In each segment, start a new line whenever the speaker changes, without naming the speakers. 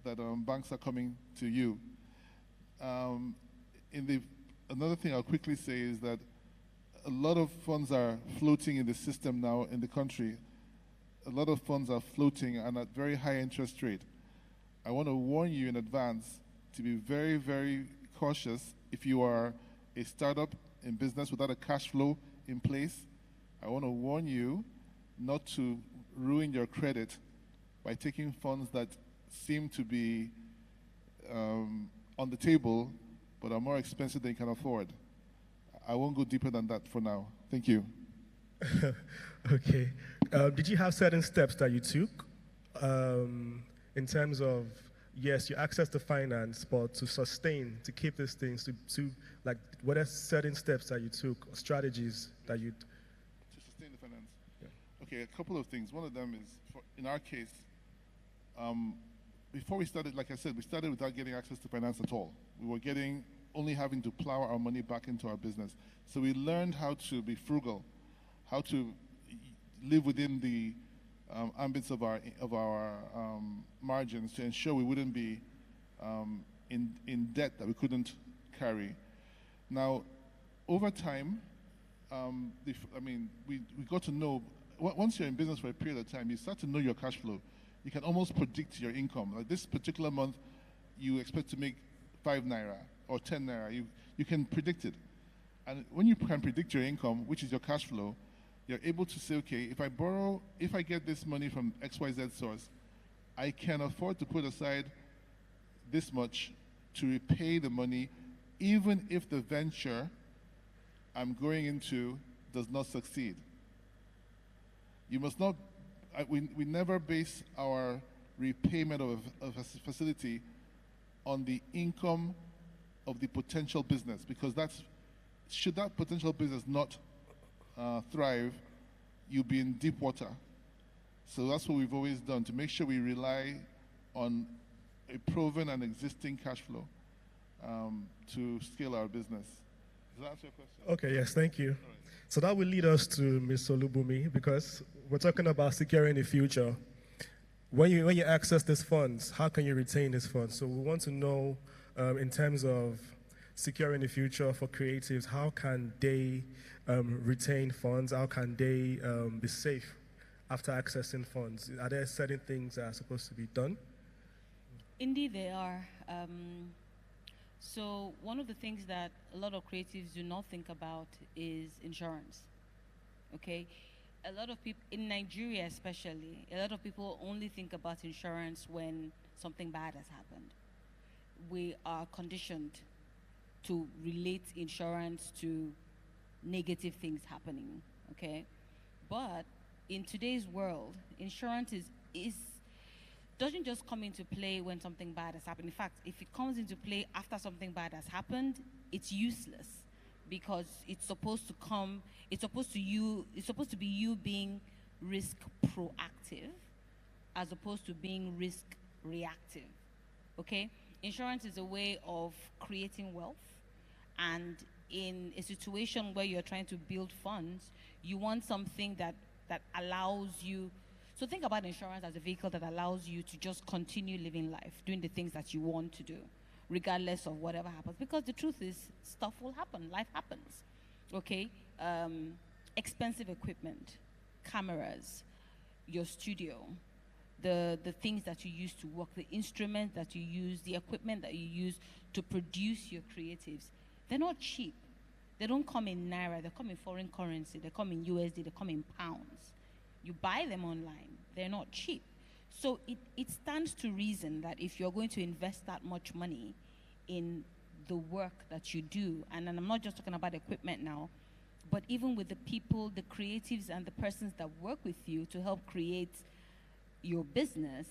that banks are coming to you. Um, Another thing I'll quickly say is that a lot of funds are floating in the system now in the country. A lot of funds are floating and at very high interest rate. I want to warn you in advance to be very, very cautious if you are a startup in business without a cash flow in place. I want to warn you not to ruin your credit by taking funds that seem to be on the table but are more expensive than you can afford. I won't go deeper than that for now. Thank you.
Okay. Did you have certain steps that you took in terms of, yes, you access the finance, but to sustain, to keep these things, to like, what are certain steps that you took, or strategies that you...
To sustain the finance? Yeah. Okay, a couple of things. One of them is, in our case, before we started, like I said, we started without getting access to finance at all. We were only having to plow our money back into our business. So we learned how to be frugal, how to live within the ambits of our margins to ensure we wouldn't be in debt that we couldn't carry. Now, over time, we got to know, once you're in business for a period of time, you start to know your cash flow. You can almost predict your income. Like this particular month, you expect to make 5 naira or 10 naira. You can predict it. And when you can predict your income, which is your cash flow, you're able to say, okay, if I get this money from XYZ source, I can afford to put aside this much to repay the money, even if the venture I'm going into does not succeed. You must not, we never base our repayment of a facility on the income of the potential business, because should that potential business not thrive, you'll be in deep water. So that's what we've always done, to make sure we rely on a proven and existing cash flow to scale our business. Does that answer your question?
Okay, yes, thank you.
Right.
So that will lead us to Ms. Olubumi, because we're talking about securing the future. When you access these funds, how can you retain these funds? So we want to know, in terms of securing the future for creatives, how can they retain funds? How can they be safe after accessing funds? Are there certain things that are supposed to be done?
Indeed, they are. So one of the things that a lot of creatives do not think about is insurance. Okay? A lot of people, in Nigeria especially, a lot of people only think about insurance when something bad has happened. We are conditioned to relate insurance to negative things happening, okay? But in today's world, insurance doesn't just come into play when something bad has happened. In fact, if it comes into play after something bad has happened, it's useless, because it's supposed to be you being risk proactive as opposed to being risk reactive. Okay? Insurance is a way of creating wealth, and in a situation where you're trying to build funds, you want something that allows you. So think about insurance as a vehicle that allows you to just continue living life, doing the things that you want to do, regardless of whatever happens. Because the truth is, stuff will happen, life happens, okay? Expensive equipment, cameras, your studio, the things that you use to work, the instruments that you use, the equipment that you use to produce your creatives, they're not cheap. They don't come in Naira, they come in foreign currency, they come in USD, they come in pounds. You buy them online, they're not cheap. So it stands to reason that if you're going to invest that much money in the work that you do, and I'm not just talking about equipment now, but even with the people, the creatives and the persons that work with you to help create your business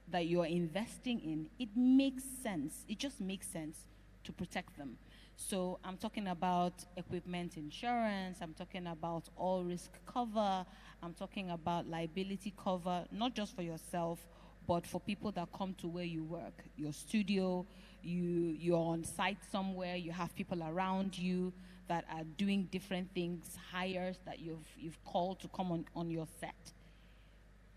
that you're investing in, it makes sense. It just makes sense to protect them. So I'm talking about equipment insurance, I'm talking about all risk cover, I'm talking about liability cover, not just for yourself, but for people that come to where you work, your studio, you're on site somewhere, you have people around you that are doing different things, hires that you've called to come on your set.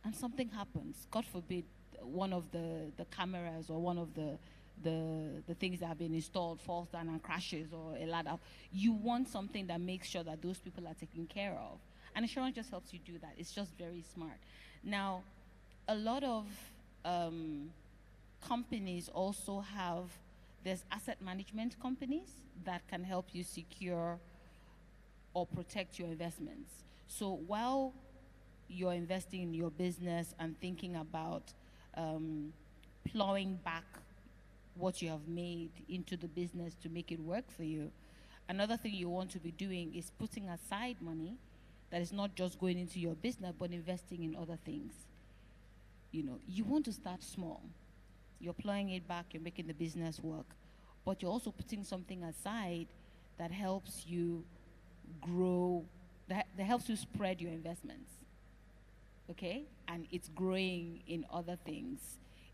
And something happens, God forbid, one of the cameras or one of the things that have been installed falls down and crashes, or a ladder. You want something that makes sure that those people are taken care of. And insurance just helps you do that. It's just very smart. Now, a lot of companies also have, there's asset management companies that can help you secure or protect your investments. So while you're investing in your business and thinking about plowing back what you have made into the business to make it work for you, another thing you want to be doing is putting aside money that is not just going into your business, but investing in other things. You know, you want to start small. You're plowing it back, you're making the business work, but you're also putting something aside that helps you grow, that helps you spread your investments. Okay? And it's growing in other things.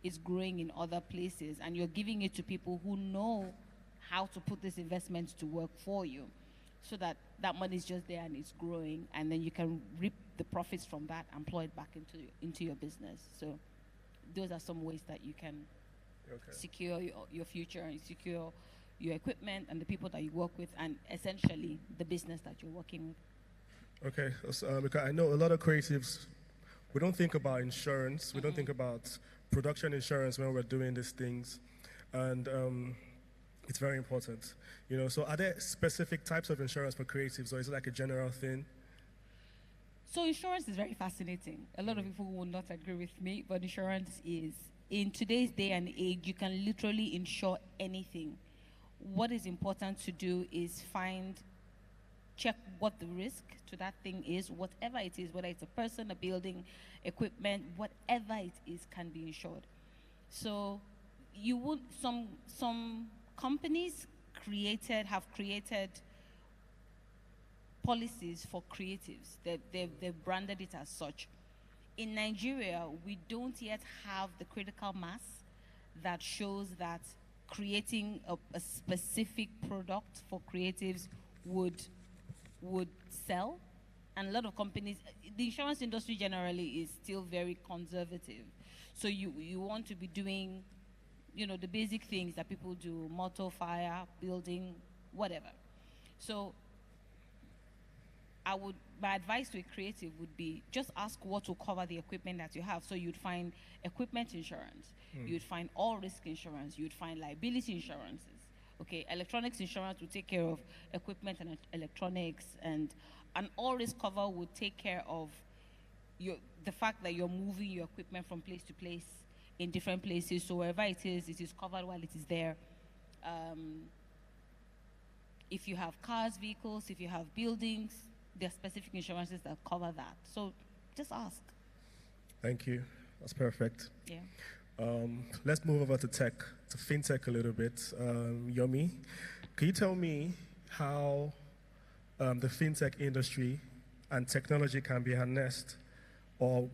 It's growing in other places, and you're giving it to people who know how to put these investments to work for you, so that that money is just there and it's growing, and then you can reap the profits from that and plow it back into your business. So those are some ways that you can secure your future and secure your equipment and the people that you work with, and essentially the business that you're working with.
Okay, so, because I know a lot of creatives, we don't think about insurance, we don't think about production insurance when we're doing these things, and it's very important. You know, so are there specific types of insurance for creatives, or is it like a general thing?
So insurance is very fascinating. A lot of people will not agree with me, but insurance is, in today's day and age, you can literally insure anything. What is important to do is check what the risk to that thing is, whatever it is, whether it's a person, a building, equipment, whatever it is can be insured. So you would, some companies have created policies for creatives. They've branded it as such. In Nigeria, we don't yet have the critical mass that shows that creating a specific product for creatives would sell. And a lot of companies, the insurance industry generally is still very conservative. So you want to be doing, you know, the basic things that people do: motor, fire, building, whatever. So my advice to a creative would be, just ask what will cover the equipment that you have. So you'd find equipment insurance, you'd find all risk insurance, you'd find liability insurances. Okay, electronics insurance will take care of equipment and electronics, and an all risk cover would take care of the fact that you're moving your equipment from place to place in different places. So wherever it is covered while it is there. If you have cars, vehicles, if you have buildings, there are specific insurances that cover that. So just ask.
Thank you. That's perfect.
Yeah.
Let's move over to tech, to fintech a little bit. Yomi, can you tell me how the fintech industry and technology can be harnessed, or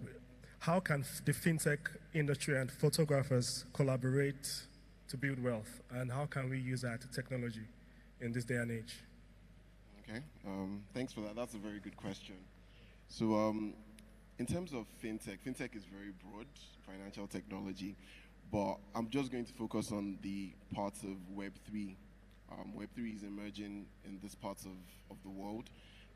how can the fintech industry and photographers collaborate to build wealth, and how can we use that technology in this day and age?
Okay, thanks for that. That's a very good question. So in terms of fintech is very broad, financial technology, but I'm just going to focus on the parts of Web3. Web3 is emerging in this parts of the world,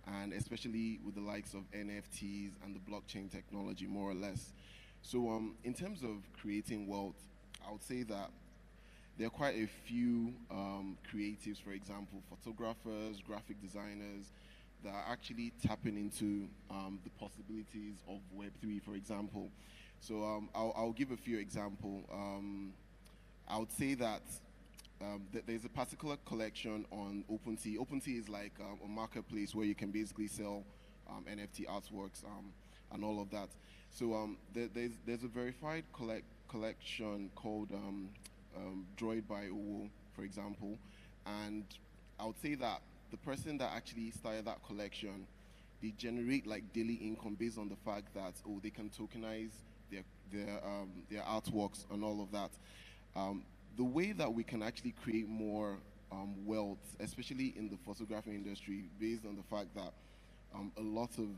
and especially with the likes of NFTs and the blockchain technology, more or less. So in terms of creating wealth, I would say that there are quite a few creatives, for example, photographers, graphic designers, that are actually tapping into the possibilities of Web3, for example. So I'll give a few examples. I would say that there's a particular collection on OpenSea. OpenSea is like a marketplace where you can basically sell NFT artworks and all of that. So there's a verified collection called Droid by Owo, for example, and I would say that the person that actually started that collection, they generate like daily income based on the fact that they can tokenize their artworks and all of that. The way that we can actually create more wealth, especially in the photography industry, based on the fact that a lot of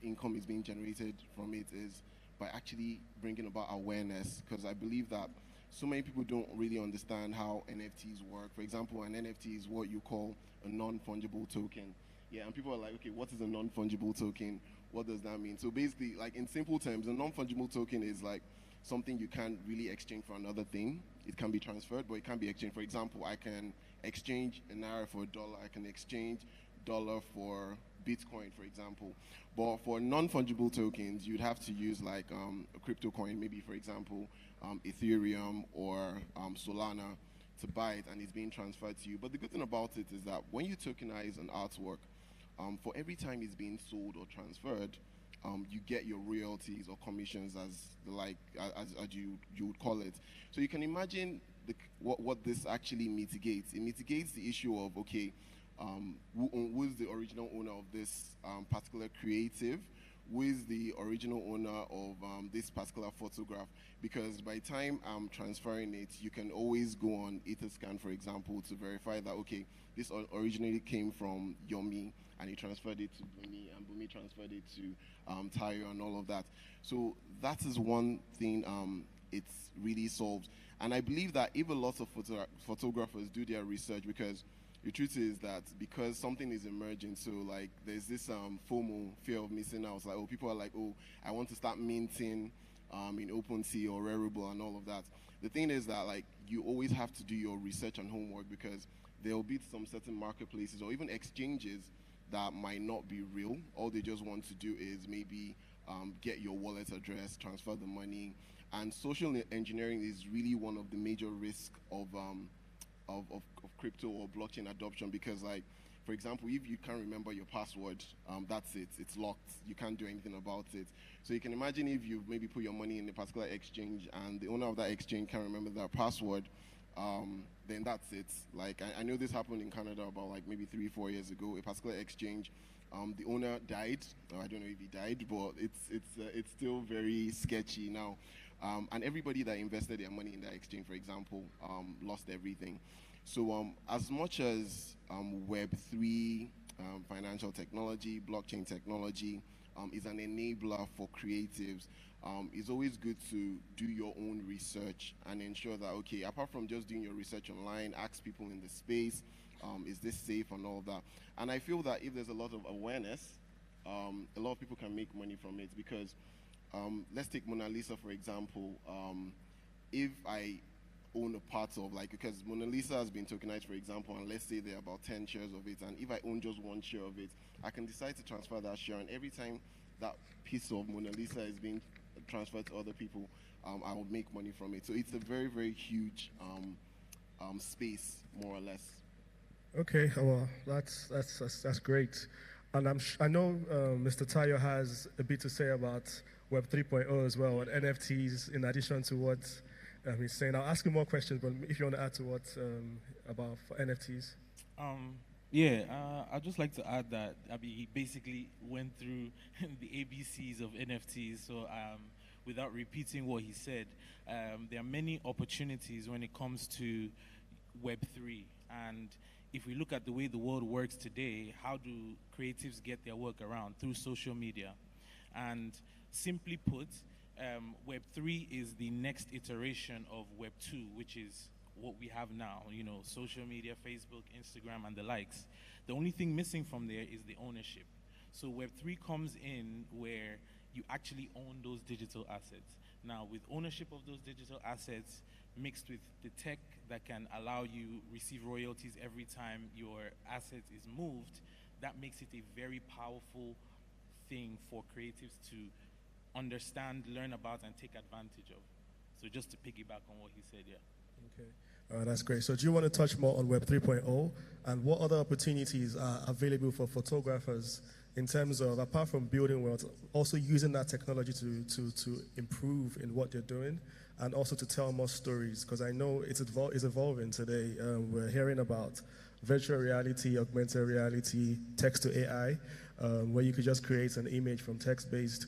income is being generated from it, is by actually bringing about awareness, because I believe that so many people don't really understand how NFTs work. For example, an NFT is what you call a non-fungible token. Yeah, and people are like, okay, what is a non-fungible token? What does that mean? So basically, like in simple terms, a non-fungible token is like something you can't really exchange for another thing. It can be transferred, but it can't be exchanged. For example, I can exchange a naira for a dollar. I can exchange dollar for Bitcoin, for example. But for non-fungible tokens, you'd have to use like a crypto coin, maybe for example, Ethereum or Solana to buy it, and it's being transferred to you. But the good thing about it is that when you tokenize an artwork, for every time it's being sold or transferred, you get your royalties or commissions as you would call it. So you can imagine what this actually mitigates. It mitigates the issue of, okay, who's the original owner of this particular creative? Who is the original owner of this particular photograph? Because by the time I'm transferring it, you can always go on Etherscan, for example, to verify that, okay, this originally came from Yomi, and he transferred it to Bumi, and Bumi transferred it to Tayo and all of that. So that is one thing it really solves. And I believe that if a lot of photographers do their research, because the truth is that because something is emerging, so like there's this FOMO, fear of missing out. Like, oh, people are like, oh, I want to start minting in OpenSea or Rarible and all of that. The thing is that like you always have to do your research and homework, because there will be some certain marketplaces or even exchanges that might not be real. All they just want to do is maybe get your wallet address, transfer the money. And social engineering is really one of the major risks of crypto or blockchain adoption, because like, for example, if you can't remember your password, that's it, it's locked, you can't do anything about it. So you can imagine if you maybe put your money in a particular exchange and the owner of that exchange can't remember their password, then that's it. Like I know this happened in Canada about like maybe 3-4 years ago. A particular exchange, the owner died. I don't know if he died, but it's still very sketchy now. And everybody that invested their money in that exchange, for example, lost everything. So as much as Web3, financial technology, blockchain technology is an enabler for creatives, it's always good to do your own research and ensure that, okay, apart from just doing your research online, ask people in the space, is this safe and all that. And I feel that if there's a lot of awareness, a lot of people can make money from it, because let's take Mona Lisa, for example. If I own a part of, like, because Mona Lisa has been tokenized, for example, and let's say there are about 10 shares of it, and if I own just one share of it, I can decide to transfer that share, and every time that piece of Mona Lisa is being transferred to other people, I will make money from it. So it's a very, very huge space, more or less.
Okay, well, that's great. And I know Mr. Tayo has a bit to say about Web 3.0 as well, and NFTs, in addition to what he's saying. I'll ask you more questions, but if you want to add to what about for NFTs.
I'd just like to add that he basically went through the ABCs of NFTs. So without repeating what he said, there are many opportunities when it comes to Web3. And if we look at the way the world works today, how do creatives get their work around? Through social media. And simply put, Web3 is the next iteration of Web2, which is what we have now, social media, Facebook, Instagram, and the likes. The only thing missing from there is the ownership. So Web3 comes in where you actually own those digital assets. Now, with ownership of those digital assets mixed with the tech that can allow you receive royalties every time your asset is moved, that makes it a very powerful thing for creatives to understand, learn about, and take advantage of. So just to piggyback on what he said, yeah.
Okay, that's great. So do you want to touch more on Web 3.0 and what other opportunities are available for photographers in terms of, apart from building wealth, also using that technology to improve in what they're doing and also to tell more stories? Because I know it's evolving today. We're hearing about virtual reality, augmented reality, text to AI, where you could just create an image from text-based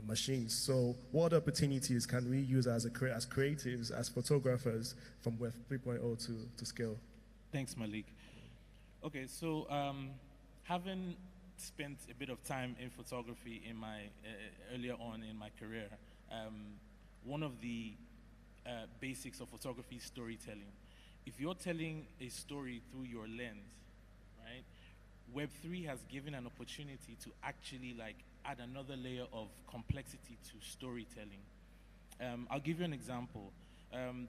machines. So what opportunities can we use as creatives, as photographers, from Web 3.0 to scale?
Thanks, Malik. Okay, so having spent a bit of time in photography in my earlier on in my career. One of the basics of photography is storytelling. If you're telling a story through your lens, right, Web3 has given an opportunity to actually like add another layer of complexity to storytelling. I'll give you an example.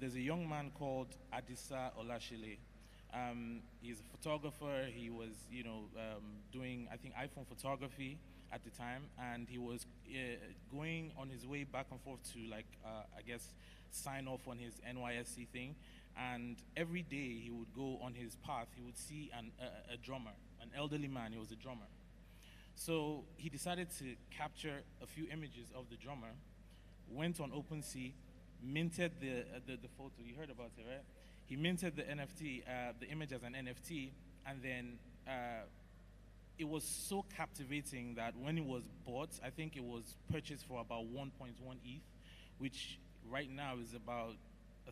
There's a young man called Adisa Olashile. He's a photographer. He was, doing, I think, iPhone photography at the time, and he was going on his way back and forth to, like, I guess, sign off on his NYSC thing. And every day he would go on his path, he would see a drummer, an elderly man. He was a drummer. So he decided to capture a few images of the drummer, went on OpenSea, minted the photo. You heard about it, right? He minted the NFT, the image as an NFT, and then it was so captivating that when it was bought, I think it was purchased for about 1.1 ETH, which right now is about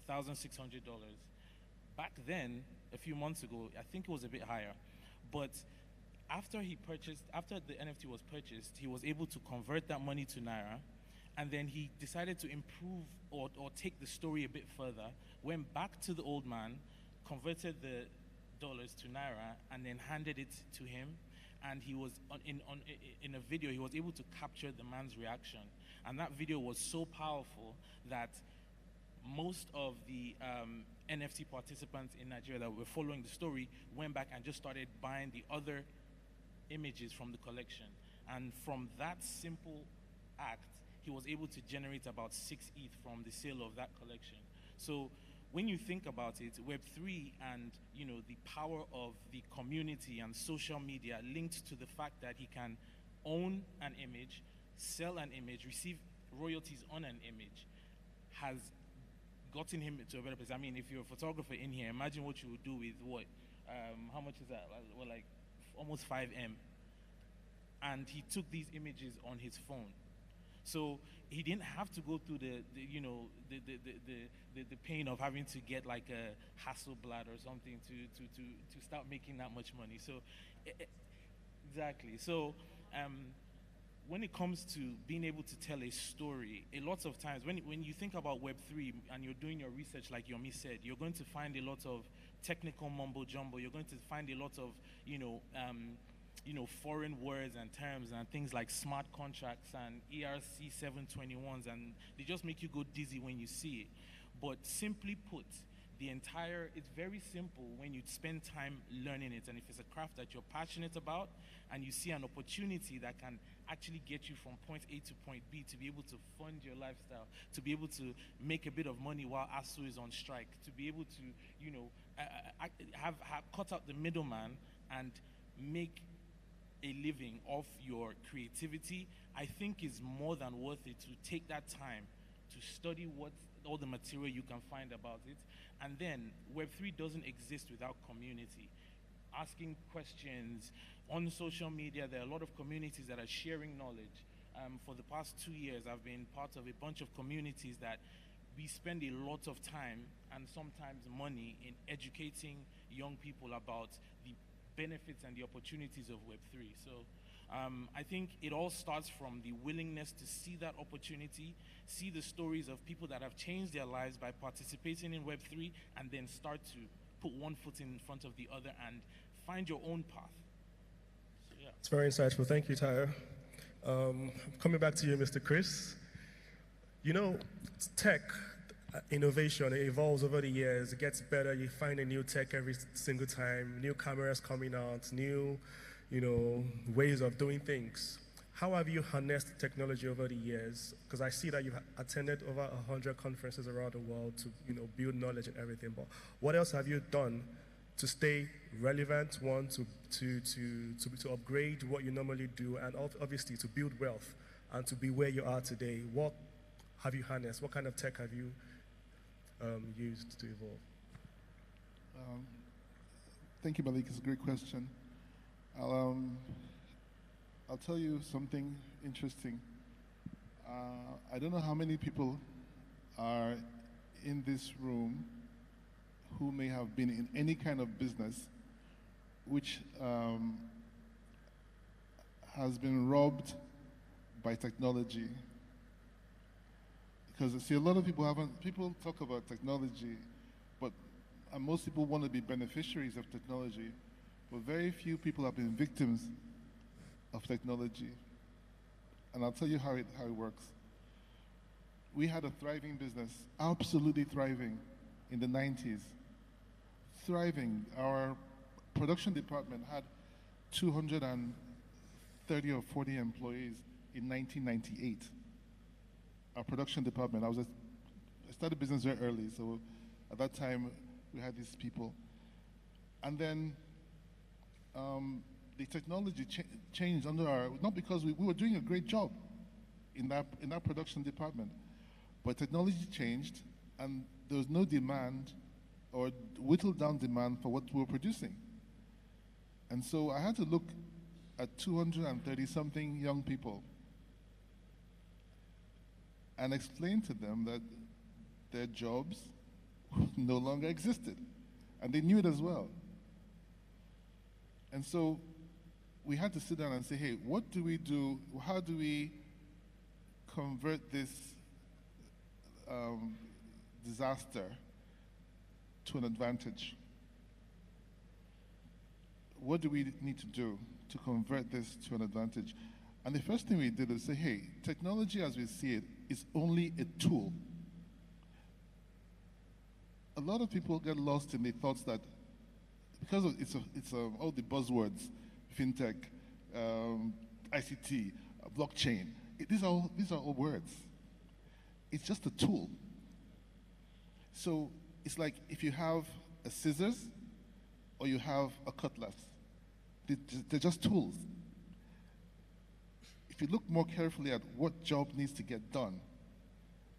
$1,600. Back then, a few months ago, I think it was a bit higher. But after the NFT was purchased, he was able to convert that money to Naira, and then he decided to improve or take the story a bit further, went back to the old man, converted the dollars to Naira, and then handed it to him. And he was in a video, he was able to capture the man's reaction. And that video was so powerful that most of the NFT participants in Nigeria that were following the story went back and just started buying the other images from the collection. And from that simple act, he was able to generate about 6 ETH from the sale of that collection. So when you think about it, Web3 and the power of the community and social media linked to the fact that he can own an image, sell an image, receive royalties on an image, has gotten him to a better place. I mean, if you're a photographer in here, imagine what you would do with what? How much is that? Well, like almost 5M. And he took these images on his phone. So he didn't have to go through the pain of having to get like a Hasselblad or something to start making that much money. So exactly. So when it comes to being able to tell a story, a lot of times when you think about Web3 and you're doing your research, like Yomi said, you're going to find a lot of technical mumbo jumbo. You're going to find a lot of foreign words and terms and things like smart contracts and ERC 721s, and they just make you go dizzy when you see it. But simply put, it's very simple when you spend time learning it, and if it's a craft that you're passionate about and you see an opportunity that can actually get you from point A to point B to be able to fund your lifestyle, to be able to make a bit of money while ASU is on strike, to be able to, have cut out the middleman and make a living off your creativity, I think is more than worth it to take that time to study all the material you can find about it. And then Web3 doesn't exist without community. Asking questions on social media, there are a lot of communities that are sharing knowledge. For the past 2 years, I've been part of a bunch of communities that we spend a lot of time and sometimes money in educating young people about the benefits and the opportunities of Web3. So I think it all starts from the willingness to see that opportunity, see the stories of people that have changed their lives by participating in Web3, and then start to put one foot in front of the other and find your own path. So, yeah.
It's very insightful. Thank you, Tyre. Coming back to you, Mr. Chris. Tech innovation, it evolves over the years. It gets better. You find a new tech every single time, new cameras coming out, new, ways of doing things. How have you harnessed technology over the years? Because I see that you've attended over 100 conferences around the world to, build knowledge and everything. But what else have you done to stay relevant? One, to upgrade what you normally do, and obviously to build wealth and to be where you are today. What have you harnessed? What kind of tech have you used to evolve?
Thank you, Malik. It's a great question. I'll tell you something interesting. I don't know how many people are in this room who may have been in any kind of business which has been robbed by technology. Because see, a lot of people talk about technology, but and most people want to be beneficiaries of technology, but very few people have been victims of technology. And I'll tell you how it works. We had a thriving business, absolutely thriving in the 90s. Thriving. Our production department had 230 or 40 employees in 1998. Our production department, I started business very early, so at that time we had these people. And then the technology changed under not because we were doing a great job in that production department, but technology changed and there was no demand or whittled down demand for what we were producing. And so I had to look at 230 something young people and explain to them that their jobs no longer existed. And they knew it as well. And so we had to sit down and say, hey, what do we do? How do we convert this disaster to an advantage? What do we need to do to convert this to an advantage? And the first thing we did is say, hey, technology as we see it is only a tool. A lot of people get lost in the thoughts that because it's all the buzzwords, fintech, ICT, blockchain, these are all words. It's just a tool. So it's like if you have a scissors or you have a cutlass. They're just tools. If you look more carefully at what job needs to get done,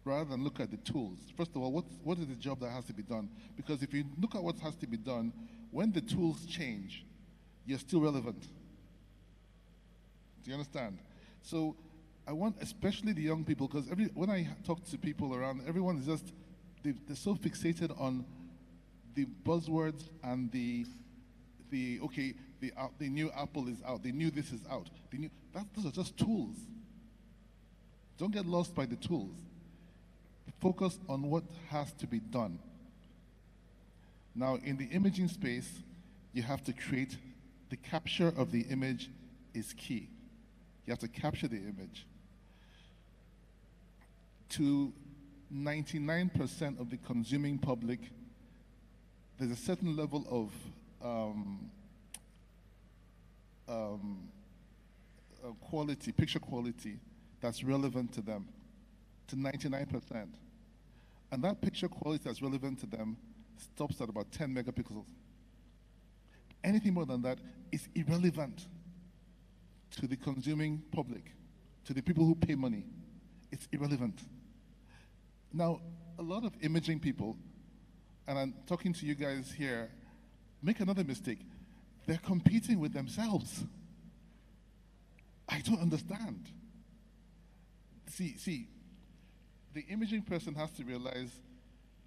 rather than look at the tools, first of all, what is the job that has to be done? Because if you look at what has to be done, when the tools change, you're still relevant. Do you understand? So I want, especially the young people, because when I talk to people around, everyone is just, they're so fixated on the buzzwords and the new Apple is out, the new this is out. Those are just tools. Don't get lost by the tools. Focus on what has to be done. Now, in the imaging space, you have to create, the capture of the image is key. You have to capture the image. To 99% of the consuming public, there's a certain level of quality, picture quality, that's relevant to them, to 99%. And that picture quality that's relevant to them stops at about 10 megapixels. Anything more than that is irrelevant to the consuming public, to the people who pay money. It's irrelevant. Now, a lot of imaging people, and I'm talking to you guys here, make another mistake. They're competing with themselves. I don't understand. See, the imaging person has to realize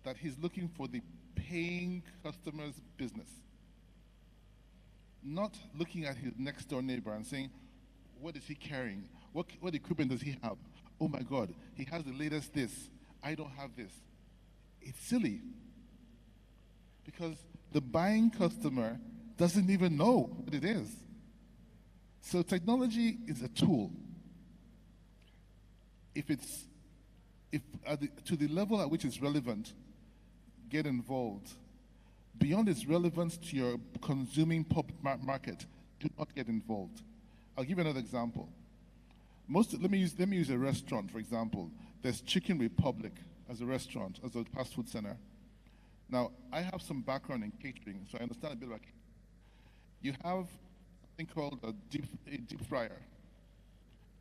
that he's looking for the paying customer's business, not looking at his next door neighbor and saying, what is he carrying? What equipment does he have? Oh my God, he has the latest this. I don't have this. It's silly. Because the buying customer doesn't even know what it is. So technology is a tool. To the level at which it's relevant, get involved. Beyond its relevance to your consuming market, do not get involved. I'll give you another example. Let me use a restaurant, for example. There's Chicken Republic as a restaurant, as a fast food center. Now, I have some background in catering, so I understand a bit about catering. You have something called a deep fryer.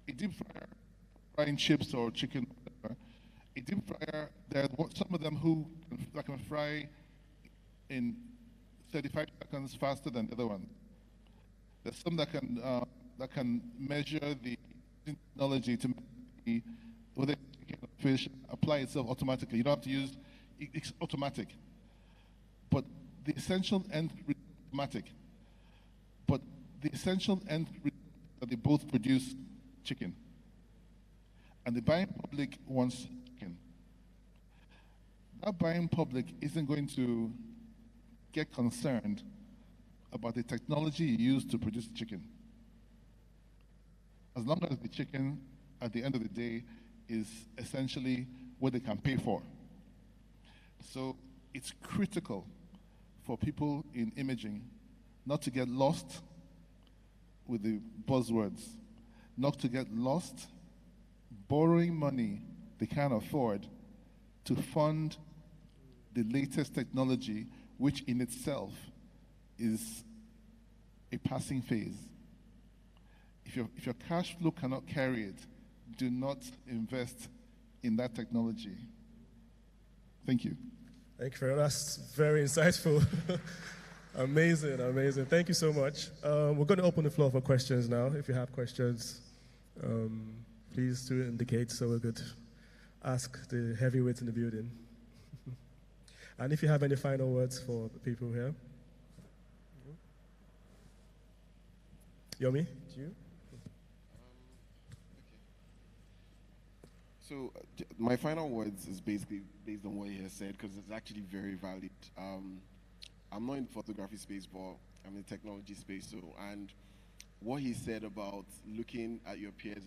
A deep fryer, frying chips or chicken, whatever. A deep fryer, there are some of them that can fry in 35 seconds faster than the other one. There's some that can measure the technology to make whether the fish apply itself automatically. You don't have to use it's automatic. But the essential end automatic. But the essential end that they both produce chicken. And the buying public wants chicken. That buying public isn't going to get concerned about the technology you use to produce chicken. As long as the chicken, at the end of the day, is essentially what they can pay for. So it's critical for people in imaging not to get lost with the buzzwords, not to get lost borrowing money they can't afford to fund the latest technology, which in itself is a passing phase. If your cash flow cannot carry it, do not invest in that technology. Thank you.
Thank you very much. That's very insightful. Amazing, amazing. Thank you so much. We're going to open the floor for questions now. If you have questions, please do indicate so we could ask the heavyweights in the building. And if you have any final words for the people here. Yomi, do you?
So my final words is basically based on what he has said, because it's actually very valid. I'm not in the photography space, but I'm in the technology space. So, and what he said about looking at your peers,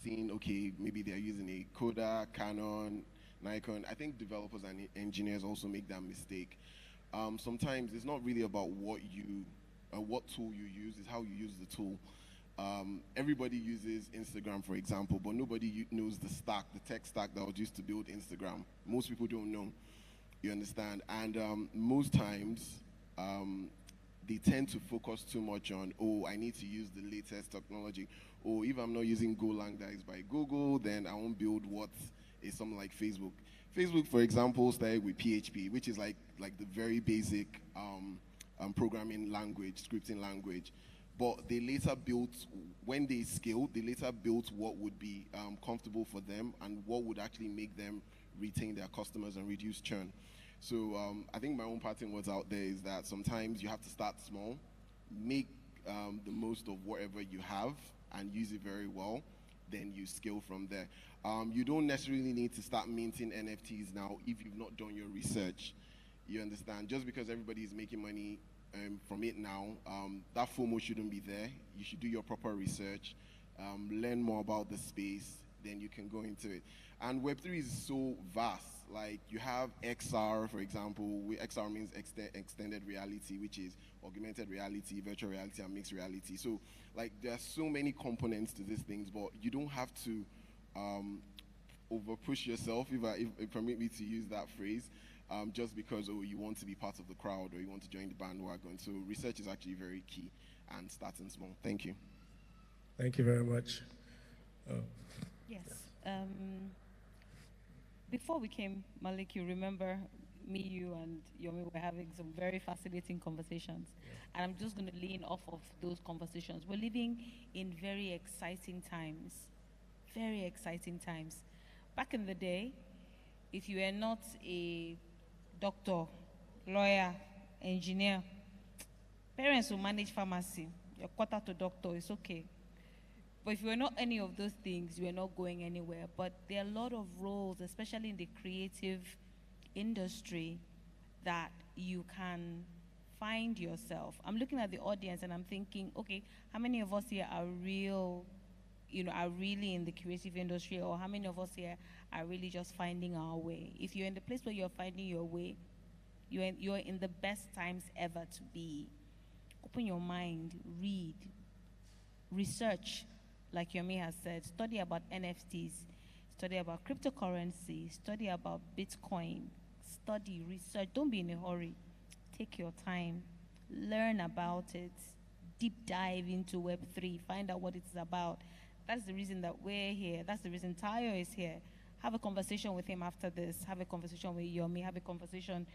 seeing, okay, maybe they're using a Kodak, Canon, Nikon. I think developers and engineers also make that mistake. Sometimes it's not really about what tool you use, it's how you use the tool. Everybody uses Instagram, for example, but nobody knows the tech stack that was used to build Instagram. Most people don't know, you understand? And most times, they tend to focus too much on, oh, I need to use the latest technology. Or if I'm not using Golang that is by Google, then I won't build what is something like Facebook. Facebook, for example, started with PHP, which is like the very basic programming language, scripting language. But they later built, when they scaled, they later built what would be comfortable for them and what would actually make them retain their customers and reduce churn. So I think my own parting words out there is that sometimes you have to start small, make the most of whatever you have and use it very well, then you scale from there. You don't necessarily need to start minting NFTs now if you've not done your research. You understand? Just because everybody is making money from it now, that FOMO shouldn't be there. You should do your proper research, learn more about the space, then you can go into it. And Web3 is so vast. Like you have XR, for example. XR means extended reality, which is augmented reality, virtual reality, and mixed reality. So like there are so many components to these things, but you don't have to over push yourself, if permit me to use that phrase, just because you want to be part of the crowd or you want to join the bandwagon. So research is actually very key, and starting small. Thank you.
Thank you very much.
Yes. Before we came, Malik, you remember me, you, and Yomi were having some very fascinating conversations. And I'm just going to lean off of those conversations. We're living in very exciting times. Very exciting times. Back in the day, if you were not a doctor, lawyer, engineer, parents will manage pharmacy. Your quarter to doctor is okay. But if you were not any of those things, you are not going anywhere. But there are a lot of roles, especially in the creative industry, that you can find yourself. I'm looking at the audience and I'm thinking, okay, how many of us here are really in the creative industry, or how many of us here are really just finding our way? If you're in the place where you're finding your way, you're in the best times ever to be. Open your mind, read, research. Like Yomi has said, study about NFTs, study about cryptocurrency, study about Bitcoin, study, research. Don't be in a hurry. Take your time, learn about it, deep dive into Web3, find out what it's about. That's the reason that we're here. That's the reason Tayo is here. Have a conversation with him after this. Have a conversation with Yomi. Have a conversation,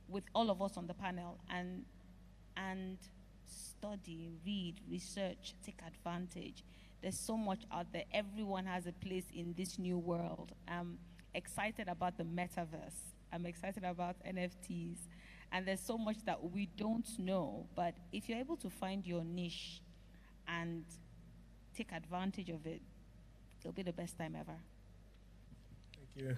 with all of us on the panel, and study, read, research, take advantage. There's so much out there. Everyone has a place in this new world. I'm excited about the metaverse. I'm excited about NFTs. And there's so much that we don't know. But if you're able to find your niche and take advantage of it, it'll be the best time ever.
Thank you.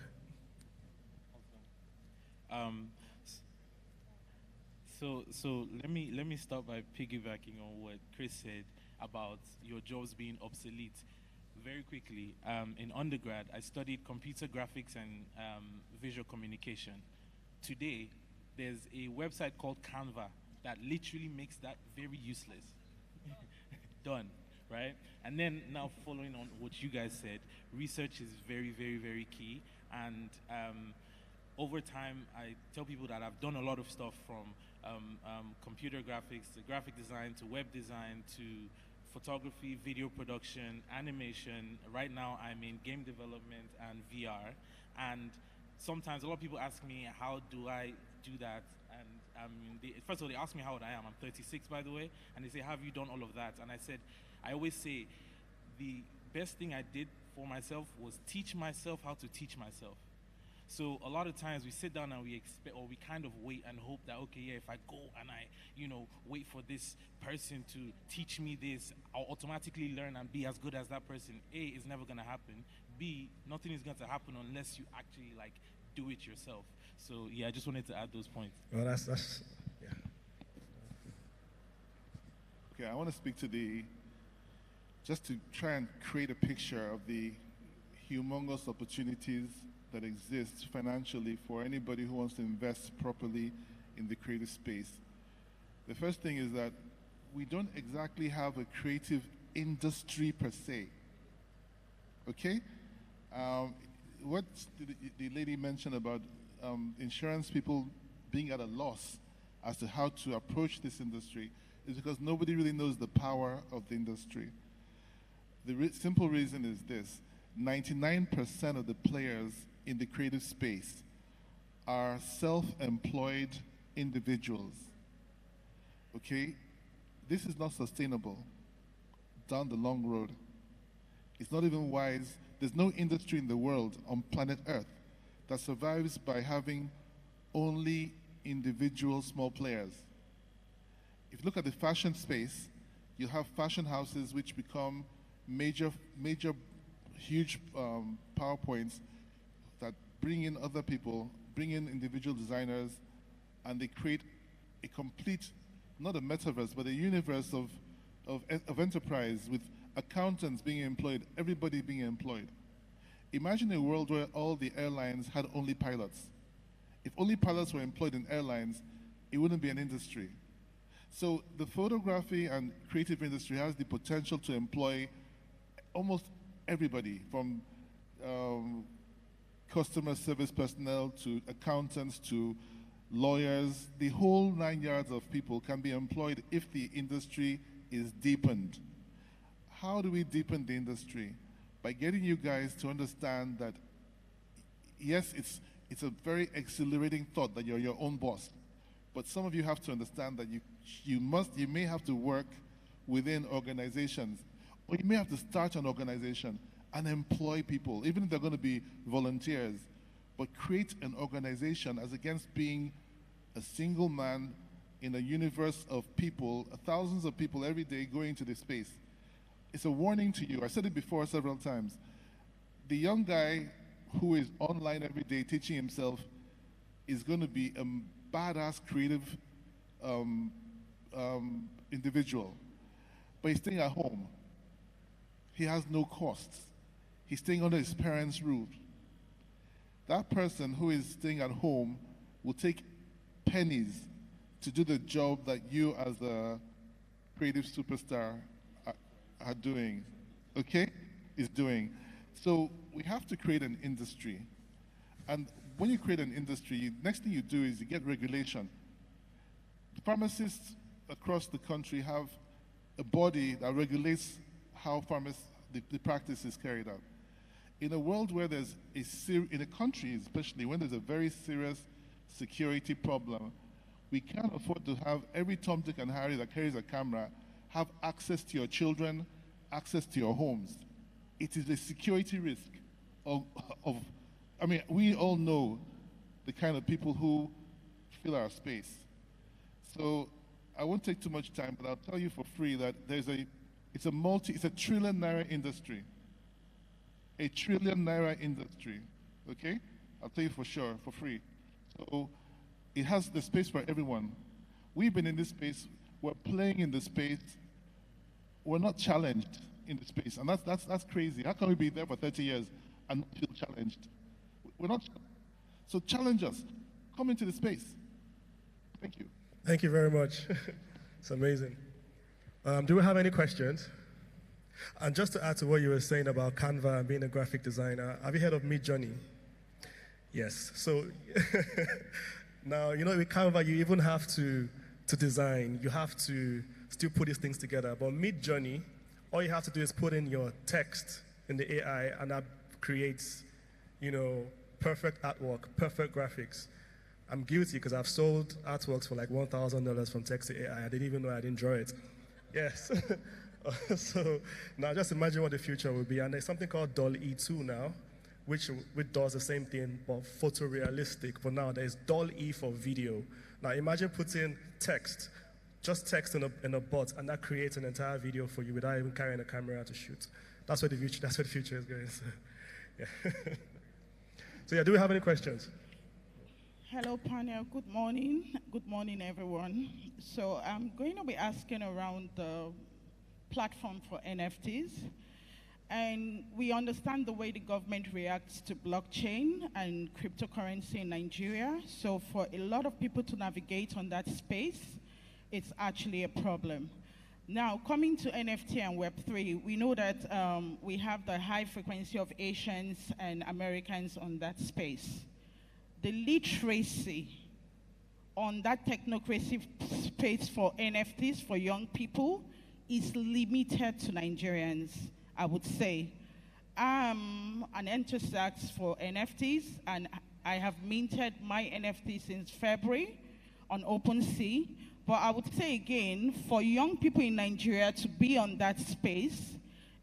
So let me start by piggybacking on what Chris said about your jobs being obsolete. Very quickly, in undergrad, I studied computer graphics and visual communication. Today, there's a website called Canva that literally makes that very useless. Done, right? And then now following on what you guys said, research is very, very, very key. And over time, I tell people that I've done a lot of stuff from computer graphics to graphic design to web design to photography, video production, animation. Right now, I'm in game development and VR. And sometimes a lot of people ask me, how do I do that? And first of all, they ask me how old I am. I'm 36, by the way. And they say, have you done all of that? And I said, I always say, the best thing I did for myself was teach myself how to teach myself. So a lot of times we sit down and we expect, or we kind of wait and hope that, okay, yeah, if I go and I, wait for this person to teach me this, I'll automatically learn and be as good as that person. A, it's never going to happen. B, nothing is going to happen unless you actually do it yourself. So yeah, I just wanted to add those points.
Well, that's yeah.
Okay, I want to speak to just to try and create a picture of the humongous opportunities that exist financially for anybody who wants to invest properly in the creative space. The first thing is that we don't exactly have a creative industry per se. Okay? What the lady mentioned about insurance people being at a loss as to how to approach this industry is because nobody really knows the power of the industry. The simple reason is this: 99% of the players in the creative space are self-employed individuals. Okay? This is not sustainable down the long road. It's not even wise. There's no industry in the world on planet Earth that survives by having only individual small players. If you look at the fashion space, you have fashion houses which become major, huge PowerPoints that bring in other people, bring in individual designers, and they create a complete, not a metaverse, but a universe of enterprise with accountants being employed, everybody being employed. Imagine a world where all the airlines had only pilots. If only pilots were employed in airlines, it wouldn't be an industry. So the photography and creative industry has the potential to employ almost everybody, from customer service personnel to accountants to lawyers. The whole 9 yards of people can be employed if the industry is deepened. How do we deepen the industry? By getting you guys to understand that, yes, it's a very exhilarating thought that you're your own boss, but some of you have to understand that you may have to work within organizations, or you may have to start an organization and employ people, even if they're going to be volunteers, but create an organization as against being a single man in a universe of people, thousands of people every day going to this space. It's a warning to you. I said it before several times. The young guy who is online every day teaching himself is going to be a badass creative individual, but he's staying at home. He has no costs. He's staying under his parents' roof. That person who is staying at home will take pennies to do the job that you as a creative superstar are doing, okay? Is doing. So we have to create an industry. And when you create an industry, next thing you do is you get regulation. Pharmacists across the country have a body that regulates how the practice is carried out. In a world where there's in a country especially, when there's a very serious security problem, we can't afford to have every Tom, Dick, and Harry that carries a camera have access to your children, access to your homes. It is a security risk we all know the kind of people who fill our space. So I won't take too much time, but I'll tell you for free that there's a It's a trillion naira industry. A trillion naira industry. Okay? I'll tell you for sure, for free. So it has the space for everyone. We've been in this space, we're playing in the space, we're not challenged in the space. And that's crazy. How can we be there for 30 years and not feel challenged? We're not. So challenge us. Come into the space. Thank you.
Thank you very much. It's amazing. Do we have any questions? And just to add to what you were saying about Canva and being a graphic designer, have you heard of Midjourney? Yes. So now, you know, with Canva, you even have to design. You have to still put these things together. But Midjourney, all you have to do is put in your text in the AI, and that creates, you know, perfect artwork, perfect graphics. I'm guilty because I've sold artworks for like $1,000 from text to AI. I didn't even know I didn't draw it. Yes. So now just imagine what the future will be. And there's something called DALL-E 2 now, which does the same thing, but photorealistic. But now there's DALL-E for video. Now imagine putting text, just text in a bot, and that creates an entire video for you without even carrying a camera to shoot. That's where the future is going. So, yeah. So yeah, do we have any questions?
Hello, panel. Good morning. Good morning, everyone. So I'm going to be asking around the platform for NFTs. And we understand the way the government reacts to blockchain and cryptocurrency in Nigeria. So for a lot of people to navigate on that space, it's actually a problem. Now, coming to NFT and Web3, we know that we have the high frequency of Asians and Americans on that space. The literacy on that technocracy space for NFTs for young people is limited to Nigerians, I would say. I'm an enthusiast for NFTs, and I have minted my NFT since February on OpenSea. But I would say again, for young people in Nigeria to be on that space,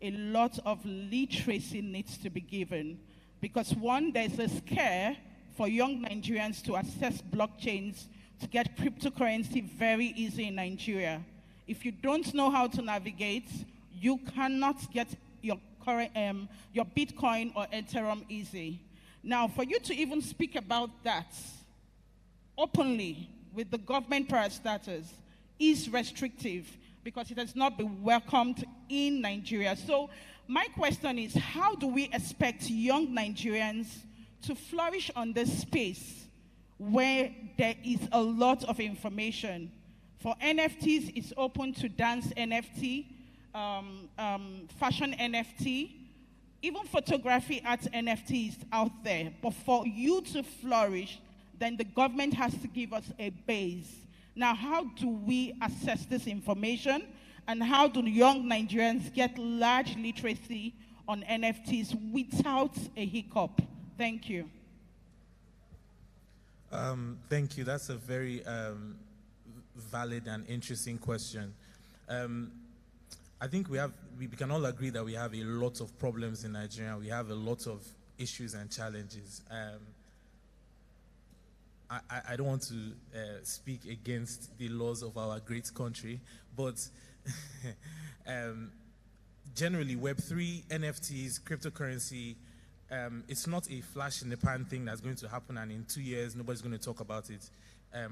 a lot of literacy needs to be given. Because one, there's a scare for young Nigerians to access blockchains to get cryptocurrency very easy in Nigeria. If you don't know how to navigate, you cannot get your Bitcoin or Ethereum easy. Now, for you to even speak about that openly with the government parastatals is restrictive because it has not been welcomed in Nigeria. So my question is, how do we expect young Nigerians to flourish on this space where there is a lot of information? For NFTs, it's open to dance NFT, fashion NFT, even photography art NFTs out there. But for you to flourish, then the government has to give us a base. Now, how do we assess this information? And how do young Nigerians get large literacy on NFTs without a hiccup? Thank you.
Thank you. That's a very valid and interesting question. I think we can all agree that we have a lot of problems in Nigeria. We have a lot of issues and challenges. I don't want to speak against the laws of our great country, but generally Web3, NFTs, cryptocurrency, it's not a flash in the pan thing that's going to happen and in 2 years nobody's going to talk about it.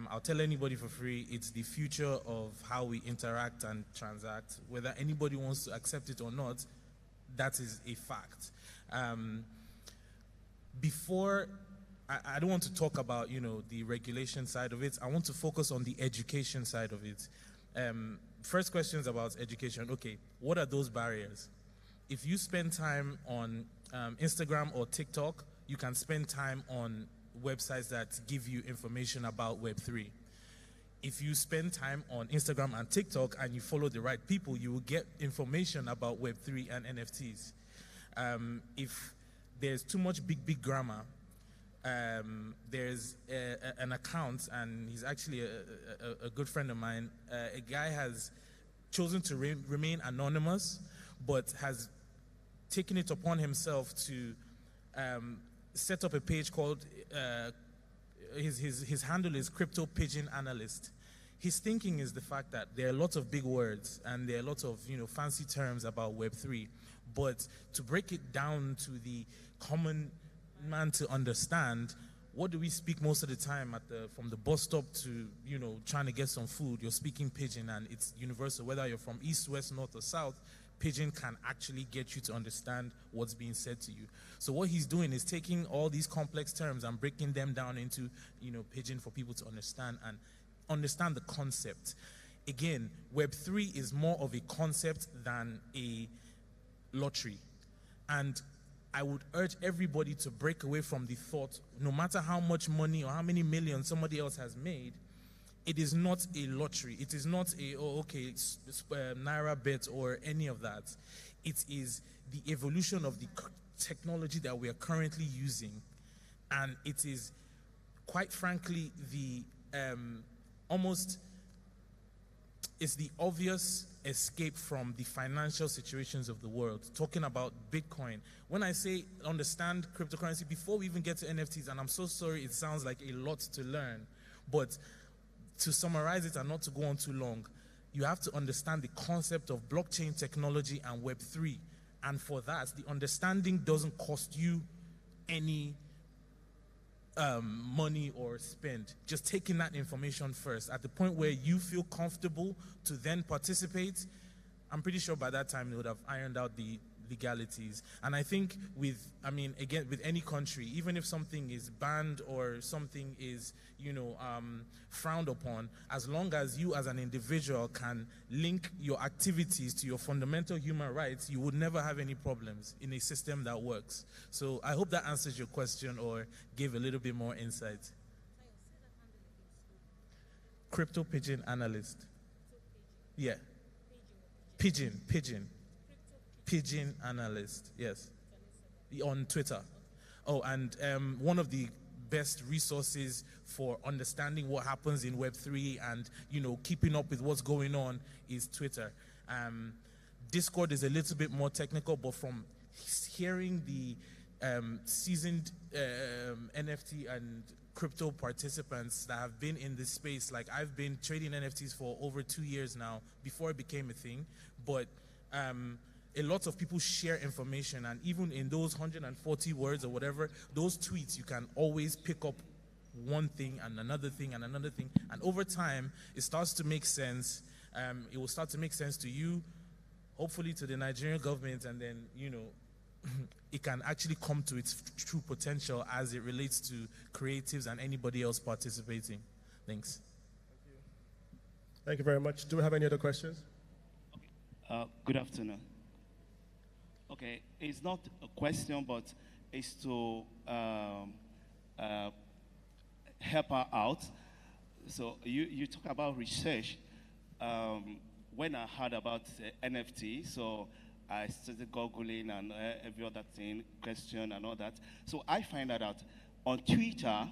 I'll tell anybody for free, it's the future of how we interact and transact. Whether anybody wants to accept it or not, that is a fact. I don't want to talk about, you know, the regulation side of it. I want to focus on the education side of it. First question is about education. Okay, what are those barriers? If you spend time on Instagram or TikTok, you can spend time on websites that give you information about Web3. If you spend time on Instagram and TikTok and you follow the right people, you will get information about Web3 and NFTs. If there's too much big grammar, there's an account, and he's actually a good friend of mine. A guy has chosen to remain anonymous, but has taken it upon himself to set up a page called, his handle is Crypto Pigeon Analyst.
his thinking is the fact that there are lots of big words and there are lots of, fancy terms about Web3, but to break it down to the common man to understand, what do we speak most of the time from the bus stop to, trying to get some food? You're speaking Pidgin, and it's universal. Whether you're from east, west, north, or south, Pidgin can actually get you to understand what's being said to you. So what he's doing is taking all these complex terms and breaking them down into, Pidgin for people to understand and understand the concept. Again, Web3 is more of a concept than a lottery. And I would urge everybody to break away from the thought, no matter how much money or how many millions somebody else has made, it is not a lottery. It is not a, Naira bet or any of that. It is the evolution of the technology that we are currently using. And it is, quite frankly, the it's the obvious escape from the financial situations of the world. Talking about Bitcoin. When I say understand cryptocurrency, before we even get to NFTs, and I'm so sorry it sounds like a lot to learn, but to summarize it and not to go on too long, you have to understand the concept of blockchain technology and Web3. And for that, the understanding doesn't cost you any money or spend. Just taking that information first. At the point where you feel comfortable to then participate, I'm pretty sure by that time they would have ironed out the legalities. And I think with any country, even if something is banned or something is, frowned upon, as long as you as an individual can link your activities to your fundamental human rights, you would never have any problems in a system that works. So I hope that answers your question or gave a little bit more insight. Crypto Pidgin analyst. Yeah. Pidgin. Pidgin analyst, yes, on Twitter. Oh, and one of the best resources for understanding what happens in Web3 and, keeping up with what's going on is Twitter. Discord is a little bit more technical, but from hearing the seasoned NFT and crypto participants that have been in this space, like I've been trading NFTs for over 2 years now before it became a thing, but a lot of people share information, and even in those 140 words or whatever, those tweets, you can always pick up one thing and another thing and another thing, and over time it starts to make sense. It will start to make sense to you, hopefully to the Nigerian government, and then it can actually come to its true potential as it relates to creatives and anybody else participating. Thanks.
Thank you very much. Do we have any other questions?
Good afternoon. Okay, it's not a question, but it's to help her out. So you talk about research. When I heard about NFT, so I started Googling and every other thing, question and all that. So I find out on Twitter,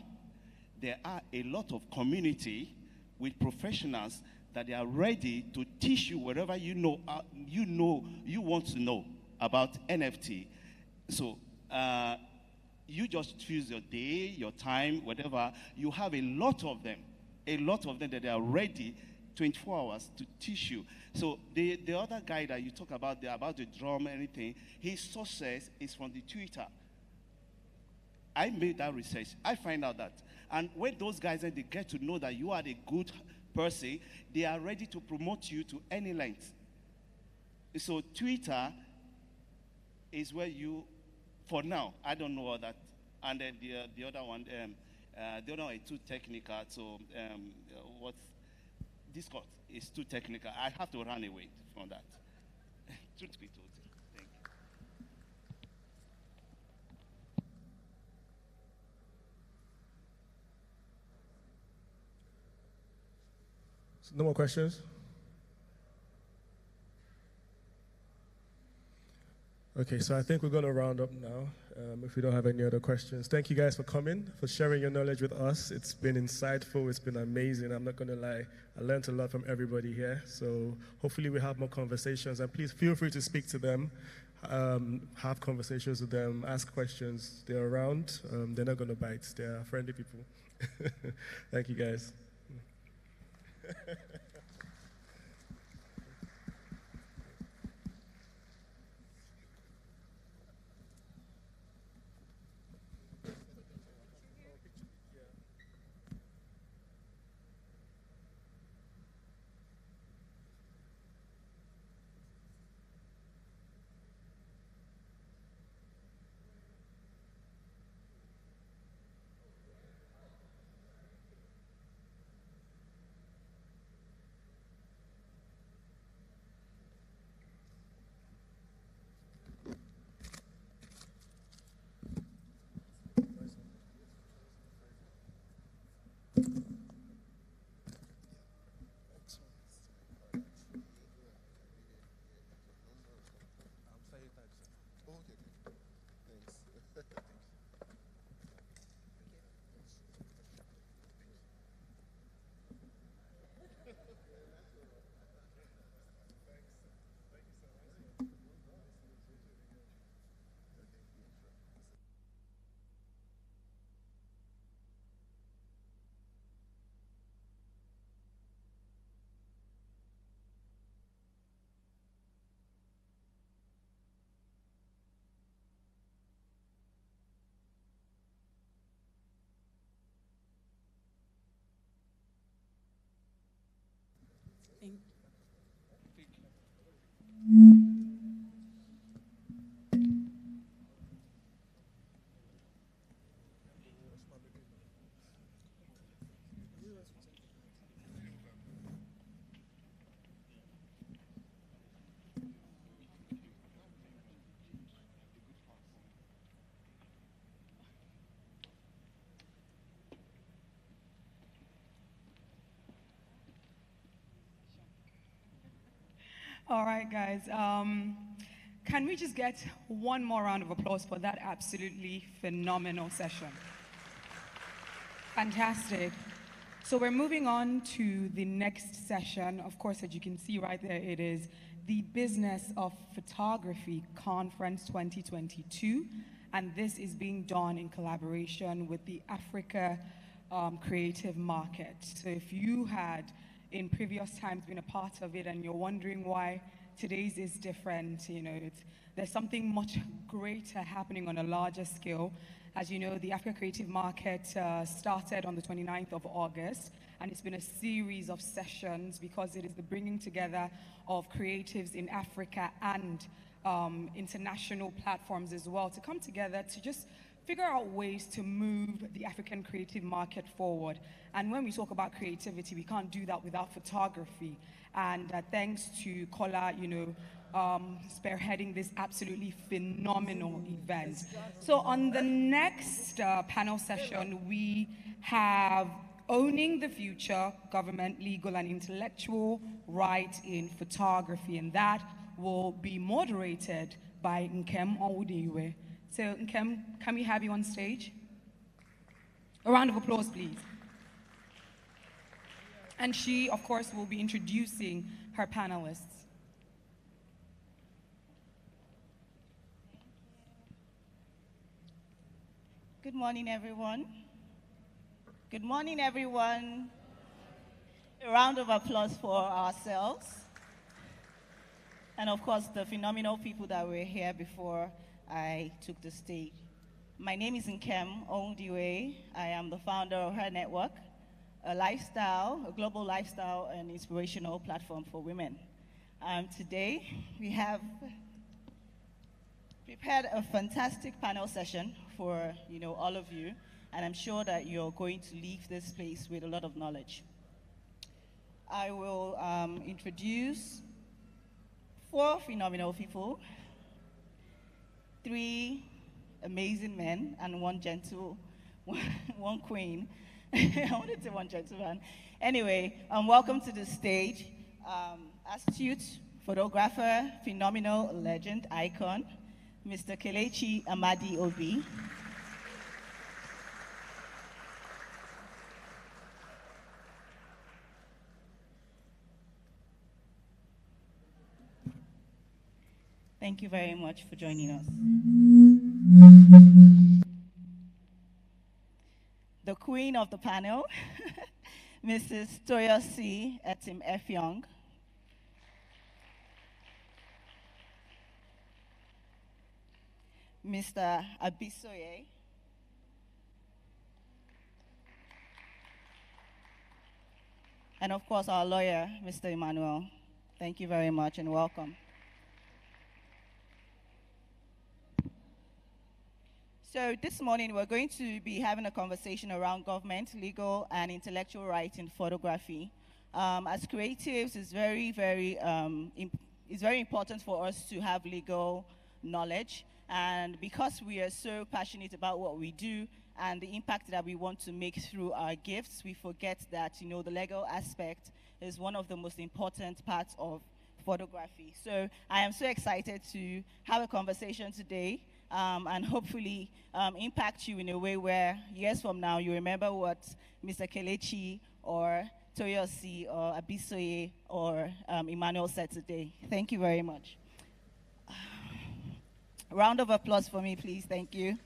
there are a lot of community with professionals that they are ready to teach you whatever you want to know about NFT. So you just choose your day, your time, whatever. You have a lot of them that they are ready 24 hours to teach you. So the other guy that you talk about the drum, anything, his sources is from the Twitter. I made that research. I find out that. And when those guys, they get to know that you are a good person, they are ready to promote you to any length. So Twitter is where you, for now, I don't know that. And then the other one is too technical. So Discord is too technical. I have to run away from that. Truth be told. Thank you.
So no more questions? Okay, so I think we're going to round up now, if we don't have any other questions. Thank you guys for coming, for sharing your knowledge with us. It's been insightful. It's been amazing. I'm not going to lie. I learned a lot from everybody here. So hopefully we have more conversations. And please feel free to speak to them, have conversations with them, ask questions. They're around. They're not going to bite. They're friendly people. Thank you, guys.
All right, guys. Can we just get one more round of applause for that absolutely phenomenal session? Fantastic. So we're moving on to the next session. Of course, as you can see right there, it is the Business of Photography Conference 2022. And this is being done in collaboration with the Africa Creative Market. So if you had in previous times been a part of it and you're wondering why today's is different, you know, there's something much greater happening on a larger scale. As you know, the Africa Creative Market started on the 29th of August, and it's been a series of sessions because it is the bringing together of creatives in Africa and international platforms as well to come together to just figure out ways to move the African creative market forward. And when we talk about creativity, we can't do that without photography. And thanks to Kola, you know, spearheading this absolutely phenomenal event. So on the next panel session, we have Owning the Future, Government, Legal and Intellectual Right in Photography. And that will be moderated by Nkem Onwudiwe. So Nkem, can we have you on stage? A round of applause, please. And she, of course, will be introducing her panelists.
Good morning, everyone. Good morning, everyone. A round of applause for ourselves. And of course, the phenomenal people that were here before I took the stage. My name is Nkem Onwudiwe. I am the founder of Her Network, a global lifestyle and inspirational platform for women. Today, we have prepared a fantastic panel session for all of you, and I'm sure that you're going to leave this place with a lot of knowledge. I will introduce 4 phenomenal people, 3 amazing men, and 1 gentle, one queen. I wanted to say 1 gentleman. Anyway, welcome to the stage. Astute photographer, phenomenal legend, icon, Mr. Kelechi Amadi Obi. Thank you very much for joining us. The queen of the panel, Mrs. Toyosi Etim Effiong. Mr. Abisoye. And of course, our lawyer, Mr. Emmanuel. Thank you very much and welcome. So this morning, we're going to be having a conversation around government, legal, and intellectual rights in photography. As creatives, it's very important for us to have legal knowledge. And because we are so passionate about what we do and the impact that we want to make through our gifts, we forget that, the legal aspect is one of the most important parts of photography. So I am so excited to have a conversation today and hopefully impact you in a way where years from now you remember what Mr. Kelechi or Toyosi or Abisoye or Emmanuel said today. Thank you very much. Round of applause for me, please. Thank you.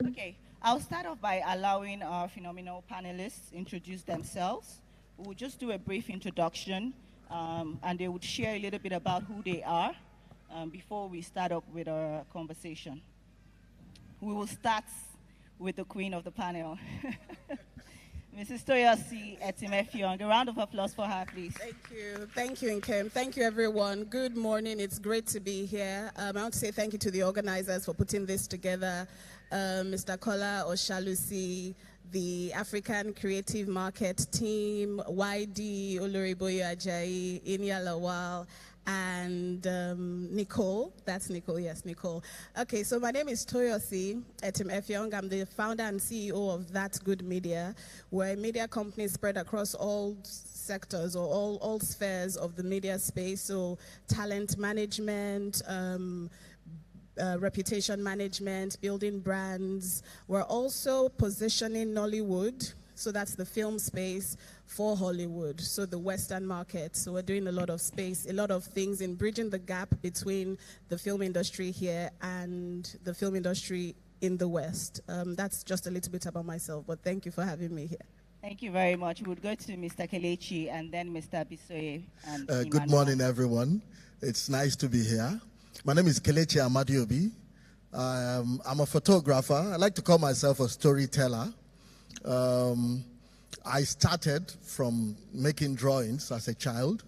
Okay, I'll start off by allowing our phenomenal panelists introduce themselves. We'll just do a brief introduction, and they would share a little bit about who they are before we start up with our conversation. We will start with the queen of the panel. Mrs. Toyosi Etim Effiong. A round of applause for her, please.
Thank you. Thank you, Nkem. Thank you, everyone. Good morning. It's great to be here. I want to say thank you to the organizers for putting this together. Mr. Kola Oshalusi, the African Creative Market team, YD, Oloriboyo Ajayi, Inya Lawal, and Nicole. That's Nicole, yes, Nicole. Okay, so my name is Toyosi Etim Effiong. I'm the founder and CEO of That Good Media. We're a media company spread across all sectors or all spheres of the media space, so talent management, reputation management, building brands. We're also positioning Nollywood, so that's the film space, for Hollywood, so the Western market. So we're doing a lot of space, a lot of things in bridging the gap between the film industry here and the film industry in the West. That's just a little bit about myself, but thank you for having me here.
Thank you very much. We'll go to Mr. Kelechi and then Mr. Abisoye. And
good morning, everyone. It's nice to be here. My name is Kelechi Amadiobi. I'm a photographer. I like to call myself a storyteller. I started from making drawings as a child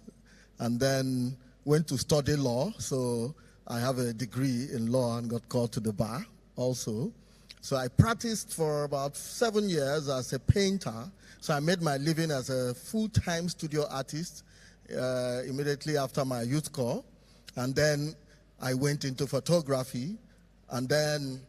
and then went to study law. So I have a degree in law and got called to the bar also. So I practiced for about 7 years as a painter. So I made my living as a full-time studio artist immediately after my youth corps. And then I went into photography, and then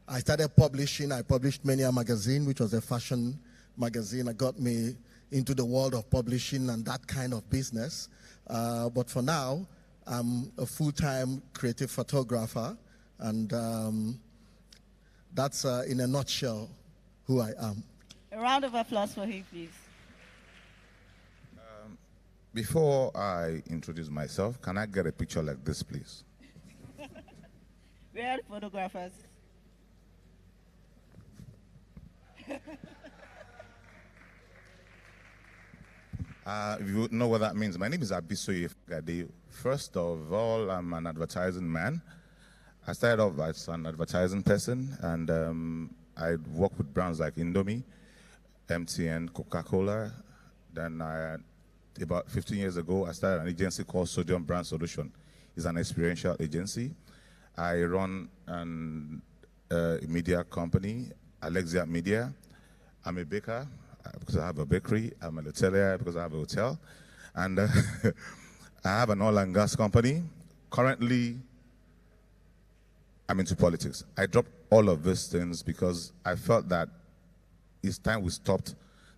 I started publishing. I published Mania Magazine, which was a fashion magazine that got me into the world of publishing and that kind of business. But for now, I'm a full-time creative photographer, and that's in a nutshell who I am.
A round of applause for him, please.
Before I introduce myself, can I get a picture like this, please?
We are photographers.
If you know what that means, my name is Abisoye Fagade. First of all, I'm an advertising man. I started off as an advertising person, and I worked with brands like Indomie, MTN, Coca-Cola. Then about 15 years ago, I started an agency called Sodium Brand Solution. It's an experiential agency. I run a media company, Alexia Media. I'm a baker because I have a bakery. I'm a hotelier because I have a hotel. And I have an oil and gas company. Currently, I'm into politics. I dropped all of these things because I felt that it's time we stopped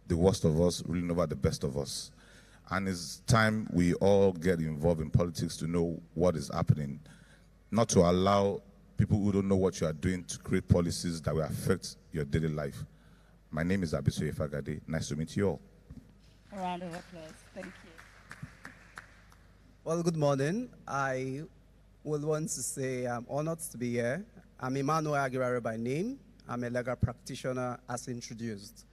the worst of us ruling over the best of us. And it's time we all get involved in politics to know what is happening, not to allow people who don't know what you are doing to create policies that will affect your daily life. My name is Abisoye Fagade. Nice to meet you all.
A round of applause. Thank you.
Well, good morning. I would want to say I'm honored to be here. I'm Emmanuel Aguirre by name. I'm a legal practitioner as introduced.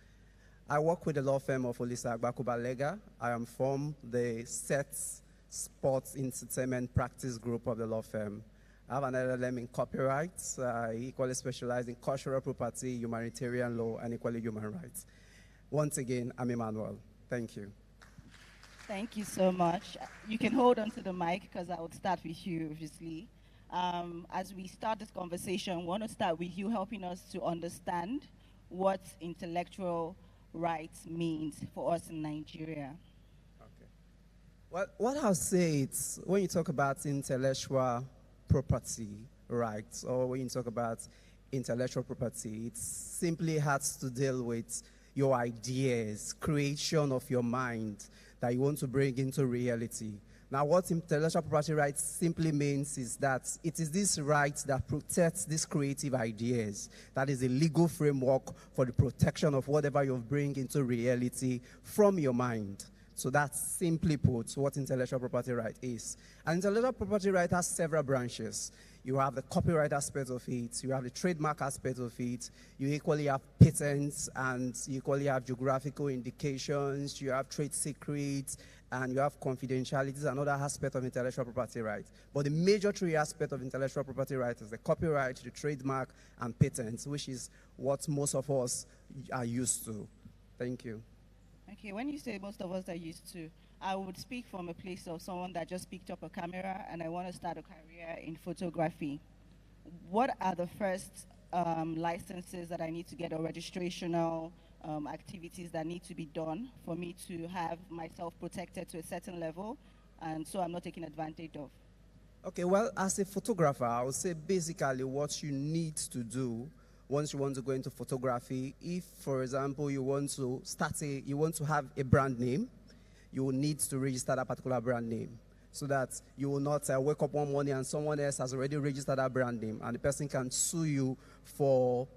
I work with the law firm of Olisa Agbakuba Lega. I am from the SETS Sports Entertainment Practice Group of the law firm. I have an LLM in copyright. I equally specialize in cultural property, humanitarian law, and equally human rights. Once again, I'm Emmanuel. Thank you.
Thank you so much. You can hold on to the mic because I would start with you, obviously. As we start this conversation, we want to start with you helping us to understand what intellectual rights means for us in Nigeria.
Okay. Well, what I'll say is when you talk about intellectual property rights, or when you talk about intellectual property, it simply has to deal with your ideas, creation of your mind that you want to bring into reality. Now, what intellectual property rights simply means is that it is this right that protects these creative ideas. That is a legal framework for the protection of whatever you bring into reality from your mind. So that's simply put what intellectual property right is. And intellectual property right has several branches. You have the copyright aspect of it, you have the trademark aspect of it, you equally have patents, and you equally have geographical indications, you have trade secrets, and you have confidentiality and other aspects of intellectual property rights. But the major three aspects of intellectual property rights is the copyright, the trademark, and patents, which is what most of us are used to. Thank you.
Okay, when you say most of us are used to, I would speak from a place of someone that just picked up a camera and I want to start a career in photography. What are the first licenses that I need to get, or registrational activities that need to be done for me to have myself protected to a certain level, and so I'm not taken advantage of?
Okay, well, as a photographer, I would say basically what you need to do once you want to go into photography, if, for example, you want to have a brand name, you will need to register that particular brand name, so that you will not wake up one morning and someone else has already registered that brand name, and the person can sue you for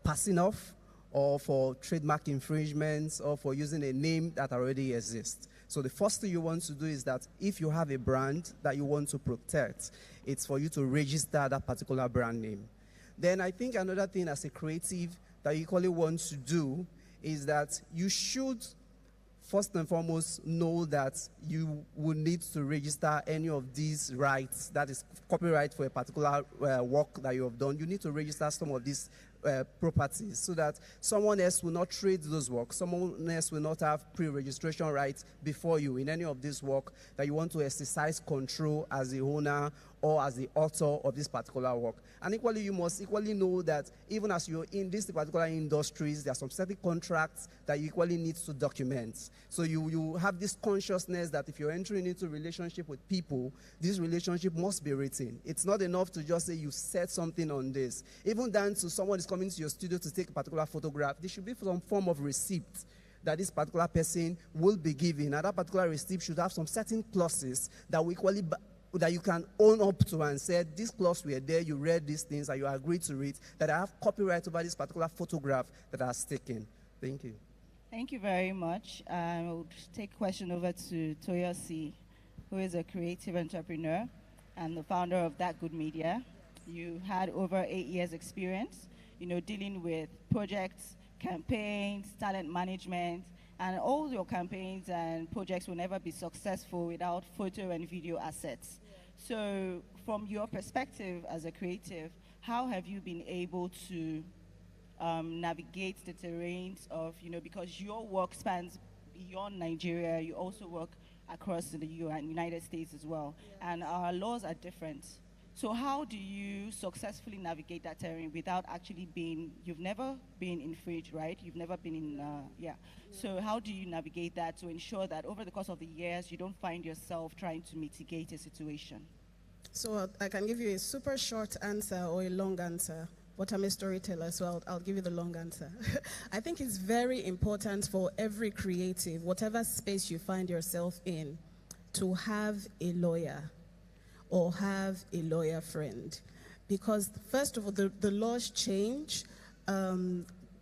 passing off, or for trademark infringements, or for using a name that already exists. So the first thing you want to do is that if you have a brand that you want to protect, it's for you to register that particular brand name. Then I think another thing as a creative that you equally want to do is that you should first and foremost know that you will need to register any of these rights, that is copyright for a particular work that you have done. You need to register some of these properties so that someone else will not trade those works, someone else will not have pre-registration rights before you in any of this work that you want to exercise control as the owner or as the author of this particular work. And equally, you must equally know that even as you're in these particular industries, there are some certain contracts that you equally need to document. So you have this consciousness that if you're entering into a relationship with people, this relationship must be written. It's not enough to just say you said something on this. Even down to someone is coming to your studio to take a particular photograph, there should be some form of receipt that this particular person will be giving. And that particular receipt should have some certain clauses that will equally that you can own up to and say, this clause were there, you read these things, and you agreed to it, that I have copyright over this particular photograph that I was taken. Thank you.
Thank you very much. I will take a question over to Toyosi, who is a creative entrepreneur and the founder of That Good Media. You had over 8 years experience, dealing with projects, campaigns, talent management, and all your campaigns and projects will never be successful without photo and video assets. So from your perspective as a creative, how have you been able to navigate the terrains of, because your work spans beyond Nigeria, you also work across the United States as well, and our laws are different. So how do you successfully navigate that terrain without actually you've never been infringed, right? You've never been in, So how do you navigate that to ensure that over the course of the years, you don't find yourself trying to mitigate a situation?
So I can give you a super short answer or a long answer, but I'm a storyteller, so I'll give you the long answer. I think it's very important for every creative, whatever space you find yourself in, to have a lawyer or have a lawyer friend. Because first of all, the laws change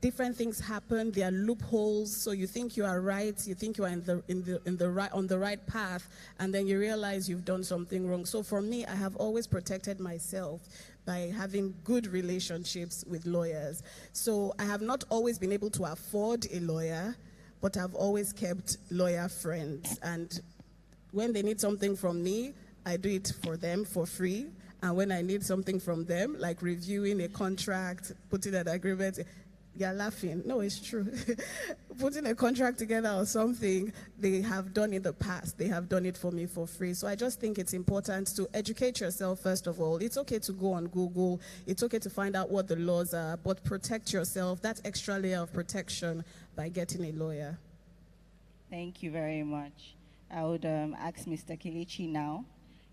different things happen. There are loopholes. So you think you are right. You think you are on the right path, and then you realize you've done something wrong. So for me, I have always protected myself by having good relationships with lawyers. So I have not always been able to afford a lawyer, but I've always kept lawyer friends. And when they need something from me, I do it for them for free. And when I need something from them, like reviewing a contract, putting an agreement, you're laughing. No, it's true. Putting a contract together or something they have done in the past, they have done it for me for free. So I just think it's important to educate yourself first of all. It's okay to go on Google. It's okay to find out what the laws are, but protect yourself, that extra layer of protection, by getting a lawyer.
Thank you very much. I would ask Mr. Kelechi now.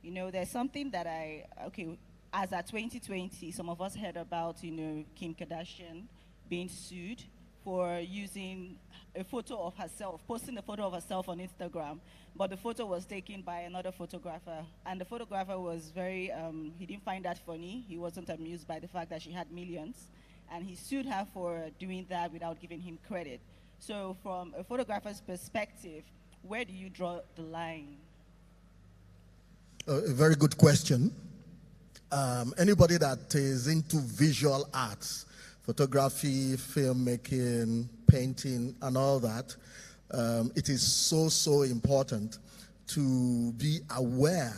You know, there's something that as at 2020, some of us heard about, Kim Kardashian being sued for using a photo of herself, posting a photo of herself on Instagram, but the photo was taken by another photographer, and the photographer was very, he didn't find that funny. He wasn't amused by the fact that she had millions, and he sued her for doing that without giving him credit. So from a photographer's perspective, where do you draw the line?
A very good question. Anybody that is into visual arts, photography, filmmaking, painting, and all that, it is so important to be aware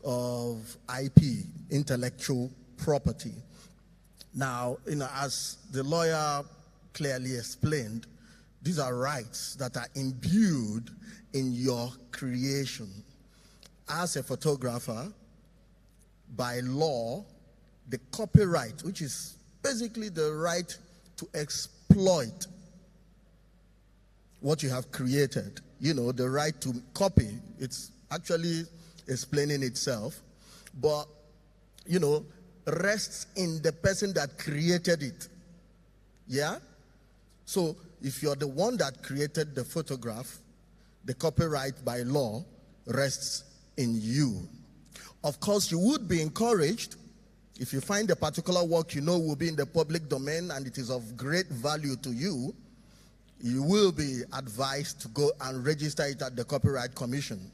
of IP, intellectual property. Now, as the lawyer clearly explained, these are rights that are imbued in your creation. As a photographer, by law, the copyright, which is basically the right to exploit what you have created, the right to copy, it's actually explaining itself, but, rests in the person that created it. Yeah? So if you're the one that created the photograph, the copyright by law rests in you. Of course, you would be encouraged, if you find a particular work will be in the public domain and it is of great value to you, you will be advised to go and register it at the Copyright Commission.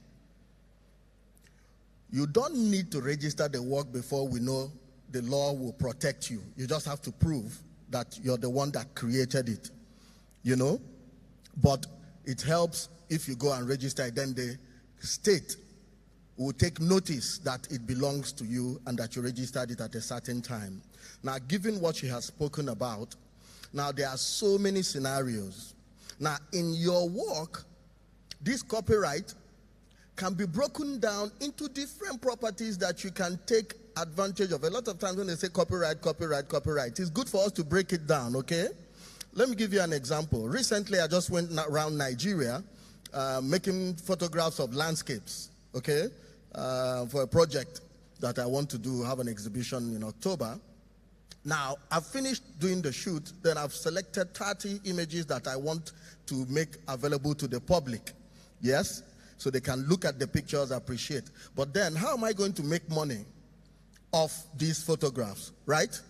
You don't need to register the work before we know the law will protect you. You just have to prove that you're the one that created it, But it helps if you go and register it, then the state will take notice that it belongs to you and that you registered it at a certain time. Now, given what she has spoken about, now there are so many scenarios. Now, in your work, this copyright can be broken down into different properties that you can take advantage of. A lot of times when they say copyright, it's good for us to break it down, okay? Let me give you an example. Recently, I just went around Nigeria making photographs of landscapes, okay? For a project that I want to do, have an exhibition in October. Now, I've finished doing the shoot, then I've selected 30 images that I want to make available to the public. Yes? So they can look at the pictures, appreciate. But then, how am I going to make money off these photographs, right?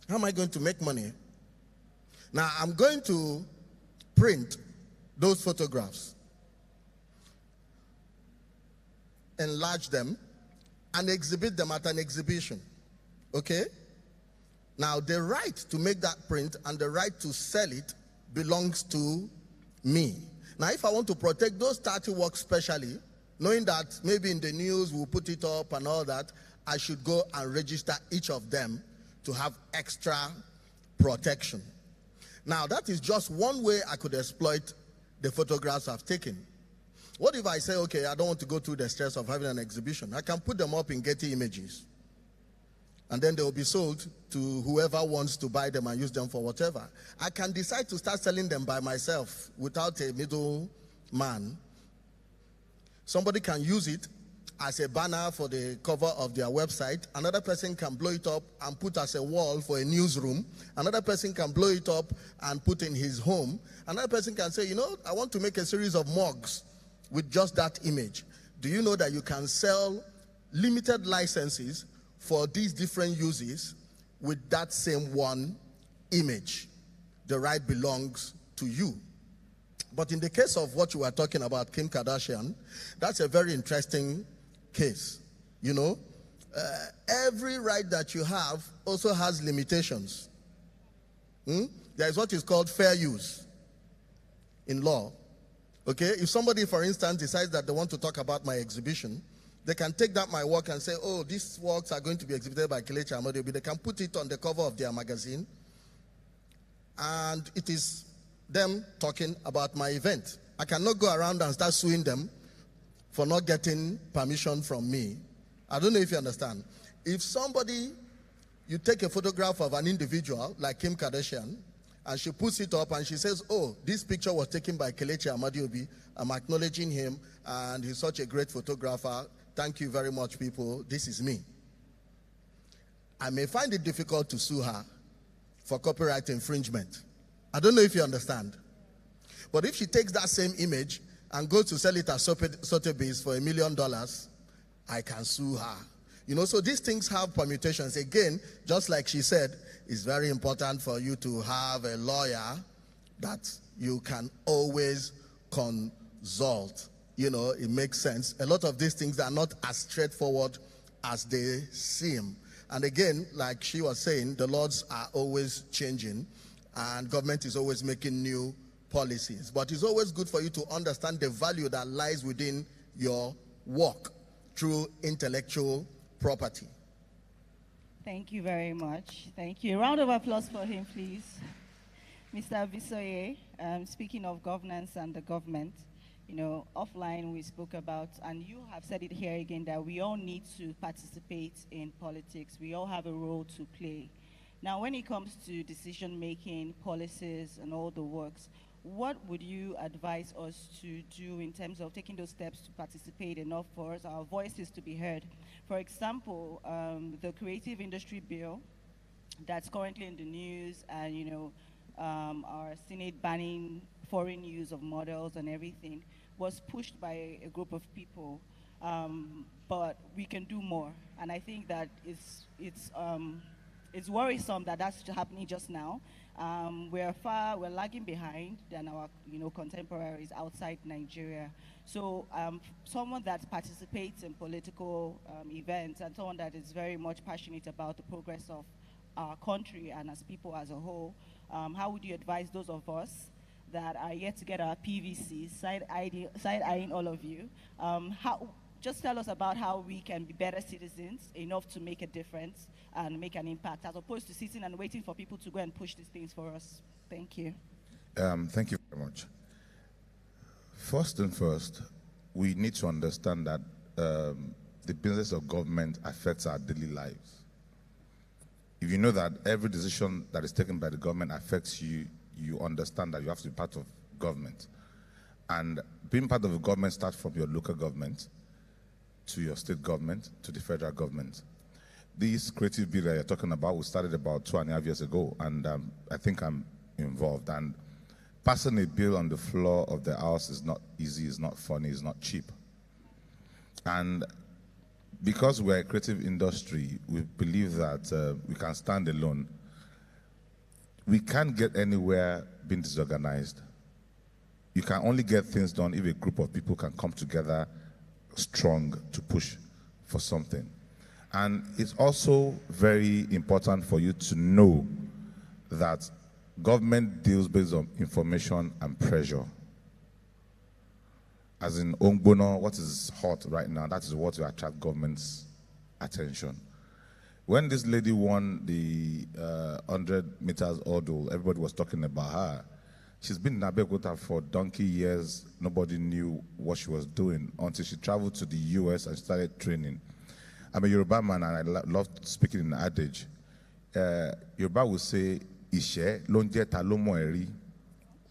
How am I going to make money? Now, I'm going to print those photographs, enlarge them, and exhibit them at an exhibition, okay? Now, the right to make that print and the right to sell it belongs to me. Now, if I want to protect those 30 works specially, knowing that maybe in the news we'll put it up and all that, I should go and register each of them to have extra protection. Now, that is just one way I could exploit the photographs I've taken. What if I say, okay, I don't want to go through the stress of having an exhibition? I can put them up in Getty Images. And then they will be sold to whoever wants to buy them and use them for whatever. I can decide to start selling them by myself without a middle man. Somebody can use it as a banner for the cover of their website. Another person can blow it up and put as a wall for a newsroom. Another person can blow it up and put in his home. Another person can say, I want to make a series of mugs with just that image. Do you know that you can sell limited licenses for these different uses with that same one image? the right belongs to you. But in the case of what you were talking about, Kim Kardashian, that's a very interesting case. You know, every right that you have also has limitations. There is what is called fair use in law. Okay, if somebody, for instance, decides that they want to talk about my exhibition, they can take that my work and say, oh, these works are going to be exhibited by Kelechi Amadiobi. They can put it on the cover of their magazine, and it is them talking about my event. I cannot go around and start suing them for not getting permission from me. I don't know if you understand. If somebody, you take a photograph of an individual like Kim Kardashian, and she puts it up and she says, oh, this picture was taken by Kelechi Amadiobi. I'm acknowledging him, and he's such a great photographer. Thank you very much, people. This is me. I may find it difficult to sue her for copyright infringement. I don't know if you understand. But if she takes that same image and goes to sell it at Sotheby's for $1 million, I can sue her. You know, so these things have permutations. Again, just like she said, it's very important for you to have a lawyer that you can always consult. You know, it makes sense. A lot of these things are not as straightforward as they seem. And again, like she was saying, the laws are always changing, and government is always making new policies. But it's always good for you to understand the value that lies within your work through intellectual property.
Thank you very much. Thank you. A round of applause for him, please. Mr. Abisoye, speaking of governance and the government, you know, offline we spoke about, and you have said it here again, that we all need to participate in politics. We all have a role to play. Now, when it comes to decision-making, policies, and all the works, what would you advise us to do in terms of taking those steps to participate enough for us, our voices to be heard? For example, the creative industry bill that's currently in the news, and you know, our Senate banning foreign use of models and everything, was pushed by a group of people, but we can do more. And I think that it's worrisome that that's happening just now. We're lagging behind than our contemporaries outside Nigeria. So someone that participates in political events, and someone that is very much passionate about the progress of our country and as people as a whole, how would you advise those of us that are yet to get our PVCs, side-eyeing all of you, just tell us about how we can be better citizens, enough to make a difference and make an impact, as opposed to sitting and waiting for people to go and push these things for us. Thank you.
Thank you very much. First and first, we need to understand that the business of government affects our daily lives. If you know that every decision that is taken by the government affects you, you understand that you have to be part of government. And being part of the government starts from your local government to your state government to the federal government. This creative bill that you're talking about, we started about 2.5 years ago, and I think I'm involved. And passing a bill on the floor of the House is not easy, it's not funny, it's not cheap. And because we're a creative industry, we believe that we can stand alone. We can't get anywhere being disorganized. You can only get things done if a group of people can come together strong to push for something. And it's also very important for you to know that government deals based on information and pressure. As in Ongbono, what is hot right now, that is what will attract government's attention. When this lady won the 100 meters hurdle, everybody was talking about her. She's been in Abeokuta for donkey years. Nobody knew what she was doing until she traveled to the US and started training. I'm a Yoruba man and I love speaking in adage. Yoruba will say, Ishe lonje talomo eri,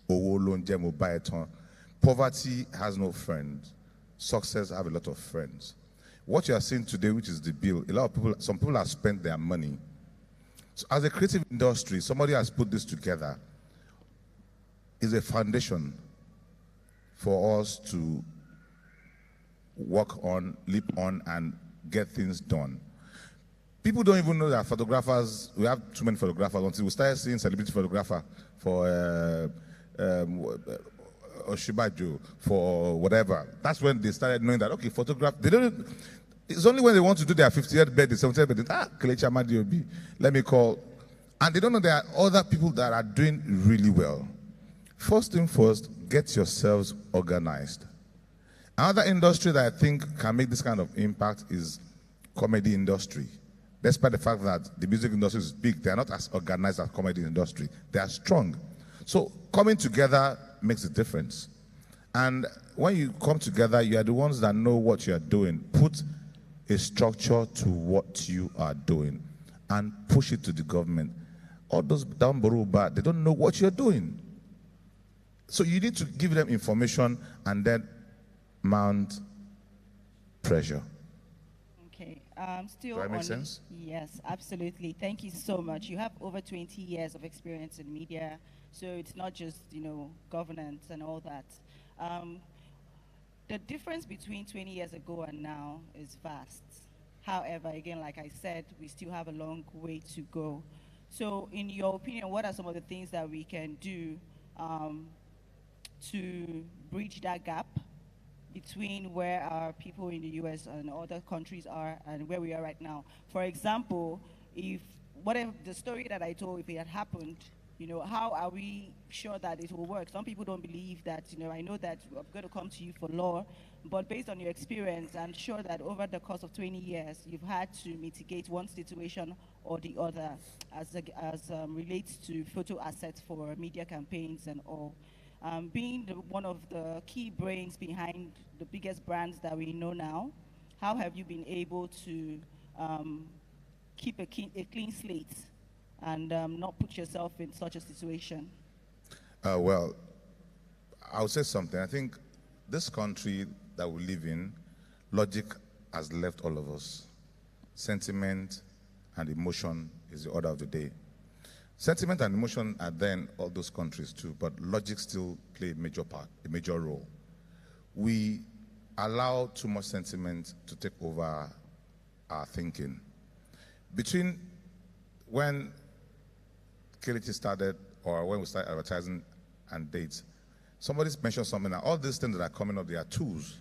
owo lonje mo ba etan. Poverty has no friends. Success have a lot of friends. What you are seeing today, which is the bill, a lot of people, some people have spent their money. So as a creative industry, somebody has put this together. It's a foundation for us to work on, leap on, and get things done. People don't even know that photographers, we have too many photographers until we started seeing celebrity photographer for Oshibajo, for whatever. That's when they started knowing that, okay, they don't, it's only when they want to do their 50th birthday, 70th birthday, Kelechi Amadi Obi, let me call. And they don't know there are other people that are doing really well. First thing first, get yourselves organized. Another industry that I think can make this kind of impact is comedy industry. Despite the fact that the music industry is big, they are not as organized as comedy industry. They are strong. So coming together makes a difference. And when you come together, you are the ones that know what you are doing. Put a structure to what you are doing and push it to the government. All those down Boruba, they don't know what you're doing. So you need to give them information and then mount pressure.
Okay. Still
Do I make sense?
Yes, absolutely. Thank you so much. You have over 20 years of experience in media, so it's not just, governance and all that. The difference between 20 years ago and now is vast. However, again, like I said, we still have a long way to go. So in your opinion, what are some of the things that we can do to bridge that gap between where our people in the US and other countries are and where we are right now? For example, if whatever the story that I told, if it had happened, how are we sure that it will work? Some people don't believe that, I know that I'm going to come to you for law, but based on your experience, I'm sure that over the course of 20 years, you've had to mitigate one situation or the other as relates to photo assets for media campaigns and all. Being one of the key brains behind the biggest brands that we know now, how have you been able to keep a clean slate and not put yourself in such a situation?
Well, I'll say something. I think this country that we live in, logic has left all of us. Sentiment and emotion is the order of the day. Sentiment and emotion are there in all those countries too, but logic still play a major part, a major role. We allow too much sentiment to take over our thinking. Between when Kelechi started or when we started advertising and dates, somebody mentioned something that all these things that are coming up, they are tools.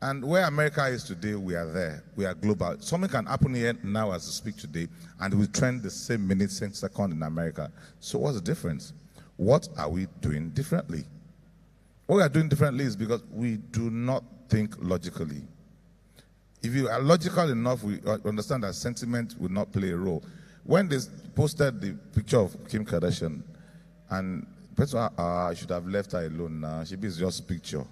And where America is today, we are there. We are global. Something can happen here now as we speak today, and we trend the same minute, same second in America. So what's the difference? What are we doing differently? What we are doing differently is because we do not think logically. If you are logical enough, we understand that sentiment will not play a role. When they posted the picture of Kim Kardashian, and person, I should have left her alone now. She is just a picture.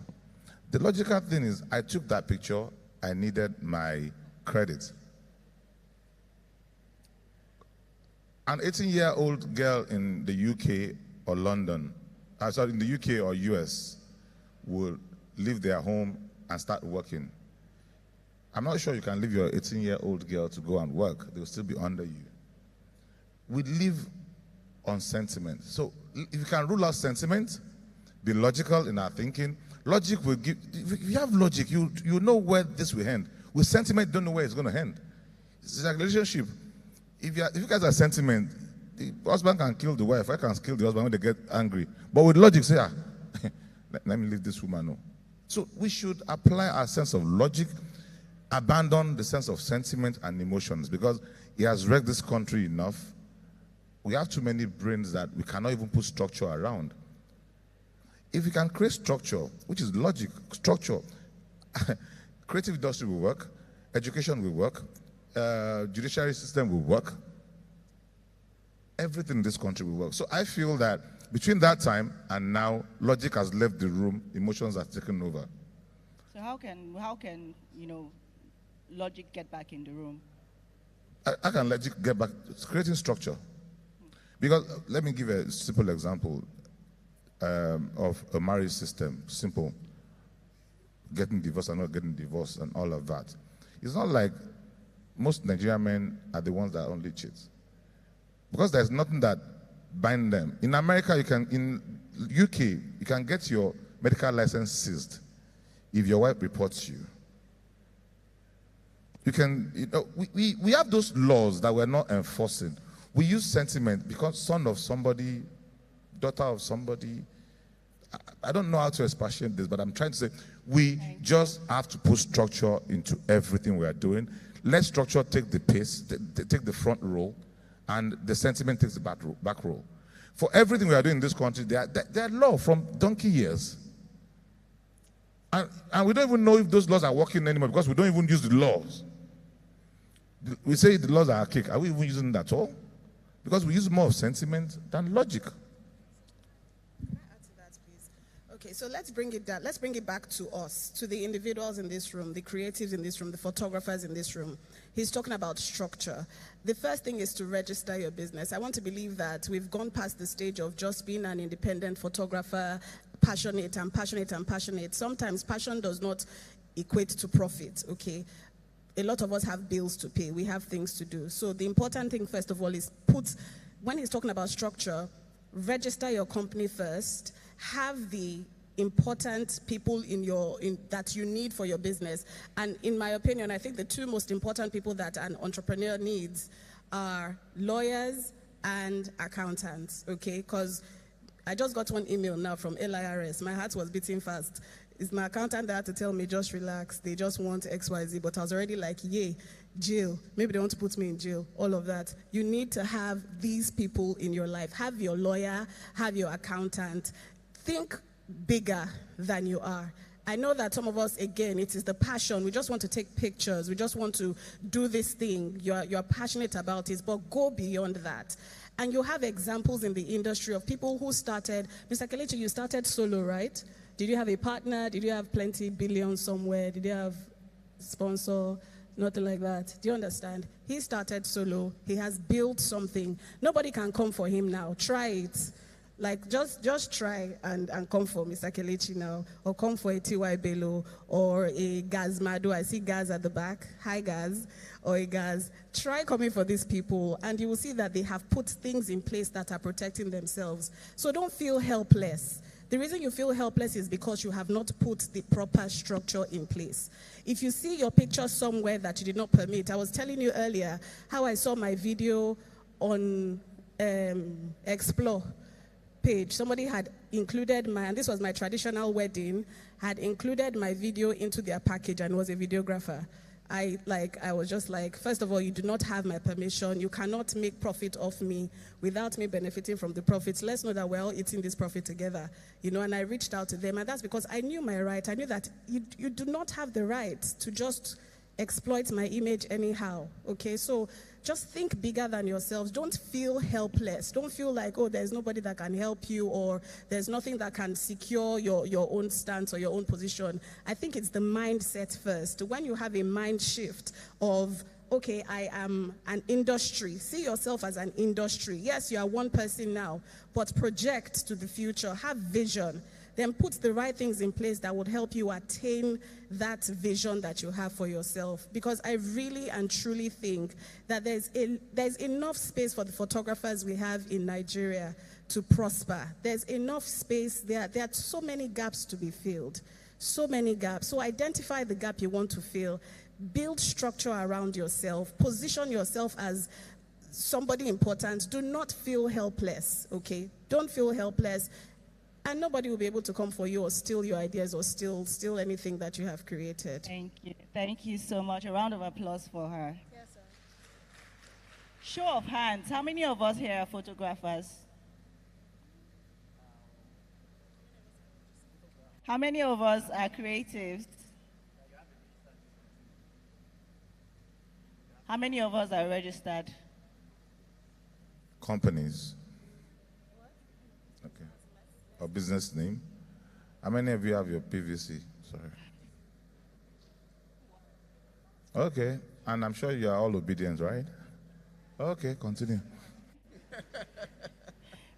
The logical thing is, I took that picture, I needed my credit. An 18-year-old girl in the UK or London, in the UK or US, will leave their home and start working. I'm not sure you can leave your 18-year-old girl to go and work. They'll still be under you. We live on sentiment. So if you can rule out sentiment, be logical in our thinking. Logic will give, if you have logic, you know where this will end. With sentiment, you don't know where it's going to end. It's like a relationship. If you guys are sentiment, the husband can kill the wife, I can kill the husband when they get angry. But with logic, say, let me leave this woman. No. So we should apply our sense of logic, abandon the sense of sentiment and emotions, because it has wrecked this country enough. We have too many brains that we cannot even put structure around. If you can create structure, which is logic, structure, creative industry will work, education will work, judiciary system will work, everything in this country will work. So I feel that between that time and now, logic has left the room, emotions have taken over.
So how can logic get back in the room?
I can logic get back, creating structure. Because let me give a simple example. Of a marriage system, simple, getting divorced and not getting divorced and all of that. It's not like most Nigerian men are the ones that only cheat. Because there's nothing that binds them. In America, in UK, you can get your medical license seized if your wife reports you. You can, we have those laws that we're not enforcing. We use sentiment because son of somebody, daughter of somebody. I don't know how to expatiate this, but I'm trying to say we just have to put structure into everything we are doing. Let structure take the pace, take the front role, and the sentiment takes the back role. For everything we are doing in this country, there are laws from donkey years. And we don't even know if those laws are working anymore because we don't even use the laws. We say the laws are archaic. Are we even using that at all? Because we use more of sentiment than logic.
Okay, so let's bring it down. Let's bring it back to us, to the individuals in this room, the creatives in this room, the photographers in this room. He's talking about structure. The first thing is to register your business. I want to believe that we've gone past the stage of just being an independent photographer, passionate and passionate and passionate. Sometimes passion does not equate to profit, okay? A lot of us have bills to pay. We have things to do. So the important thing, first of all, is when he's talking about structure, register your company first, have the important people that you need for your business. And in my opinion, I think the two most important people that an entrepreneur needs are lawyers and accountants, okay? Because I just got one email now from LIRS. My heart was beating fast. It's my accountant that had to tell me, just relax. They just want XYZ. But I was already like, yay, jail. Maybe they want to put me in jail. All of that. You need to have these people in your life. Have your lawyer, have your accountant. Think bigger than you are. I know that some of us, again, it is the passion. We just want to take pictures. We just want to do this thing. You're passionate about it, but go beyond that. And you have examples in the industry of people who started. Mr. Kelechi, you started solo, right? Did you have a partner? Did you have plenty billions somewhere? Did you have sponsor? Nothing like that. Do you understand? He started solo. He has built something. Nobody can come for him now. Try it. Like, just try and come for Mr. Kelechi now, or come for a T.Y. Bello, or a Gaz Madu. I see Gaz at the back. Hi, Gaz. Or a Gaz. Try coming for these people, and you will see that they have put things in place that are protecting themselves. So don't feel helpless. The reason you feel helpless is because you have not put the proper structure in place. If you see your picture somewhere that you did not permit, I was telling you earlier how I saw my video on Explore page. Somebody had included and this was my traditional wedding, had included my video into their package and was a videographer. I was just like, first of all, you do not have my permission. You cannot make profit off me without me benefiting from the profits. Let's know that we're all eating this profit together, and I reached out to them, and that's because I knew my right. I knew that you do not have the right to just exploit my image anyhow, okay? So just think bigger than yourselves. Don't feel helpless. Don't feel like, oh, there's nobody that can help you, or there's nothing that can secure your own stance or your own position. I think it's the mindset first. When you have a mind shift of, okay, I am an industry. See yourself as an industry. Yes, you are one person now, but project to the future. Have vision. Then put the right things in place that would help you attain that vision that you have for yourself. Because I really and truly think that there's enough space for the photographers we have in Nigeria to prosper. There's enough space there. There are so many gaps to be filled. So many gaps. So identify the gap you want to fill. Build structure around yourself. Position yourself as somebody important. Do not feel helpless, okay? Don't feel helpless. And nobody will be able to come for you or steal your ideas or steal anything that you have created.
Thank you. Thank you so much. A round of applause for her.
Yes, sir.
Show of hands. How many of us here are photographers? How many of us are creatives? How many of us are registered?
Companies. Okay. Or business name. How many of you have your PVC? Sorry. Okay. And I'm sure you are all obedient, right? Okay, continue.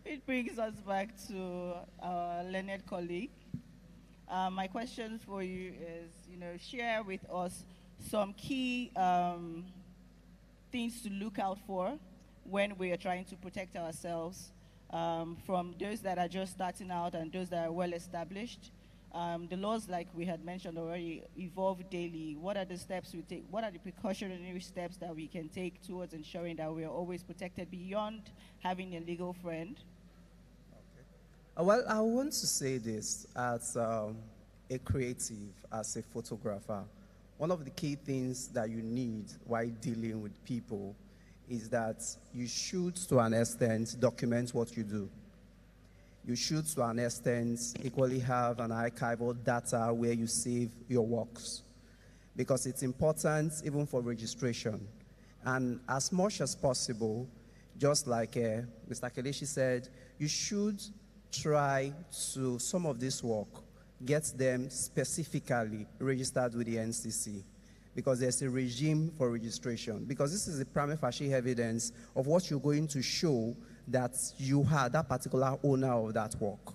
It brings us back to our learned colleague. My question for you is, share with us some key things to look out for when we are trying to protect ourselves from those that are just starting out and those that are well established. the laws, like we had mentioned already, evolve daily. What are the steps we take? What are the precautionary steps that we can take towards ensuring that we are always protected beyond having a legal friend?
Well, I want to say this as a creative, as a photographer. One of the key things that you need while dealing with people is that you should, to an extent, document what you do. You should, to an extent, equally have an archival data where you save your works, because it's important even for registration. And as much as possible, just like Mr. Kelechi said, you should try to, some of this work, get them specifically registered with the NCC, because there's a regime for registration. Because this is the prima facie evidence of what you're going to show that you had that particular owner of that work.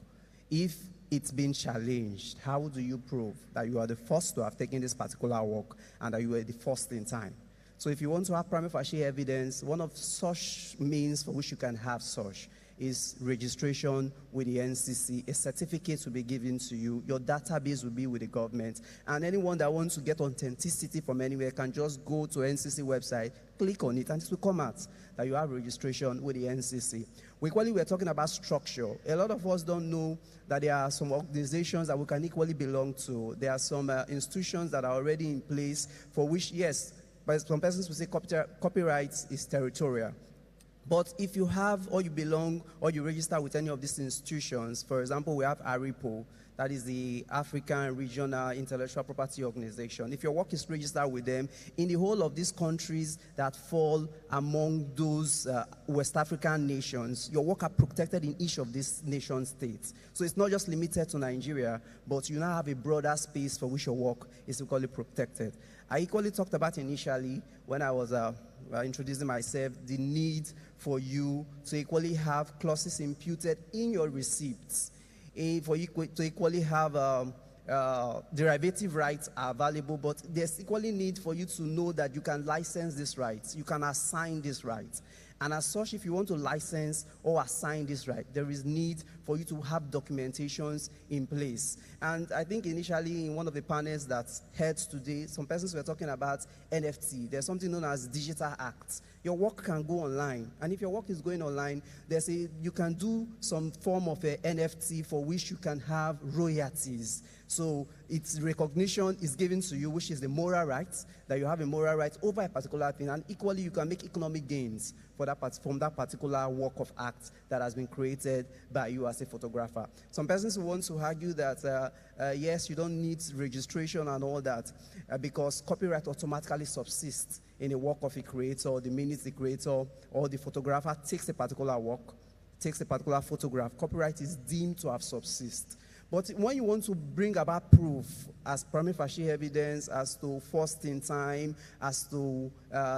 If it's been challenged, how do you prove that you are the first to have taken this particular work and that you were the first in time? So if you want to have prima facie evidence, one of such means for which you can have such is registration with the NCC. A certificate will be given to you. Your database will be with the government. And anyone that wants to get authenticity from anywhere can just go to NCC website, click on it, and it will come out that you have registration with the NCC. We're talking about structure. A lot of us don't know that there are some organizations that we can equally belong to. There are some institutions that are already in place for which, yes, but some persons will say copyright is territorial. But if you have, or you belong, or you register with any of these institutions, for example, we have ARIPO, that is the African Regional Intellectual Property Organization. If your work is registered with them, in the whole of these countries that fall among those West African nations, your work are protected in each of these nation states. So it's not just limited to Nigeria, but you now have a broader space for which your work is equally protected. I equally talked about initially, when I was introducing myself, the need for you to equally have clauses imputed in your receipts, for you to equally have derivative rights are valuable, but there's equally need for you to know that you can license these rights, you can assign these rights. And as such, if you want to license or assign this right, there is need for you to have documentations in place. And I think initially in one of the panels that heads today, some persons were talking about NFT. There's something known as Digital Act. Your work can go online. And if your work is going online, you can do some form of a NFT for which you can have royalties. So its recognition is given to you, which is the moral rights, that you have a moral right over a particular thing, and equally you can make economic gains from that particular work of art that has been created by you as a photographer. Some persons want to argue that, yes, you don't need registration and all that, because copyright automatically subsists in a work of a creator, the minute the creator or the photographer takes a particular work, takes a particular photograph, copyright is deemed to have subsist. But when you want to bring about proof as prima facie evidence, as to first in time, as to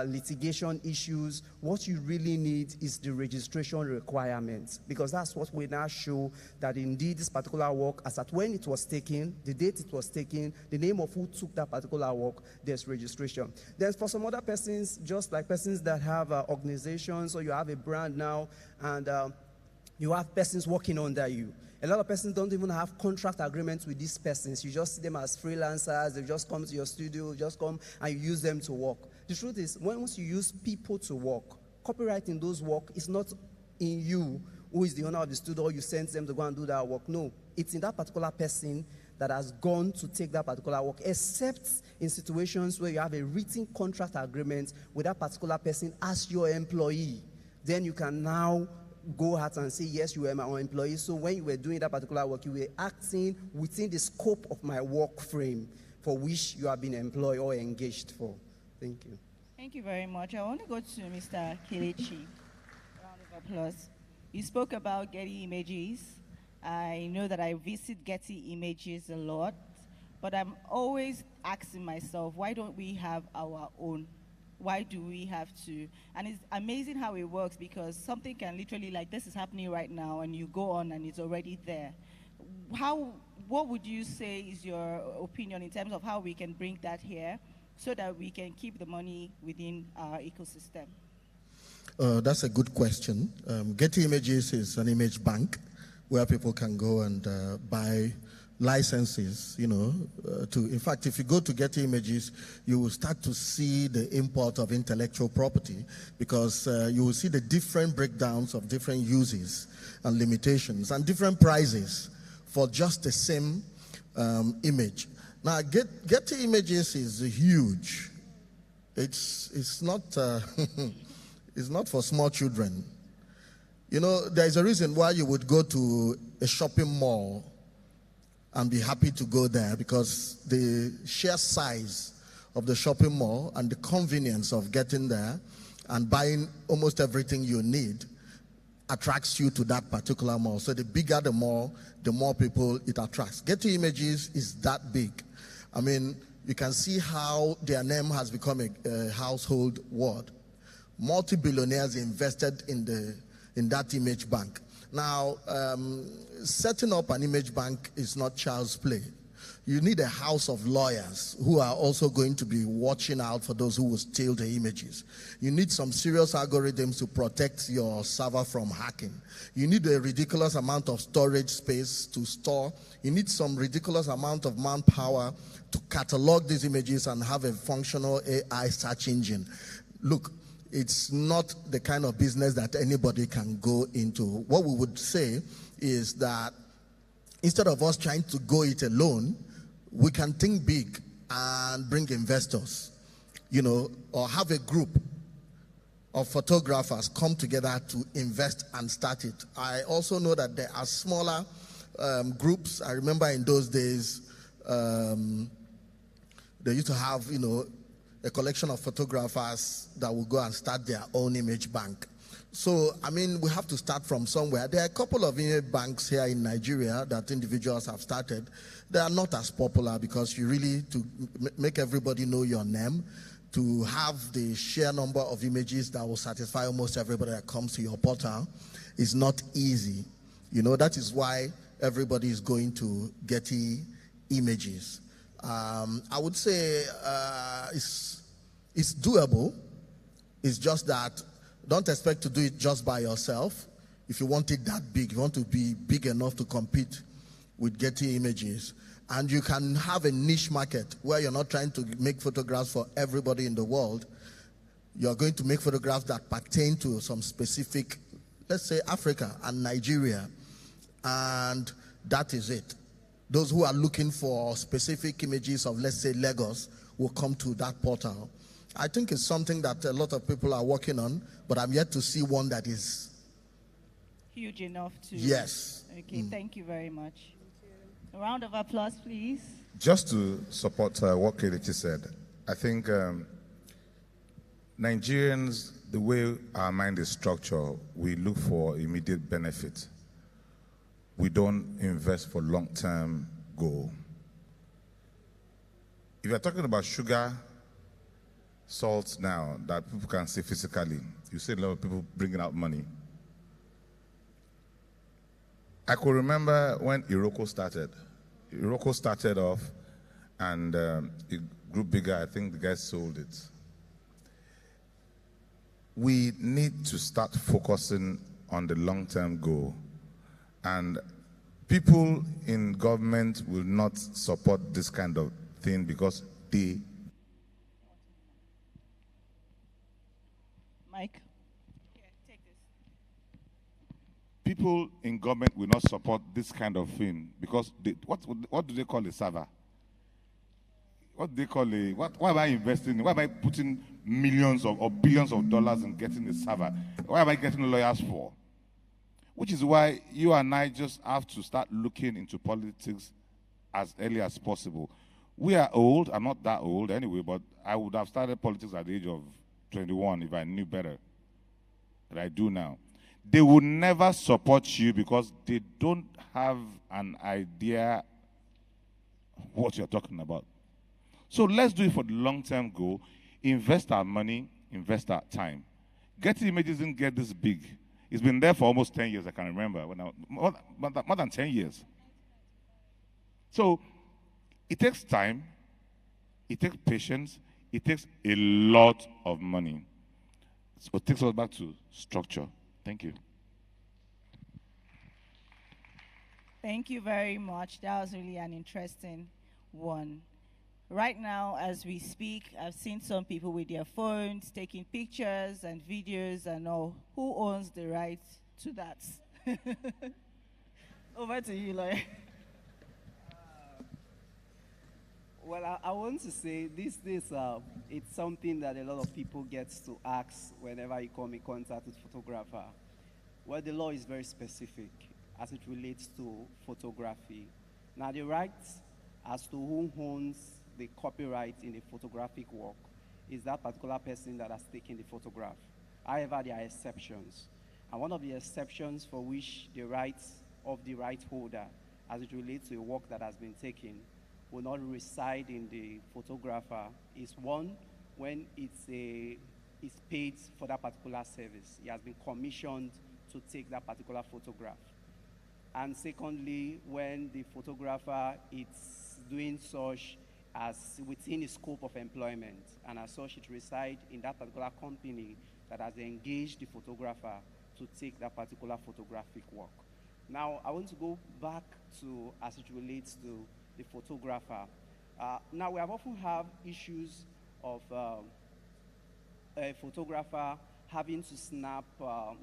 litigation issues, what you really need is the registration requirements, because that's what we now show that indeed this particular work, as at when it was taken, the date it was taken, the name of who took that particular work, there's registration. Then for some other persons, just like persons that have organizations, or you have a brand now, and you have persons working under you. A lot of persons don't even have contract agreements with these persons. You just see them as freelancers. They just come to your studio, just come and you use them to work. The truth is, once you use people to work, copyright in those work is not in you, who is the owner of the studio, you send them to go and do that work. No, it's in that particular person that has gone to take that particular work, except in situations where you have a written contract agreement with that particular person as your employee. Then you can now go out and say, yes, you were my own employee. So when you were doing that particular work, you were acting within the scope of my work frame for which you have been employed or engaged for. Thank you.
Thank you very much. I want to go to Mr. Kelechi. Round of applause. You spoke about Getty Images. I know that I visit Getty Images a lot, but I'm always asking myself, why don't we have our own? Why do we have to? And it's amazing how it works, because something can literally, like this is happening right now, and you go on and it's already there. What would you say is your opinion in terms of how we can bring that here so that we can keep the money within our ecosystem?
That's a good question. Getty Images is an image bank where people can go and buy licenses, in fact, if you go to Getty Images, you will start to see the import of intellectual property, because you will see the different breakdowns of different uses and limitations and different prices for just the same image. Now, Getty Images is huge. It's not it's not for small children. There is a reason why you would go to a shopping mall and be happy to go there, because the sheer size of the shopping mall and the convenience of getting there and buying almost everything you need attracts you to that particular mall. So the bigger the mall, the more people it attracts. Getty Images is that big. I mean, you can see how their name has become a household word. Multi-billionaires invested in that image bank. Now, setting up an image bank is not child's play. You need a house of lawyers who are also going to be watching out for those who will steal the images. You need some serious algorithms to protect your server from hacking. You need a ridiculous amount of storage space to store. You need some ridiculous amount of manpower to catalog these images and have a functional AI search engine. Look, it's not the kind of business that anybody can go into. What we would say is that instead of us trying to go it alone, we can think big and bring investors, or have a group of photographers come together to invest and start it. I also know that there are smaller groups. I remember in those days, they used to have, a collection of photographers that will go and start their own image bank. So, I mean, we have to start from somewhere. There are a couple of image banks here in Nigeria that individuals have started. They are not as popular, because you really, to make everybody know your name, to have the sheer number of images that will satisfy almost everybody that comes to your portal is not easy. That is why everybody is going to Getty Images. I would say it's doable. It's just that don't expect to do it just by yourself. If you want it that big, you want to be big enough to compete with Getty Images. And you can have a niche market where you're not trying to make photographs for everybody in the world. You're going to make photographs that pertain to some specific, let's say, Africa and Nigeria. And that is it. Those who are looking for specific images of, let's say, Lagos will come to that portal. I think it's something that a lot of people are working on, but I'm yet to see one that is
huge enough to...
Yes.
Okay, thank you very much. A round of applause, please.
Just to support what Kelechi said, I think Nigerians, the way our mind is structured, we look for immediate benefit. We don't invest for long-term goal. If you're talking about sugar, salt now that people can see physically, you see a lot of people bringing out money. I could remember when Iroko started. Iroko started off and it grew bigger. I think the guys sold it. We need to start focusing on the long-term goal. And people in government will not support this kind of thing because they...
Mike?
People in government will not support this kind of thing because what do they call a server? What do they call a... Why am I investing? Why am I putting millions or billions of dollars in getting a server? Why am I getting lawyers for? Which is why you and I just have to start looking into politics as early as possible. We are old. I'm not that old anyway, but I would have started politics at the age of 21 if I knew better than I do now. They would never support you because they don't have an idea what you're talking about. So let's do it for the long-term goal. Invest our money, invest our time. Getty Images didn't get this big. It's been there for almost 10 years, I can remember. More than 10 years. So it takes time, it takes patience, it takes a lot of money. So it takes us back to structure. Thank you.
Thank you very much. That was really an interesting one. Right now, as we speak, I've seen some people with their phones taking pictures and videos and all. Who owns the right to that? Over to you, lawyer.
Well, I want to say this it's something that a lot of people get to ask whenever you come in contact with photographer. Well, the law is very specific as it relates to photography. Now, the rights as to who owns the copyright in a photographic work is that particular person that has taken the photograph. However, there are exceptions. And one of the exceptions for which the rights of the right holder as it relates to a work that has been taken will not reside in the photographer is one, when it's paid for that particular service. He has been commissioned to take that particular photograph. And secondly, when the photographer is doing such as within the scope of employment, and as such it resides in that particular company that has engaged the photographer to take that particular photographic work. Now, I want to go back to as it relates to the photographer. Now, we have often have issues of a photographer having to snap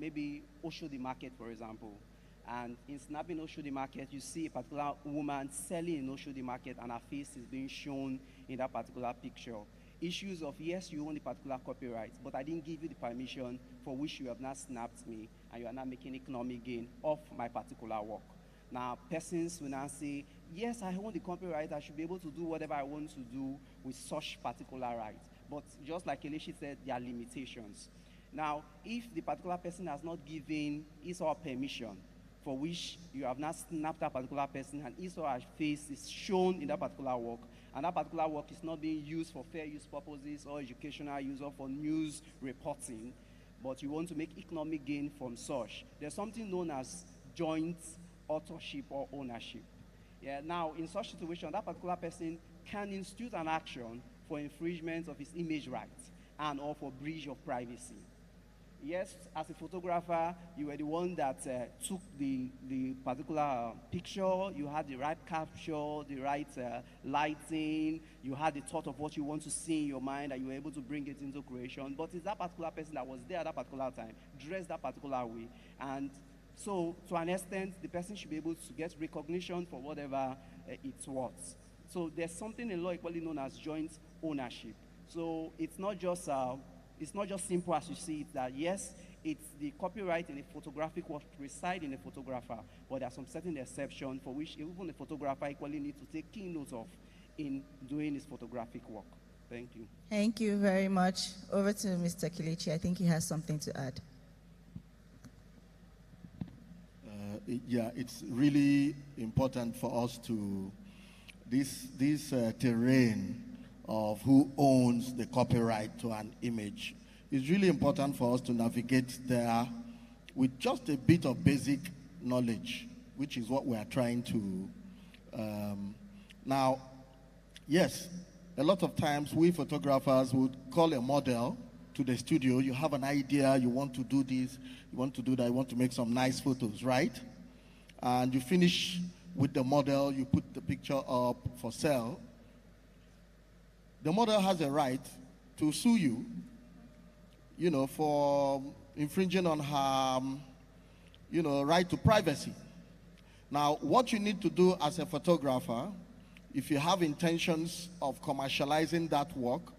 maybe Oshodi Market, for example. And in snapping Oshodi Market, you see a particular woman selling in Oshodi Market and her face is being shown in that particular picture. Issues of, yes, you own the particular copyright, but I didn't give you the permission for which you have not snapped me, and you are not making economic gain off my particular work. Now, persons will now say, yes, I own the copyright, I should be able to do whatever I want to do with such particular rights. But just like Kelechi said, there are limitations. Now, if the particular person has not given his or her permission, for which you have not snapped that particular person and his or her face is shown in that particular work, and that particular work is not being used for fair use purposes or educational use or for news reporting, but you want to make economic gain from such, there's something known as joint authorship or ownership. Yeah, now, in such situation, that particular person can institute an action for infringement of his image rights and or for breach of privacy. Yes, as a photographer, you were the one that took the particular picture, you had the right capture, the right lighting, you had the thought of what you want to see in your mind, and you were able to bring it into creation. But it's that particular person that was there at that particular time, dressed that particular way. And so, to an extent, the person should be able to get recognition for whatever it's worth. So there's something in law equally known as joint ownership. So it's not just simple as you see it, that yes, it's the copyright in a photographic work reside in a photographer, but there are some certain exceptions for which even the photographer equally needs to take keen note of in doing his photographic work. Thank you.
Thank you very much. Over to Mr. Kelechi. I think he has something to add.
Yeah, it's really important for us to, this terrain of who owns the copyright to an image. It's really important for us to navigate there with just a bit of basic knowledge, which is what we are trying to. Now, yes, a lot of times we photographers would call a model to the studio. You have an idea, you want to do this, you want to do that, you want to make some nice photos, right? And you finish with the model, you put the picture up for sale. The model has a right to sue you, for infringing on her, right to privacy. Now, what you need to do as a photographer, if you have intentions of commercializing that work,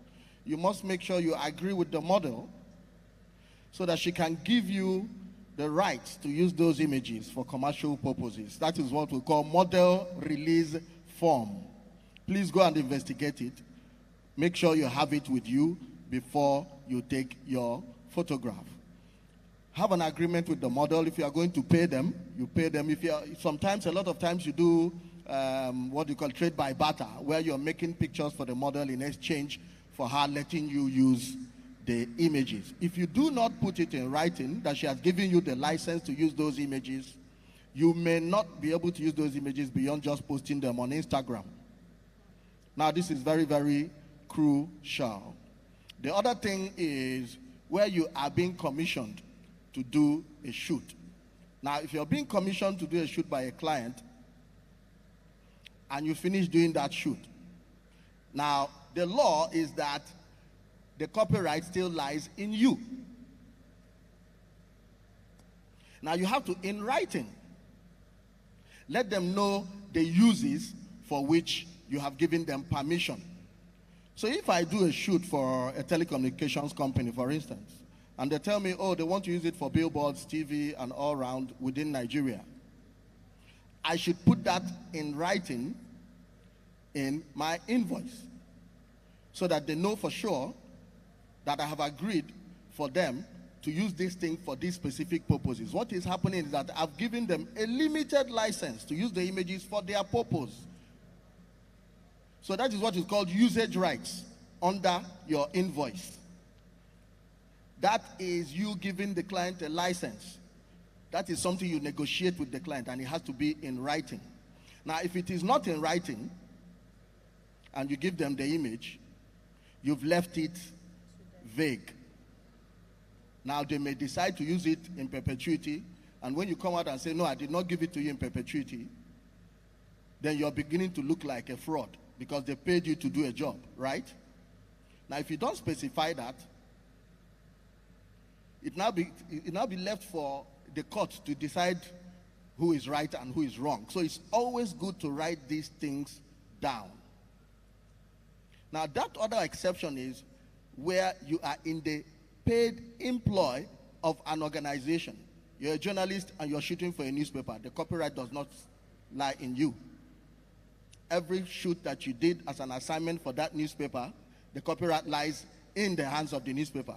you must make sure you agree with the model so that she can give you the right to use those images for commercial purposes. That is what we call model release form. Please go and investigate it. Make sure you have it with you before you take your photograph. Have an agreement with the model. If you are going to pay them, you pay them. A lot of times you do what you call trade by barter, where you're making pictures for the model in exchange for her letting you use the images. If you do not put it in writing that she has given you the license to use those images, you may not be able to use those images beyond just posting them on Instagram. Now, this is very, very crucial. The other thing is where you are being commissioned to do a shoot. Now, if you're being commissioned to do a shoot by a client,
and you finish doing that shoot. Now, the law is that the copyright still lies in you. Now, you have to, in writing, let them know the uses for which you have given them permission. So if I do a shoot for a telecommunications company, for instance, and they tell me, oh, they want to use it for billboards, TV, and all around within Nigeria, I should put that in writing in my invoice so that they know for sure that I have agreed for them to use this thing for these specific purposes. What is happening is that I've given them a limited license to use the images for their purpose. So that is what is called usage rights under your invoice. That is you giving the client a license. That is something you negotiate with the client, and it has to be in writing. Now, if it is not in writing, and you give them the image, you've left it vague. Now, they may decide to use it in perpetuity, and when you come out and say, no, I did not give it to you in perpetuity, then you're beginning to look like a fraud because they paid you to do a job, right? Now, if you don't specify that, it now be left for the court to decide who is right and who is wrong. So it's always good to write these things down. Now, that other exception is where you are in the paid employ of an organization. You're a journalist and you're shooting for a newspaper. The copyright does not lie in you. Every shoot that you did as an assignment for that newspaper, the copyright lies in the hands of the newspaper.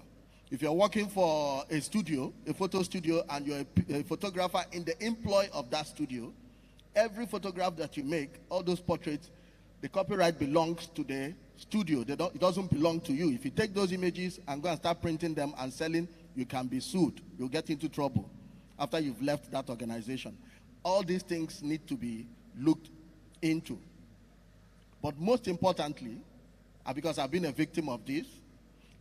If you're working for a studio, a photo studio, and you're a photographer in the employ of that studio, every photograph that you make, all those portraits, the copyright belongs to the studio. It doesn't belong to you. If you take those images and go and start printing them and selling, you can be sued. You'll get into trouble after you've left that organization. All these things need to be looked into. But most importantly, because I've been a victim of this,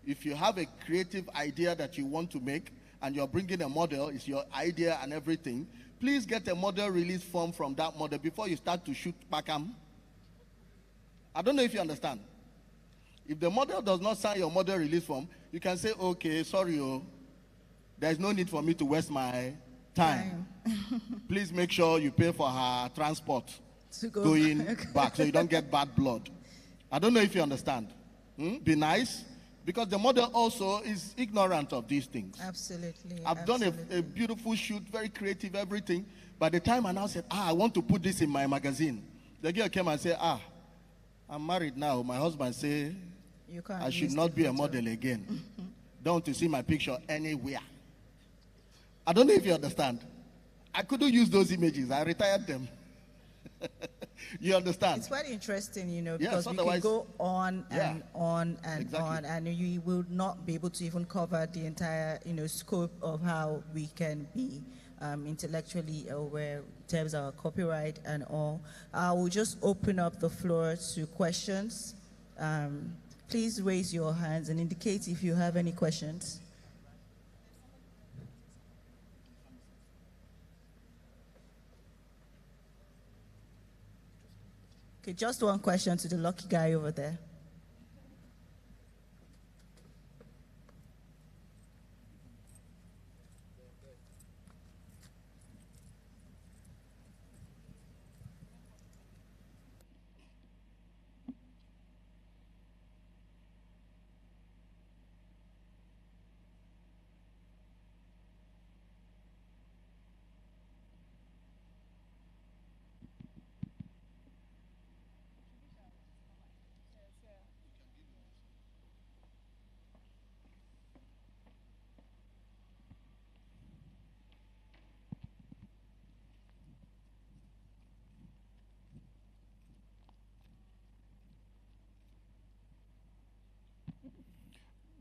if you have a creative idea that you want to make and you're bringing a model, it's your idea and everything, please get a model release form from that model before you start to shoot Pacam. I don't know if you understand. If the model does not sign your model release form, you can say, okay, sorry, there's no need for me to waste my time. Please make sure you pay for her transport going back so you don't get bad blood. I don't know if you understand. Be nice, because the model also is ignorant of these things.
Absolutely.
I've done a beautiful shoot, very creative, everything. By the time I now said, I want to put this in my magazine, the girl came and said, I'm married now. My husband said, I should not be a model again. Don't want to see my picture anywhere. I don't know if you understand. I couldn't use those images. I retired them. You understand?
It's quite interesting, because
yes,
we can go on and on and
exactly.
on, and you will not be able to even cover the entire, scope of how we can be intellectually aware in terms of our copyright and all. I will just open up the floor to questions. Please raise your hands and indicate if you have any questions. Okay, just one question to the lucky guy over there.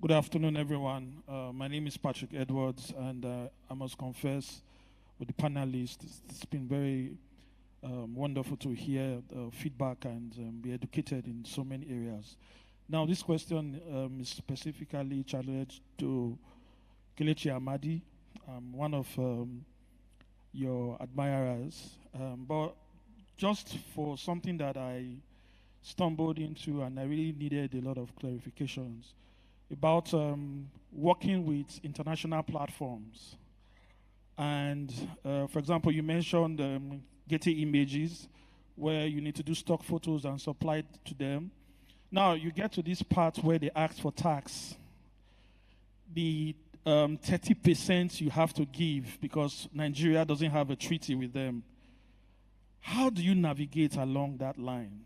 Good afternoon, everyone. My name is Patrick Edwards, and I must confess with the panelists, it's been very wonderful to hear feedback and be educated in so many areas. Now, this question is specifically challenged to Kelechi Amadi. I'm one of your admirers, but just for something that I stumbled into and I really needed a lot of clarifications about working with international platforms. And for example, you mentioned Getty Images, where you need to do stock photos and supply it to them. Now you get to this part where they ask for tax. The 30% you have to give because Nigeria doesn't have a treaty with them. How do you navigate along that line?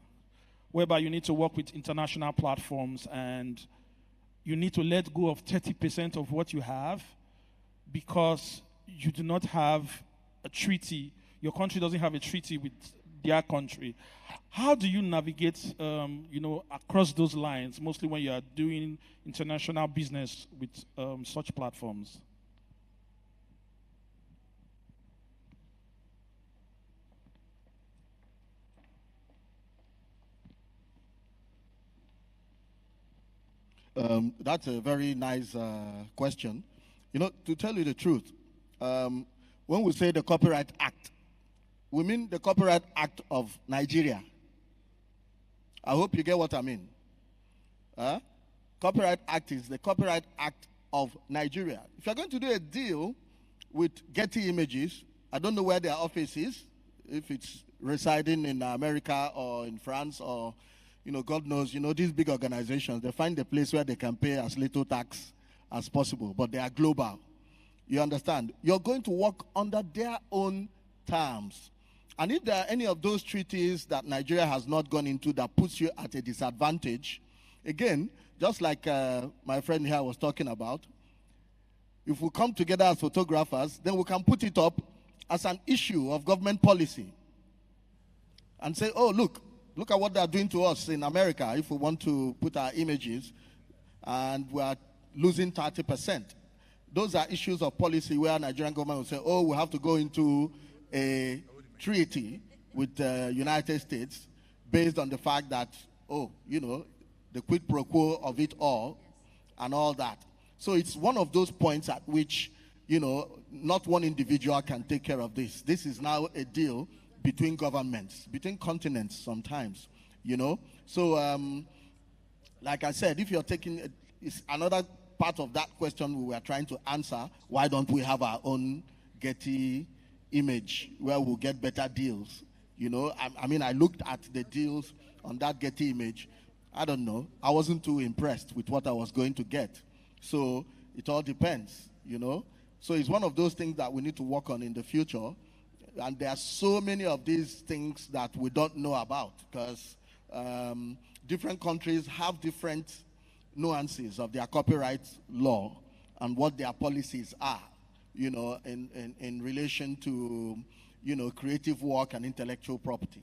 Whereby you need to work with international platforms and you need to let go of 30% of what you have because you do not have a treaty. Your country doesn't have a treaty with their country. How do you navigate, across those lines, mostly when you are doing international business with such platforms?
That's a very nice question. To tell you the truth, when we say the Copyright Act, we mean the Copyright Act of Nigeria. I hope you get what I mean. Copyright Act is the Copyright Act of Nigeria. If you're going to do a deal with Getty Images, I don't know where their office is, if it's residing in America or in France or, God knows, these big organizations, they find a place where they can pay as little tax as possible, but they are global. You understand? You're going to work under their own terms. And if there are any of those treaties that Nigeria has not gone into that puts you at a disadvantage, again, just like my friend here was talking about, if we come together as photographers, then we can put it up as an issue of government policy and say, oh, look at what they're doing to us in America if we want to put our images and we are losing 30%. Those are issues of policy where Nigerian government will say, oh, we have to go into a treaty with the United States based on the fact that, the quid pro quo of it all and all that. So it's one of those points at which, not one individual can take care of this. This is now a deal between governments, between continents sometimes, So, like I said, if you're taking, it's another part of that question we were trying to answer, why don't we have our own Getty image where we'll get better deals? I looked at the deals on that Getty image. I don't know. I wasn't too impressed with what I was going to get. So it all depends, So it's one of those things that we need to work on in the future. And there are so many of these things that we don't know about because different countries have different nuances of their copyright law and what their policies are, in relation to, creative work and intellectual property.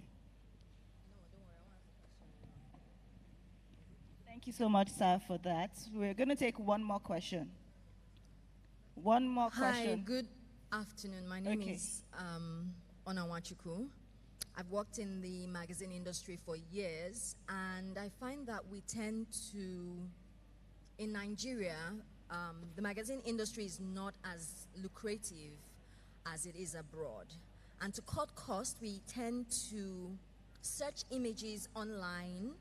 Thank you so much, sir, for that. We're going to take one more question. One more question.
Hi, good afternoon. My name is Onawachukwu. I've worked in the magazine industry for years, and I find that we tend to, in Nigeria, the magazine industry is not as lucrative as it is abroad. And to cut costs, we tend to search images online,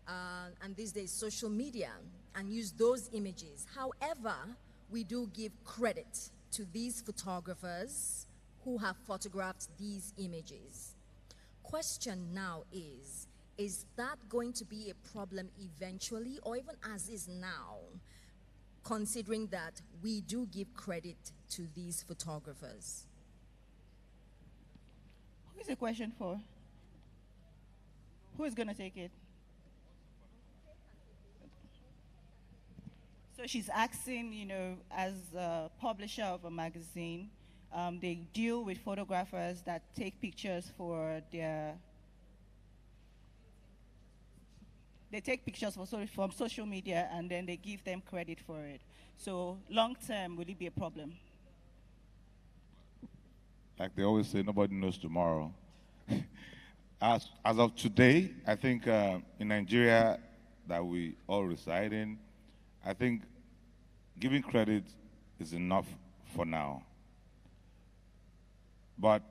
and these days social media, and use those images. However, we do give credit to these photographers who have photographed these images. Question now is that going to be a problem eventually, or even as is now, considering that we do give credit to these photographers?
Who is the question for? Who is going to take it? So she's asking, as a publisher of a magazine, they deal with photographers that take pictures for they take pictures from social media and then they give them credit for it. So long term, will it be a problem?
Like they always say, nobody knows tomorrow. As of today, I think in Nigeria that we all reside in, I think giving credit is enough for now. But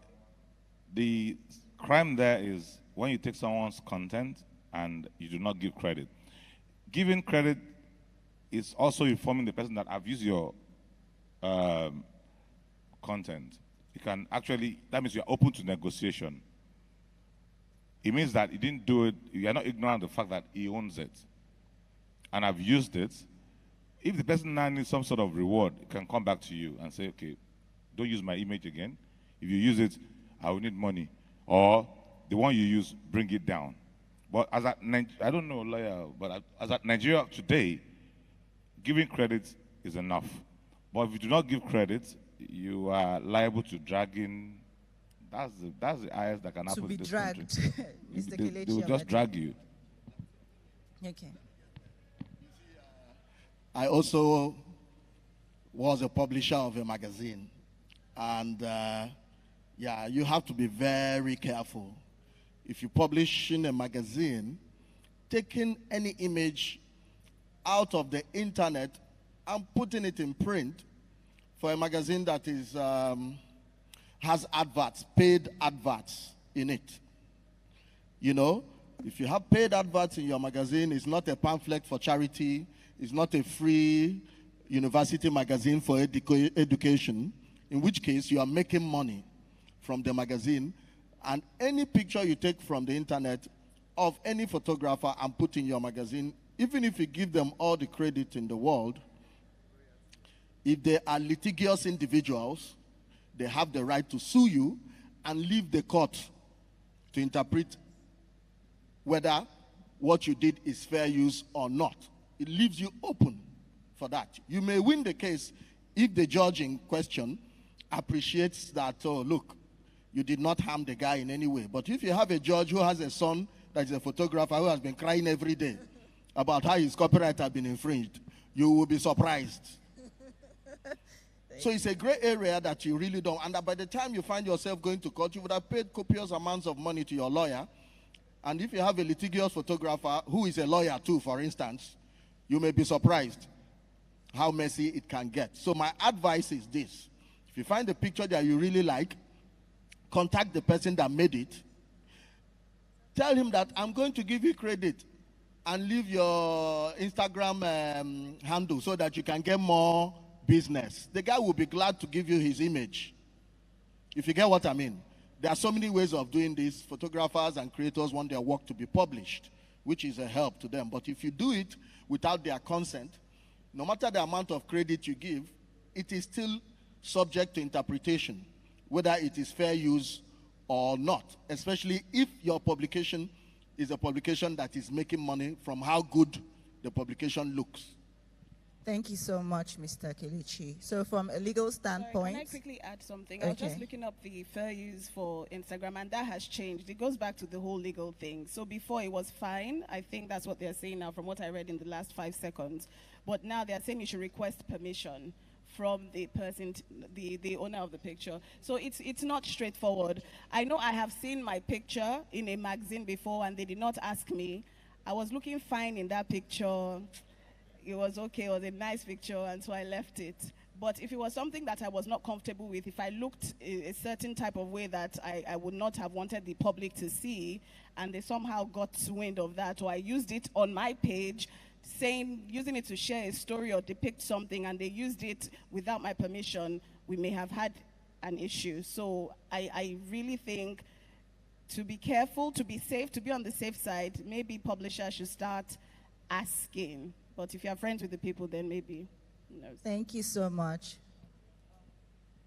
the crime there is when you take someone's content and you do not give credit. Giving credit is also informing the person that I've used your content. You can actually, that means you're open to negotiation. It means that you didn't do it, you're not ignorant of the fact that he owns it. And I've used it. If the person now needs some sort of reward, it can come back to you and say, okay, don't use my image again. If you use it, I will need money. Or the one you use, bring it down. But as at, I don't know, lawyer, but as at Nigeria today, giving credit is enough. But if you do not give credit, you are liable to drag in. That's the highest that can happen
to be
in this
dragged.
country.
Mr.
They will just drag you.
Okay.
I also was a publisher of a magazine. And yeah, you have to be very careful. If you publish in a magazine, taking any image out of the internet and putting it in print for a magazine that is has adverts, paid adverts in it. You know, if you have paid adverts in your magazine, it's not a pamphlet for charity, it's not a free university magazine for education, in which case you are making money from the magazine, and any picture you take from the internet of any photographer and put in your magazine, even if you give them all the credit in the world, if they are litigious individuals, they have the right to sue you and leave the court to interpret whether what you did is fair use or not. It leaves you open for that. You may win the case if the judge in question appreciates that, oh, look, you did not harm the guy in any way. But if you have a judge who has a son that is a photographer who has been crying every day about how his copyright has been infringed, you will be surprised. So it's a gray area that you really don't. And by the time you find yourself going to court, you would have paid copious amounts of money to your lawyer. And if you have a litigious photographer who is a lawyer too, for instance, you may be surprised how messy it can get. So my advice is this. If you find a picture that you really like, contact the person that made it. Tell him that I'm going to give you credit and leave your Instagram handle so that you can get more business. The guy will be glad to give you his image. If you get what I mean. There are so many ways of doing this. Photographers and creators want their work to be published, which is a help to them. But if you do it without their consent, no matter the amount of credit you give, it is still subject to interpretation, whether it is fair use or not, especially if your publication is a publication that is making money from how good the publication looks.
Thank you so much, Mr. Kelechi. So from a legal standpoint...
Can I quickly add something? I was just looking up the fair use for Instagram, and that has changed. It goes back to the whole legal thing. So before it was fine. I think that's what they're saying now from what I read in the last 5 seconds. But now they're saying you should request permission from the person, the owner of the picture. So it's not straightforward. I know I have seen my picture in a magazine before, and they did not ask me. I was looking fine in that picture. It was okay, it was a nice picture, and so I left it. But if it was something that I was not comfortable with, if I looked a certain type of way that I would not have wanted the public to see, and they somehow got wind of that, or I used it on my page, using it to share a story or depict something, and they used it without my permission, we may have had an issue. So I really think to be careful, to be safe, to be on the safe side, maybe publishers should start asking. But if you're friends with the people, then maybe, who knows.
Thank you so much.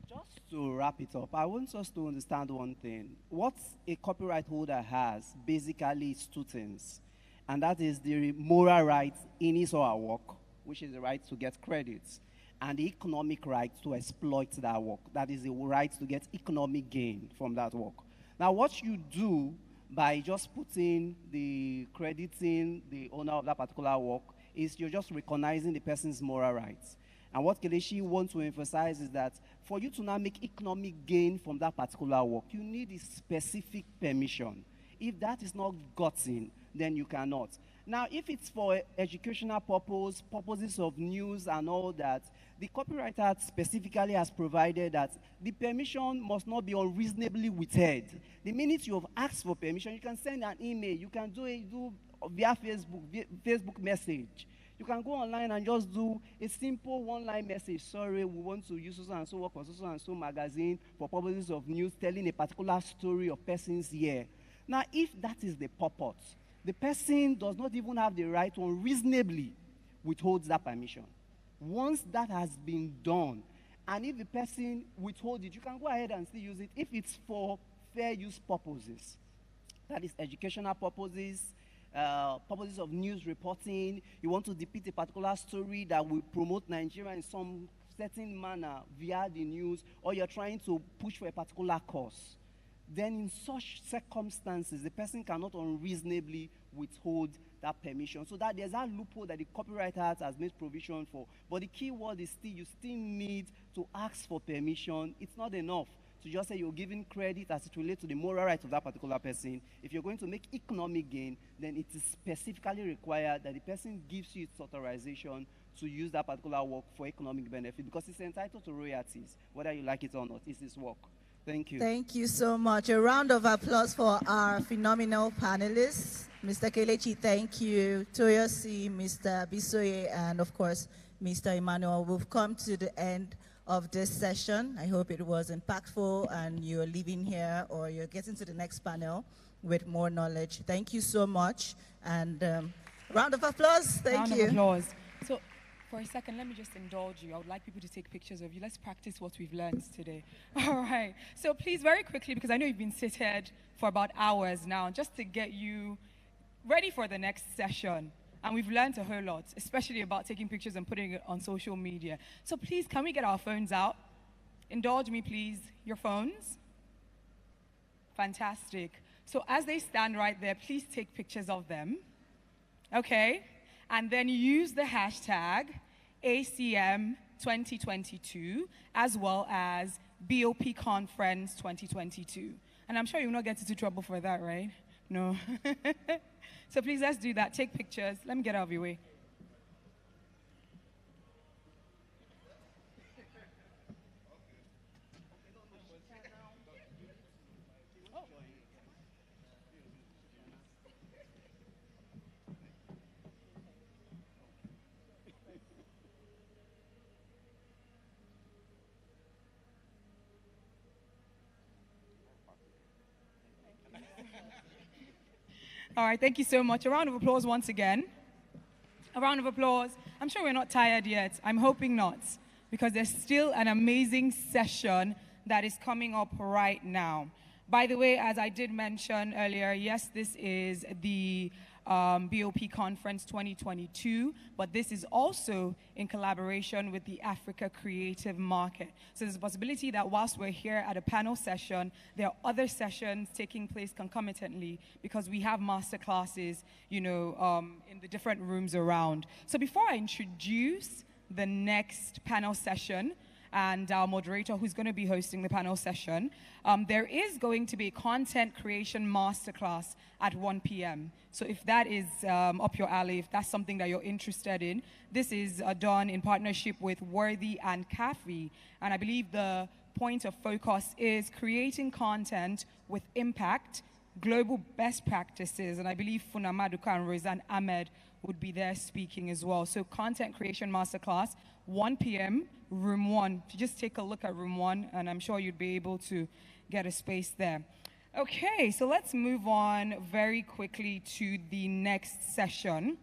Just to wrap it up, I want us to understand one thing. What a copyright holder has basically is two things. And that is the moral right in his or her work, which is the right to get credits, and the economic right to exploit that work. That is the right to get economic gain from that work. Now, what you do by just putting the crediting the owner of that particular work is you're just recognizing the person's moral rights. And what Kelechi wants to emphasize is that for you to now make economic gain from that particular work, you need a specific permission. If that is not gotten, then you cannot. Now, if it's for educational purposes of news and all that, the Copyright Act specifically has provided that the permission must not be unreasonably withheld. The minute you have asked for permission, you can send an email, you can do via Facebook message. You can go online and just do a simple one-line message. Sorry, we want to use so and so work on so and so magazine for purposes of news, telling a particular story of persons here. Now, if that is the purport, the person does not even have the right to unreasonably withhold that permission. Once that has been done, and if the person withholds it, you can go ahead and still use it if it's for fair use purposes. That is educational purposes, purposes of news reporting. You want to depict a particular story that will promote Nigeria in some certain manner via the news, or you're trying to push for a particular cause. Then in such circumstances, the person cannot unreasonably withhold that permission. So that there's that loophole that the Copyright Act has made provision for. But the key word is still, you still need to ask for permission. It's not enough to just say you're giving credit as it relates to the moral right of that particular person. If you're going to make economic gain, then it is specifically required that the person gives you its authorization to use that particular work for economic benefit, because it's entitled to royalties, whether you like it or not. It's his work. Thank you.
Thank you so much. A round of applause for our phenomenal panelists. Mr. Kelechi, thank you. Toyosi, Mr. Bisoye, and of course, Mr. Emmanuel. We've come to the end of this session. I hope it was impactful and you're leaving here or you're getting to the next panel with more knowledge. Thank you so much. And round of applause. Thank you.
Round of applause. So for a second, let me just indulge you. I would like people to take pictures of you. Let's practice what we've learned today. All right. So please, very quickly, because I know you've been seated for about hours now, just to get you ready for the next session. And we've learned a whole lot, especially about taking pictures and putting it on social media. So please, can we get our phones out? Indulge me, please. Your phones. Fantastic. So as they stand right there, please take pictures of them. Okay? And then use the hashtag ACM 2022 as well as BOP Conference 2022. And I'm sure you'll not get into trouble for that, right? No. So please, let's do that. Take pictures. Let me get out of your way. All right, thank you so much. A round of applause once again. A round of applause. I'm sure we're not tired yet. I'm hoping not, because there's still an amazing session that is coming up right now. By the way, as I did mention earlier, yes, this is the BOP Conference 2022, but this is also in collaboration with the Africa Creative Market. So there's a possibility that whilst we're here at a panel session, there are other sessions taking place concomitantly because we have master classes, you know, in the different rooms around. So before I introduce the next panel session, and our moderator who's going to be hosting the panel session, there is going to be a content creation masterclass at 1 p.m. So if that is up your alley, if that's something that you're interested in, this is done in partnership with Worthy and CAFI. And I believe the point of focus is creating content with impact, global best practices, and I believe Funa Maduka and Roseanne Ahmed would be there speaking as well. So content creation masterclass, 1 p.m., room 1. You just take a look at room 1, and I'm sure you'd be able to get a space there. Okay, so let's move on very quickly to the next session.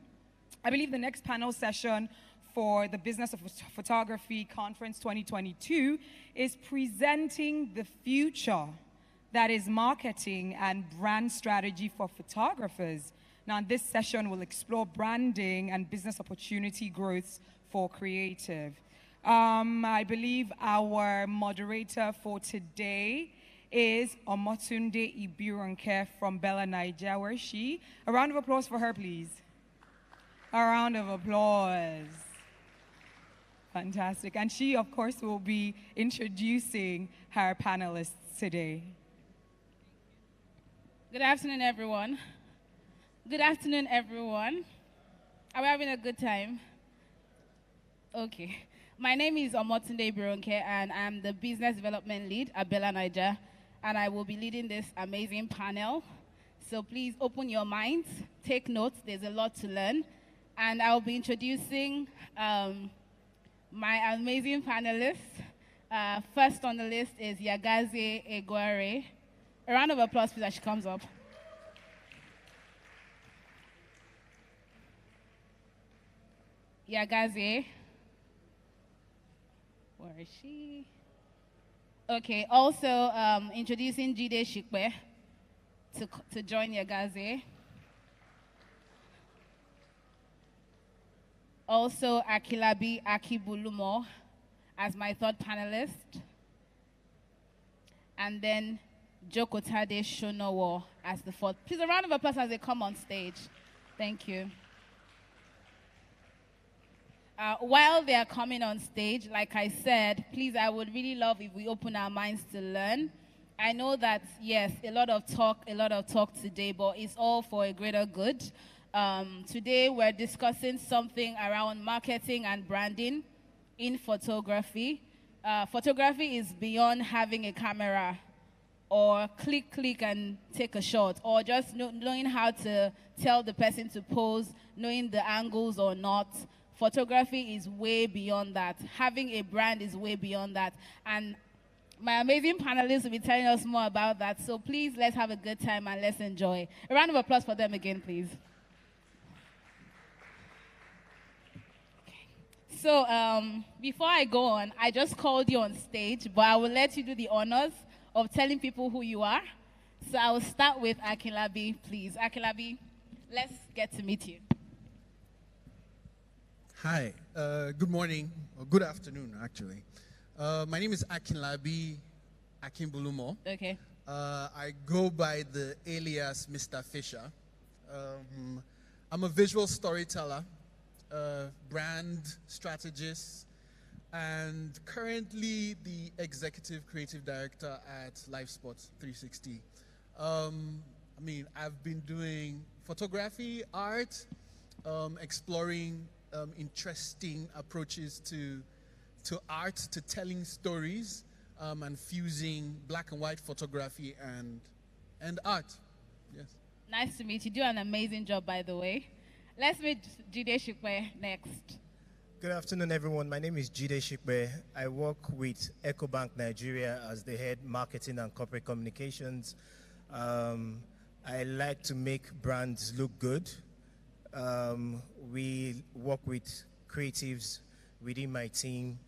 I believe the next panel session for the Business of Photography Conference 2022 is presenting the future, that is marketing and brand strategy for photographers. Now, this session will explore branding and business opportunity growth for creative. I believe our moderator for today is Omotunde Ibironke from Bella Naija. Where is she? A round of applause for her, please. A round of applause. Fantastic. And she, of course, will be introducing her panelists today.
Good afternoon, everyone. Good afternoon, everyone. Are we having a good time? Okay. My name is Omotunde Bironke, and I'm the Business Development Lead at Bella Niger, and I will be leading this amazing panel. So please open your minds, take notes, there's a lot to learn, and I'll be introducing my amazing panelists. First on the list is Yagazie Egware. A round of applause please as she comes up. Yagazie. Where is she? Okay, also introducing Jide Shikwe to join Yagazie. Also Akilabi Akibulumo as my third panelist. And then Jokotade Shonowo as the fourth. Please, a round of applause as they come on stage. Thank you. While they are coming on stage, like I said, please, I would really love if we open our minds to learn. I know that, yes, a lot of talk today, but it's all for a greater good. Today, we're discussing something around marketing and branding in photography. Photography is beyond having a camera or click and take a shot, or just knowing how to tell the person to pose, knowing the angles or not. Photography is way beyond that. Having a brand is way beyond that. And my amazing panelists will be telling us more about that. So please, let's have a good time and let's enjoy. A round of applause for them again, please. Okay. So before I go on, I just called you on stage, but I will let you do the honors of telling people who you are. So I will start with Akilabi, please. Akilabi, let's get to meet you.
Hi, good morning, or good afternoon, actually. My name is Akinlabi Akimbulumo.
Okay.
I go by the alias Mr. Fisher. I'm a visual storyteller, brand strategist, and currently the executive creative director at LiveSpot 360. I've been doing photography, art, exploring interesting approaches to art, to telling stories, and fusing black and white photography and art. Yes.
Nice to meet you. You do an amazing job, by the way. Let's meet Jide Shikwe next.
Good afternoon, everyone. My name is Jide Shikwe. I work with EcoBank Nigeria as the head marketing and corporate communications. I like to make brands look good. We work with creatives within my team,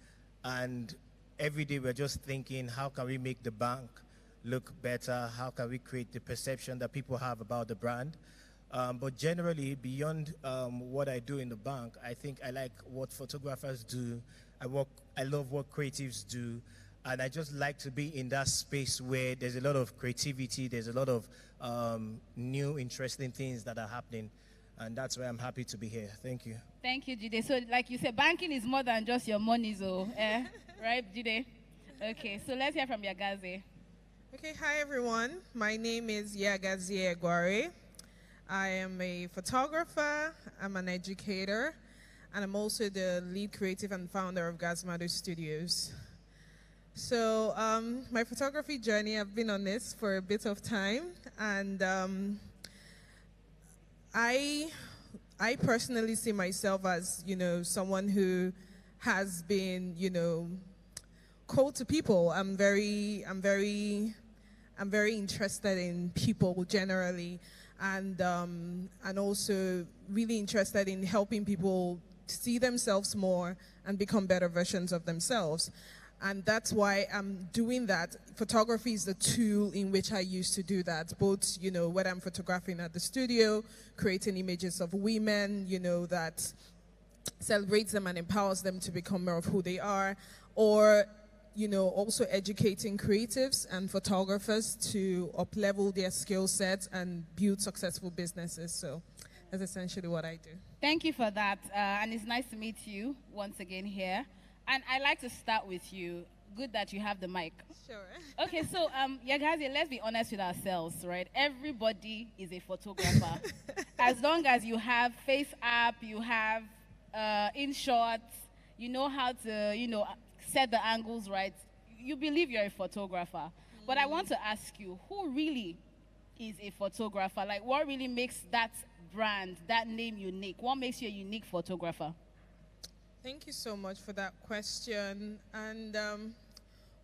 and every day we're just thinking, how can we make the bank look better? How can we create the perception that people have about the brand? But generally, beyond what I do in the bank, I think I like what photographers do. I love what creatives do. And I just like to be in that space where there's a lot of creativity, there's a lot of new, interesting things that are happening. And that's why I'm happy to be here. Thank you.
Thank you, Jide. So, like you said, banking is more than just your money, so, right, Jide? Okay, so let's hear from Yagazie.
Okay, hi, everyone. My name is Yagazie Egware. I am a photographer, I'm an educator, and I'm also the lead creative and founder of Gazmado Studios. So, my photography journey, I've been on this for a bit of time, and I personally see myself as, someone who has been, cold to people. I'm very interested in people generally, and also really interested in helping people see themselves more and become better versions of themselves. And that's why I'm doing that. Photography is the tool in which I use to do that, both, when I'm photographing at the studio, creating images of women, that celebrates them and empowers them to become more of who they are, or, also educating creatives and photographers to up-level their skill sets and build successful businesses. So that's essentially what I do.
Thank you for that. And it's nice to meet you once again here. And I'd like to start with you. Good that you have the mic.
Sure.
Okay, so Yagazie, let's be honest with ourselves, right? Everybody is a photographer. as long as you have face app, you have InShot, you know how to, set the angles right, you believe you're a photographer. But I want to ask you, who really is a photographer? Like, what really makes that brand, that name unique? What makes you a unique photographer?
Thank you so much for that question. And,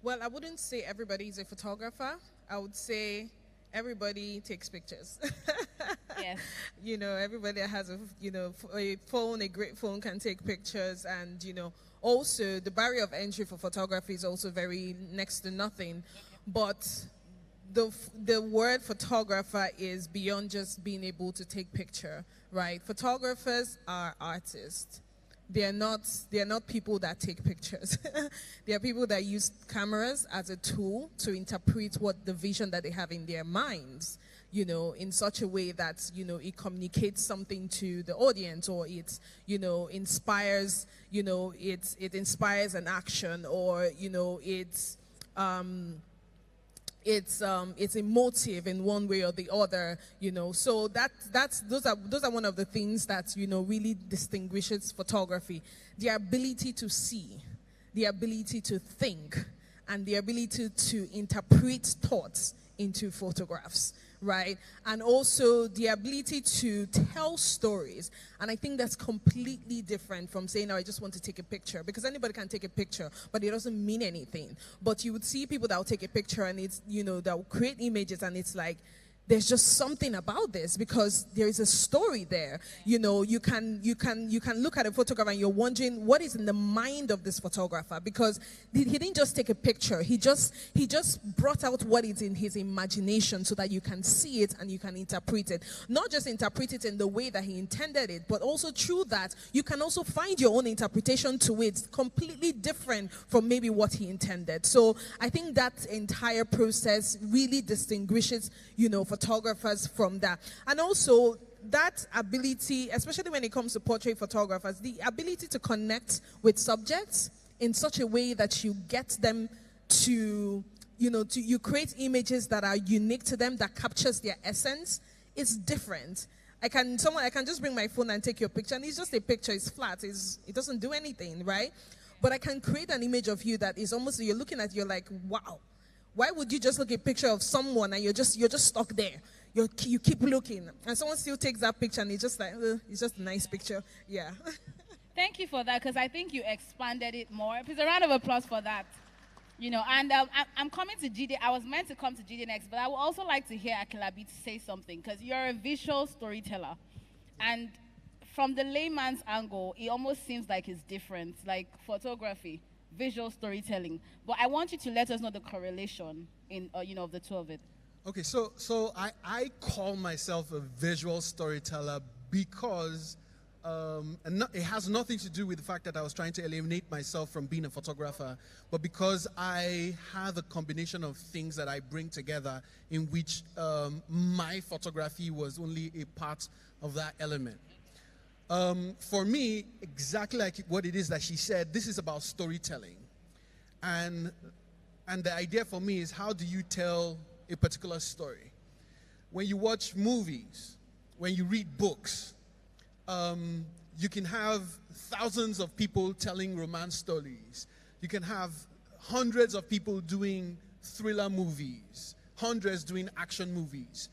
well, I wouldn't say everybody is a photographer. I would say everybody takes pictures.
Yes.
Everybody that has a phone, a great phone, can take pictures. And, also the barrier of entry for photography is also very next to nothing. But the word photographer is beyond just being able to take picture, right? Photographers are artists. They are not people that take pictures. They are people that use cameras as a tool to interpret what the vision that they have in their minds, in such a way that, it communicates something to the audience, or it, inspires, it inspires an action, or, it's emotive in one way or the other, So those are one of the things that really distinguishes photography: the ability to see, the ability to think, and the ability to interpret thoughts into photographs, right? And also the ability to tell stories. And I think that's completely different from saying, I just want to take a picture, because anybody can take a picture, but it doesn't mean anything. But you would see people that will take a picture and it's, that will create images, and it's like, there's just something about this because there is a story there. You can look at a photograph and you're wondering what is in the mind of this photographer, because he didn't just take a picture. He just brought out what is in his imagination so that you can see it and you can interpret it. Not just interpret it in the way that he intended it, but also through that you can also find your own interpretation to it, completely different from maybe what he intended. So I think that entire process really distinguishes, photographers from that. And also that ability, especially when it comes to portrait photographers, the ability to connect with subjects in such a way that you get them to, you create images that are unique to them, that captures their essence. It's different. I can just bring my phone and take your picture, and it's just a picture. It's flat. It doesn't do anything, right? But I can create an image of you that is almost, you're looking at, you're like, wow. Why would you just look at a picture of someone and you're just stuck there? You keep looking, and someone still takes that picture and it's just like, it's just a nice picture. Yeah.
Thank you for that, because I think you expanded it more. Please, a round of applause for that. And I'm coming to GD. I was meant to come to GD next, but I would also like to hear Akinlabi say something, because you're a visual storyteller. And from the layman's angle, it almost seems like it's different, like photography, visual storytelling. But I want you to let us know the correlation in, of the two of it.
Okay, so I call myself a visual storyteller because it has nothing to do with the fact that I was trying to eliminate myself from being a photographer, but because I have a combination of things that I bring together in which my photography was only a part of that element. For me, exactly like what it is that she said, this is about storytelling. And the idea for me is, how do you tell a particular story? When you watch movies, when you read books, you can have thousands of people telling romance stories. You can have hundreds of people doing thriller movies, hundreds doing action movies.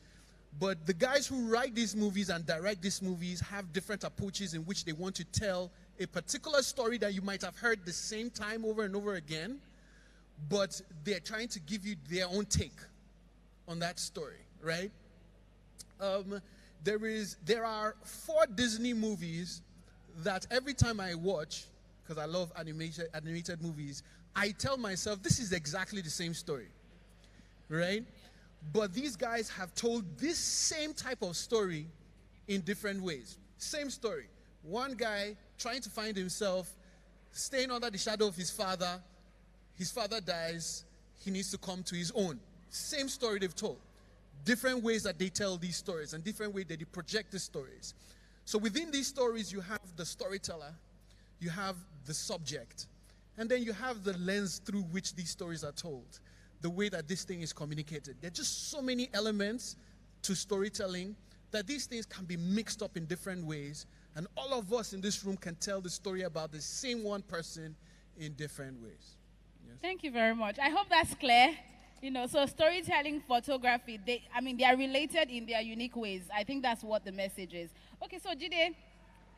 But the guys who write these movies and direct these movies have different approaches in which they want to tell a particular story that you might have heard the same time over and over again, but they're trying to give you their own take on that story, right? There are 4 Disney movies that every time I watch, because I love animated movies, I tell myself this is exactly the same story, right? But these guys have told this same type of story in different ways. Same story. One guy trying to find himself, staying under the shadow of his father dies, he needs to come to his own. Same story they've told. Different ways that they tell these stories and different ways that they project the stories. So within these stories, you have the storyteller, you have the subject, and then you have the lens through which these stories are told, the way that this thing is communicated. There are just so many elements to storytelling that these things can be mixed up in different ways, and all of us in this room can tell the story about the same one person in different ways. Yes.
Thank you very much. I hope that's clear. So storytelling, photography, they are related in their unique ways. I think that's what the message is. Okay, so Jide,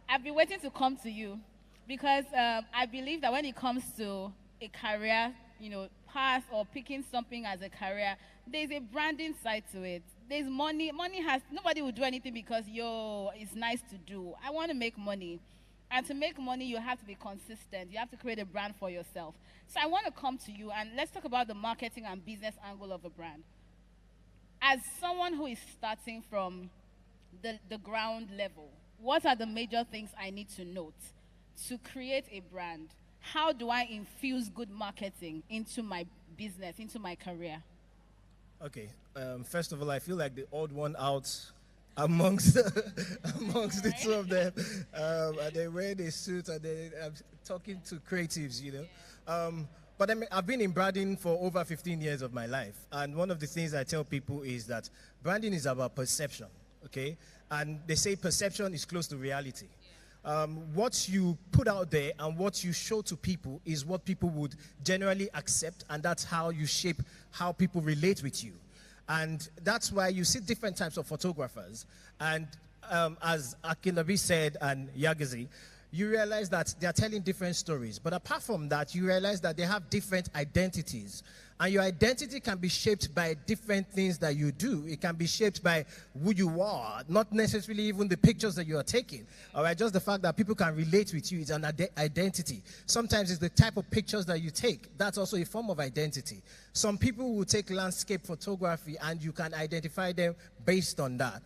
I've been waiting to come to you because I believe that when it comes to a career, path or picking something as a career, there's a branding side to it. There's money. Nobody will do anything because, it's nice to do. I want to make money. And to make money, you have to be consistent. You have to create a brand for yourself. So I want to come to you, and let's talk about the marketing and business angle of a brand. As someone who is starting from the ground level, what are the major things I need to note to create a brand? How do I infuse good marketing into my business, into my career?
Okay. First of all, I feel like the odd one out amongst the two of them. And they wear their suits and I'm talking to creatives, But I've been in branding for over 15 years of my life. And one of the things I tell people is that branding is about perception, okay? And they say perception is close to reality. What you put out there and what you show to people is what people would generally accept, and that's how you shape how people relate with you. And that's why you see different types of photographers. And as Akinlabi said and Yagazi, you realize that they are telling different stories. But apart from that, you realize that they have different identities. And your identity can be shaped by different things that you do. It can be shaped by who you are, not necessarily even the pictures that you are taking. All right, just the fact that people can relate with you is an identity. Sometimes it's the type of pictures that you take. That's also a form of identity. Some people will take landscape photography and you can identify them based on that.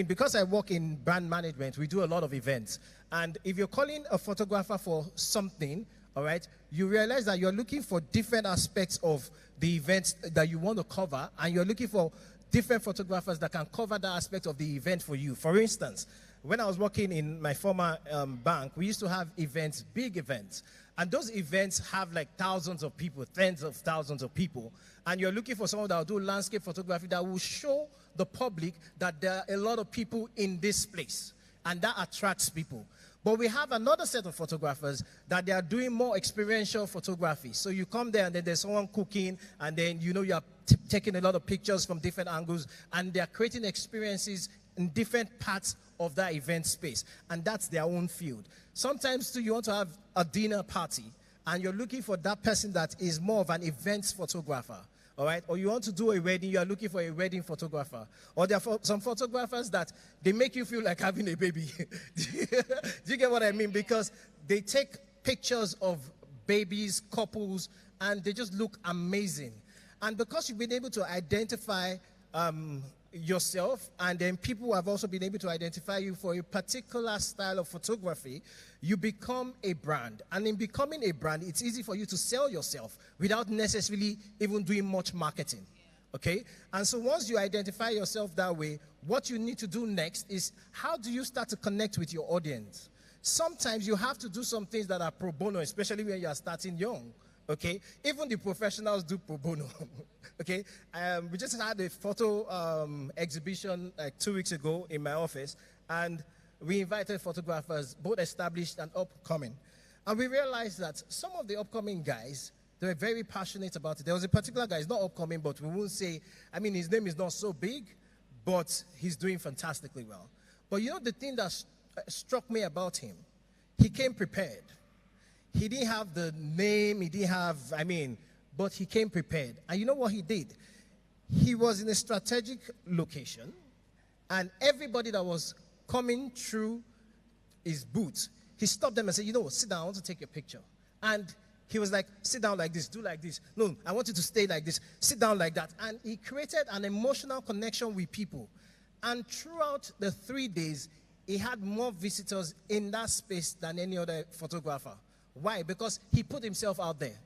Because I work in brand management, we do a lot of events. And if you're calling a photographer for something, all right, you realize that you're looking for different aspects of the event that you want to cover, and you're looking for different photographers that can cover that aspect of the event for you. For instance, when I was working in my former bank, we used to have events, big events, and those events have like thousands of people, tens of thousands of people, and you're looking for someone that will do landscape photography that will show the public that there are a lot of people in this place, and that attracts people. But we have another set of photographers that they are doing more experiential photography. So you come there and then there's someone cooking, and then you are taking a lot of pictures from different angles, and they are creating experiences in different parts of that event space. And that's their own field. Sometimes too, you want to have a dinner party and you're looking for that person that is more of an events photographer. All right, or you want to do a wedding, you are looking for a wedding photographer. Or there are some photographers that they make you feel like having a baby. Do you get what I mean? Because they take pictures of babies, couples, and they just look amazing. And because you've been able to identify yourself, and then people have also been able to identify you for a particular style of photography, you become a brand. And in becoming a brand, it's easy for you to sell yourself without necessarily even doing much marketing. Okay? And so once you identify yourself that way, what you need to do next is, how do you start to connect with your audience? Sometimes you have to do some things that are pro bono, especially when you are starting young. Okay, even the professionals do pro bono. Okay, we just had a photo exhibition like 2 weeks ago in my office, and we invited photographers, both established and upcoming. And we realized that some of the upcoming guys, they were very passionate about it. There was a particular guy, he's not upcoming, but we won't say, his name is not so big, but he's doing fantastically well. But the thing that struck me about him, he came prepared. He didn't have the name, he didn't have, but he came prepared. And you know what he did? He was in a strategic location, and everybody that was coming through his booth, he stopped them and said, sit down, I want to take a picture. And he was like, sit down like this, do like this. No, I want you to stay like this, sit down like that. And he created an emotional connection with people. And throughout the 3 days, he had more visitors in that space than any other photographer. Why? Because he put himself out there.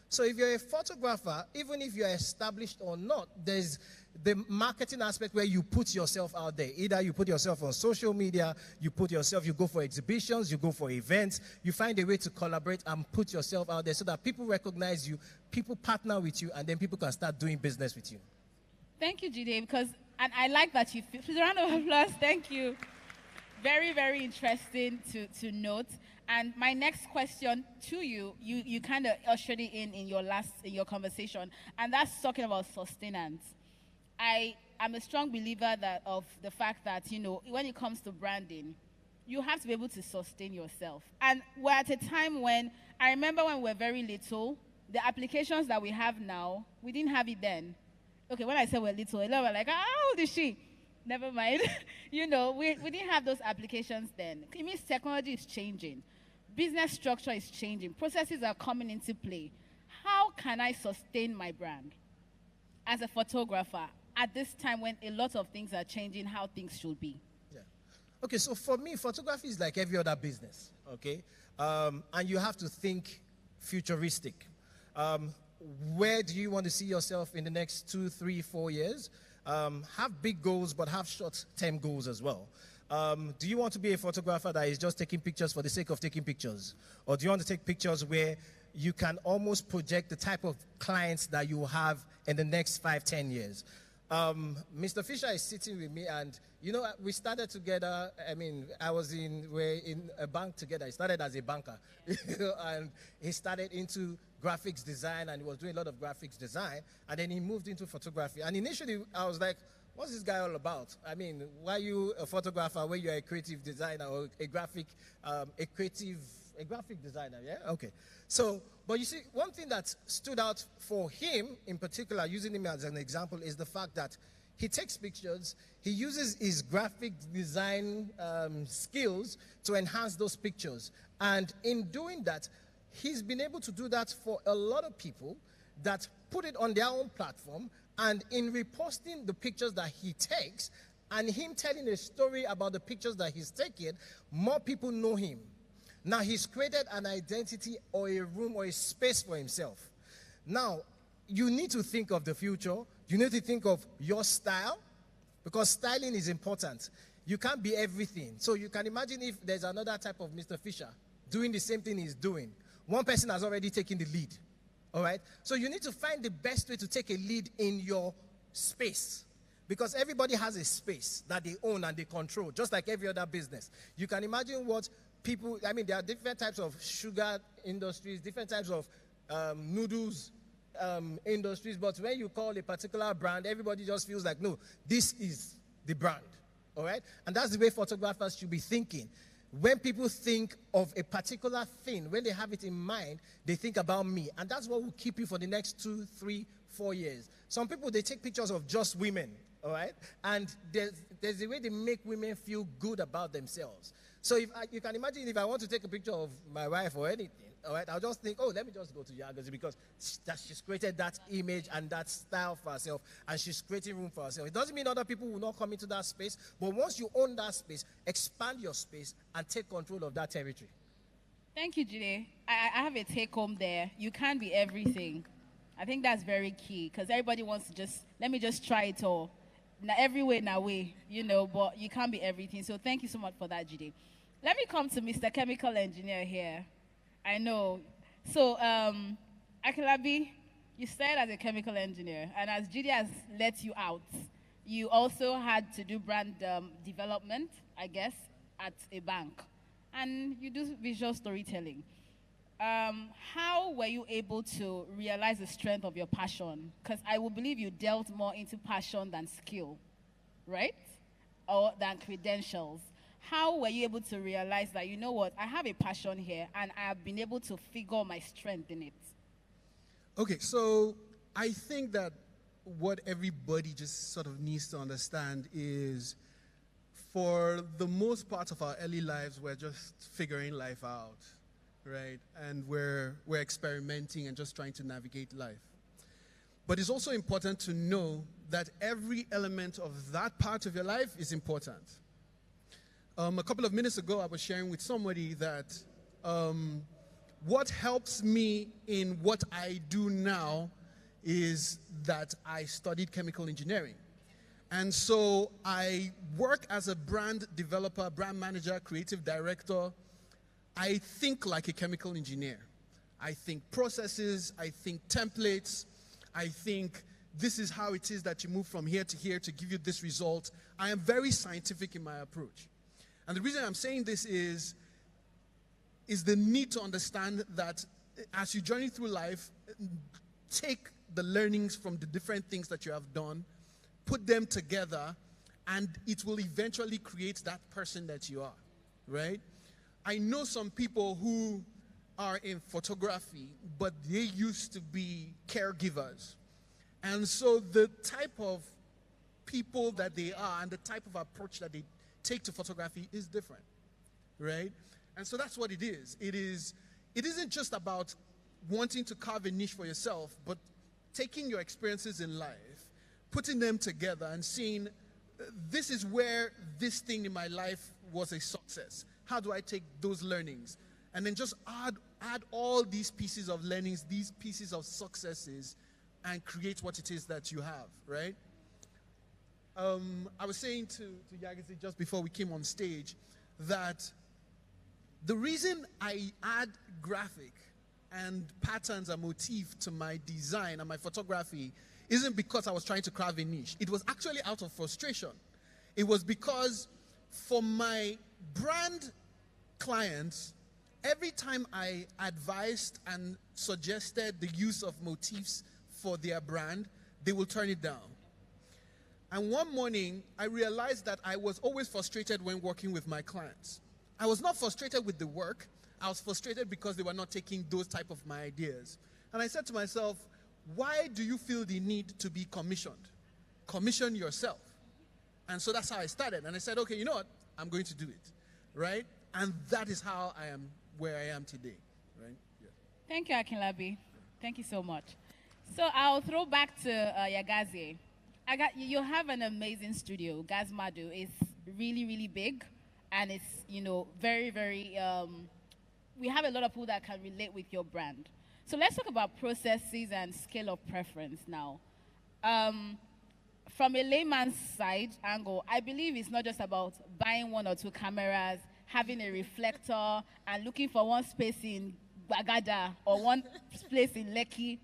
So if you're a photographer, even if you're established or not, there's the marketing aspect where you put yourself out there. Either you put yourself on social media, you go for exhibitions, you go for events, you find a way to collaborate and put yourself out there so that people recognize you, people partner with you, and then people can start doing business with you.
Thank you, Jide, because And I like that you, please, a round of applause, thank you. Very, very interesting to note. And my next question to you, you kind of ushered it in your conversation, and that's talking about sustenance. I am a strong believer of the fact that, you know, when it comes to branding, you have to be able to sustain yourself. And we're at a time when, I remember when we were very little, the applications that we have now, we didn't have it then. Okay, when I say we're little, a lot were like, how old is she? Never mind. You know, we didn't have those applications then. It means technology is changing. Business structure is changing. Processes are coming into play. How can I sustain my brand as a photographer at this time when a lot of things are changing how things should be?
Yeah. Okay, so for me, photography is like every other business, okay? And you have to think futuristic. Where do you want to see yourself in the next 2, 3, 4 years? Have big goals, but have short-term goals as well. Do you want to be a photographer that is just taking pictures for the sake of taking pictures? Or do you want to take pictures where you can almost project the type of clients that you will have in the next 5, 10 years? Mr. Fisher is sitting with me, and you know, we started together. I mean, we're in a bank together. He started as a banker, and he started into graphics design, and he was doing a lot of graphics design, and then he moved into photography. And initially, I was like, what's this guy all about? I mean, why are you a photographer when you're a creative designer or a graphic designer, yeah? Okay. So, but you see, one thing that stood out for him in particular, using him as an example, is the fact that he takes pictures, he uses his graphic design skills to enhance those pictures. And in doing that, he's been able to do that for a lot of people that put it on their own platform, and in reposting the pictures that he takes and him telling a story about the pictures that he's taking, more people know him. Now he's created an identity or a room or a space for himself. Now, you need to think of the future. You need to think of your style, because styling is important. You can't be everything. So you can imagine if there's another type of Mr. Fisher doing the same thing he's doing. One person has already taken the lead. All right? So you need to find the best way to take a lead in your space, because everybody has a space that they own and they control, just like every other business. You can imagine what people, I mean, there are different types of sugar industries, different types of noodles industries, but when you call a particular brand, everybody just feels like, no, this is the brand. All right? And that's the way photographers should be thinking. When people think of a particular thing, when they have it in mind, they think about me. And that's what will keep you for the next 2, 3, 4 years. Some people, they take pictures of just women, all right? And there's a way they make women feel good about themselves. So you can imagine if I want to take a picture of my wife or anything, all right, I'll just think, oh, let me just go to Yagazi, because she's created that image and that style for herself, and she's creating room for herself. It doesn't mean other people will not come into that space, but once you own that space, expand your space and take control of that territory.
Thank you, Jide. I have a take home there. You can't be everything. I think that's very key, because everybody wants to let me just try it all. Now, every way, now way, you know, but you can't be everything. So thank you so much for that, Jide. Let me come to Mr. Chemical Engineer here. I know. So, Akelabi, you started as a chemical engineer, and as Jide has let you out, you also had to do brand development, I guess, at a bank. And you do visual storytelling. How were you able to realize the strength of your passion? Because I will believe you delved more into passion than skill, right? Or than credentials. How were you able to realize that, you know what, I have a passion here and I have been able to figure my strength in it?
Okay, so I think that what everybody just sort of needs to understand is, for the most part of our early lives, we're just figuring life out, right? And we're experimenting and just trying to navigate life. But it's also important to know that every element of that part of your life is important. A couple of minutes ago, I was sharing with somebody that what helps me in what I do now is that I studied chemical engineering. And so I work as a brand developer, brand manager, creative director. I think like a chemical engineer. I think processes, I think templates, I think this is how it is that you move from here to give you this result. I am very scientific in my approach. And the reason I'm saying this is the need to understand that as you journey through life, take the learnings from the different things that you have done, put them together, and it will eventually create that person that you are, right? I know some people who are in photography, but they used to be caregivers. And so the type of people that they are and the type of approach that they take to photography is different, right? And so that's what it is. It isn't just about wanting to carve a niche for yourself, but taking your experiences in life, putting them together and seeing this is where this thing in my life was a success. How do I take those learnings? And then just add all these pieces of learnings, these pieces of successes, and create what it is that you have, right? I was saying to Yagazi just before we came on stage that the reason I add graphic and patterns and motif to my design and my photography isn't because I was trying to carve a niche. It was actually out of frustration. It was because for my brand clients, every time I advised and suggested the use of motifs for their brand, they will turn it down. And one morning, I realized that I was always frustrated when working with my clients. I was not frustrated with the work. I was frustrated because they were not taking those type of my ideas. And I said to myself, why do you feel the need to be commissioned? Commission yourself. And so that's how I started. And I said, okay, you know what? I'm going to do it, right? And that is how I am where I am today, right? Yeah.
Thank you, Akinlabi. Thank you so much. So I'll throw back to Yagazi. You have an amazing studio. Gazmadu is really, really big, and it's, you know, very, very, we have a lot of people that can relate with your brand. So let's talk about processes and scale of preference now. From a layman's side angle, I believe it's not just about buying 1 or 2 cameras, having a reflector, and looking for one space in Bagada or one place in Lekki.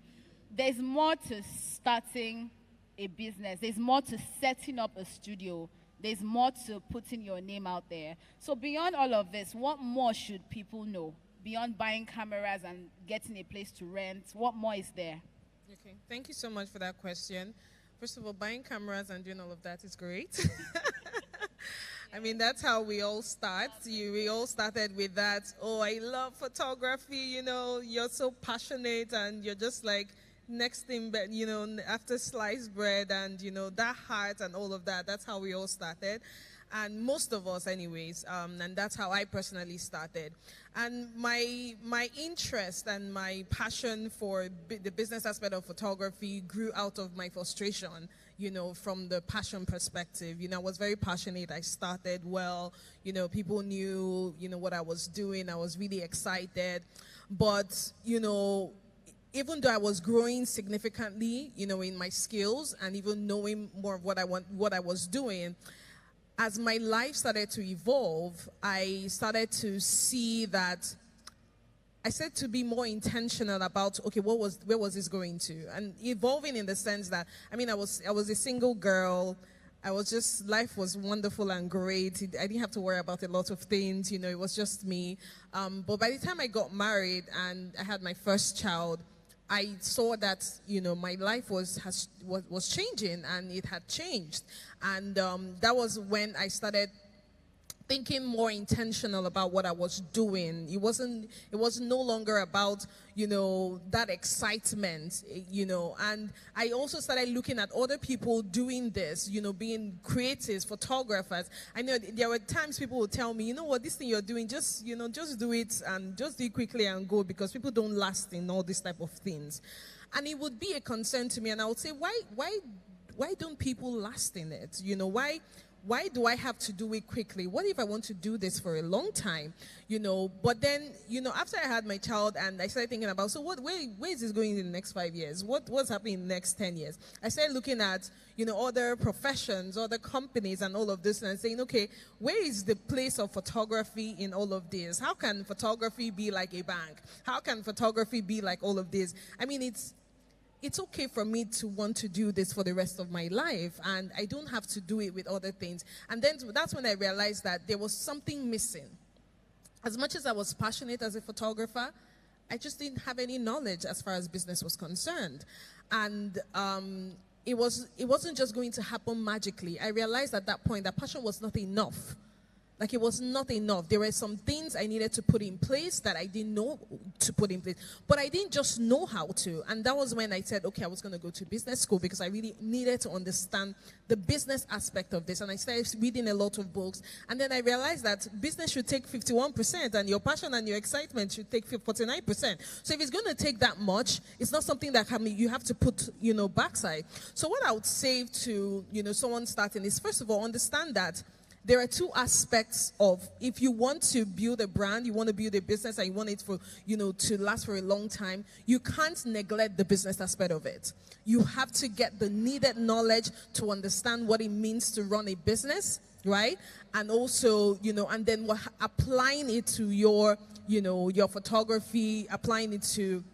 There's more to starting a business. There's more to setting up a studio. There's more to putting your name out there. So beyond all of this, what more should people know? Beyond buying cameras and getting a place to rent, what more is there?
Okay, thank you so much for that question. First of all, buying cameras and doing all of that is great. I mean, that's how we all start. We all started with that, oh, I love photography, you know, you're so passionate, and you're just like, next thing, but you know, after sliced bread and, you know, that heart and all of that, that's how we all started. And most of us anyways, and that's how I personally started. And my interest and my passion for the business aspect of photography grew out of my frustration, you know, from the passion perspective. You know, I was very passionate. I started well, you know, people knew, you know, what I was doing. I was really excited. But, you know, even though I was growing significantly, you know, in my skills and even knowing more of what I was doing, as my life started to evolve, I started to see that I started to be more intentional about, okay, where was this going to? And evolving in the sense that, I mean, I was a single girl. Life was wonderful and great. I didn't have to worry about a lot of things, you know, it was just me. But by the time I got married and I had my first child, I saw that, you know, my life was changing, and it had changed. And that was when I started thinking more intentional about what I was doing. It was no longer about, you know, that excitement, you know. And I also started looking at other people doing this, you know, being creatives, photographers. I know there were times people would tell me, you know what, this thing you're doing, just, you know, just do it and just do it quickly and go, because people don't last in all these type of things. And it would be a concern to me, and I would say, why don't people last in it? You know, why do I have to do it quickly? What if I want to do this for a long time? You know, but then, you know, after I had my child and I started thinking about, so where is this going in the next 5 years? What's happening in the next 10 years? I started looking at, you know, other professions, other companies and all of this, and saying, okay, where is the place of photography in all of this? How can photography be like a bank? How can photography be like all of this? I mean, it's it's okay for me to want to do this for the rest of my life, and I don't have to do it with other things. And then that's when I realized that there was something missing. As much as I was passionate as a photographer, I just didn't have any knowledge as far as business was concerned. And it wasn't just going to happen magically. I realized at that point that passion was not enough. Like, it was not enough. There were some things I needed to put in place that I didn't know to put in place. But I didn't just know how to. And that was when I said, okay, I was going to go to business school because I really needed to understand the business aspect of this. And I started reading a lot of books. And then I realized that business should take 51% and your passion and your excitement should take 49%. So if it's going to take that much, it's not something that you have to put, backside. So what I would say to, someone starting is, first of all, understand that there are two aspects of, if you want to build a brand, you want to build a business, and you want it for, to last for a long time, you can't neglect the business aspect of it. You have to get the needed knowledge to understand what it means to run a business, right? And also, and then applying it to your, your photography, applying it to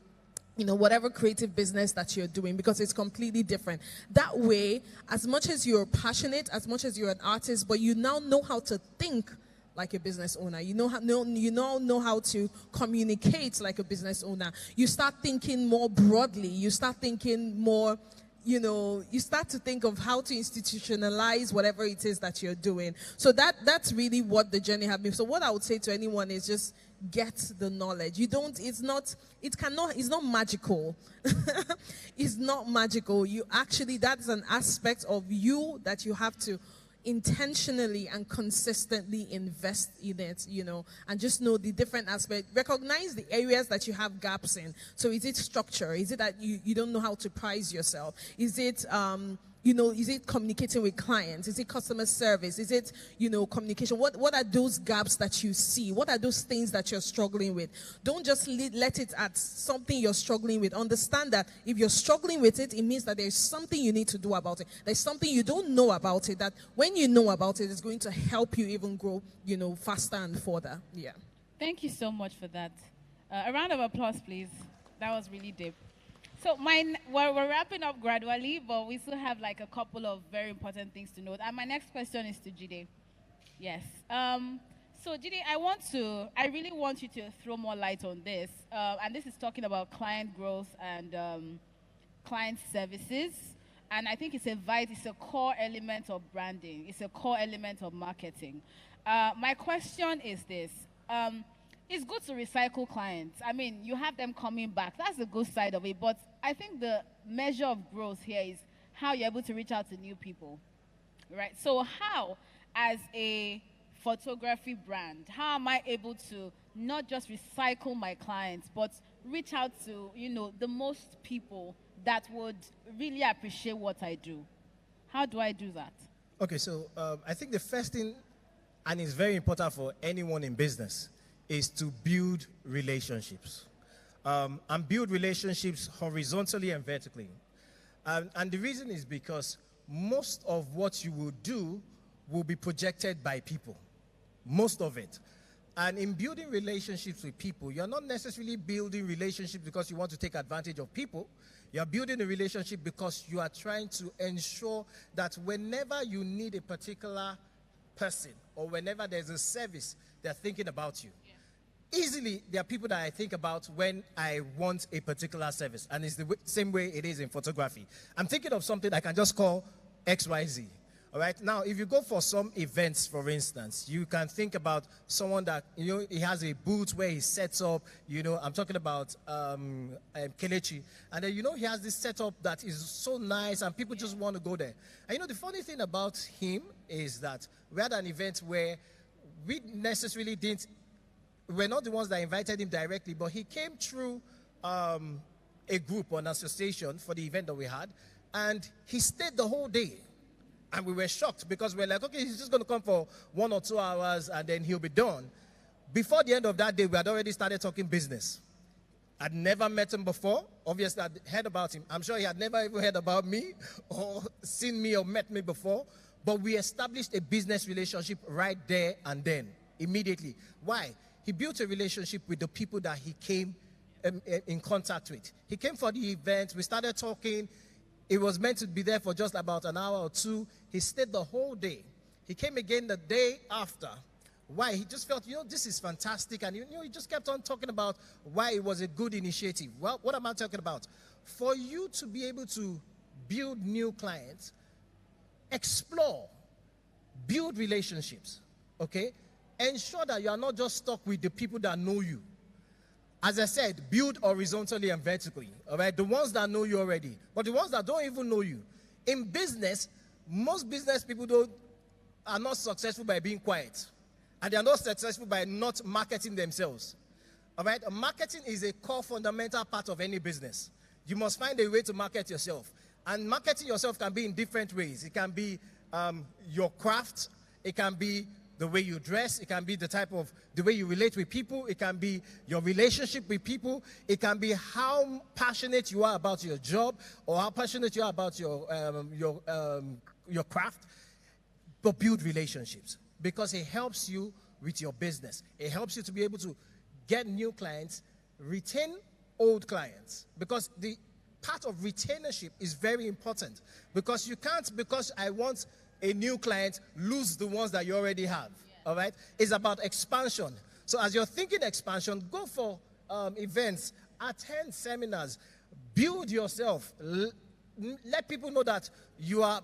whatever creative business that you're doing, because it's completely different. That way, as much as you're passionate, as much as you're an artist, but you now know how to think like a business owner. You now know how to communicate like a business owner. You start thinking more broadly. You start thinking more, you start to think of how to institutionalize whatever it is that you're doing. So that's really what the journey has been. So what I would say to anyone is just get the knowledge. It's not magical. It's not magical. That's an aspect of you that you have to intentionally and consistently invest in it, and just know the different aspects. Recognize the areas that you have gaps in. So is it structure? Is it that you don't know how to price yourself? Is it is it communicating with clients? Is it customer service? Is it, communication? What are those gaps that you see? What are those things that you're struggling with? Don't just let it at something you're struggling with. Understand that if you're struggling with it, it means that there's something you need to do about it. There's something you don't know about it, that when you know about it, it's going to help you even grow, faster and further. Yeah.
Thank you so much for that. A round of applause, please. That was really deep. So we're wrapping up gradually, but we still have like a couple of very important things to note. And my next question is to Jide. Yes. So Jide, I really want you to throw more light on this. And this is talking about client growth and client services. And I think it's a core element of branding. It's a core element of marketing. My question is this. It's good to recycle clients. I mean, you have them coming back. That's the good side of it. But I think the measure of growth here is how you're able to reach out to new people, right? So how, as a photography brand, how am I able to not just recycle my clients, but reach out to, the most people that would really appreciate what I do? How do I do that?
Okay, so I think the first thing, and it's very important for anyone in business, is to build relationships. And build relationships horizontally and vertically. And the reason is because most of what you will do will be projected by people. Most of it. And in building relationships with people, you're not necessarily building relationships because you want to take advantage of people. You're building a relationship because you are trying to ensure that whenever you need a particular person or whenever there's a service, they're thinking about you. Easily, there are people that I think about when I want a particular service, and it's the same way it is in photography. I'm thinking of something I can just call XYZ. All right. Now, if you go for some events, for instance, you can think about someone that, he has a booth where he sets up, I'm talking about Kelechi. And then, he has this setup that is so nice and people just want to go there. And, the funny thing about him is that we had an event where we necessarily we're not the ones that invited him directly, but he came through a group or an association for the event that we had, and he stayed the whole day. And we were shocked because we're like, okay, he's just going to come for 1 or 2 hours and then he'll be done. Before the end of that day, we had already started talking business. I'd never met him before. Obviously, I'd heard about him. I'm sure he had never even heard about me or seen me or met me before. But we established a business relationship right there and then, immediately. Why? He built a relationship with the people that he came in contact with. He came for the event. We started talking. It was meant to be there for just about an hour or two. He stayed the whole day. He came again the day after. Why? He just felt, this is fantastic. And, he just kept on talking about why it was a good initiative. Well, what am I talking about? For you to be able to build new clients, explore, build relationships, okay? Ensure that you are not just stuck with the people that know you. As I said, build horizontally and vertically, all right? The ones that know you already, but the ones that don't even know you. In business, most business people are not successful by being quiet. And they are not successful by not marketing themselves. All right? Marketing is a core fundamental part of any business. You must find a way to market yourself. And marketing yourself can be in different ways. It can be your craft. It can be the way you dress. It can be the way you relate with people. It can be your relationship with people. It can be how passionate you are about your job or how passionate you are about your craft. But build relationships, because it helps you with your business. It helps you to be able to get new clients, retain old clients, because the part of retainership is very important, because you can't, because I want a new client, lose the ones that you already have, all right? It's about expansion. So as you're thinking expansion, go for events, attend seminars, build yourself, let people know that you are,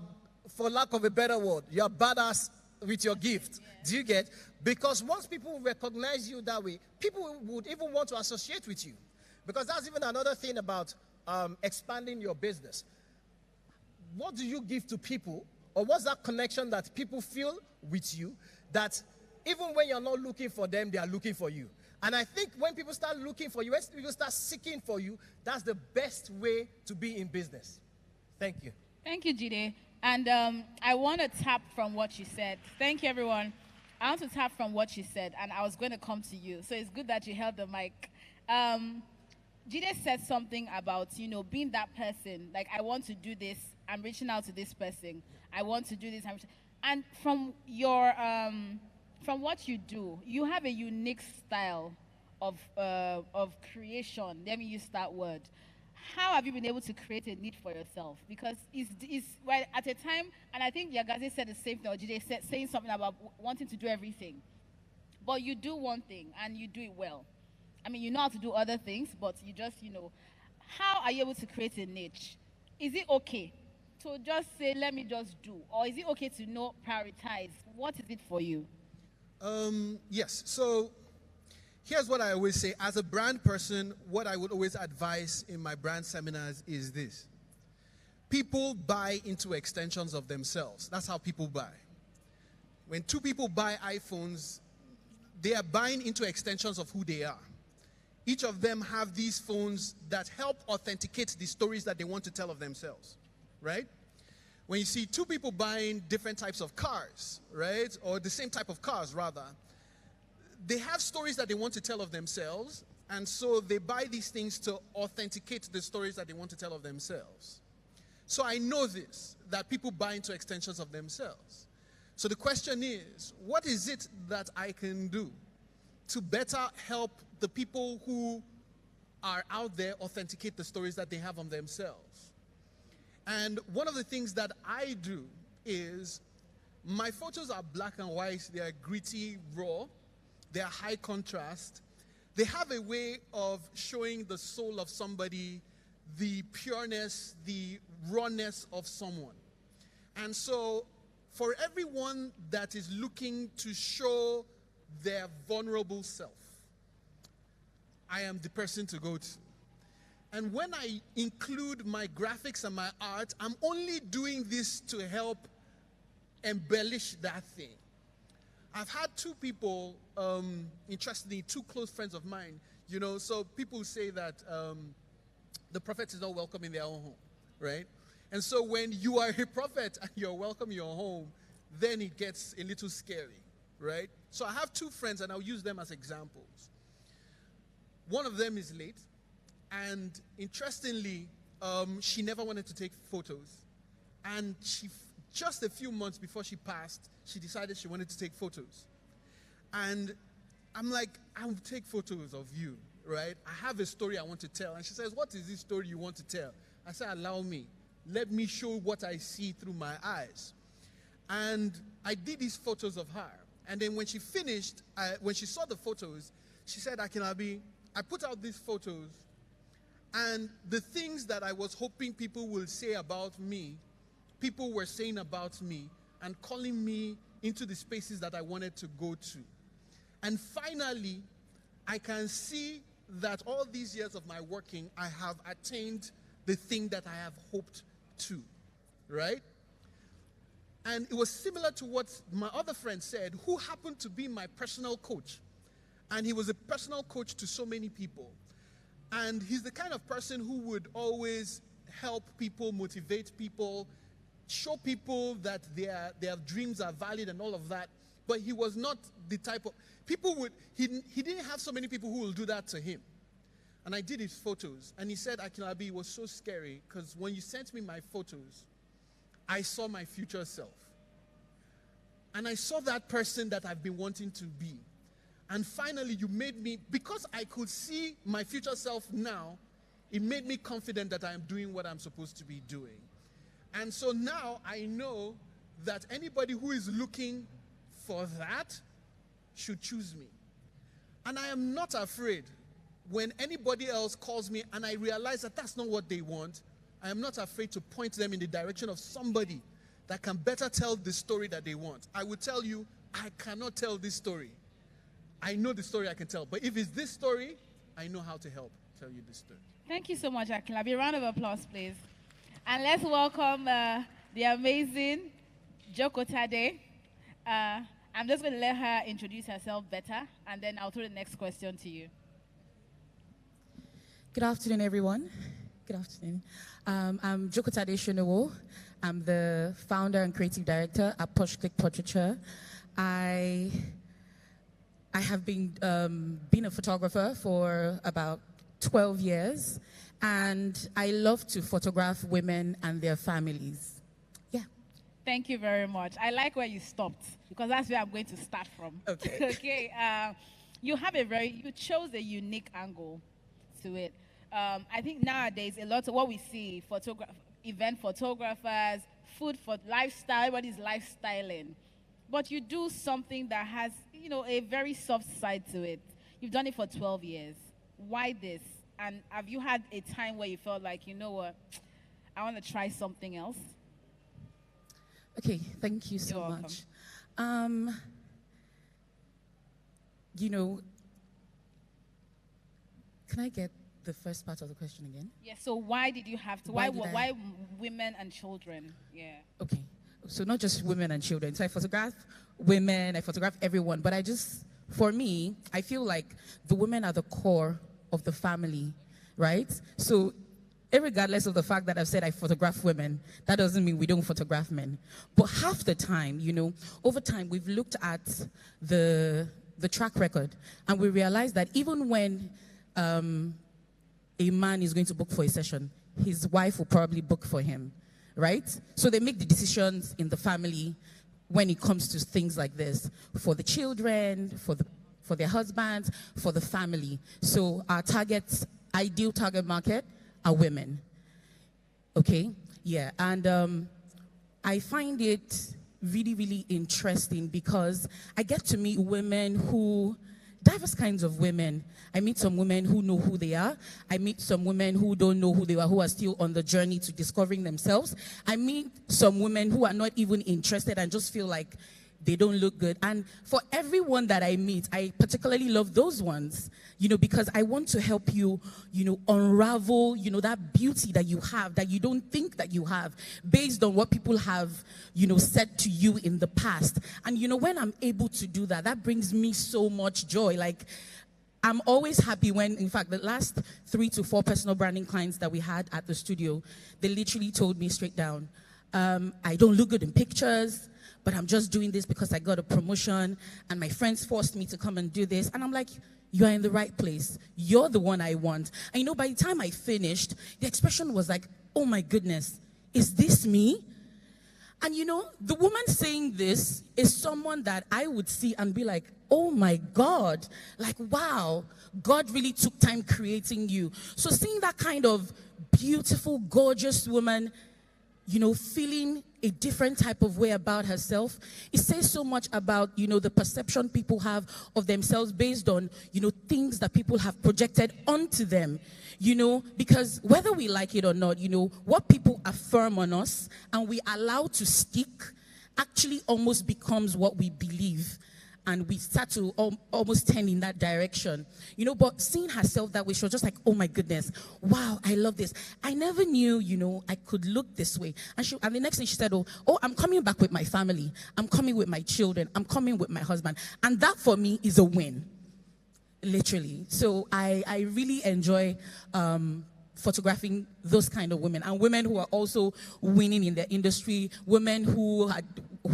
for lack of a better word, you are badass with your gift. Do you get? Because once people recognize you that way, people would even want to associate with you. Because that's even another thing about expanding your business. What do you give to people, or what's that connection that people feel with you, that even when you're not looking for them, they are looking for you? And I think when people start looking for you, when people start seeking for you, that's the best way to be in business. Thank you.
Thank you, Jide. And I want to tap from what you said. Thank you, everyone. I want to tap from what you said, and I was going to come to you. So it's good that you held the mic. Jide said something about, being that person. Like, I want to do this. I'm reaching out to this person. I want to do this. And from your, from what you do, you have a unique style of creation. Let me use that word. How have you been able to create a need for yourself? Because well, at a time, and I think Yagazi said the same thing, or Jide said saying something about wanting to do everything. But you do one thing, and you do it well. I mean, you know how to do other things, but you just, how are you able to create a niche? Is it okay to just say, let me just do? Or is it okay to prioritize? What is it for you?
Yes, so here's what I always say. As a brand person, what I would always advise in my brand seminars is this. People buy into extensions of themselves. That's how people buy. When two people buy iPhones, they are buying into extensions of who they are. Each of them have these phones that help authenticate the stories that they want to tell of themselves, right? When you see two people buying different types of cars, right? Or the same type of cars, rather, they have stories that they want to tell of themselves, and so they buy these things to authenticate the stories that they want to tell of themselves. So I know this, that people buy into extensions of themselves. So the question is, what is it that I can do to better help the people who are out there authenticate the stories that they have on themselves? And one of the things that I do is, my photos are black and white, they are gritty, raw, they are high contrast. They have a way of showing the soul of somebody, the pureness, the rawness of someone. And so, for everyone that is looking to show their vulnerable self, I am the person to go to. And when I include my graphics and my art, I'm only doing this to help embellish that thing. I've had two people, interestingly, two close friends of mine, so people say that the prophet is not welcome in their own home, right? And so when you are a prophet and you're welcome in your home, then it gets a little scary, right? So I have two friends, and I'll use them as examples. One of them is late, and interestingly, she never wanted to take photos. And just a few months before she passed, she decided she wanted to take photos. And I'm like, I will take photos of you, right? I have a story I want to tell. And she says, what is this story you want to tell? I said, allow me. Let me show what I see through my eyes. And I did these photos of her. And then when she finished, when she saw the photos, she said, Akinabi, I put out these photos, and the things that I was hoping people will say about me, people were saying about me and calling me into the spaces that I wanted to go to. And finally, I can see that all these years of my working, I have attained the thing that I have hoped to, right? And it was similar to what my other friend said, who happened to be my personal coach. And he was a personal coach to so many people. And he's the kind of person who would always help people, motivate people, show people that their dreams are valid and all of that. But he was not the type of, he didn't have so many people who will do that to him. And I did his photos. And he said, Akinabi, it was so scary because when you sent me my photos, I saw my future self. And I saw that person that I've been wanting to be. And finally, you made me, because I could see my future self now, it made me confident that I am doing what I'm supposed to be doing. And so now I know that anybody who is looking for that should choose me. And I am not afraid when anybody else calls me and I realize that that's not what they want. I am not afraid to point them in the direction of somebody that can better tell the story that they want. I will tell you, I cannot tell this story. I know the story I can tell. But if it's this story, I know how to help tell you this story.
Thank you so much, Akinabi. A round of applause, please. And let's welcome the amazing Joko Tade. I'm just going to let her introduce herself better, and then I'll throw the next question to you.
Good afternoon, everyone. Good afternoon. I'm Joko Tade Shonowo. I'm the founder and creative director at Posh Click Portraiture. I have been a photographer for about 12 years, and I love to photograph women and their families. Yeah.
Thank you very much. I like where you stopped, because that's where I'm going to start from.
Okay.
Okay. You chose a unique angle to it. I think nowadays, a lot of what we see, event photographers, food for lifestyle, everybody's lifestyling. But you do something that has, a very soft side to it. You've done it for 12 years. Why this? And have you had a time where you felt like, you know what, I want to try something else?
Okay, thank you so much. Can I get the first part of the question again?
Yes, so why did you have to? Why women and children? Yeah.
Okay. So not just women and children. So I photograph women, I photograph everyone, but for me, I feel like the women are the core of the family, right? So regardless of the fact that I've said I photograph women, that doesn't mean we don't photograph men. But half the time, over time, we've looked at the track record, and we realize that even when a man is going to book for a session, his wife will probably book for him. Right? So they make the decisions in the family when it comes to things like this, for the children, for their husbands, for the family. So our ideal target market are women. Okay? Yeah. And I find it really, really interesting because I get to meet diverse kinds of women. I meet some women who know who they are. I meet some women who don't know who they are, who are still on the journey to discovering themselves. I meet some women who are not even interested and just feel like they don't look good. And for everyone that I meet, I particularly love those ones, because I want to help you, unravel, that beauty that you have, that you don't think that you have, based on what people have, said to you in the past. And, when I'm able to do that, that brings me so much joy. Like, I'm always happy when, in fact, the last 3 to 4 personal branding clients that we had at the studio, they literally told me straight down, I don't look good in pictures, but I'm just doing this because I got a promotion and my friends forced me to come and do this. And I'm like, you are in the right place. You're the one I want. And by the time I finished, the expression was like, oh my goodness, is this me? And you know, the woman saying this is someone that I would see and be like, oh my God, like, wow, God really took time creating you. So seeing that kind of beautiful, gorgeous woman, you know, feeling a different type of way about herself, it says so much about, you know, the perception people have of themselves based on, you know, things that people have projected onto them, you know, because whether we like it or not, you know, what people affirm on us and we allow to stick actually almost becomes what we believe. And we start to almost turn in that direction. You know, but seeing herself that way, she was just like, oh my goodness, wow, I love this. I never knew, you know, I could look this way. And the next thing she said, oh, I'm coming back with my family. I'm coming with my children. I'm coming with my husband. And that for me is a win, literally. So I really enjoy photographing those kind of women, and women who are also winning in their industry, women who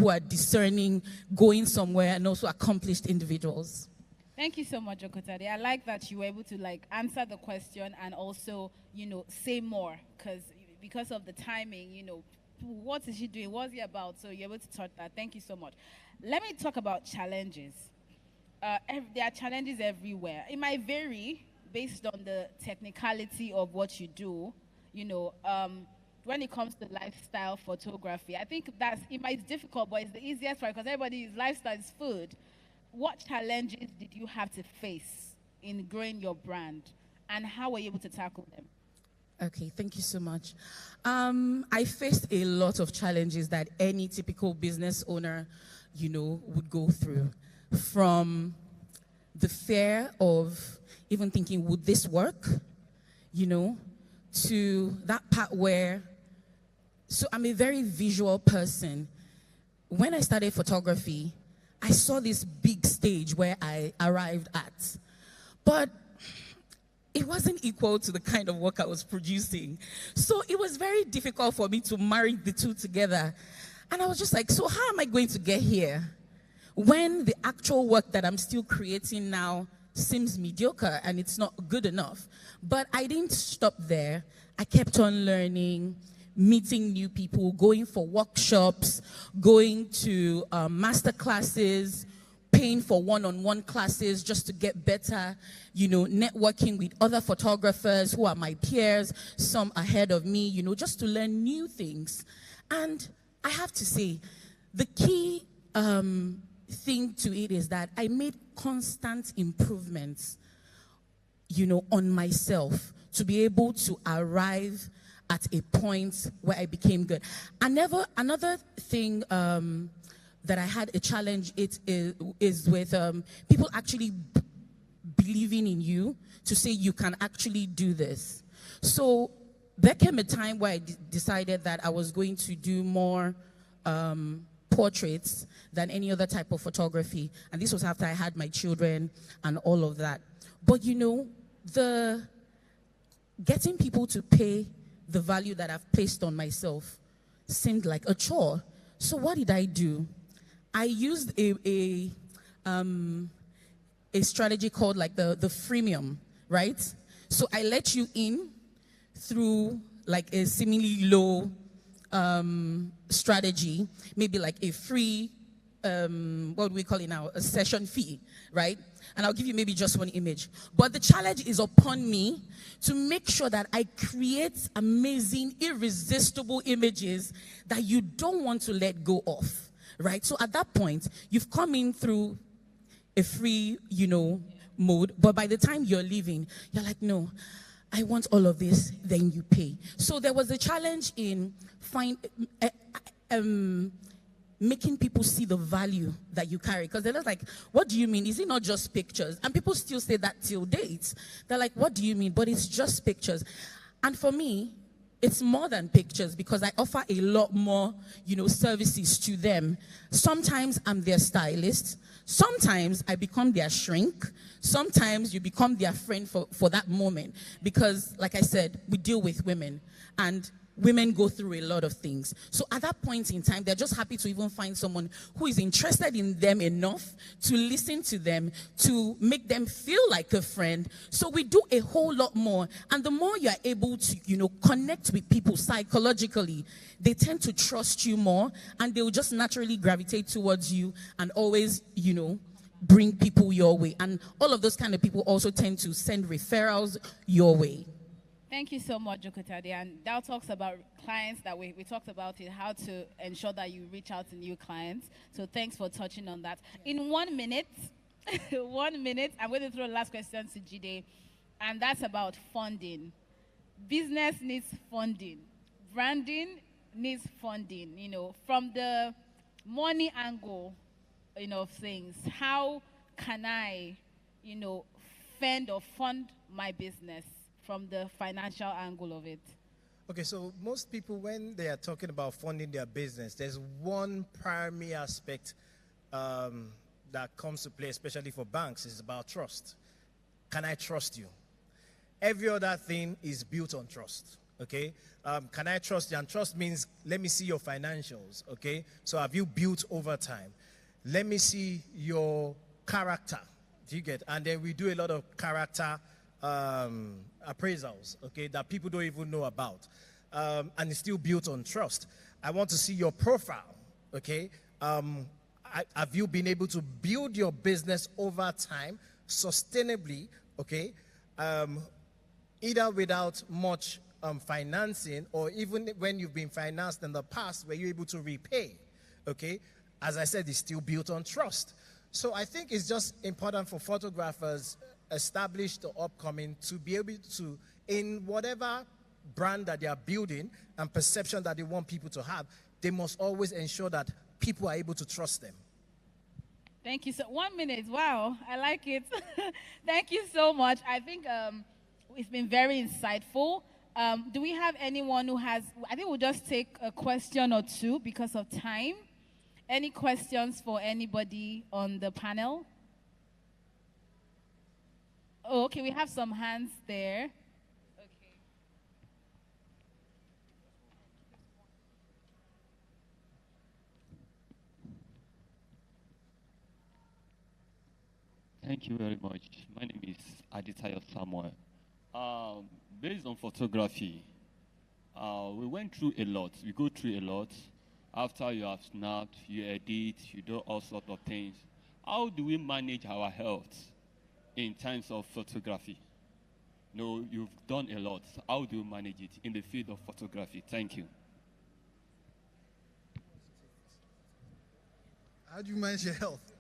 are discerning, going somewhere, and also accomplished individuals.
Thank you so much, Okotade. I like that you were able to like answer the question and also, you know, say more because of the timing, you know, what is she doing? What's it about? So you're able to touch that. Thank you so much. Let me talk about challenges. There are challenges everywhere. It might vary based on the technicality of what you do, you know, when it comes to lifestyle photography. I think it might be difficult, but it's the easiest part because everybody's lifestyle is food. What challenges did you have to face in growing your brand, and how were you able to tackle them?
Okay, thank you so much. I faced a lot of challenges that any typical business owner, you know, would go through. From the fear of even thinking, would this work? You know, to that part where, so I'm a very visual person. When I started photography, I saw this big stage where I arrived at. But it wasn't equal to the kind of work I was producing. So it was very difficult for me to marry the two together. And I was just like, so how am I going to get here when the actual work that I'm still creating now seems mediocre and it's not good enough? But I didn't stop there. I kept on learning, meeting new people, going for workshops, going to master classes, paying for one-on-one classes just to get better, you know, networking with other photographers who are my peers, some ahead of me, you know, just to learn new things. And I have to say, the key thing to it is that I made constant improvements, you know, on myself to be able to arrive at a point where I became good. Another thing that I had a challenge is with people actually believing in you to say you can actually do this. So there came a time where I decided that I was going to do more portraits than any other type of photography. And this was after I had my children and all of that. But you know, getting people to pay the value that I've placed on myself seemed like a chore. So what did I do? I used a strategy called like the freemium, right? So I let you in through like a seemingly low strategy, maybe like a free, what do we call it now? A session fee, right? And I'll give you maybe just one image. But the challenge is upon me to make sure that I create amazing, irresistible images that you don't want to let go of, right? So at that point, you've come in through a free, you know, mode, but by the time you're leaving, you're like, no, I want all of this, then you pay. So there was a challenge in making people see the value that you carry. Because they're like, what do you mean? Is it not just pictures? And people still say that till date. They're like, what do you mean? But it's just pictures. And for me, it's more than pictures because I offer a lot more, you know, services to them. Sometimes I'm their stylist. Sometimes I become their shrink. Sometimes you become their friend for that moment. Because, like I said, we deal with women. And women go through a lot of things. So at that point in time, they're just happy to even find someone who is interested in them enough to listen to them, to make them feel like a friend. So we do a whole lot more. And the more you're able to, connect with people psychologically, they tend to trust you more, and they will just naturally gravitate towards you and always, bring people your way. And all of those kind of people also tend to send referrals your way.
Thank you so much, Jokotade. And that talks about clients that we talked about it, how to ensure that you reach out to new clients. So thanks for touching on that. In 1 minute, I'm going to throw the last question to Jide, and that's about funding. Business needs funding. Branding needs funding, from the money angle, of things. How can I, fend or fund my business? From the financial angle of it?
Okay, so most people, when they are talking about funding their business, there's one primary aspect that comes to play, especially for banks, is about trust. Can I trust you? Every other thing is built on trust, okay? Can I trust you? And trust means, let me see your financials, okay? So have you built over time? Let me see your character, do you get? And then we do a lot of character appraisals, okay, that people don't even know about, and it's still built on trust. I want to see your profile, okay. Have you been able to build your business over time sustainably, okay, either without much financing, or even when you've been financed in the past, were you able to repay, okay? As I said, it's still built on trust. So I think it's just important for photographers established or upcoming to be able to, in whatever brand that they are building and perception that they want people to have, they must always ensure that people are able to trust them.
Thank you. So 1 minute. Wow, I like it. Thank you so much. I think it's been very insightful. Do we have anyone who has, I think we'll just take a question or two because of time. Any questions for anybody on the panel? Oh, okay, we have some hands there. Okay.
Thank you very much. My name is Aditayo Samuel. Based on photography, we went through a lot. We go through a lot. After you have snapped, you edit, you do all sorts of things. How do we manage our health in terms of photography? No, you've done a lot. How do you manage it in the field of photography? Thank you.
How do you manage your health?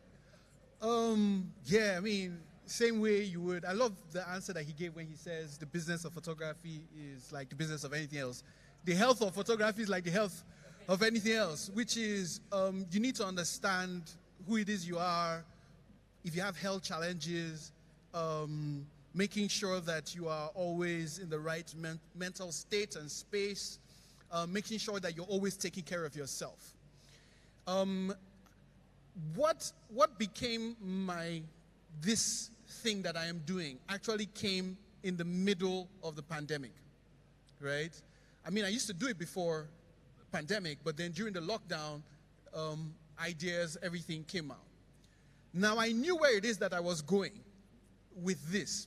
Yeah, I mean, same way you would. I love the answer that he gave when he says the business of photography is like the business of anything else. The health of photography is like the health of anything else, which is you need to understand who it is you are, if you have health challenges, making sure that you are always in the right mental state and space, making sure that you're always taking care of yourself. What became this thing that I am doing actually came in the middle of the pandemic, right? I mean, I used to do it before pandemic, but then during the lockdown, ideas, everything came out. Now I knew where it is that I was going with this.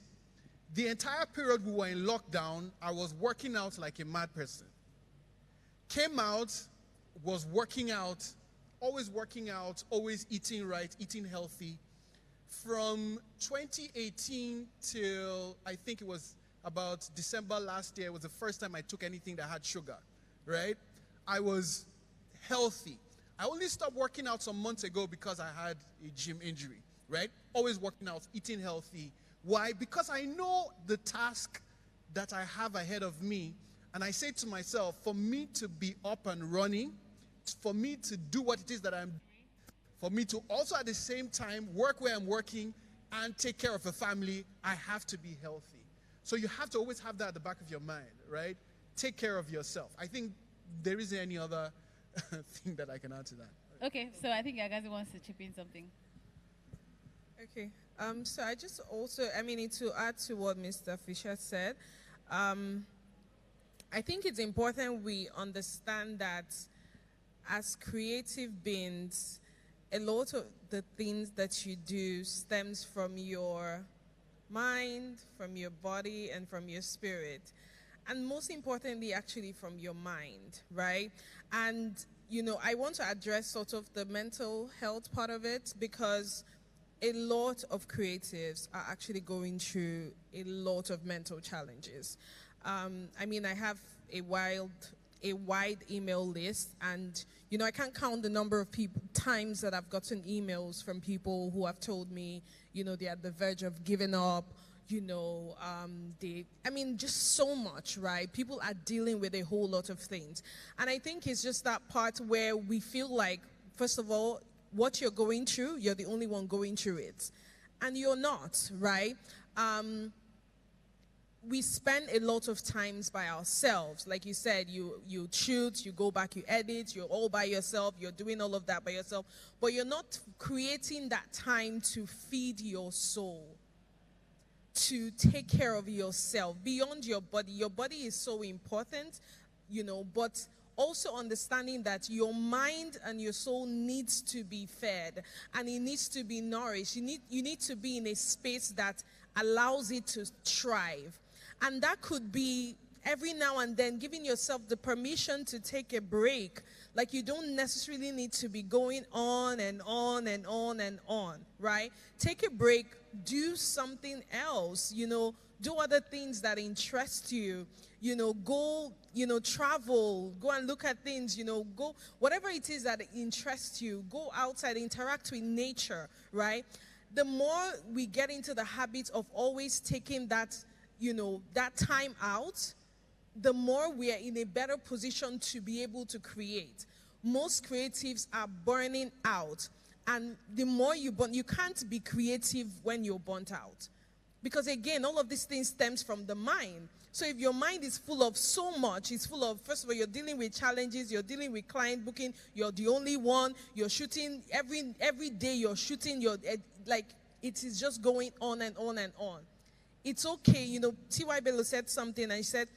The entire period we were in lockdown, I was working out like a mad person. Came out, was working out, always eating right, eating healthy. From 2018 till I think it was about December last year was the first time I took anything that had sugar, right? I was healthy. I only stopped working out some months ago because I had a gym injury, right? Always working out, eating healthy. Why? Because I know the task that I have ahead of me, and I say to myself, for me to be up and running, for me to do what it is that I'm doing, for me to also at the same time work where I'm working and take care of a family, I have to be healthy. So you have to always have that at the back of your mind, right? Take care of yourself. I think there isn't any other thing that I can add to that.
Okay, so I think Agazi wants to chip in something.
Okay, so I just also, to add to what Mr. Fisher said, I I think it's important we understand that as creative beings, a lot of the things that you do stems from your mind, from your body, and from your spirit. And most importantly, actually from your mind, right? And, you know, I want to address sort of the mental health part of it, because a lot of creatives are actually going through a lot of mental challenges. I mean, I have a wide email list, and you know, I can't count the number of times that I've gotten emails from people who have told me, you know, they're at the verge of giving up. You know, I mean, just so much, right? People are dealing with a whole lot of things, and I think it's just that part where we feel like, first of all, what you're going through, you're the only one going through it, and you're not, right? We spend a lot of times by ourselves. Like you said, you shoot, you go back, you edit, you're all by yourself, you're doing all of that by yourself, but you're not creating that time to feed your soul, to take care of yourself beyond your body. Your body is so important, you know, but also understanding that your mind and your soul needs to be fed, and it needs to be nourished. You need to be in a space that allows it to thrive. And that could be every now and then giving yourself the permission to take a break. Like, you don't necessarily need to be going on and on and on and on, right? Take a break, do something else, you know, do other things that interest you, you know, go, you know, travel, go and look at things, you know, go, whatever it is that interests you, go outside, interact with nature, right? The more we get into the habit of always taking that, you know, that time out, the more we are in a better position to be able to create. Most creatives are burning out, and the more you burn, you can't be creative when you're burnt out, because again, all of these things stems from the mind. So if your mind is full of so much, it's full of, first of all, you're dealing with challenges, you're dealing with client booking, you're the only one, you're shooting every day, you're shooting, you're like, it is just going on and on and on. It's okay, you know, T.Y. Bello said something, and he said,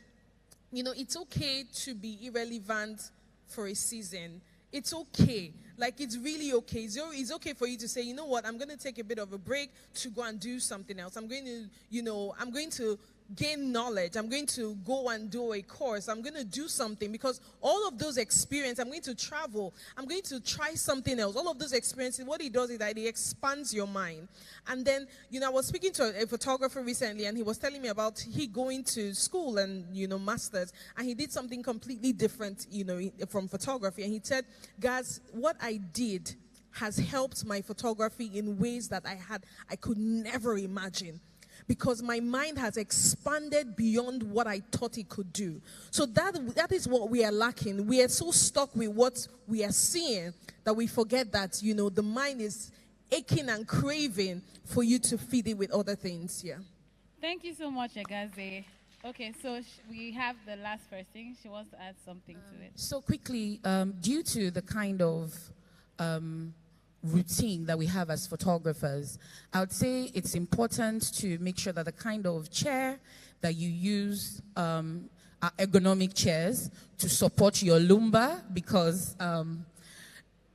you know, it's okay to be irrelevant for a season. It's okay. Like, it's really okay. It's okay for you to say, you know what, I'm going to take a bit of a break to go and do something else. I'm going to, you know, I'm going to gain knowledge. I'm going to go and do a course. I'm going to do something, because all of those experiences, I'm going to travel. I'm going to try something else. All of those experiences, what it does is that it expands your mind. And then, you know, I was speaking to a photographer recently, and he was telling me about he going to school and, you know, masters, and he did something completely different, you know, from photography. And he said, guys, what I did has helped my photography in ways that I could never imagine, because my mind has expanded beyond what I thought it could do. So that is what we are lacking. We are so stuck with what we are seeing that we forget that, you know, the mind is aching and craving for you to feed it with other things. Yeah.
Thank you so much, Agaze. Okay, so we have the last person. She wants to add something to it.
So quickly, due to the kind of routine that we have as photographers, I would say it's important to make sure that the kind of chair that you use are ergonomic chairs to support your lumbar, because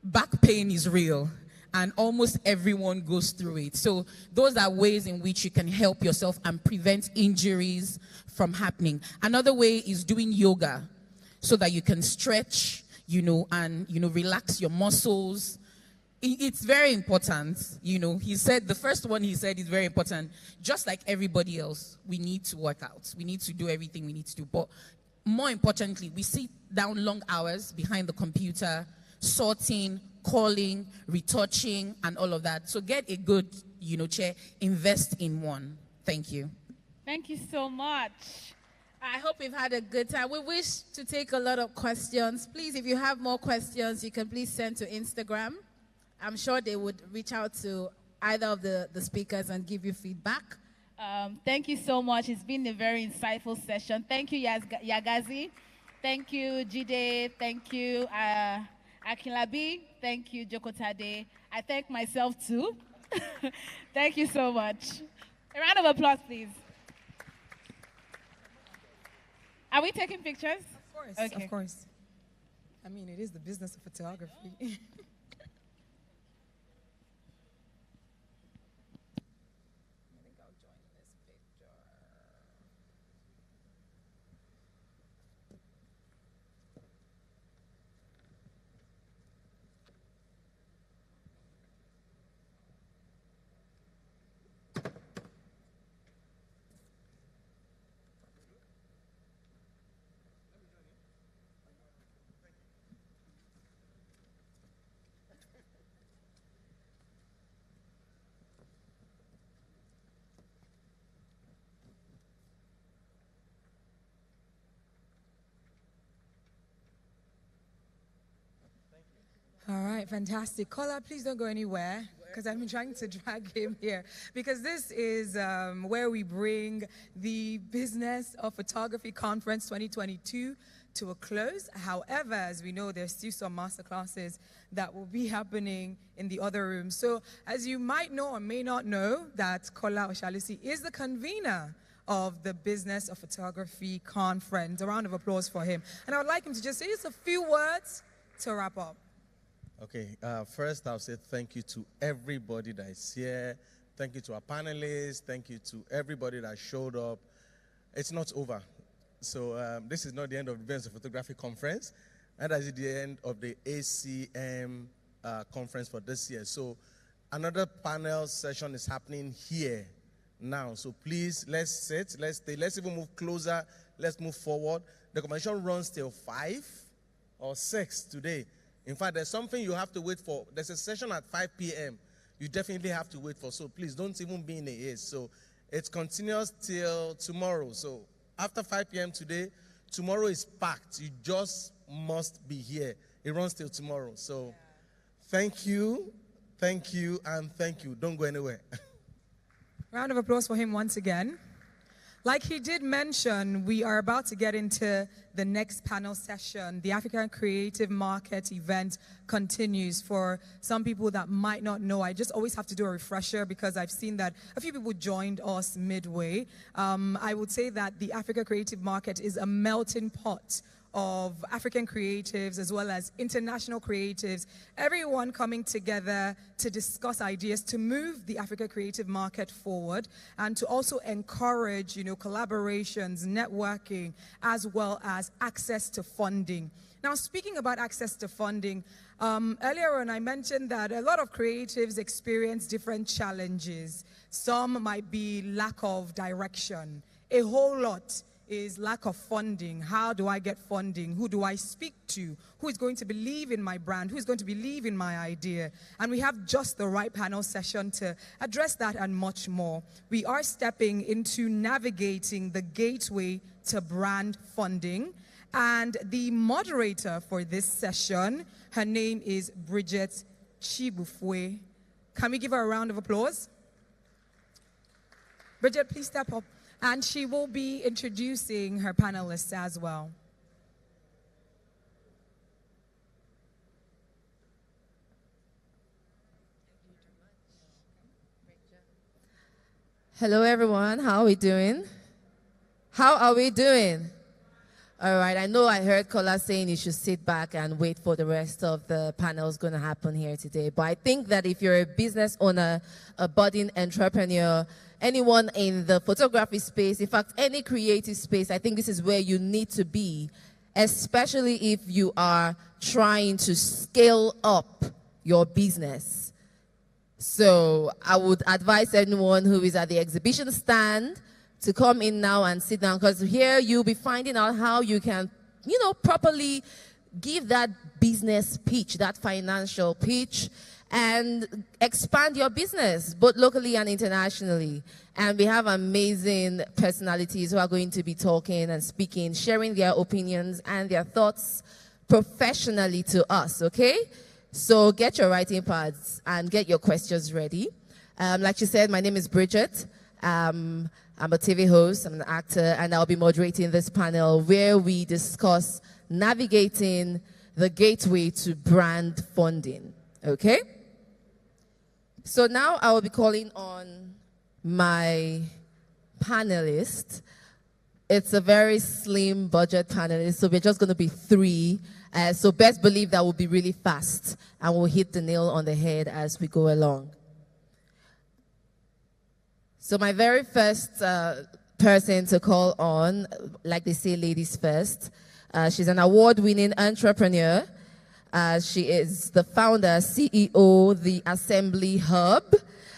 back pain is real and almost everyone goes through it. So those are ways in which you can help yourself and prevent injuries from happening. Another way is doing yoga, so that you can stretch, you know, and, you know, relax your muscles. It's very important, you know. He said, the first one he said is very important. Just like everybody else, we need to work out. We need to do everything we need to do. But more importantly, we sit down long hours behind the computer, sorting, calling, retouching, and all of that. So get a good, you know, chair. Invest in one. Thank you.
Thank you so much.
I hope you've had a good time. We wish to take a lot of questions. Please, if you have more questions, you can please send to Instagram. I'm sure they would reach out to either of the speakers and give you feedback.
Thank you so much. It's been a very insightful session. Thank you, Yagazi. Thank you, Jide. Thank you, Akinlabi. Thank you, Jokotade. I thank myself too. Thank you so much. A round of applause, please. Are we taking pictures?
Of course,
Okay.
of course. I mean, it is the business of photography. All right, fantastic. Kola, please don't go anywhere because I've been trying to drag him here because this is where we bring the Business of Photography Conference 2022 to a close. However, as we know, there's still some masterclasses that will be happening in the other rooms. So as you might know or may not know, that Kola Oshalusi is the convener of the Business of Photography Conference. A round of applause for him. And I would like him to just say just a few words to wrap up.
Okay, first I'll say thank you to everybody that is here. Thank you to our panelists. Thank you to everybody that showed up. It's not over. So this is not the end of the Business of Photography Conference. And that is the end of the ACM conference for this year. So another panel session is happening here now. So please, let's sit, let's stay, let's even move closer, let's move forward. The convention runs till 5 or 6 today. In fact, there's something you have to wait for. There's a session at 5 p.m. You definitely have to wait for. So please don't even be in a haste. So it continues till tomorrow. So after 5 p.m. today, tomorrow is packed. You just must be here. It runs till tomorrow. So thank you, and thank you. Don't go anywhere.
Round of applause for him once again. Like he did mention, we are about to get into the next panel session. The African Creative Market event continues. For some people that might not know, I just always have to do a refresher because I've seen that a few people joined us midway. I would say that the Africa Creative Market is a melting pot of African creatives as well as international creatives, everyone coming together to discuss ideas to move the Africa creative market forward and to also encourage, collaborations, networking, as well as access to funding. Now, speaking about access to funding, earlier on I mentioned that a lot of creatives experience different challenges. Some might be lack of direction. A whole lot is lack of funding. How do I get funding? Who do I speak to? Who is going to believe in my brand? Who is going to believe in my idea? And we have just the right panel session to address that and much more. We are stepping into navigating the gateway to brand funding. And the moderator for this session, her name is Bridget Chibufwe. Can we give her a round of applause? Bridget, please step up. And she will be introducing her panelists as well.
Hello, everyone. How are we doing? How are we doing? All right. I know I heard Kola saying you should sit back and wait for the rest of the panels going to happen here today. But I think that if you're a business owner, a budding entrepreneur, anyone in the photography space, in fact, any creative space, I think this is where you need to be, especially if you are trying to scale up your business. So I would advise anyone who is at the exhibition stand to come in now and sit down, because here you'll be finding out how you can, properly give that business pitch, that financial pitch, and expand your business, both locally and internationally. And we have amazing personalities who are going to be talking and speaking, sharing their opinions and their thoughts professionally to us, okay? So get your writing pads and get your questions ready. Like she said, my name is Bridget. I'm a TV host, I'm an actor, and I'll be moderating this panel where we discuss navigating the gateway to brand funding, okay? So now I will be calling on my panelist. It's a very slim budget panelist, so we're just going to be 3. So best believe that will be really fast, and we'll hit the nail on the head as we go along. So my very first person to call on, like they say, ladies first. She's an award-winning entrepreneur. She is the founder, CEO, the Assembly Hub,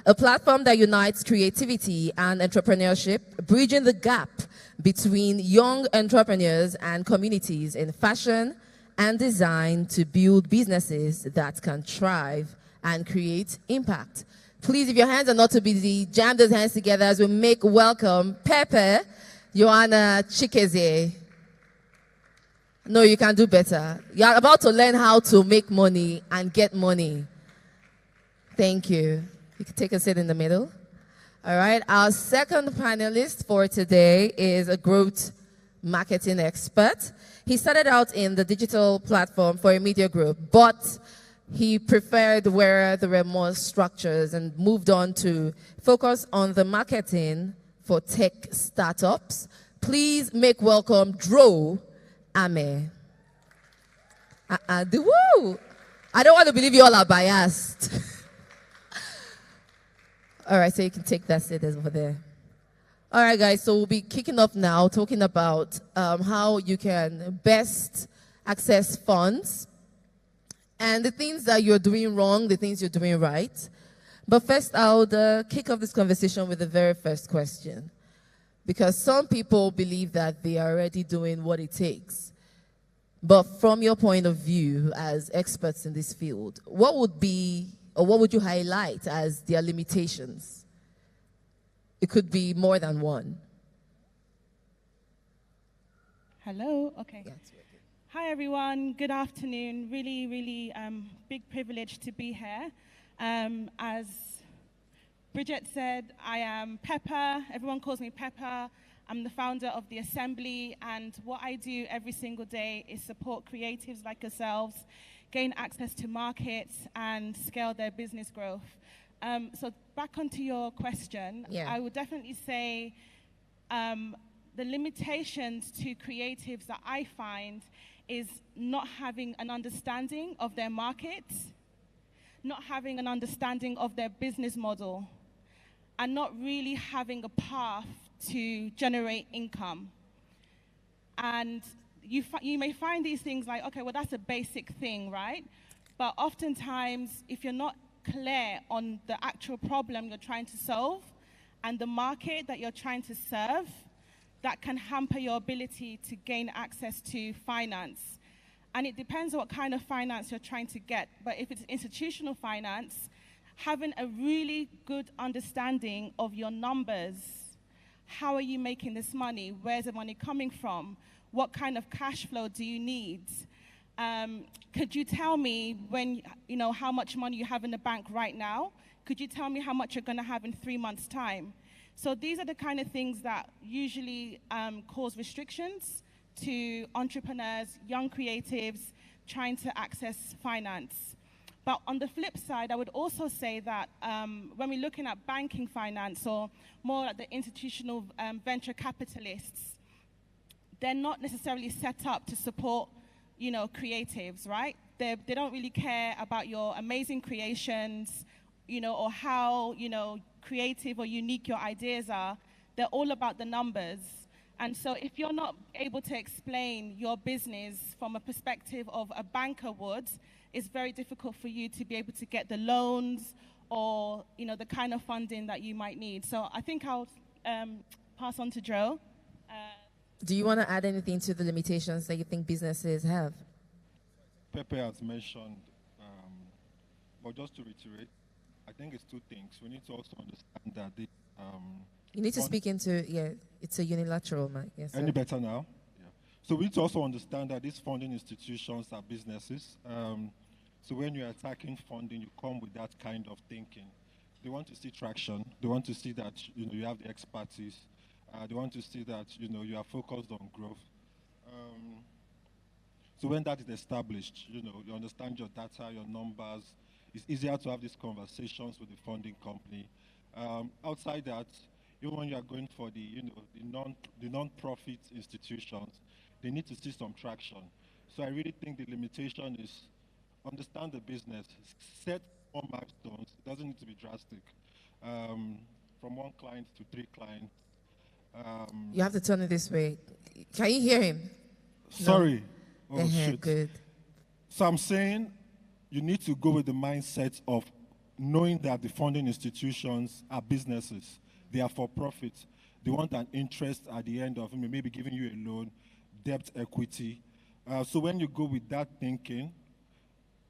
a platform that unites creativity and entrepreneurship, bridging the gap between young entrepreneurs and communities in fashion and design to build businesses that can thrive and create impact. Please, if your hands are not too busy, jam those hands together as we make welcome Pepe Joanna Chikezie. No, you can do better. You're about to learn how to make money and get money. Thank you. You can take a seat in the middle. All right. Our second panelist for today is a growth marketing expert. He started out in the digital platform for a media group, but he preferred where there were more structures and moved on to focus on the marketing for tech startups. Please make welcome Dro Ame. Woo! I don't want to believe you all are biased. All right, so you can take that seat over there. All right, guys, so we'll be kicking off now talking about how you can best access funds and the things that you're doing wrong, the things you're doing right. But first, I would kick off this conversation with the very first question. Because some people believe that they are already doing what it takes. But from your point of view as experts in this field, what would be, or what would you highlight as their limitations? It could be more than one.
Hello, okay. Hi everyone, good afternoon. Really, big privilege to be here. As Bridget said, I am Pepper. Everyone calls me Pepper. I'm the founder of the Assembly, and what I do every single day is support creatives like yourselves, gain access to markets, and scale their business growth. So back onto your question, I would definitely say the limitations to creatives that I find is not having an understanding of their markets, not having an understanding of their business model, and not really having a path to generate income. And you may find these things like, okay, well, that's a basic thing, right? But oftentimes, if you're not clear on the actual problem you're trying to solve and the market that you're trying to serve, that can hamper your ability to gain access to finance. And it depends on what kind of finance you're trying to get. But if it's institutional finance, having a really good understanding of your numbers. How are you making this money? Where's the money coming from? What kind of cash flow do you need? Could you tell me how much money you have in the bank right now? Could you tell me how much you're going to have in 3 months' time? So these are the kind of things that usually cause restrictions to entrepreneurs, young creatives trying to access finance. But on the flip side, I would also say that when we're looking at banking finance or more at the institutional venture capitalists, they're not necessarily set up to support, creatives, right? They don't really care about your amazing creations, or how, creative or unique your ideas are. They're all about the numbers. And so if you're not able to explain your business from a perspective of a banker would, it's very difficult for you to be able to get the loans or, the kind of funding that you might need. So I think I'll pass on to Joe.
Do you want to add anything to the limitations that you think businesses have?
Pepe has mentioned, but just to reiterate, I think it's two things. We need to also understand that the
you need to speak into, it's a unilateral mic. Yes,
any better now? Yeah. So we need to also understand that these funding institutions are businesses. So when you're attacking funding, you come with that kind of thinking. They want to see traction. They want to see that you have the expertise. They want to see that you are focused on growth. So when that is established, you understand your data, your numbers. It's easier to have these conversations with the funding company. Outside that, even when you are going for the, the non-profit institutions, they need to see some traction. So I really think the limitation is understand the business, set more milestones. It doesn't need to be drastic. From 1 client to 3 clients.
You have to turn it this way. Can you hear him?
Sorry.
No.
Oh, shoot.
Good.
So I'm saying you need to go with the mindset of knowing that the funding institutions are businesses. They are for profit. They want an interest at the end of it, maybe giving you a loan, debt equity. So when you go with that thinking,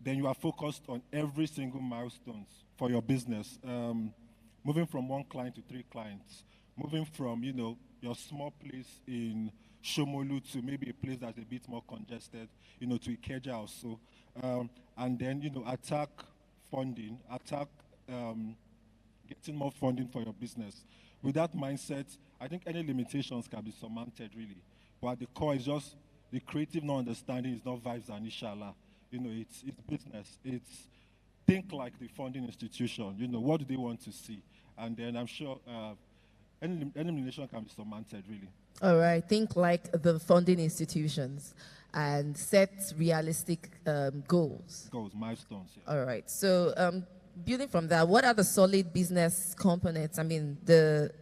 then you are focused on every single milestone for your business. Moving from 1 client to 3 clients, moving from, your small place in Shomolu to maybe a place that's a bit more congested, to Ikeja or so. And then, attack funding, getting more funding for your business. With that mindset, I think any limitations can be surmounted, really. But at the core is just the creative non-understanding is not vibes and inshallah. It's business. It's think like the funding institution. What do they want to see? And then I'm sure any limitation can be surmounted, really.
All right. Think like the funding institutions and set realistic goals.
Goals, milestones. Yeah.
All right. So building from that, what are the solid business components? I mean, the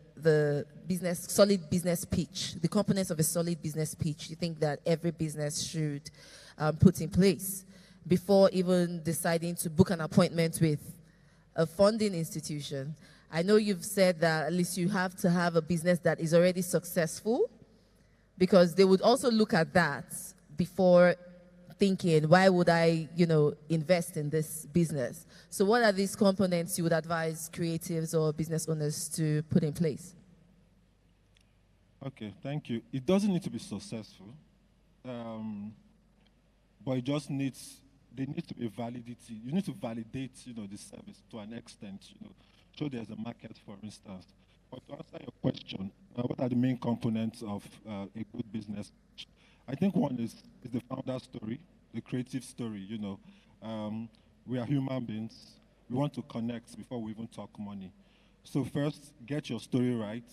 solid business pitch, the components of a solid business pitch you think that every business should put in place before even deciding to book an appointment with a funding institution? I know you've said that at least you have to have a business that is already successful, because they would also look at that before thinking, why would I, invest in this business? So what are these components you would advise creatives or business owners to put in place?
Okay, thank you. It doesn't need to be successful, but it just needs, there needs to be validity. You need to validate, the service to an extent, So there's a market, for instance. But to answer your question, what are the main components of a good business? I think one is the founder story, the creative story, We are human beings. We want to connect before we even talk money. So first, get your story right.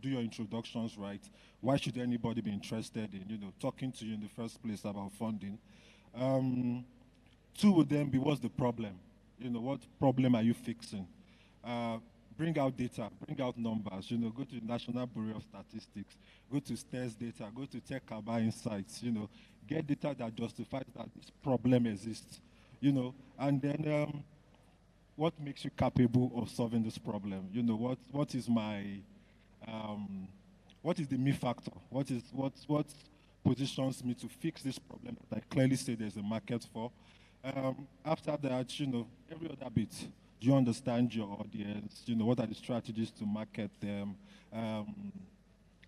Do your introductions right. Why should anybody be interested in, talking to you in the first place about funding? 2 would then be, what's the problem? What problem are you fixing? Bring out data, bring out numbers, go to the National Bureau of Statistics, go to STERS data, go to TechCaba Insights, get data that justifies that this problem exists, and then what makes you capable of solving this problem? What is my, what is the me factor? What positions me to fix this problem that I clearly say there's a market for? After that, every other bit. Do you understand your audience? What are the strategies to market them?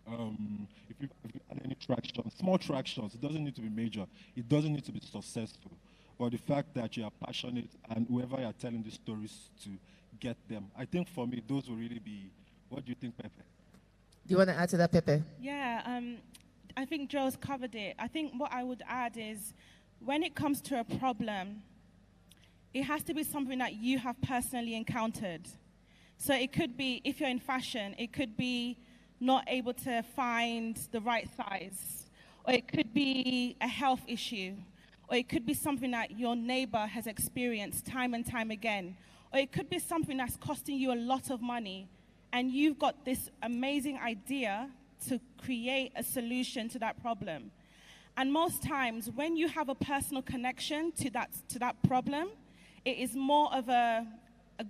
If you had any traction, small tractions, it doesn't need to be major. It doesn't need to be successful. But the fact that you are passionate and whoever you are telling the stories to, get them. I think for me, those will really be, what do you think, Pepe?
Do you want to add to that, Pepe?
Yeah, I think Joe's covered it. I think what I would add is, when it comes to a problem, it has to be something that you have personally encountered. So it could be, if you're in fashion, it could be not able to find the right size, or it could be a health issue, or it could be something that your neighbor has experienced time and time again, or it could be something that's costing you a lot of money, and you've got this amazing idea to create a solution to that problem. And most times, when you have a personal connection to that problem, it is more of a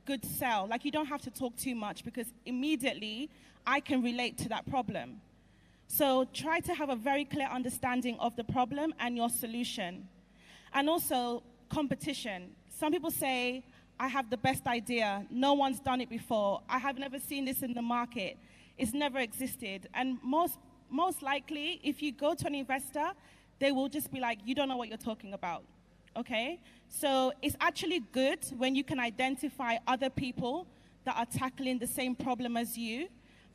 good sell. Like, you don't have to talk too much, because immediately I can relate to that problem. So try to have a very clear understanding of the problem and your solution. And also competition. Some people say, I have the best idea. No one's done it before. I have never seen this in the market. It's never existed. And most likely, if you go to an investor, they will just be like, you don't know what you're talking about. Okay? So it's actually good when you can identify other people that are tackling the same problem as you.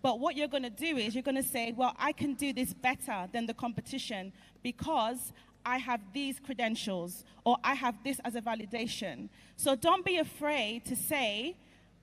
But what you're going to do is you're going to say, well, I can do this better than the competition because I have these credentials, or I have this as a validation. So don't be afraid to say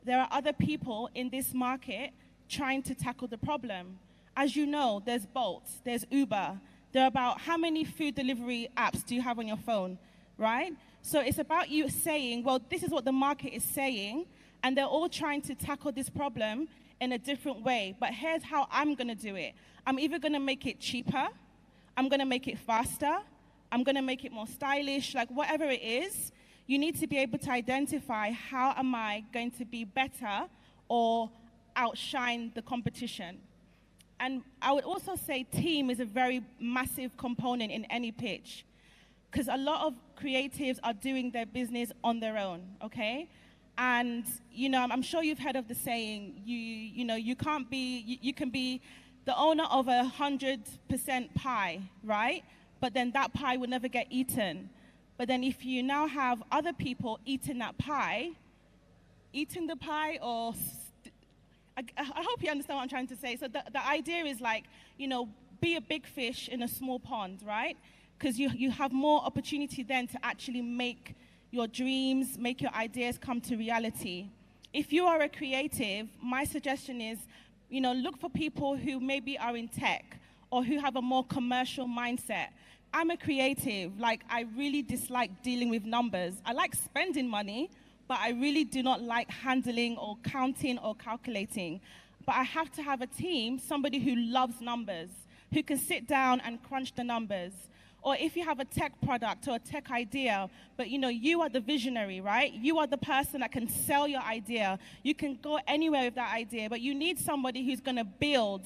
there are other people in this market trying to tackle the problem. As you know, there's Bolt, there's Uber. There are about how many food delivery apps do you have on your phone, right? So it's about you saying, well, this is what the market is saying, and they're all trying to tackle this problem in a different way. But here's how I'm going to do it. I'm either going to make it cheaper, I'm going to make it faster, I'm going to make it more stylish, like whatever it is, you need to be able to identify how am I going to be better or outshine the competition. And I would also say team is a very massive component in any pitch, because a lot of creatives are doing their business on their own, okay? And, you know, I'm sure you've heard of the saying, you can be the owner of 100% pie, right? But then that pie will never get eaten. But then if you now have other people eating that pie, eating the pie or I hope you understand what I'm trying to say. So the idea is like, you know, be a big fish in a small pond, right? Because you have more opportunity then to actually make your dreams, make your ideas come to reality. If you are a creative, my suggestion is, you know, look for people who maybe are in tech or who have a more commercial mindset. I'm a creative. Like, I really dislike dealing with numbers. I like spending money, but I really do not like handling or counting or calculating. But I have to have a team, somebody who loves numbers, who can sit down and crunch the numbers. Or if you have a tech product or a tech idea, but you know, you are the visionary, right? You are the person that can sell your idea. You can go anywhere with that idea, but you need somebody who's gonna build,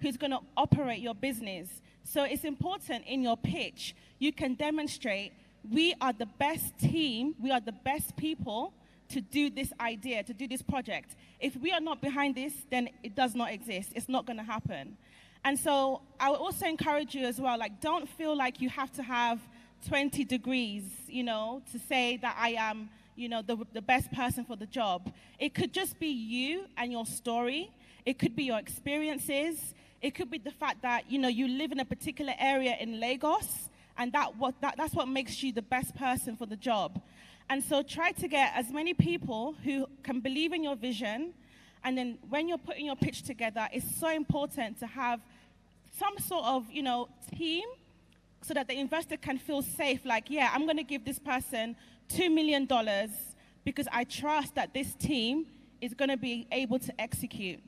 who's gonna operate your business. So it's important in your pitch, you can demonstrate we are the best team, we are the best people to do this idea, to do this project. If we are not behind this, then it does not exist. It's not going to happen. And so I would also encourage you as well, like, don't feel like you have to have 20 degrees, you know, to say that I am, you know, the best person for the job. It could just be you and your story. It could be your experiences. It could be the fact that, you know, you live in a particular area in Lagos, and that's what makes you the best person for the job. And so try to get as many people who can believe in your vision. And then when you're putting your pitch together, it's so important to have some sort of, you know, team so that the investor can feel safe. Like, yeah, I'm going to give this person $2 million because I trust that this team is going to be able to execute.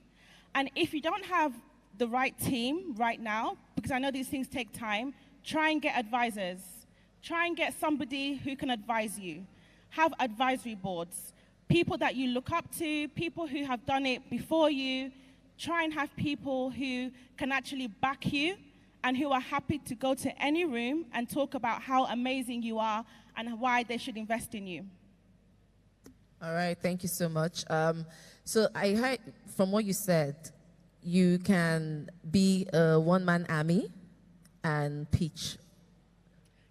And if you don't have the right team right now, because I know these things take time, try and get advisors. Try and get somebody who can advise you. Have advisory boards. People that you look up to, people who have done it before you. Try and have people who can actually back you and who are happy to go to any room and talk about how amazing you are and why they should invest in you.
All right, thank you so much. So I heard from what you said, you can be a one-man army and pitch.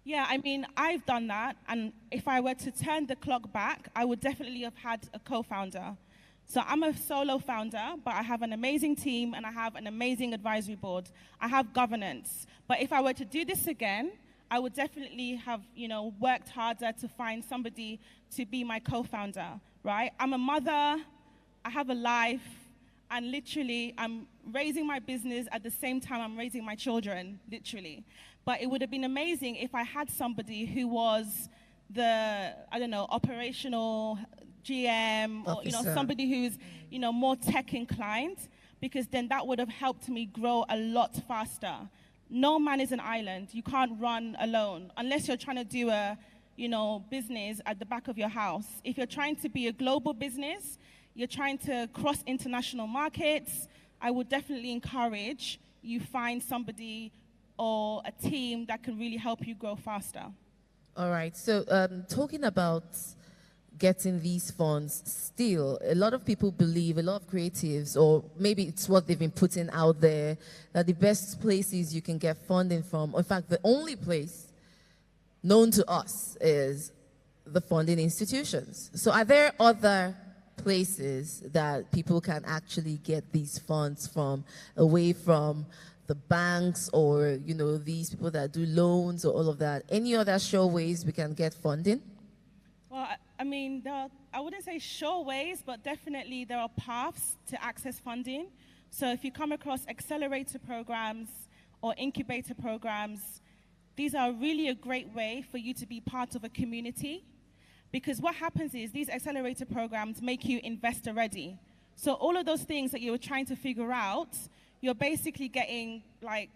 Yeah, I mean, I've done that, and if I were to turn the clock back, I would definitely have had a co-founder. So I'm a solo founder, but I have an amazing team, and I have an amazing advisory board. I have governance. But if I were to do this again, I would definitely have, you know, worked harder to find somebody to be my co-founder, right? I'm a mother, I have a life, and literally, I'm raising my business at the same time I'm raising my children, literally. But it would have been amazing if I had somebody who was the, I don't know, operational GM, or, you know, somebody who's, you know, more tech inclined, because then that would have helped me grow a lot faster. No man is an island. You can't run alone unless you're trying to do a, you know, business at the back of your house. If you're trying to be a global business, you're trying to cross international markets, I would definitely encourage you find somebody or a team that can really help you grow faster.
All right, so talking about getting these funds, still, a lot of people believe, a lot of creatives, or maybe it's what they've been putting out there, that the best places you can get funding from, in fact, the only place known to us is the funding institutions. So are there other places that people can actually get these funds from, away from the banks or, you know, these people that do loans or all of that? Any other sure ways we can get funding?
Well, I mean, I wouldn't say sure ways, but definitely there are paths to access funding. So if you come across accelerator programs or incubator programs, these are really a great way for you to be part of a community, because what happens is these accelerator programs make you investor ready. So all of those things that you were trying to figure out, you're basically getting like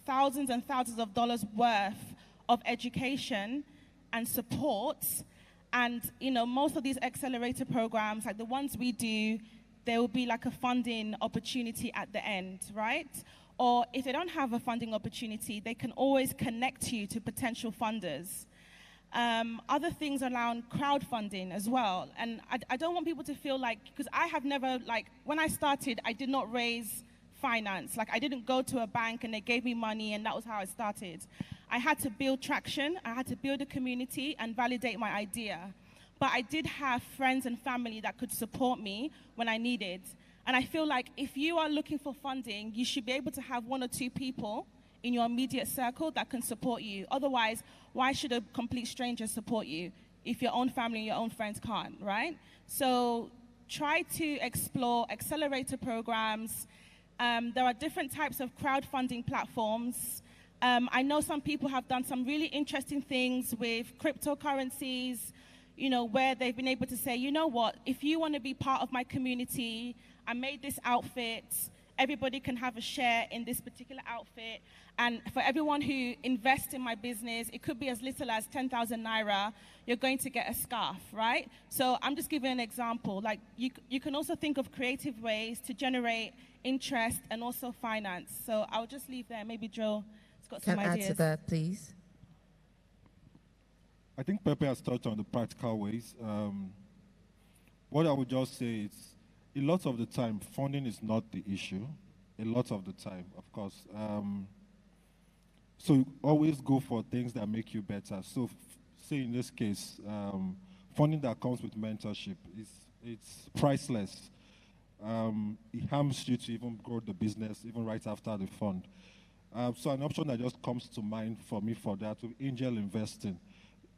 thousands and thousands of dollars worth of education and support. And most of these accelerator programs, like the ones we do, there will be like a funding opportunity at the end, right? Or if they don't have a funding opportunity, they can always connect you to potential funders. Other things around crowdfunding as well. And I don't want people to feel like, because I have never, when I started, I did not raise finance. I didn't go to a bank and they gave me money and that was how I started. I had to build traction, I had to build a community and validate my idea. But I did have friends and family that could support me when I needed. And I feel like if you are looking for funding, you should be able to have 1 or 2 people in your immediate circle that can support you. Otherwise, why should a complete stranger support you if your own family and your own friends can't, right? So try to explore accelerator programs. There are different types of crowdfunding platforms. I know some people have done some really interesting things with cryptocurrencies, where they've been able to say, you know what, if you want to be part of my community, I made this outfit, everybody can have a share in this particular outfit. And for everyone who invests in my business, it could be as little as 10,000 Naira, you're going to get a scarf, right? So I'm just giving an example. You can also think of creative ways to generate interest and also finance. So I'll just leave there. Maybe Joe has got some ideas.
Can add to that, please?
I think Pepe has touched on the practical ways. What I would just say is, a lot of the time, funding is not the issue. A lot of the time, of course. So always go for things that make you better. So say in this case, funding that comes with mentorship, it's priceless. It harms you to even grow the business, even right after the fund. So an option that just comes to mind for me for that, with angel investing,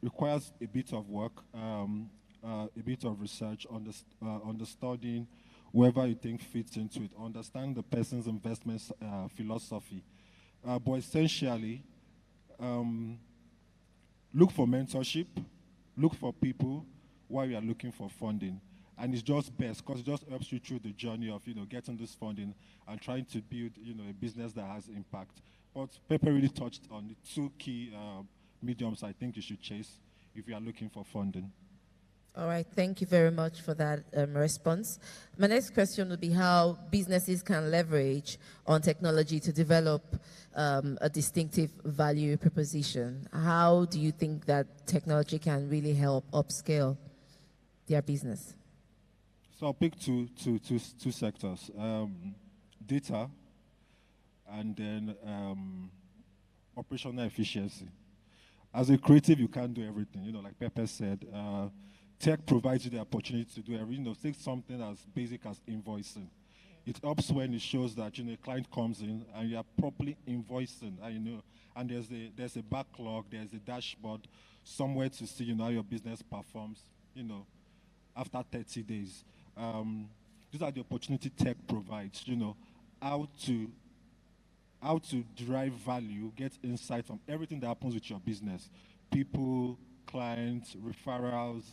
requires a bit of work, a bit of research, understanding whoever you think fits into it, understand the person's investment philosophy. But essentially, look for mentorship, look for people while you are looking for funding. And it's just best because it just helps you through the journey of getting this funding and trying to build a business that has impact. But Pepe really touched on the 2 key mediums I think you should chase if you are looking for funding.
All right, thank you very much for that response. My next question would be how businesses can leverage on technology to develop a distinctive value proposition. How do you think that technology can really help upscale their business?
So I'll pick two sectors, data and then operational efficiency. As a creative, you can't do everything. Like Pepe said, tech provides you the opportunity to do everything. Take something as basic as invoicing. It helps when it shows that a client comes in and you are properly invoicing, and there's a backlog, there's a dashboard, somewhere to see how your business performs, after 30 days. These are the opportunity tech provides. How to derive value, get insight from everything that happens with your business, people, clients, referrals.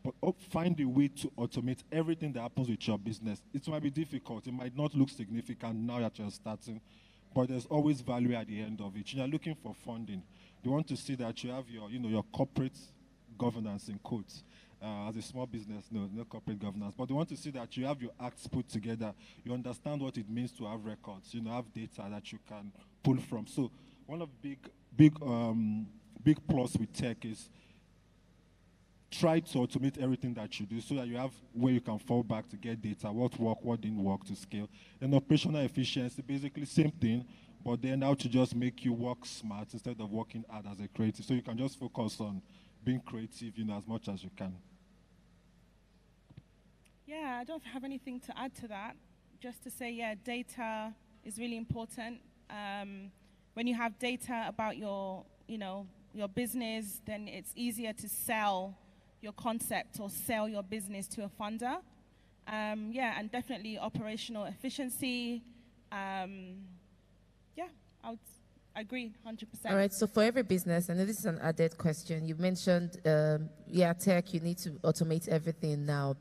But find a way to automate everything that happens with your business. It might be difficult. It might not look significant now that you're starting, but there's always value at the end of it. You're looking for funding. You want to see that you have your corporate governance in quotes. As a small business, no corporate governance. But they want to see that you have your acts put together. You understand what it means to have records. Have data that you can pull from. So one of the big plus with tech is try to automate everything that you do so that you have where you can fall back to get data, what worked, what didn't work to scale. And operational efficiency, basically same thing, but then how to just make you work smart instead of working hard as a creative. So you can just focus on being creative, as much as you can.
Yeah, I don't have anything to add to that. Just to say, data is really important. When you have data about your business, then it's easier to sell your concept or sell your business to a funder. Yeah, and definitely operational efficiency. Yeah, I agree 100%.
All right, so for every business, I know this is an added question. You mentioned, yeah, tech, you need to automate everything now.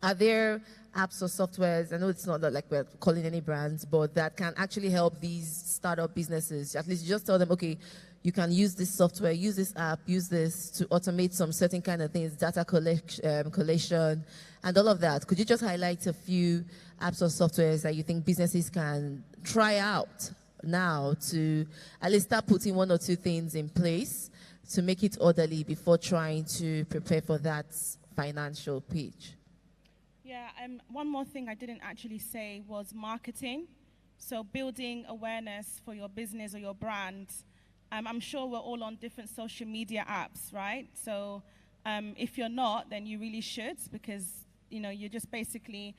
Are there apps or softwares, I know it's not like we're calling any brands, but that can actually help these startup businesses? At least you just tell them, okay, you can use this software, use this app, use this to automate some certain kind of things, data collation, and all of that. Could you just highlight a few apps or softwares that you think businesses can try out now to at least start putting one or two things in place to make it orderly before trying to prepare for that financial pitch?
Yeah, one more thing I didn't actually say was marketing. So building awareness for your business or your brand. I'm sure we're all on different social media apps, right? So if you're not, then you really should, because you're just basically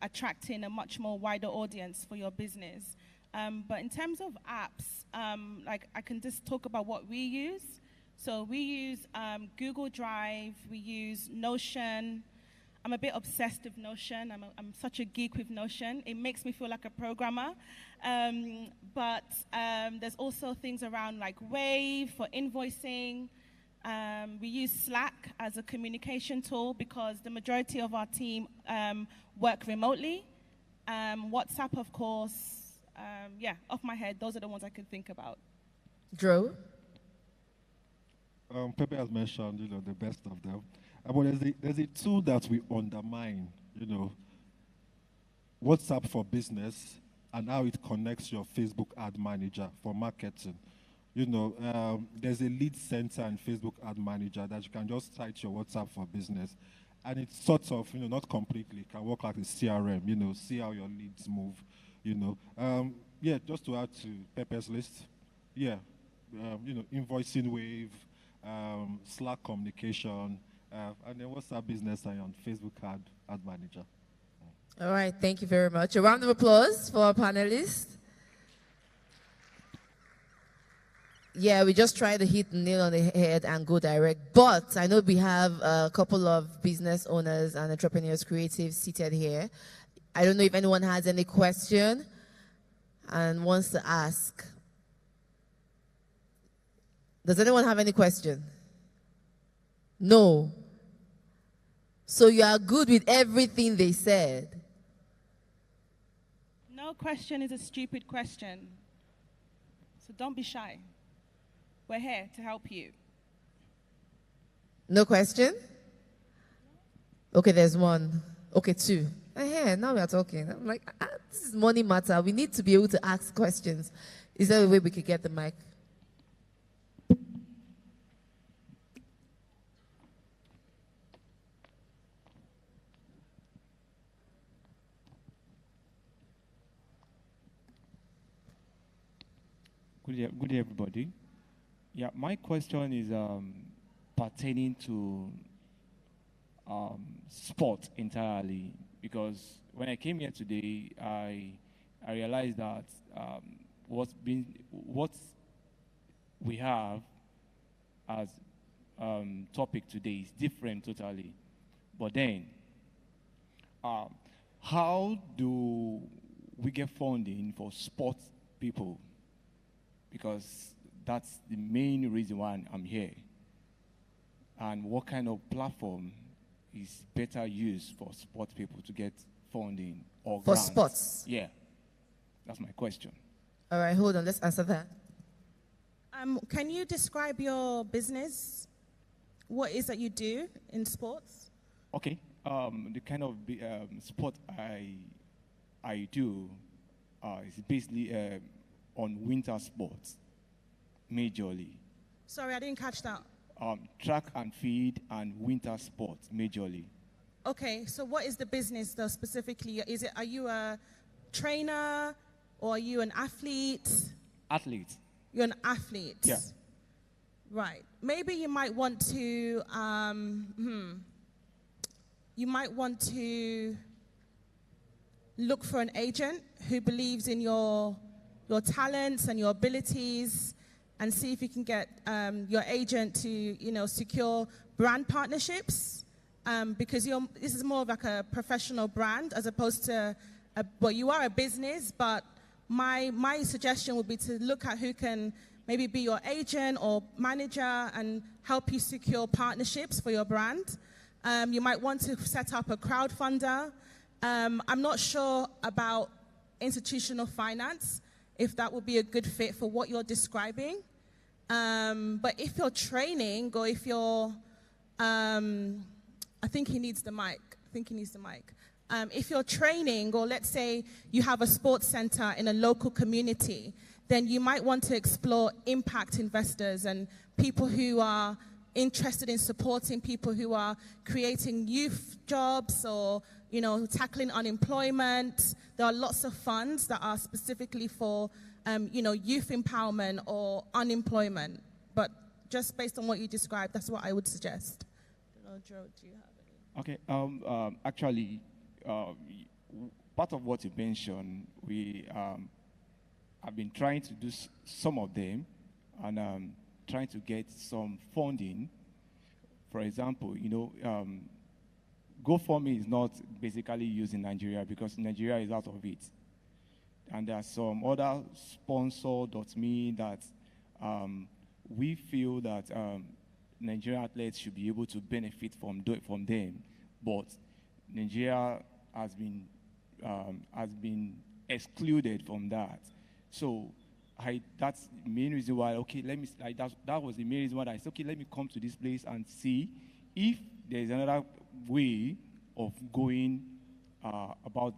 attracting a much more wider audience for your business. But in terms of apps, like I can just talk about what we use. So we use Google Drive, we use Notion. I'm a bit obsessed with Notion. I'm such a geek with Notion. It makes me feel like a programmer. But there's also things around like Wave for invoicing. We use Slack as a communication tool because the majority of our team work remotely. WhatsApp, of course. Yeah, off my head, those are the ones I can think about.
Drew?
Pepe has mentioned, the best of them. But there's a tool that we undermine, WhatsApp for business and how it connects your Facebook ad manager for marketing. There's a lead center and Facebook ad manager that you can just cite your WhatsApp for business. And it's sort of, not completely, it can work like a CRM, see how your leads move, Yeah, just to add to Pepe's list, yeah, invoicing Wave, Slack communication, and then WhatsApp business and on Facebook ad manager.
All right, thank you very much. A round of applause for our panelists. Yeah, we just try to hit the nail on the head and go direct. But I know we have a couple of business owners and entrepreneurs, creatives seated here. I don't know if anyone has any question and wants to ask. Does anyone have any question? No. So you are good with everything they said?
No question is a stupid question. So don't be shy. We're here to help you.
No question? Okay, there's one. Okay, two. Now we are talking. I'm like, this is money matter. We need to be able to ask questions. Is there a way we could get the mic?
Good day, everybody. Yeah, my question is pertaining to sport entirely, because when I came here today, I realized that what we have as topic today is different totally. But then, how do we get funding for sports people? Because that's the main reason why I'm here. And what kind of platform is better used for sports people to get funding or
For
grants?
sports?
Yeah, that's my question.
All right, hold on, let's answer that.
Can you describe your business? What is that you do in sports?
Okay, the kind of sport I do is basically on winter sports, majorly.
Sorry, I didn't catch that.
Track and field and winter sports, majorly.
Okay, so what is the business though specifically? Are you a trainer or are you an athlete?
Athlete.
You're an athlete.
Yeah.
Right. Maybe you might want to look for an agent who believes in your talents and your abilities, and see if you can get your agent to secure brand partnerships because this is more of like a professional brand as opposed to, well, you are a business, but my suggestion would be to look at who can maybe be your agent or manager and help you secure partnerships for your brand. You might want to set up a crowdfunder. I'm not sure about institutional finance, if that would be a good fit for what you're describing. But if you're training or if you're, I think he needs the mic. If you're training, or let's say you have a sports center in a local community, then you might want to explore impact investors and people who are interested in supporting people who are creating youth jobs or, you know, tackling unemployment. There are lots of funds that are specifically for, you know, youth empowerment or unemployment. But just based on what you described, that's what I would suggest. I don't know, Joe, do you have any?
Okay, actually, part of what you mentioned, we have been trying to do some of them, and trying to get some funding. For example, you know, GoFundMe is not basically used in Nigeria because Nigeria is out of it. And there are some other sponsor.me that we feel that Nigerian athletes should be able to benefit from them, but Nigeria has been excluded from that. So that's the main reason why, okay, that was the main reason why I said, okay, let me come to this place and see if there's another way of going about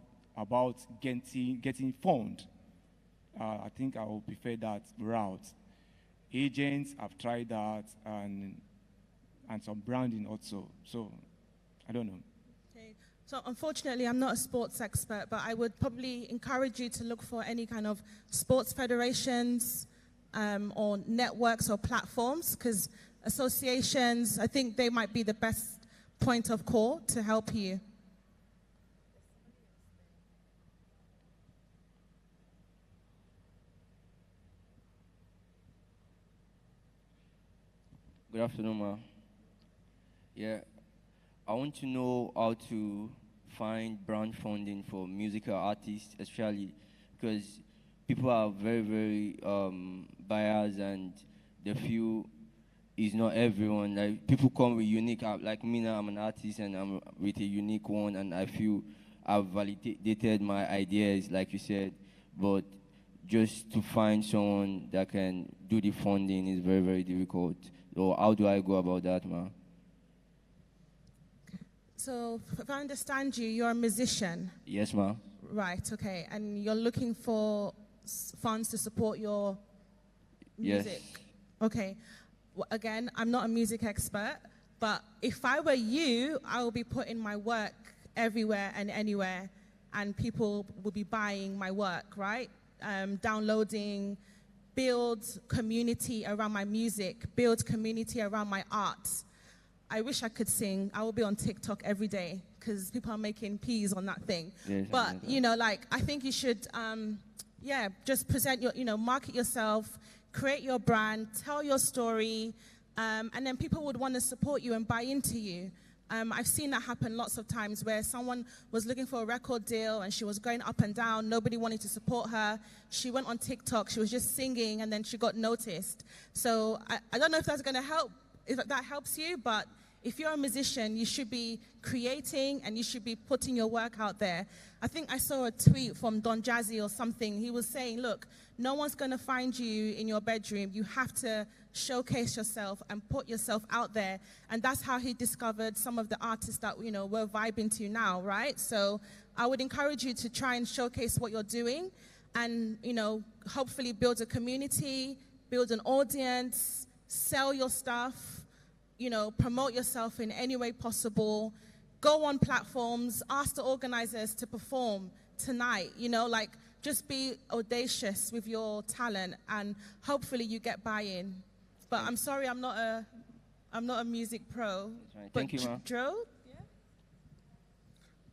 getting funds. I think I will prefer that route. Agents have tried that, and some branding also. So I don't know.
Okay. So unfortunately, I'm not a sports expert, but I would probably encourage you to look for any kind of sports federations or networks or platforms, because associations, I think they might be the best point of call to help you.
Good afternoon, ma. Yeah, I want to know how to find brand funding for musical artists, especially because people are very, very biased, and they feel it's not everyone. Like, people come with unique, like me now, I'm an artist and I'm with a unique one, and I feel I've validated my ideas, like you said, but just to find someone that can do the funding is very, very difficult. So how do I go about that, ma?
So if I understand you, you're a musician.
Yes, ma.
Right, okay. And you're looking for funds to support your music?
Yes.
Okay. Well, again, I'm not a music expert, but if I were you, I would be putting my work everywhere and anywhere, and people will be buying my work, right? Downloading, build community around my music, build community around my art. I wish I could sing. I will be on TikTok every day because people are making peas on that thing.
Yes,
but, you know, like, I think you should, just present your, market yourself, create your brand, tell your story, and then people would want to support you and buy into you. I've seen that happen lots of times where someone was looking for a record deal and she was going up and down. Nobody wanted to support her. She went on TikTok. She was just singing, and then she got noticed. So I don't know if that's going to help, if that helps you, but if you're a musician, you should be creating and you should be putting your work out there. I think I saw a tweet from Don Jazzy or something. He was saying, look, no one's going to find you in your bedroom. You have to showcase yourself and put yourself out there. And that's how he discovered some of the artists that, we're vibing to now, right? So I would encourage you to try and showcase what you're doing and, hopefully build a community, build an audience, sell your stuff, promote yourself in any way possible. Go on platforms, ask the organizers to perform tonight, just be audacious with your talent, and hopefully you get buy-in. But I'm sorry, I'm not a music pro.
Right. Thank you, ma.
Joe?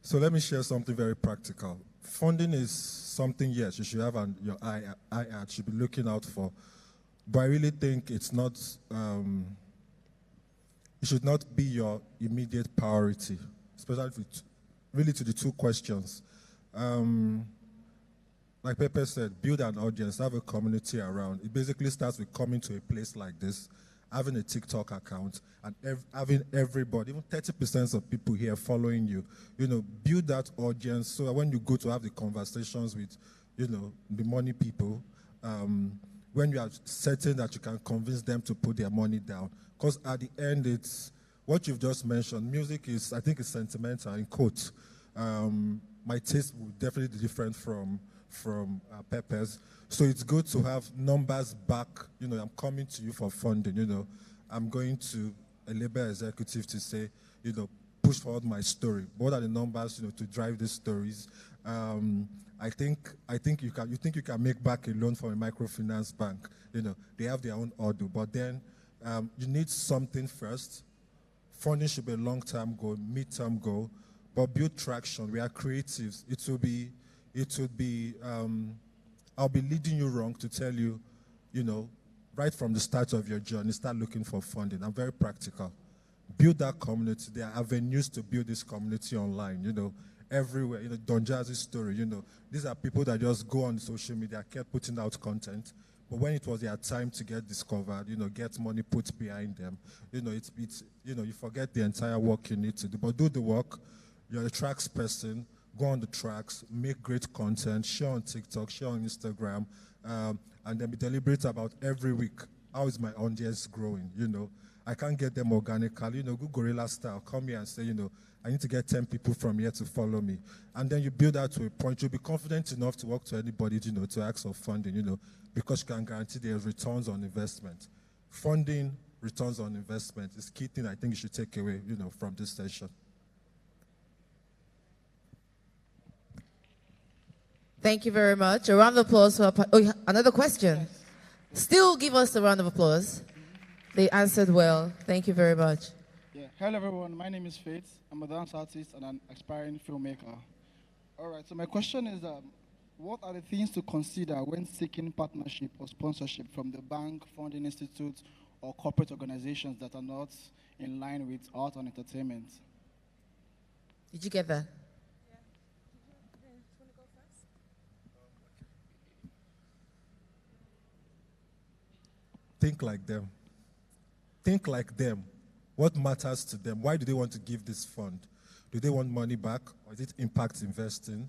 So let me share something very practical. Funding is something, yes, you should have your eye at, should be looking out for. But I really think it's not it should not be your immediate priority, especially really to the two questions. Like Pepe said, build an audience, have a community around. It basically starts with coming to a place like this, having a TikTok account, and having everybody, even 30% of people here following you. Build that audience so that when you go to have the conversations with, the money people, when you are certain that you can convince them to put their money down. Because at the end, it's what you've just mentioned. Music is, I think, it's sentimental, in quotes. My taste will definitely be different from Pepe's. So it's good to have numbers back. I'm coming to you for funding. I'm going to a label executive to say, push forward my story. What are the numbers, to drive these stories? I think you can make back a loan from a microfinance bank. They have their own order, but then you need something first. Funding should be a long-term goal, mid-term goal, but build traction. We are creatives. I'll be leading you wrong to tell you, right from the start of your journey, start looking for funding. I'm very practical. Build that community. There are avenues to build this community online, everywhere. Don Jazzy's story, these are people that just go on social media, kept putting out content. But when it was their time to get discovered, get money put behind them, you forget the entire work you need to do. But do the work. You're a tracks person. Go on the tracks, make great content, share on TikTok, share on Instagram, and then be deliberate about every week. How is my audience growing? I can't get them organically. Go guerrilla style. Come here and say, I need to get 10 people from here to follow me. And then you build that to a point. You'll be confident enough to walk to anybody, to ask for funding, because you can guarantee there's returns on investment. Funding, returns on investment is key thing I think you should take away, from this session.
Thank you very much. A round of applause for another question. Still give us a round of applause. They answered well. Thank you very much.
Yeah. Hello, everyone. My name is Faith. I'm a dance artist and an aspiring filmmaker. All right. So my question is, what are the things to consider when seeking partnership or sponsorship from the bank, funding institutes, or corporate organizations that are not in line with art and entertainment?
Did you get that?
Think like them. Think like them. What matters to them? Why do they want to give this fund? Do they want money back, or is it impact investing?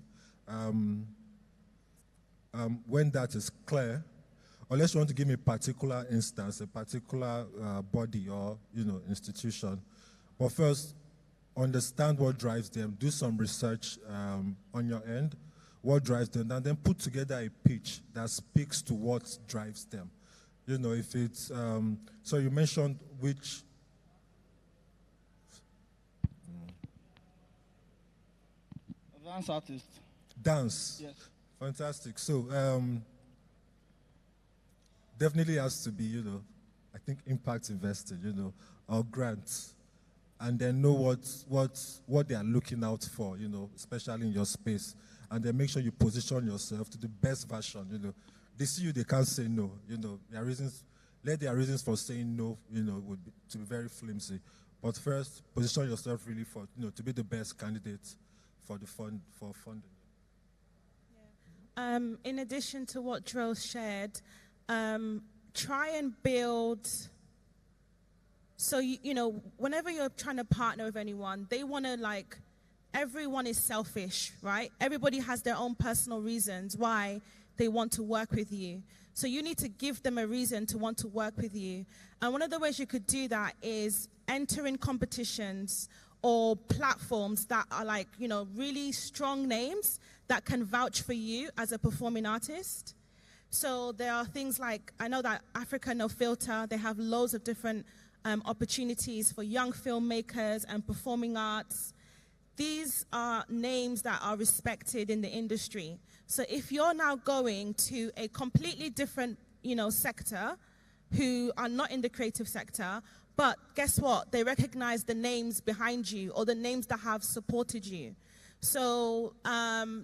When that is clear, unless you want to give me a particular instance, a particular body or institution, but first understand what drives them. Do some research on your end, what drives them, and then put together a pitch that speaks to what drives them. If it's, so you mentioned which,
Dance artist.
Dance.
Yes.
Fantastic. So, definitely has to be, I think impact investing, or grants. And then know what they are looking out for, especially in your space. And then make sure you position yourself to the best version, They see you, they can't say no. Their reasons, let their reasons for saying no, would be to be very flimsy. But first, position yourself really for, to be the best candidate for the fund, for funding.
In addition to what Drell shared, try and build. So whenever you're trying to partner with anyone, they want to everyone is selfish, right? Everybody has their own personal reasons why they want to work with you. So you need to give them a reason to want to work with you. And one of the ways you could do that is entering competitions or platforms that are really strong names that can vouch for you as a performing artist. So there are things like, I know that Africa No Filter, they have loads of different opportunities for young filmmakers and performing arts. These are names that are respected in the industry. So if you're now going to a completely different, sector, who are not in the creative sector, but guess what? They recognize the names behind you or the names that have supported you. So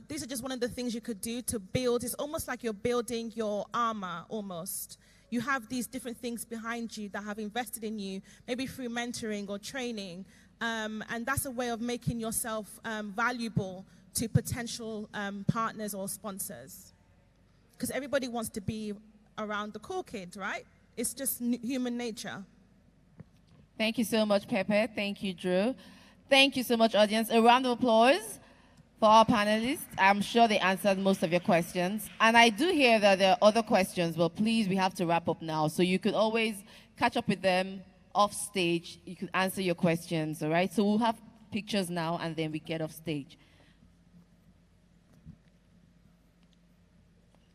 these are just one of the things you could do to build. It's almost like you're building your armor almost. you have these different things behind you that have invested in you, maybe through mentoring or training. And that's a way of making yourself valuable to potential partners or sponsors. Because everybody wants to be around the cool kids, right? It's just human nature.
Thank you so much, Pepe. Thank you, Drew. Thank you so much, audience. A round of applause for our panelists. I'm sure they answered most of your questions. And I do hear that there are other questions, but please, we have to wrap up now. So you could always catch up with them off stage. You could answer your questions, all right? So we'll have pictures now, and then we get off stage.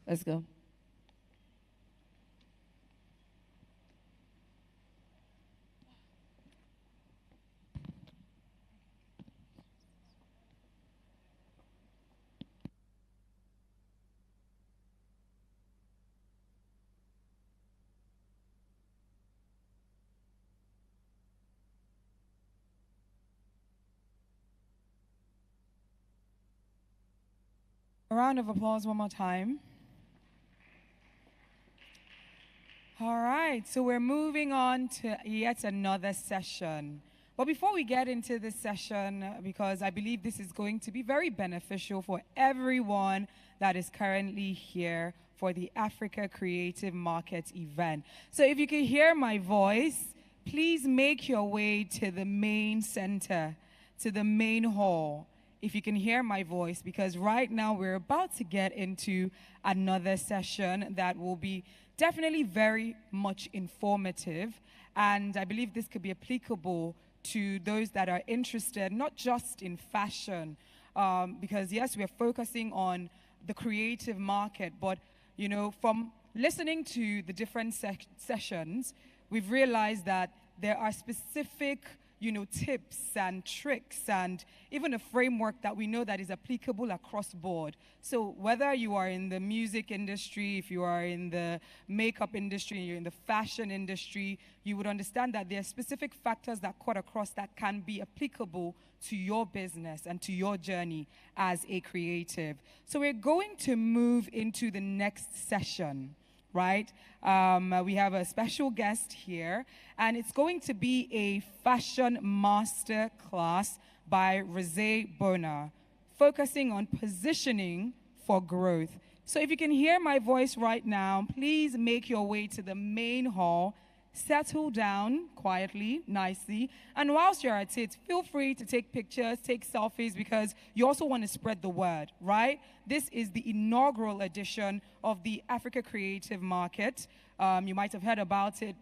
Let's go.
A round of applause one more time. All right, so we're moving on to yet another session. But before we get into this session, because I believe this is going to be very beneficial for everyone that is currently here for the Africa Creative Market event. So if you can hear my voice, please make your way to the main center, to the main hall. If you can hear my voice, because right now we're about to get into another session that will be definitely very much informative, and I believe this could be applicable to those that are interested, not just in fashion, because yes, we're focusing on the creative market, but you know, from listening to the different sessions, we've realized that there are specific tips and tricks and even a framework that we know that is applicable across board. So whether you are in the music industry, if you are in the makeup industry, you're in the fashion industry, you would understand that there are specific factors that cut across that can be applicable to your business and to your journey as a creative. So we're going to move into the next session. Right? We have a special guest here, and it's going to be a fashion master class by Rosé Bona, focusing on positioning for growth. So if you can hear my voice right now, please make your way to the main hall, settle down quietly, nicely, and whilst you're at it, feel free to take pictures, take selfies, because you also want to spread the word, right? This is the inaugural edition of the Africa Creative Market. You might have heard about it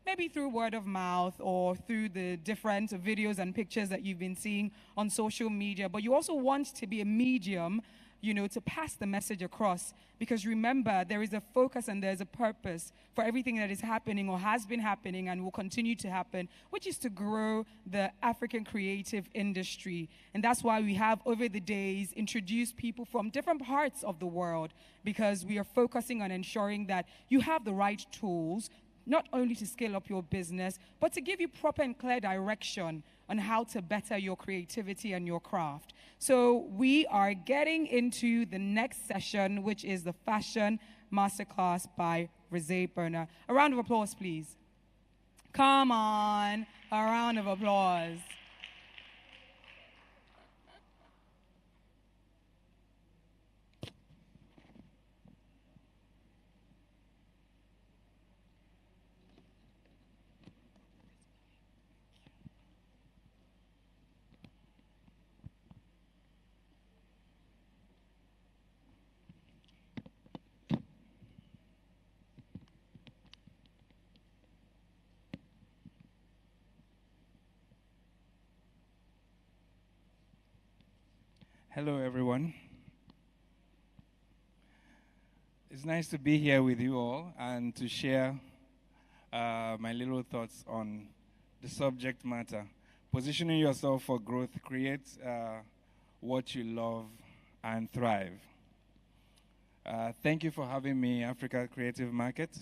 maybe through word of mouth or through the different videos and pictures that you've been seeing on social media, but you also want to be a medium to pass the message across. Because remember, there is a focus and there's a purpose for everything that is happening or has been happening and will continue to happen, which is to grow the African creative industry. And that's why we have, over the days, introduced people from different parts of the world, because we are focusing on ensuring that you have the right tools, not only to scale up your business, but to give you proper and clear direction on how to better your creativity and your craft. So we are getting into the next session, which is the Fashion Masterclass by Rosé Bona. A round of applause, please. Come on, a round of applause.
Hello, everyone. It's nice to be here with you all and to share my little thoughts on the subject matter. Positioning yourself for growth, create what you love and thrive. Thank you for having me, Africa Creative Market.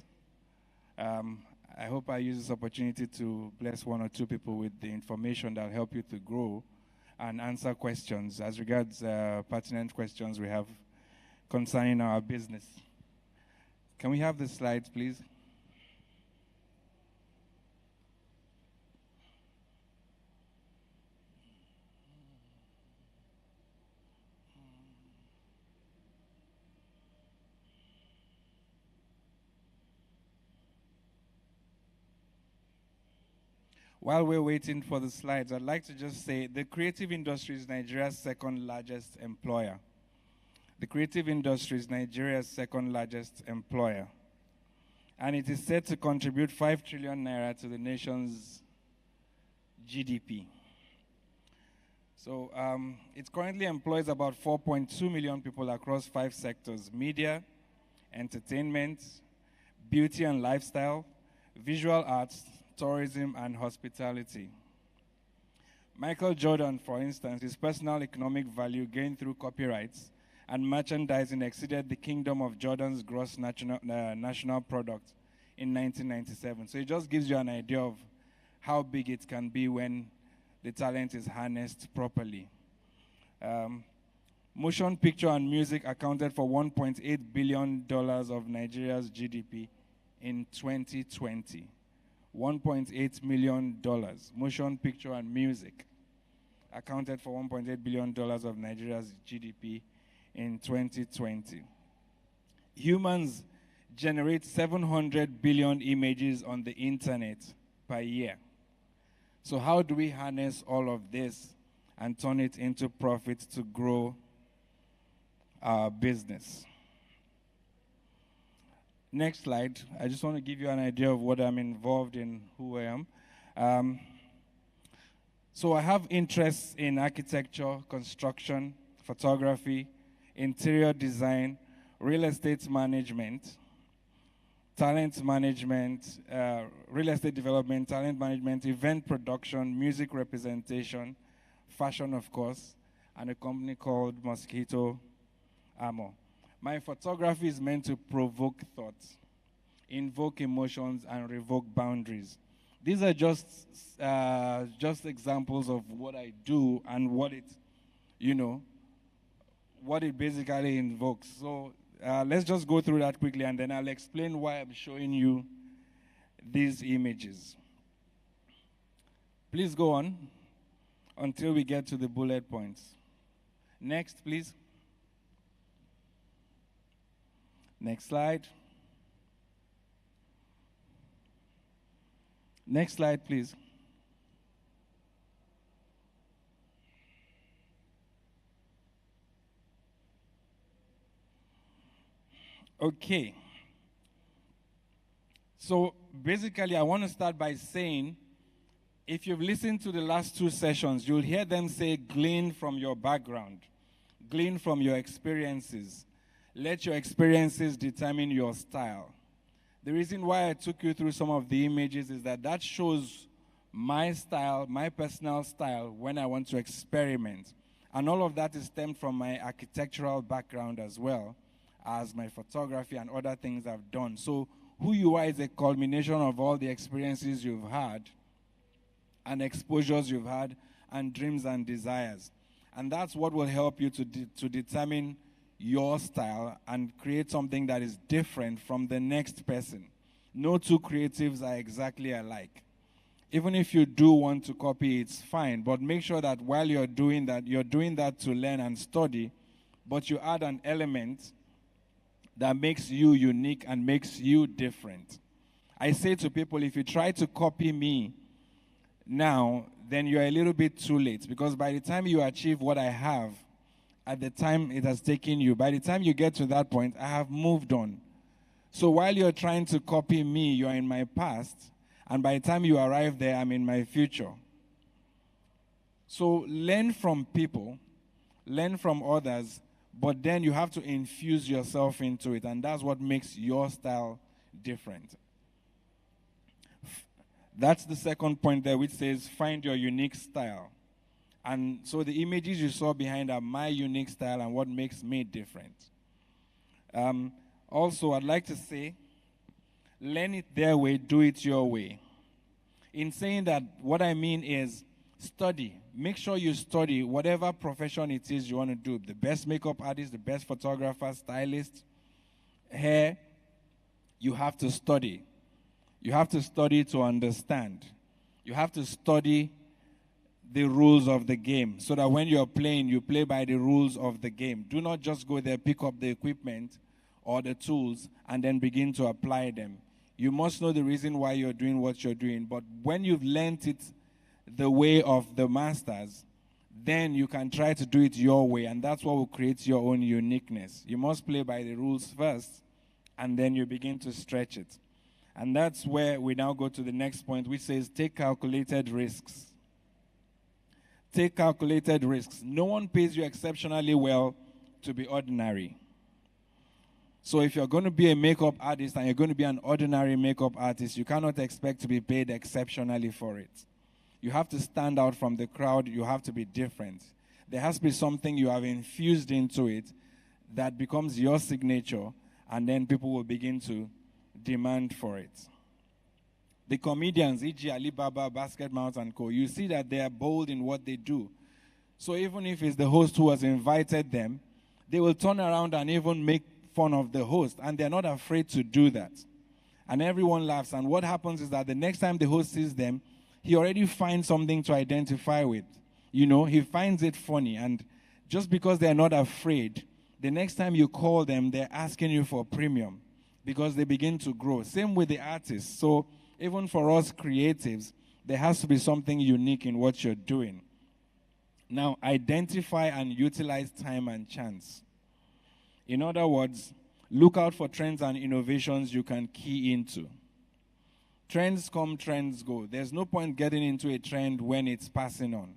I hope I use this opportunity to bless one or two people with the information that will help you to grow and answer questions as regards pertinent questions we have concerning our business. Can we have the slides, please? While we're waiting for the slides, I'd like to just say the creative industry is Nigeria's second largest employer. The creative industry is Nigeria's second largest employer. And it is set to contribute 5 trillion naira to the nation's GDP. So it currently employs about 4.2 million people across 5 sectors: media, entertainment, beauty and lifestyle, visual arts, tourism, and hospitality. Michael Jordan, for instance, his personal economic value gained through copyrights and merchandising exceeded the Kingdom of Jordan's gross national product in 1997. So it just gives you an idea of how big it can be when the talent is harnessed properly. Motion picture and music accounted for $1.8 billion of Nigeria's GDP in 2020. $1.8 million. Motion picture and music accounted for $1.8 billion of Nigeria's GDP in 2020. Humans generate 700 billion images on the internet per year. So how do we harness all of this and turn it into profit to grow our business? Next slide. I just want to give you an idea of what I'm involved in, who I am. So I have interests in architecture, construction, photography, interior design, real estate management, talent management, real estate development, talent management, event production, music representation, fashion, of course, and a company called Mosquito Armor. My photography is meant to provoke thoughts, invoke emotions, and revoke boundaries. These are just examples of what I do and what it, what it basically invokes. So let's just go through that quickly, and then I'll explain why I'm showing you these images. Please go on until we get to the bullet points. Next, please. Next slide. Next slide, please. Okay. So basically, I want to start by saying, if you've listened to the last 2 sessions, you'll hear them say, glean from your background, glean from your experiences. Let your experiences determine your style. The reason why I took you through some of the images is that shows my style, my personal style, when I want to experiment. And all of that is stemmed from my architectural background as well as my photography and other things I've done. So who you are is a culmination of all the experiences you've had and exposures you've had and dreams and desires. And that's what will help you to determine your style and create something that is different from the next person. No 2 creatives are exactly alike. Even if you do want to copy, it's fine, but make sure that while you're doing that to learn and study, but you add an element that makes you unique and makes you different. I say to people, if you try to copy me now, then you're a little bit too late, because by the time you achieve what I have, at the time it has taken you, by the time you get to that point, I have moved on. So while you're trying to copy me, you're in my past, and by the time you arrive there, I'm in my future. So learn from people, learn from others, but then you have to infuse yourself into it, and that's what makes your style different. That's the second point there, which says find your unique style. And so the images you saw behind are my unique style and what makes me different. Also, I'd like to say, learn it their way, do it your way. In saying that, what I mean is study. Make sure you study whatever profession it is you want to do. The best makeup artist, the best photographer, stylist, hair, you have to study. You have to study to understand. You have to study the rules of the game, so that when you're playing, you play by the rules of the game. Do not just go there, pick up the equipment or the tools, and then begin to apply them. You must know the reason why you're doing what you're doing. But when you've learnt it the way of the masters, then you can try to do it your way, and that's what will create your own uniqueness. You must play by the rules first, and then you begin to stretch it. And that's where we now go to the next point, which says take calculated risks. Take calculated risks. No one pays you exceptionally well to be ordinary. So if you're going to be a makeup artist and you're going to be an ordinary makeup artist, you cannot expect to be paid exceptionally for it. You have to stand out from the crowd. You have to be different. There has to be something you have infused into it that becomes your signature, and then people will begin to demand for it. The comedians, e.g. Alibaba, Basket Mount, and Co., you see that they are bold in what they do. So even if it's the host who has invited them, they will turn around and even make fun of the host, and they're not afraid to do that. And everyone laughs, and what happens is that the next time the host sees them, he already finds something to identify with. You know, he finds it funny, and just because they're not afraid, the next time you call them, they're asking you for premium because they begin to grow. Same with the artists. So even for us creatives, there has to be something unique in what you're doing. Now, identify and utilize time and chance. In other words, look out for trends and innovations you can key into. Trends come, trends go. There's no point getting into a trend when it's passing on.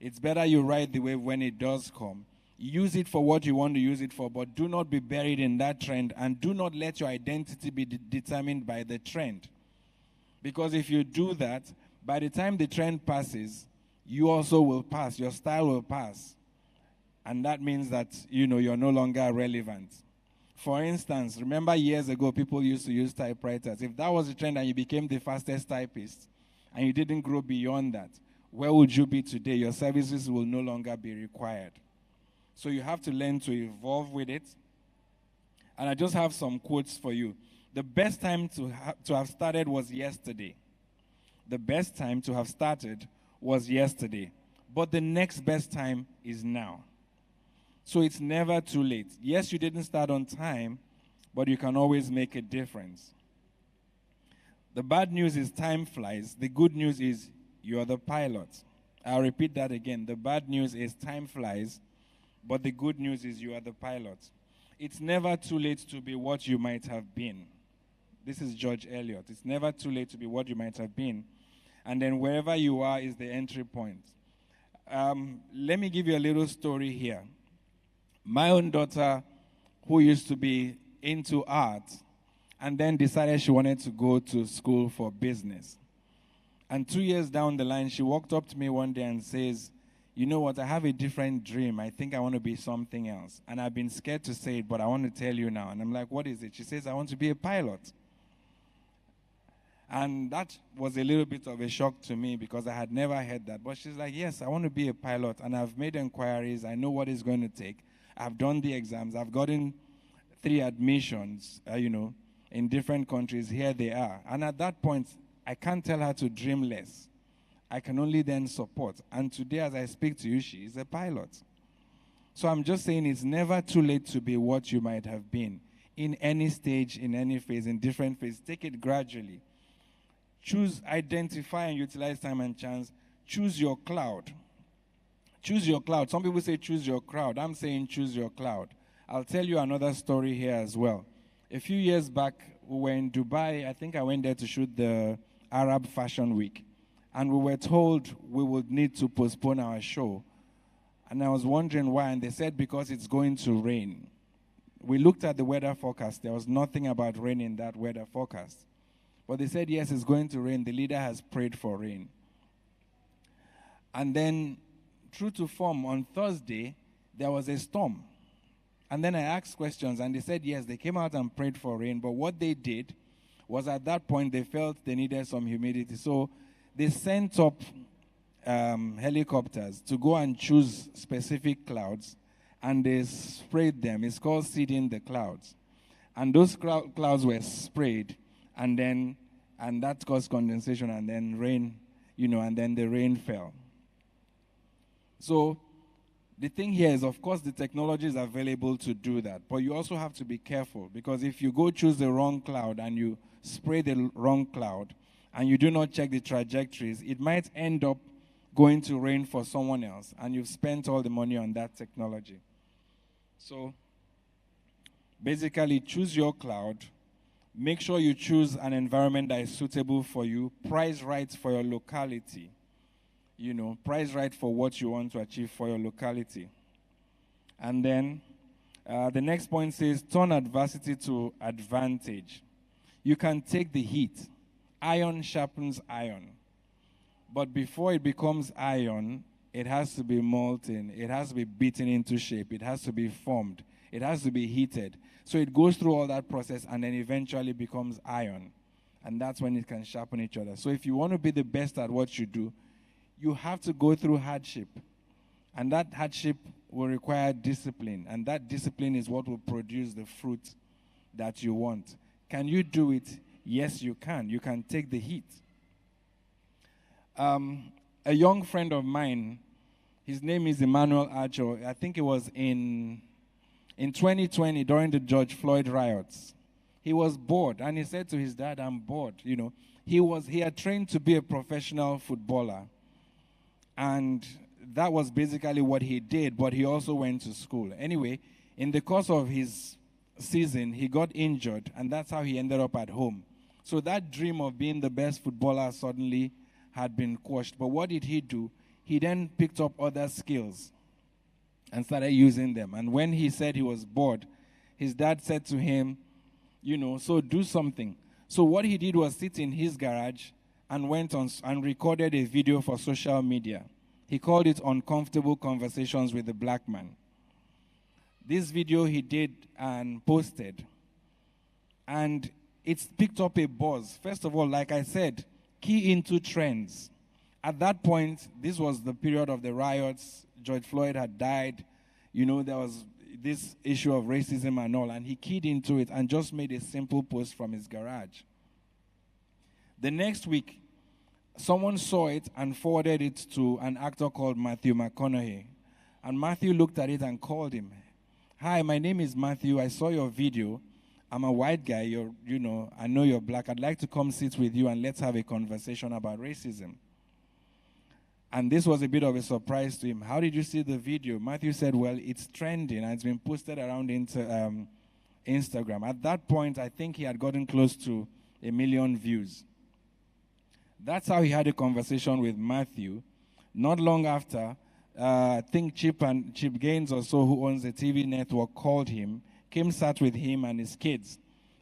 It's better you ride the wave when it does come. Use it for what you want to use it for, but do not be buried in that trend, and do not let your identity be determined by the trend. Because if you do that, by the time the trend passes, you also will pass. Your style will pass. And that means that, you know, you're no longer relevant. For instance, remember years ago, people used to use typewriters. If that was the trend and you became the fastest typist and you didn't grow beyond that, where would you be today? Your services will no longer be required. So you have to learn to evolve with it. And I just have some quotes for you. The best time to have started was yesterday. The best time to have started was yesterday. But the next best time is now. So it's never too late. Yes, you didn't start on time, but you can always make a difference. The bad news is time flies. The good news is you're the pilot. I'll repeat that again. The bad news is time flies, but the good news is you are the pilot. It's never too late to be what you might have been. This is George Eliot. It's never too late to be what you might have been. And then wherever you are is the entry point. Let me give you a little story here. My own daughter, who used to be into art, and then decided she wanted to go to school for business. And 2 years down the line, she walked up to me one day and says, you know what, I have a different dream. I think I want to be something else. And I've been scared to say it, but I want to tell you now. And I'm like, what is it? She says, I want to be a pilot. And that was a little bit of a shock to me because I had never heard that. But she's like, yes, I want to be a pilot. And I've made inquiries. I know what it's going to take. I've done the exams. I've gotten 3 admissions, in different countries. Here they are. And at that point, I can't tell her to dream less. I can only then support. And today, as I speak to you, she is a pilot. So I'm just saying it's never too late to be what you might have been. In any stage, in any phase, in different phases. Take it gradually. Choose, identify, and utilize time and chance. Choose your cloud. Choose your cloud. Some people say choose your crowd. I'm saying choose your cloud. I'll tell you another story here as well. A few years back, we were in Dubai. I think I went there to shoot the Arab Fashion Week. And we were told we would need to postpone our show. And I was wondering why. And they said because it's going to rain. We looked at the weather forecast. There was nothing about rain in that weather forecast. But they said, yes, it's going to rain. The leader has prayed for rain. And then, true to form, on Thursday, there was a storm. And then I asked questions, and they said, yes, they came out and prayed for rain. But what they did was at that point, they felt they needed some humidity. So they sent up helicopters to go and choose specific clouds, and they sprayed them. It's called seeding the clouds. And those clouds were sprayed, and that caused condensation, and then rain, and then the rain fell. So The thing here is, of course, the technology is available to do that, but you also have to be careful, because if you go choose the wrong cloud and you spray the wrong cloud and you do not check the trajectories, it might end up going to rain for someone else, and you've spent all the money on that technology. So basically, choose your cloud. Make sure you choose an environment that is suitable for you. Price right for your locality. You know, price right for what you want to achieve for your locality. And then the next point says, turn adversity to advantage. You can take the heat. Iron sharpens iron. But before it becomes iron, it has to be molten. It has to be beaten into shape. It has to be formed. It has to be heated. So it goes through all that process and then eventually becomes iron. And that's when it can sharpen each other. So if you want to be the best at what you do, you have to go through hardship. And that hardship will require discipline. And that discipline is what will produce the fruit that you want. Can you do it? Yes, you can. You can take the heat. A young friend of mine, his name is Emmanuel Acho. I think it was in 2020 during the George Floyd riots. He was bored, and he said to his dad, "I'm bored." You know, he had trained to be a professional footballer. And that was basically what he did, but he also went to school. Anyway, in the course of his season, he got injured, and that's how he ended up at home. So that dream of being the best footballer suddenly had been quashed. But what did he do? He then picked up other skills and started using them. And when he said he was bored, his dad said to him, you know, so do something. So what he did was sit in his garage and went on and recorded a video for social media. He called it Uncomfortable Conversations with the Black Man. This video he did and posted, and it's picked up a buzz. First of all, like I said, key into trends. At that point, this was the period of the riots. George Floyd had died. You know, there was this issue of racism and all, and he keyed into it and just made a simple post from his garage. The next week, someone saw it and forwarded it to an actor called Matthew McConaughey. And Matthew looked at it and called him. "Hi, my name is Matthew. I saw your video. I'm a white guy. I know you're black. I'd like to come sit with you and let's have a conversation about racism." And this was a bit of a surprise to him. "How did you see the video?" Matthew said, "Well, it's trending and it's been posted around Instagram." At that point, I think he had gotten close to 1 million views. That's how he had a conversation with Matthew. Not long after, I think Chip Gaines or so, who owns the TV network, called him, came, sat with him and his kids,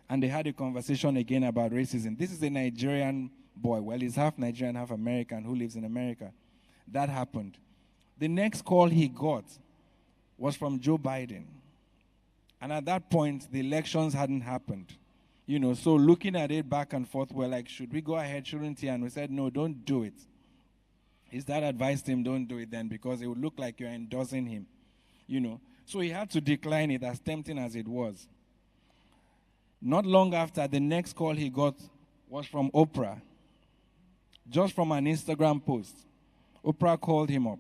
and they had a conversation again about racism. This is a Nigerian boy. Well, he's half Nigerian, half American, who lives in America. That happened. The next call he got was from Joe Biden. And at that point, the elections hadn't happened. You know, so looking at it back and forth, we're like, should we go ahead, shouldn't he? And we said, no, don't do it. His dad advised him, don't do it then, because it would look like you're endorsing him. You know, so he had to decline it, as tempting as it was. Not long after, the next call he got was from Oprah, just from an Instagram post. Oprah called him up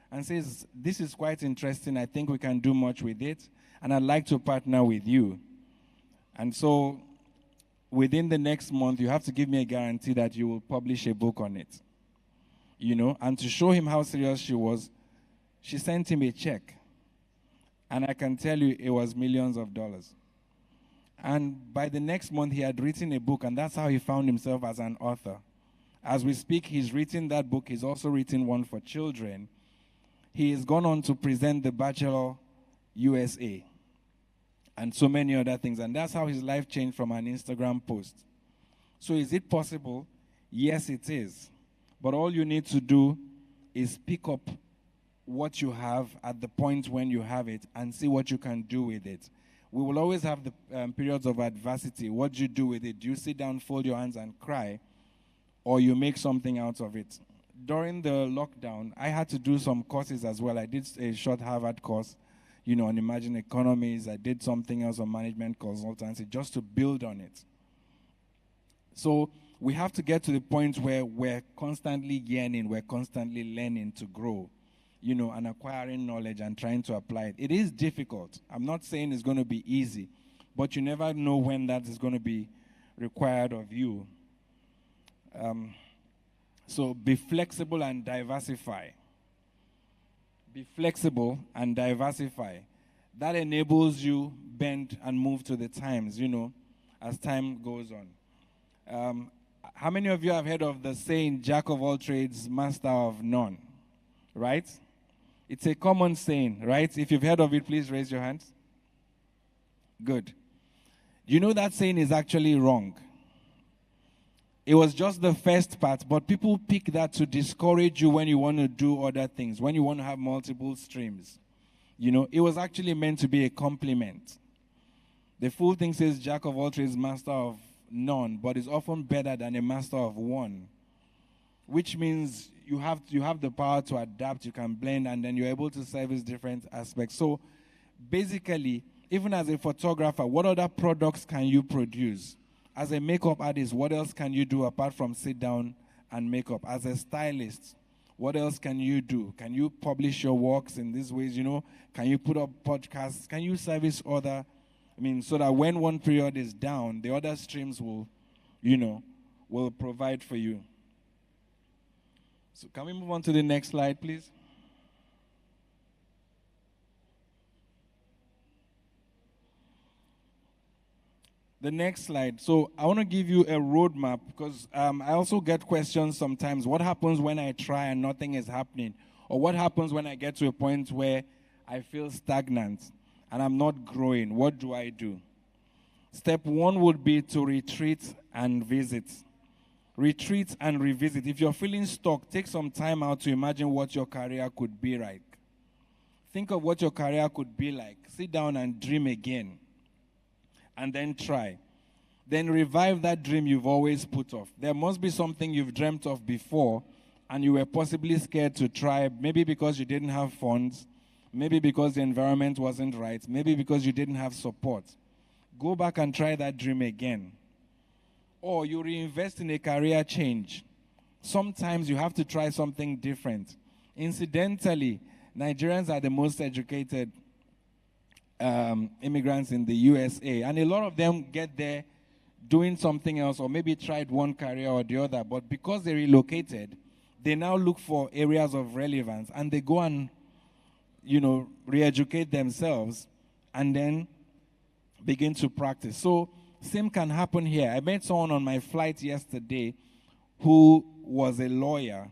and says, "This is quite interesting. I think we can do much with it, and I'd like to partner with you." And so within the next month, you have to give me a guarantee that you will publish a book on it. You know, and to show him how serious she was, she sent him a check. And I can tell you it was millions of dollars. And by the next month, he had written a book, and that's how he found himself as an author. As we speak, he's written that book. He's also written one for children. He has gone on to present The Bachelor USA and so many other things. And that's how his life changed from an Instagram post. So is it possible? Yes, it is. But all you need to do is pick up what you have at the point when you have it and see what you can do with it. We will always have the periods of adversity. What do you do with it? Do you sit down, fold your hands, and cry? Or you make something out of it? During the lockdown, I had to do some courses as well. I did a short Harvard course, you know, on emerging economies. I did something else on management consultancy just to build on it. So we have to get to the point where we're constantly yearning, we're constantly learning to grow. and acquiring knowledge and trying to apply it. It is difficult. I'm not saying it's going to be easy, but you never know when that is going to be required of you. So be flexible and diversify. Be flexible and diversify. That enables you bend and move to the times, as time goes on. How many of you have heard of the saying, jack of all trades, master of none? Right? It's a common saying, right? If you've heard of it, please raise your hands. Good. You know that saying is actually wrong. It was just the first part, but people pick that to discourage you when you want to do other things, when you want to have multiple streams. It was actually meant to be a compliment. The full thing says, jack of all trades, master of none, but it's often better than a master of one, which means you have the power to adapt, you can blend, and then you're able to service different aspects. So basically, even as a photographer, what other products can you produce? As a makeup artist, what else can you do apart from sit down and make up? As a stylist, what else can you do? Can you publish your works in these ways, Can you put up podcasts? Can you service other, so that when one period is down, the other streams will provide for you. So can we move on to the next slide, please? The next slide. So I want to give you a roadmap because I also get questions sometimes. What happens when I try and nothing is happening? Or what happens when I get to a point where I feel stagnant and I'm not growing? What do I do? Step one would be to retreat and visit. Retreat and revisit. If you're feeling stuck, take some time out to imagine what your career could be like. Think of what your career could be like. Sit down and dream again. And then try. Then revive that dream you've always put off. There must be something you've dreamt of before and you were possibly scared to try, maybe because you didn't have funds, maybe because the environment wasn't right, maybe because you didn't have support. Go back and try that dream again. Or you reinvest in a career change. Sometimes you have to try something different. Incidentally, Nigerians are the most educated immigrants in the USA, and a lot of them get there doing something else or maybe tried one career or the other, but because they relocated, they now look for areas of relevance and they go and re-educate themselves and then begin to practice. So same can happen here. I met someone on my flight yesterday who was a lawyer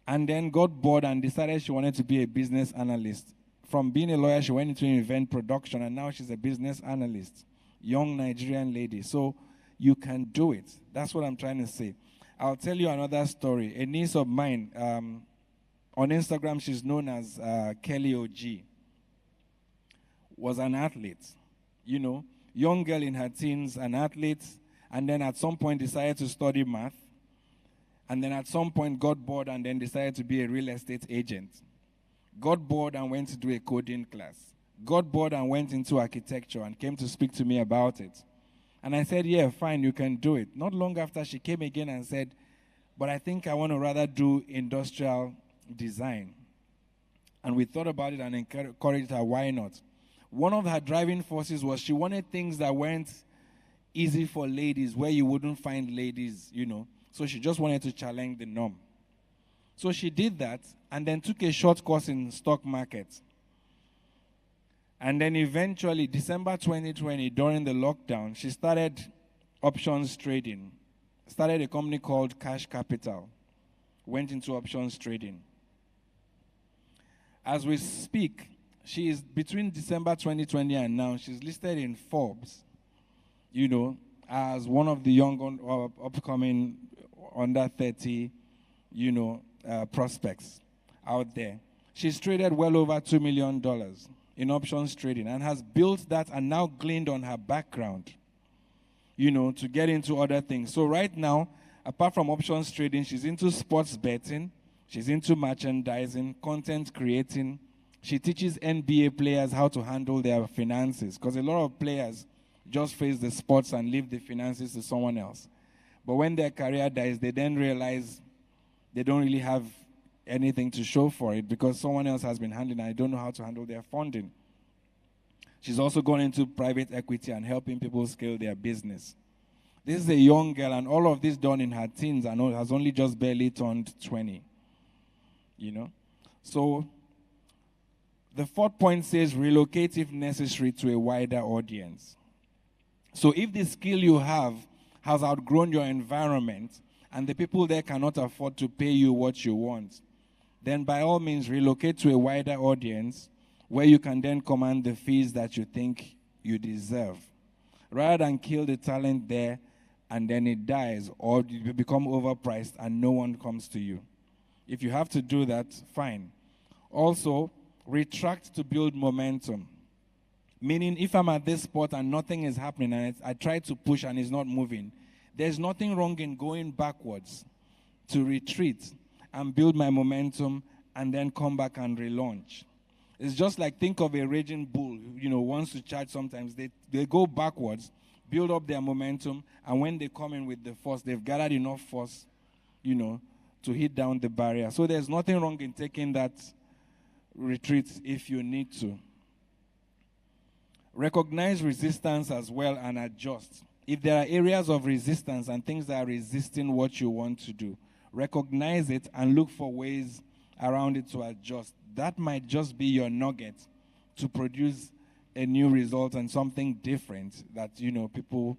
and then got bored and decided she wanted to be a business analyst. From being a lawyer, she went into event production, and now she's a business analyst. Young Nigerian lady. So you can do it. That's what I'm trying to say. I'll tell you another story. A niece of mine, on Instagram, she's known as Kelly OG, was an athlete. Young girl in her teens, an athlete, and then at some point decided to study math, and then at some point got bored and then decided to be a real estate agent. Got bored and went to do a coding class. Got bored and went into architecture and came to speak to me about it. And I said, yeah, fine, you can do it. Not long after, she came again and said, but I think I want to rather do industrial design. And we thought about it and encouraged her, why not? One of her driving forces was she wanted things that weren't easy for ladies, where you wouldn't find ladies, So she just wanted to challenge the norm. So she did that and then took a short course in stock market. And then eventually, December 2020, during the lockdown, she started options trading. Started a company called Cash Capital. Went into options trading. As we speak, she is between December 2020 and now, she's listed in Forbes, as one of the young upcoming under 30, prospects out there. She's traded well over $2 million in options trading and has built that and now gleaned on her background, to get into other things. So right now, apart from options trading, she's into sports betting, she's into merchandising, content creating. She teaches NBA players how to handle their finances because a lot of players just face the sports and leave the finances to someone else. But when their career dies, they then realize they don't really have anything to show for it because someone else has been handling it. I don't know how to handle their funding. She's also gone into private equity and helping people scale their business. This is a young girl, and all of this done in her teens and has only just barely turned 20. You know? So the fourth point says relocate if necessary to a wider audience. So if the skill you have has outgrown your environment and the people there cannot afford to pay you what you want, then by all means relocate to a wider audience where you can then command the fees that you think you deserve. Rather than kill the talent there and then it dies or you become overpriced and no one comes to you. If you have to do that, fine. Also, retract to build momentum. Meaning, if I'm at this spot and nothing is happening and I try to push and it's not moving, there's nothing wrong in going backwards to retreat and build my momentum and then come back and relaunch. It's just like think of a raging bull, wants to charge sometimes. They go backwards, build up their momentum, and when they come in with the force, they've gathered enough force, to hit down the barrier. So there's nothing wrong in taking that retreat if you need to. Recognize resistance as well and adjust. If there are areas of resistance and things that are resisting what you want to do, recognize it and look for ways around it to adjust. That might just be your nugget to produce a new result and something different that, people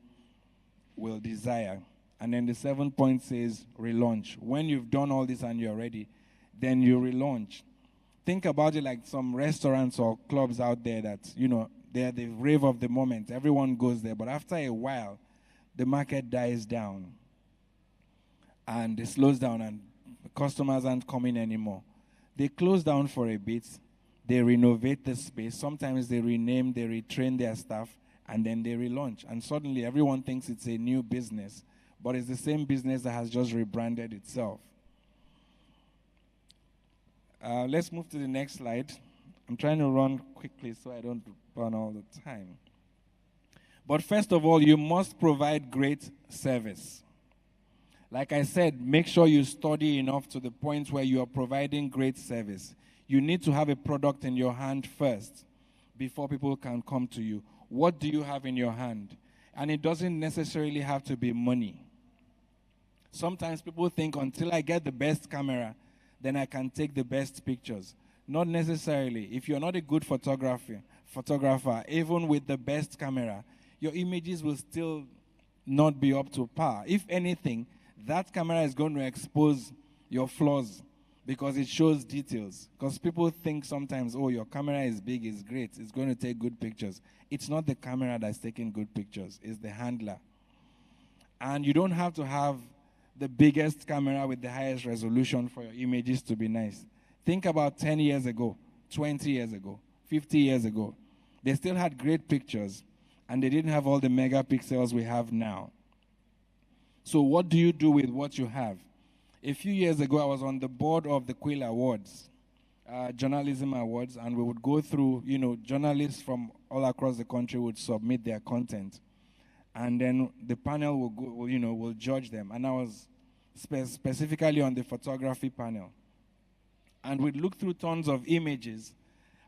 will desire. And then the 7th point says relaunch. When you've done all this and you're ready, then you relaunch. Think about it like some restaurants or clubs out there that, they're the rave of the moment. Everyone goes there. But after a while, the market dies down. And it slows down and customers aren't coming anymore. They close down for a bit. They renovate the space. Sometimes they rename, they retrain their staff, and then they relaunch. And suddenly everyone thinks it's a new business. But it's the same business that has just rebranded itself. Let's move to the next slide. I'm trying to run quickly so I don't burn all the time. But first of all, you must provide great service. Like I said, make sure you study enough to the point where you are providing great service. You need to have a product in your hand first before people can come to you. What do you have in your hand? And it doesn't necessarily have to be money. Sometimes people think until I get the best camera, then I can take the best pictures. Not necessarily. If you're not a good photographer, even with the best camera, your images will still not be up to par. If anything, that camera is going to expose your flaws because it shows details. Because people think sometimes, oh, your camera is big, it's great, it's going to take good pictures. It's not the camera that's taking good pictures, it's the handler. And you don't have to have the biggest camera with the highest resolution for your images to be nice. Think about 10 years ago, 20 years ago, 50 years ago. They still had great pictures, and they didn't have all the megapixels we have now. So what do you do with what you have? A few years ago, I was on the board of the Quill Awards, Journalism Awards, and we would go through, journalists from all across the country would submit their content. And then the panel will judge them. And I was specifically on the photography panel. And we'd look through tons of images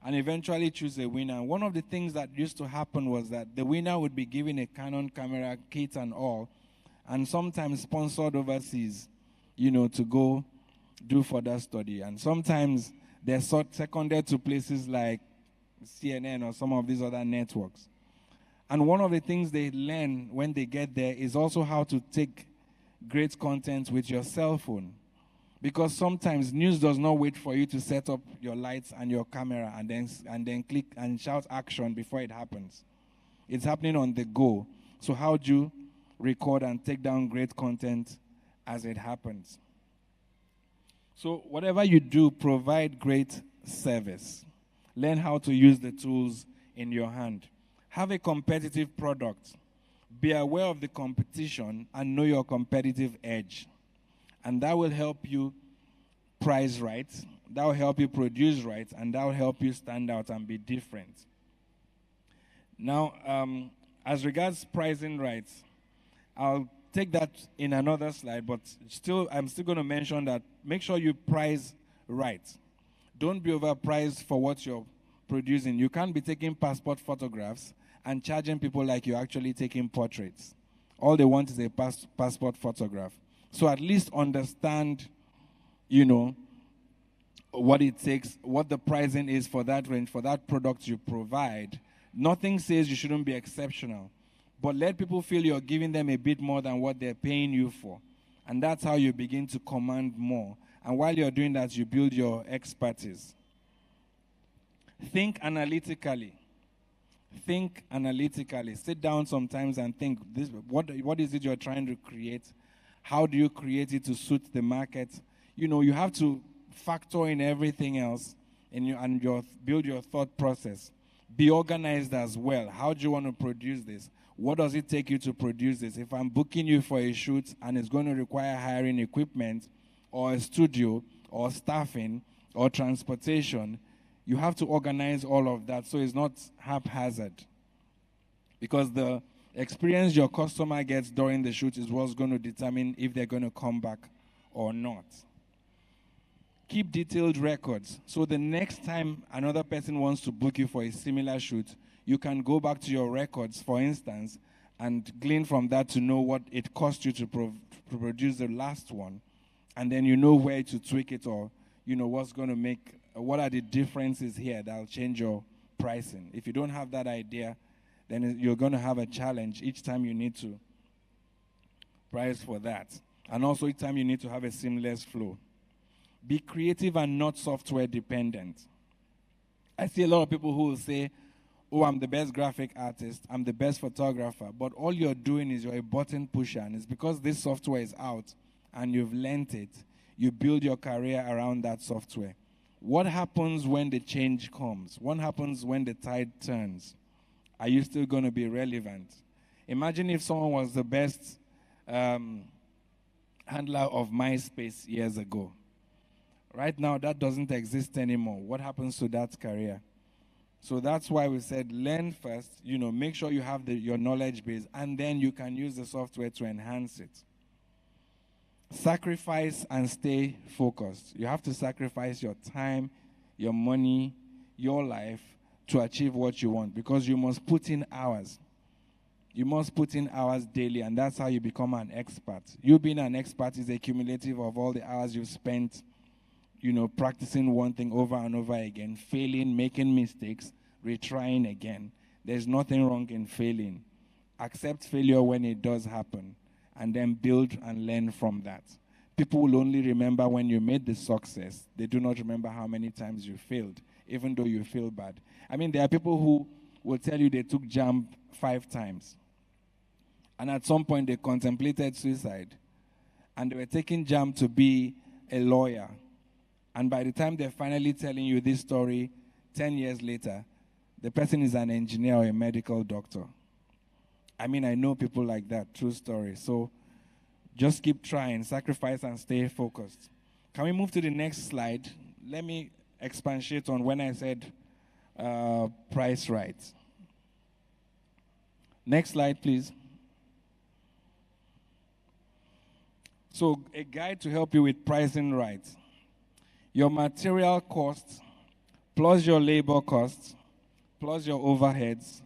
and eventually choose a winner. One of the things that used to happen was that the winner would be given a Canon camera kit and all, and sometimes sponsored overseas, to go do further study. And sometimes they're seconded to places like CNN or some of these other networks. And one of the things they learn when they get there is also how to take great content with your cell phone. Because sometimes news does not wait for you to set up your lights and your camera and then click and shout action before it happens. It's happening on the go. So how do you record and take down great content as it happens? So whatever you do, provide great service. Learn how to use the tools in your hand. Have a competitive product. Be aware of the competition and know your competitive edge. And that will help you price right. That will help you produce right. And that will help you stand out and be different. Now, as regards pricing right, I'll take that in another slide. But I'm still going to mention that make sure you price right. Don't be overpriced for what you're producing. You can't be taking passport photographs and charging people like you're actually taking portraits. All they want is a passport photograph. So at least understand, what it takes, what the pricing is for that range, for that product you provide. Nothing says you shouldn't be exceptional, but let people feel you're giving them a bit more than what they're paying you for. And that's how you begin to command more. And while you're doing that, you build your expertise. Think analytically. Think analytically. Sit down sometimes and think, what is it you're trying to create? How do you create it to suit the market? You have to factor in everything else and build your thought process. Be organized as well. How do you want to produce this? What does it take you to produce this? If I'm booking you for a shoot and it's going to require hiring equipment or a studio or staffing or transportation, you have to organize all of that so it's not haphazard. Because the experience your customer gets during the shoot is what's going to determine if they're going to come back or not. Keep detailed records. So the next time another person wants to book you for a similar shoot, you can go back to your records, for instance, and glean from that to know what it cost you to produce the last one. And then you know where to tweak it, or what's going to make, what are the differences here that'll change your pricing. If you don't have that idea, then you're going to have a challenge each time you need to price for that. And also each time you need to have a seamless flow. Be creative and not software dependent. I see a lot of people who will say, oh, I'm the best graphic artist, I'm the best photographer, but all you're doing is you're a button pusher, and it's because this software is out and you've learnt it, you build your career around that software. What happens when the change comes? What happens when the tide turns? Are you still going to be relevant? Imagine if someone was the best handler of MySpace years ago. Right now, that doesn't exist anymore. What happens to that career? So that's why we said learn first, make sure you have your knowledge base, and then you can use the software to enhance it. Sacrifice and stay focused. You have to sacrifice your time, your money, your life to achieve what you want, because you must put in hours. You must put in hours daily, and that's how you become an expert. You being an expert is a cumulative of all the hours you've spent practicing one thing over and over again, failing, making mistakes, retrying again. There's nothing wrong in failing. Accept failure when it does happen, and then build and learn from that. People will only remember when you made the success. They do not remember how many times you failed, even though you feel bad. I mean, there are people who will tell you they took JAMB 5 times, and at some point they contemplated suicide, and they were taking JAMB to be a lawyer. And by the time they're finally telling you this story 10 years later, the person is an engineer or a medical doctor. I mean, I know people like that, true story. So just keep trying, sacrifice, and stay focused. Can we move to the next slide? Let me expatiate on when I said price right. Next slide, please. So a guide to help you with pricing right. Your material costs plus your labor costs plus your overheads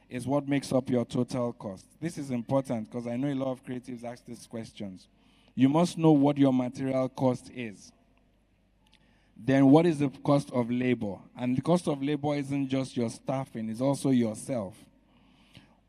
is what makes up your total cost. This is important because I know a lot of creatives ask these questions. You must know what your material cost is. Then what is the cost of labor? And the cost of labor isn't just your staffing, it's also yourself.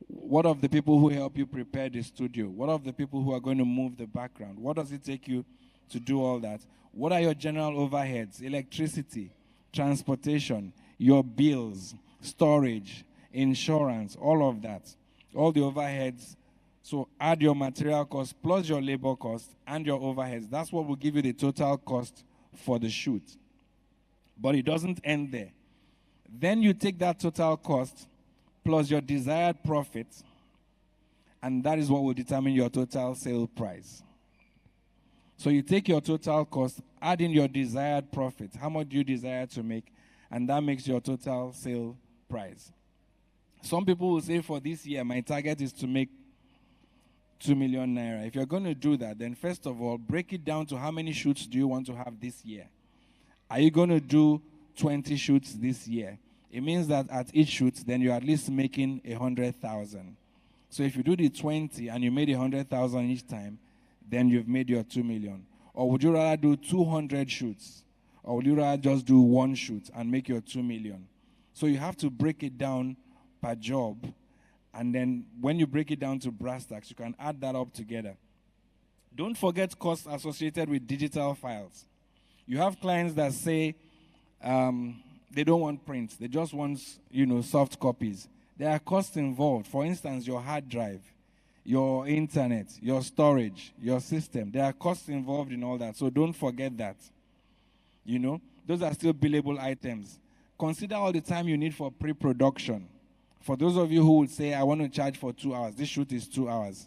What of the people who help you prepare the studio? What of the people who are going to move the background? What does it take you to do all that? What are your general overheads? Electricity, transportation, your bills, storage, insurance, all of that. All the overheads. So add your material cost plus your labor cost and your overheads. That's what will give you the total cost for the shoot. But it doesn't end there. Then you take that total cost plus your desired profit, and that is what will determine your total sale price. So you take your total cost, add in your desired profit. How much do you desire to make? And that makes your total sale price. Some people will say, for this year, my target is to make 2 million naira. If you're going to do that, then first of all, break it down to how many shoots do you want to have this year? Are you going to do 20 shoots this year? It means that at each shoot, then you're at least making 100,000. So if you do the 20 and you made 100,000 each time, then you've made your 2 million. Or would you rather do 200 shoots? Or would you rather just do one shoot and make your 2 million? So you have to break it down per job. And then when you break it down to brass tacks, you can add that up together. Don't forget costs associated with digital files. You have clients that say they don't want prints. They just want, soft copies. There are costs involved. For instance, your hard drive, your internet, your storage, your system. There are costs involved in all that. So don't forget that. Those are still billable items. Consider all the time you need for pre-production. For those of you who would say, I want to charge for 2 hours, this shoot is 2 hours.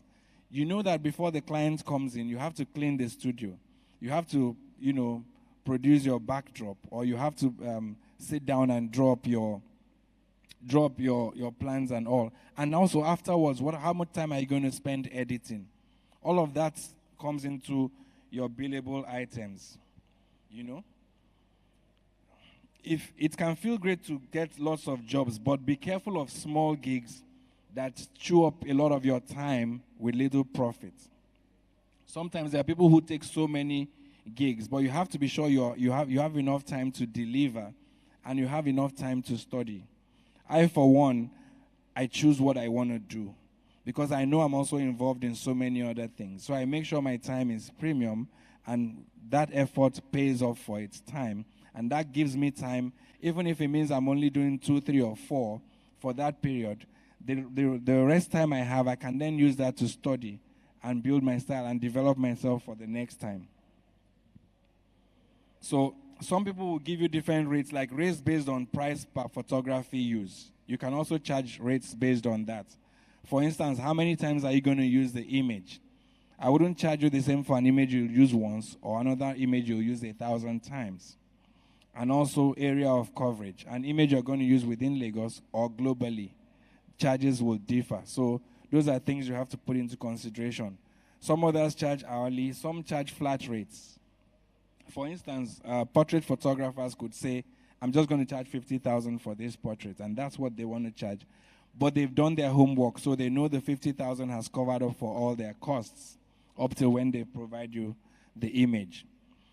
You know that before the client comes in, you have to clean the studio. You have to, produce your backdrop, or you have to sit down and drop your plans and all. And also afterwards, how much time are you going to spend editing? All of that comes into your billable items. If it can feel great to get lots of jobs, but be careful of small gigs that chew up a lot of your time with little profit. Sometimes there are people who take so many gigs, but you have to be sure you have enough time to deliver and you have enough time to study. I, for one, I choose what I want to do because I know I'm also involved in so many other things. So I make sure my time is premium and that effort pays off for its time. And that gives me time, even if it means I'm only doing 2, 3, or 4 for that period. The rest time I have, I can then use that to study and build my style and develop myself for the next time. So some people will give you different rates, like rates based on price per photography use. You can also charge rates based on that. For instance, how many times are you going to use the image? I wouldn't charge you the same for an image you'll use once or another image you'll use 1,000 times. And also area of coverage. An image you're going to use within Lagos or globally, charges will differ. So those are things you have to put into consideration. Some others charge hourly, some charge flat rates. For instance, portrait photographers could say, I'm just going to charge 50,000 for this portrait, and that's what they want to charge. But they've done their homework, so they know the 50,000 has covered up for all their costs up till when they provide you the image.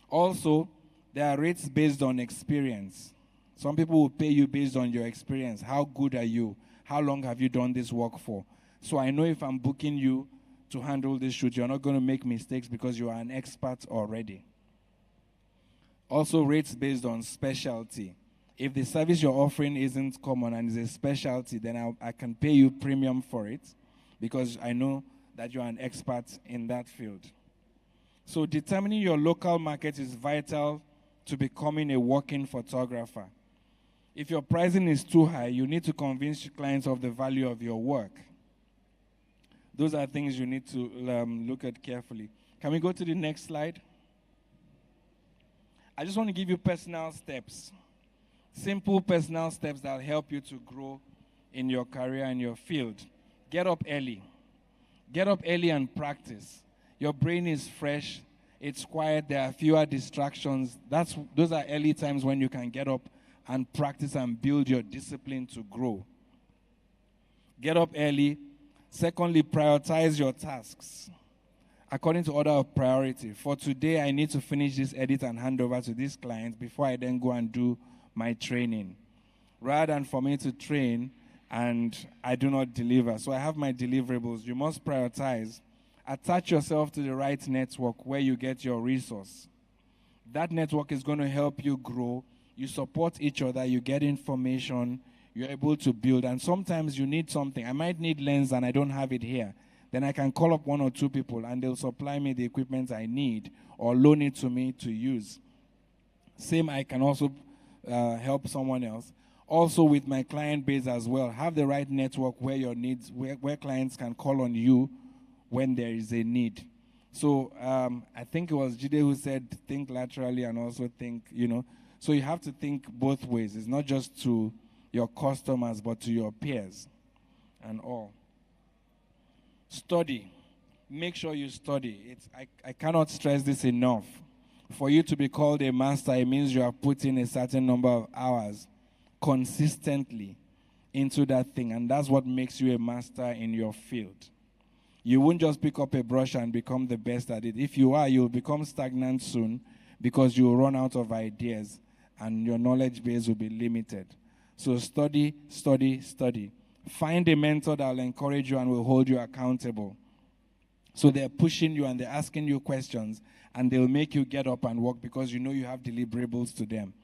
Also, there are rates based on experience. Some people will pay you based on your experience. How good are you? How long have you done this work for? So I know if I'm booking you to handle this shoot, you're not going to make mistakes because you are an expert already. Also, rates based on specialty. If the service you're offering isn't common and is a specialty, then I can pay you premium for it because I know that you're an expert in that field. So determining your local market is vital to becoming a working photographer. If your pricing is too high, you need to convince your clients of the value of your work. Those are things you need to look at carefully. Can we go to the next slide? I just want to give you personal steps. Simple personal steps that will help you to grow in your career and your field. Get up early. Get up early and practice. Your brain is fresh. It's quiet. There are fewer distractions. Those are early times when you can get up and practice and build your discipline to grow. Get up early. Secondly, prioritize your tasks according to order of priority. For today, I need to finish this edit and hand over to this client before I then go and do my training. Rather than for me to train and I do not deliver. So I have my deliverables. You must prioritize. Attach yourself to the right network where you get your resource. That network is going to help you grow. You support each other. You get information. You're able to build. And sometimes you need something. I might need lens and I don't have it here. Then I can call up 1 or 2 people and they'll supply me the equipment I need or loan it to me to use. Same, I can also help someone else. Also with my client base as well, have the right network where your needs, where clients can call on you when there is a need. So I think it was Jide who said think laterally and also think, So you have to think both ways. It's not just to your customers, but to your peers and all. Study. Make sure you study. I cannot stress this enough. For you to be called a master, it means you have put in a certain number of hours consistently into that thing, and that's what makes you a master in your field. You won't just pick up a brush and become the best at it. If you are, you'll become stagnant soon because you'll run out of ideas and your knowledge base will be limited. So study, study, study. Find a mentor that will encourage you and will hold you accountable. So they're pushing you and they're asking you questions and they'll make you get up and work because you know you have deliverables to them.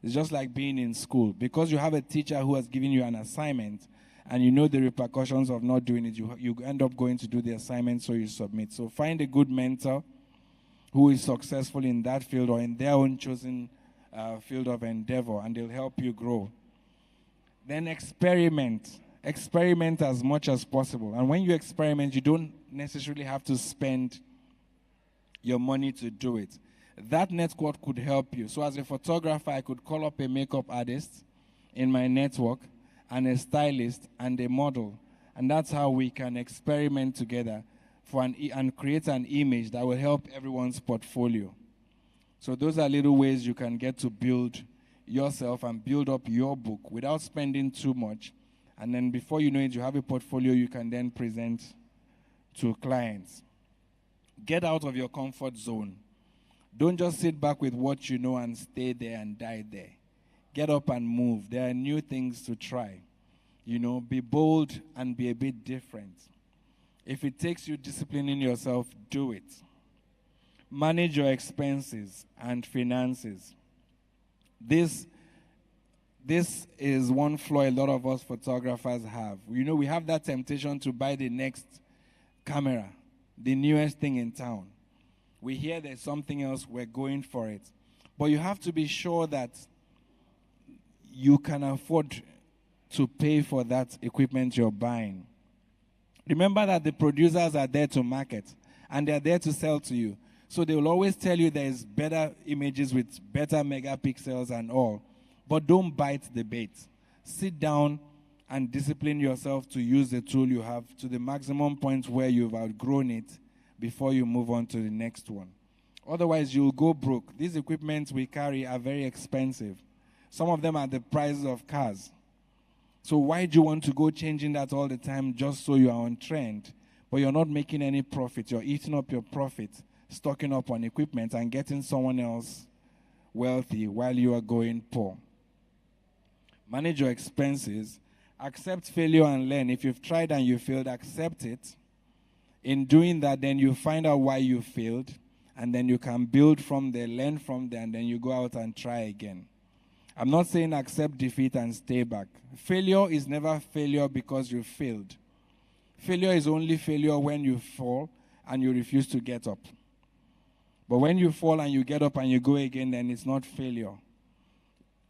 It's just like being in school. Because you have a teacher who has given you an assignment and you know the repercussions of not doing it, you end up going to do the assignment, so you submit. So find a good mentor who is successful in that field or in their own chosen field of endeavor, and they'll help you grow. Then experiment. Experiment as much as possible. And when you experiment, you don't necessarily have to spend your money to do it. That network could help you. So as a photographer, I could call up a makeup artist in my network and a stylist and a model. And that's how we can experiment together and create an image that will help everyone's portfolio. So those are little ways you can get to build yourself and build up your book without spending too much. And then before you know it, you have a portfolio you can then present to clients. Get out of your comfort zone. Don't just sit back with what you know and stay there and die there. Get up and move. There are new things to try. Be bold and be a bit different. If it takes you disciplining yourself, do it. Manage your expenses and finances. This is one flaw a lot of us photographers have. We have that temptation to buy the next camera, the newest thing in town. We hear there's something else, we're going for it. But you have to be sure that you can afford to pay for that equipment you're buying. Remember that the producers are there to market, and they're there to sell to you. So they will always tell you there's better images with better megapixels and all. But don't bite the bait. Sit down and discipline yourself to use the tool you have to the maximum point where you've outgrown it before you move on to the next one. Otherwise, you'll go broke. These equipments we carry are very expensive. Some of them are the prices of cars. So why do you want to go changing that all the time just so you are on trend, but you're not making any profit? You're eating up your profit, stocking up on equipment and getting someone else wealthy while you are going poor. Manage your expenses. Accept failure and learn. If you've tried and you failed, accept it. In doing that, then you find out why you failed, and then you can build from there, learn from there, and then you go out and try again. I'm not saying accept defeat and stay back. Failure is never failure because you failed. Failure is only failure when you fall and you refuse to get up. But when you fall and you get up and you go again, then it's not failure.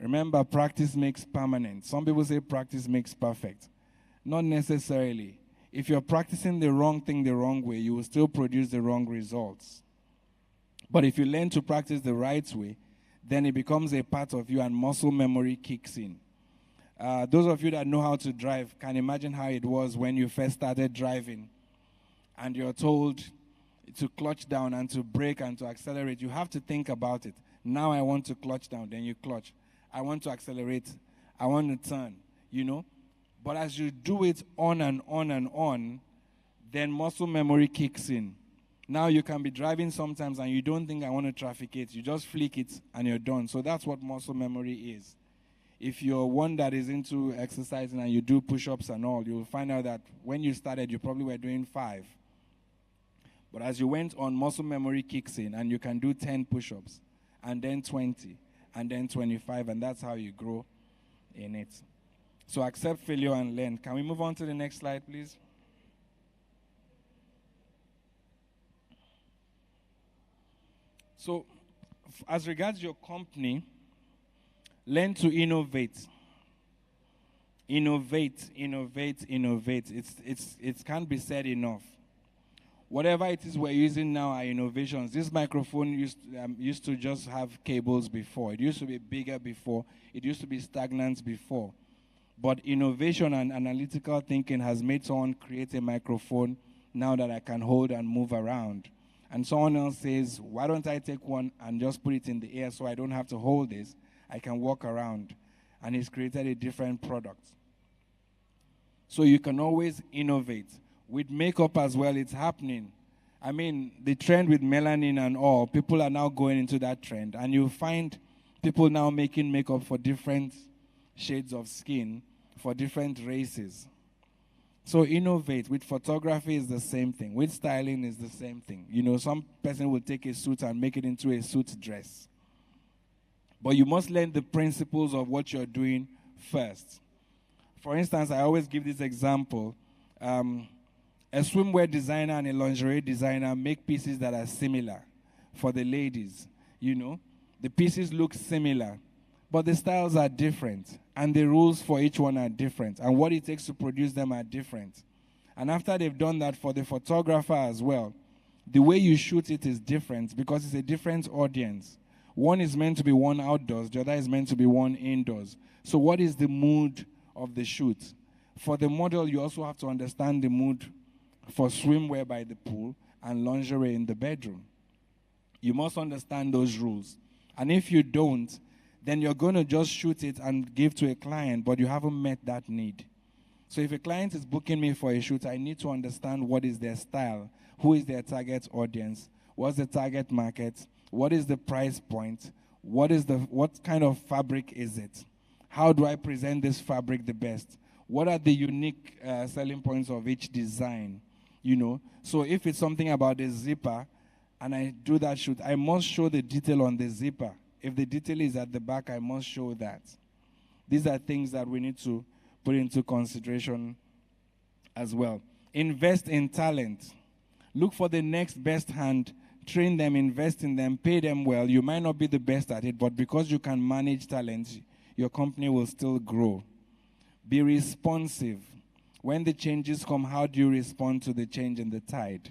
Remember, practice makes permanent. Some people say practice makes perfect. Not necessarily. If you're practicing the wrong thing the wrong way, you will still produce the wrong results. But if you learn to practice the right way, then it becomes a part of you and muscle memory kicks in. Those of you that know how to drive can imagine how it was when you first started driving and you're told to clutch down and to brake and to accelerate. You have to think about it. Now I want to clutch down, then you clutch. I want to accelerate. I want to turn, But as you do it on and on and on, then muscle memory kicks in. Now you can be driving sometimes and you don't think I want to trafficate. You just flick it and you're done. So that's what muscle memory is. If you're one that is into exercising and you do push-ups and all, you'll find out that when you started, you probably were doing 5. But as you went on, muscle memory kicks in and you can do 10 push-ups and then 20 and then 25, and that's how you grow in it. So accept failure and learn. Can we move on to the next slide, please? So as regards your company, learn to innovate. Innovate, innovate, innovate. It can't be said enough. Whatever it is we're using now are innovations. This microphone used to just have cables before. It used to be bigger before. It used to be stagnant before. But innovation and analytical thinking has made someone create a microphone now that I can hold and move around. and someone else says, why don't I take one and just put it in the air so I don't have to hold this? I can walk around. And he's created a different product. So you can always innovate. With makeup as well, it's happening. I mean, the trend with melanin and all, people are now going into that trend. And you find people now making makeup for different shades of skin, for different races. So innovate. With photography is the same thing. With styling is the same thing. You know, some person will take a suit and make it into a suit dress. But you must learn the principles of what you're doing first. For instance, I always give this example. A swimwear designer and a lingerie designer make pieces that are similar for the ladies. You know, the pieces look similar, but the styles are different, and the rules for each one are different, and what it takes to produce them are different. And after they've done that for the photographer as well, the way you shoot it is different because it's a different audience. One is meant to be worn outdoors, the other is meant to be worn indoors. So what is the mood of the shoot? For the model, you also have to understand the mood for swimwear by the pool and lingerie in the bedroom. You must understand those rules. And if you don't, then you're going to just shoot it and give to a client, but you haven't met that need. So if a client is booking me for a shoot, I need to understand what is their style, who is their target audience, what's the target market, what is the price point, what kind of fabric is it, how do I present this fabric the best, what are the unique selling points of each design, you know. So if it's something about the zipper and I do that shoot, I must show the detail on the zipper. If the detail is at the back, I must show that. These are things that we need to put into consideration as well. Invest in talent. Look for the next best hand. Train them, invest in them, pay them well. You might not be the best at it, but because you can manage talent, your company will still grow. Be responsive. When the changes come, how do you respond to the change in the tide?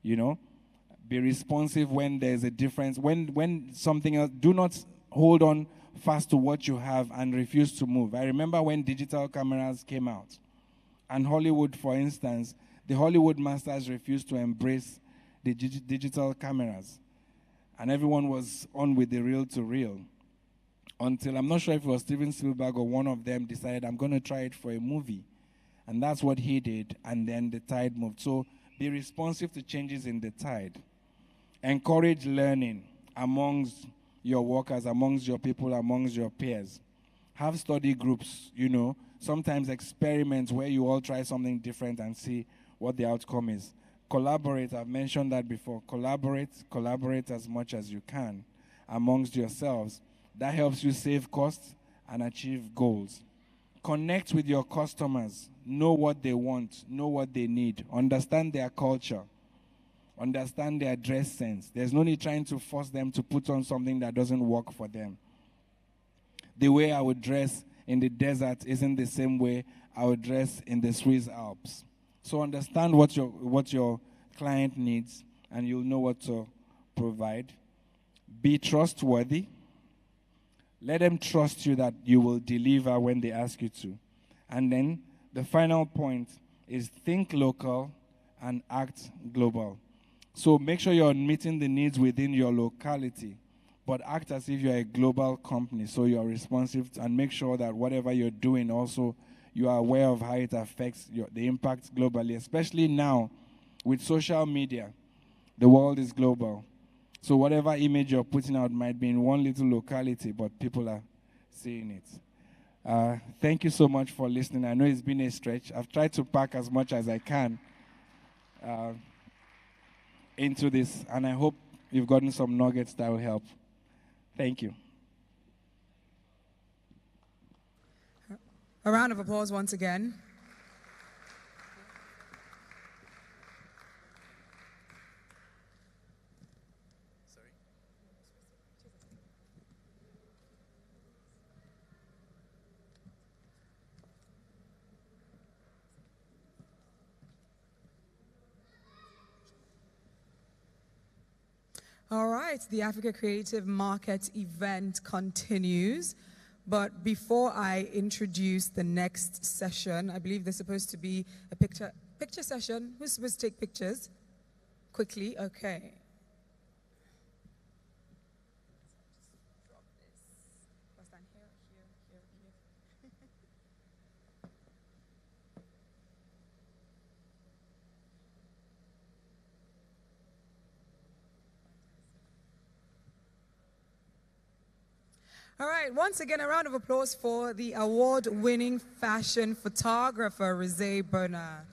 You know? Be responsive when there's a difference. When something else, do not hold on fast to what you have and refuse to move. I remember when digital cameras came out. And Hollywood, for instance, the Hollywood masters refused to embrace the digital cameras. And everyone was on with the reel-to-reel. Until, I'm not sure if it was Steven Spielberg or one of them decided, I'm going to try it for a movie. And that's what he did, and then the tide moved. So be responsive to changes in the tide. Encourage learning amongst your workers, amongst your people, amongst your peers. Have study groups, you know, sometimes experiments where you all try something different and see what the outcome is. Collaborate, I've mentioned that before. Collaborate as much as you can amongst yourselves. That helps you save costs and achieve goals. Connect with your customers. Know what they want. Know what they need. Understand their culture. Understand their dress sense. There's no need trying to force them to put on something that doesn't work for them. The way I would dress in the desert isn't the same way I would dress in the Swiss Alps. So understand what your client needs, and you'll know what to provide. Be trustworthy. Let them trust you that you will deliver when they ask you to. And then the final point is think local and act global. So make sure you're meeting the needs within your locality, but act as if you're a global company, so you're responsive, and make sure that whatever you're doing also, you are aware of how it affects the impact globally, especially now with social media. The world is global. So whatever image you're putting out might be in one little locality, but people are seeing it. Thank you so much for listening. I know it's been a stretch. I've tried to pack as much as I can into this, and I hope you've gotten some nuggets that will help. Thank you.
A round of applause once again. All right, the Africa Creative Market event continues. But before I introduce the next session, I believe there's supposed to be a picture session. Who's supposed to take pictures? quickly. Okay. All right, once again, a round of applause for the award-winning fashion photographer, Rizé Bernard.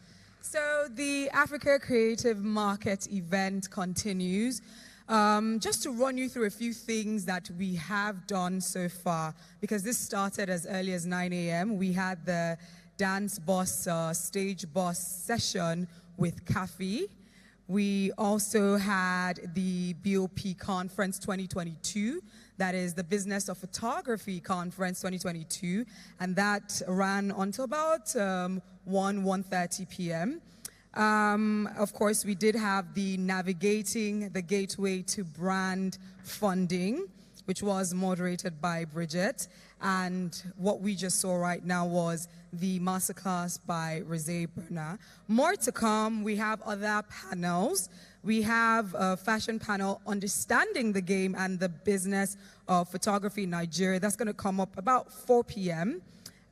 So the Africa Creative Market event continues. Just to run you through a few things that we have done so far, because this started as early as 9 a.m. We had the Dance Boss Stage Boss session with Kafi. We also had the BOP Conference 2022. That is the Business of Photography Conference 2022, and that ran until about 1:30 p.m. Of course, we did have the Navigating the Gateway to Brand funding, which was moderated by Bridget, and what we just saw right now was the masterclass by Rizé Bernard. More to come. We have other panels. We have a fashion panel, Understanding the Game and the Business of Photography in Nigeria. That's going to come up about 4 p.m.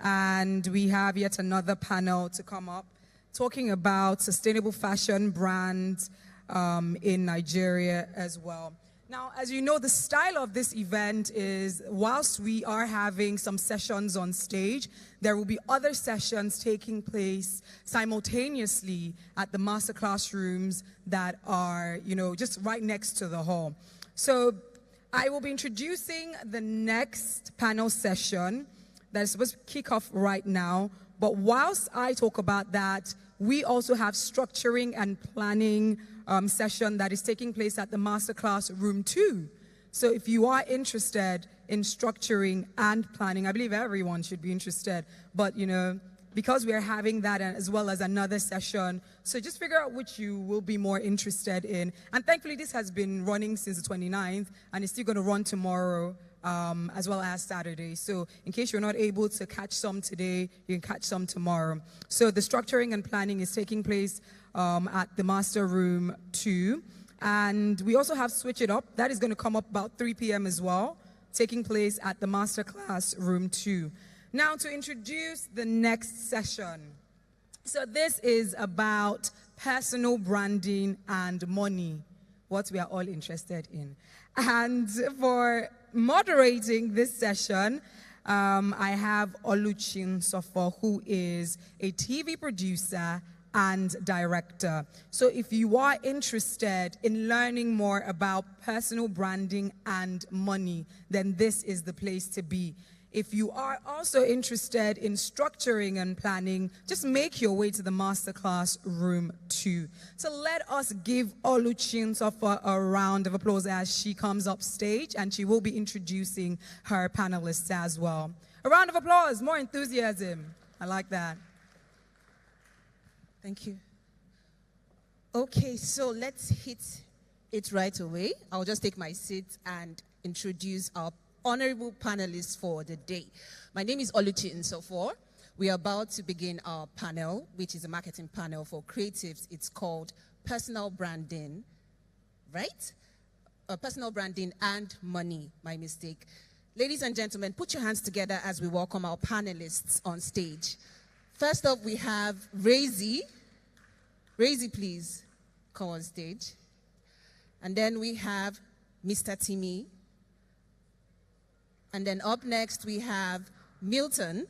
And we have yet another panel to come up talking about sustainable fashion brands in Nigeria as well. Now, as you know, the style of this event is, whilst we are having some sessions on stage, there will be other sessions taking place simultaneously at the masterclass rooms that are, just right next to the hall. So I will be introducing the next panel session that is supposed to kick off right now. But whilst I talk about that, we also have structuring and planning session that is taking place at the Masterclass Room 2. So if you are interested in structuring and planning, I believe everyone should be interested. But, because we are having that as well as another session, so just figure out which you will be more interested in. And thankfully, this has been running since the 29th, and it's still going to run tomorrow as well as Saturday. So in case you're not able to catch some today, you can catch some tomorrow. So the structuring and planning is taking place at the Master Room 2. And we also have Switch It Up. That is going to come up about 3 p.m. as well, taking place at the Masterclass Room 2. Now to introduce the next session. So this is about personal branding and money, what we are all interested in. And for moderating this session, I have Oluchin Sofo, who is a TV producer and director. So if you are interested in learning more about personal branding and money, then this is the place to be. If you are also interested in structuring and planning, just make your way to the Masterclass Room 2. So let us give Oluchin Sofo a round of applause as she comes up stage, and she will be introducing her panelists as well. A round of applause, more enthusiasm. I like that.
Thank you. Okay, so let's hit it right away. I'll just take my seat and introduce our honorable panelists for the day. My name is Oluchin Sofo. We are about to begin our panel, which is a marketing panel for creatives. It's called Personal Branding, right? Personal Branding and Money, my mistake. Ladies and gentlemen, put your hands together as we welcome our panelists on stage. First up, we have Razy. Razy, please come on stage. And then we have Mr. Timmy. And then up next, we have Milton.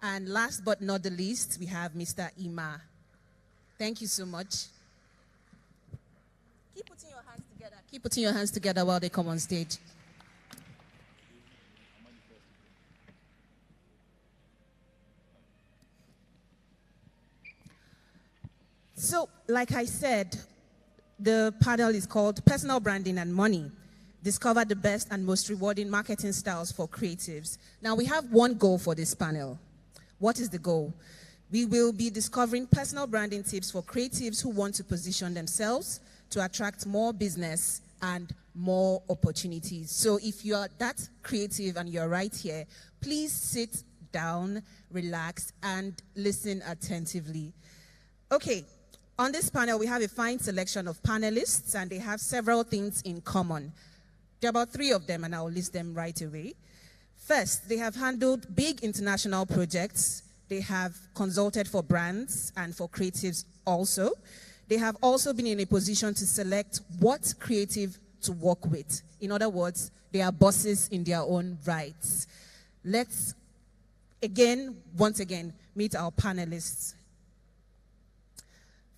And last but not the least, we have Mr. Ima. Thank you so much. Keep putting your hands together. Keep putting your hands together while they come on stage. So, like I said, the panel is called Personal Branding and Money. Discover the best and most rewarding marketing styles for creatives. Now, we have one goal for this panel. What is the goal? We will be discovering personal branding tips for creatives who want to position themselves to attract more business and more opportunities. So if you are that creative and you're right here, please sit down, relax, and listen attentively. Okay, On this panel, we have a fine selection of panelists, and they have several things in common. There are about 3 of them, and I'll list them right away. First, they have handled big international projects. They have consulted for brands and for creatives also. They have also been in a position to select what creative to work with. In other words, they are bosses in their own rights. Let's once again, meet our panelists.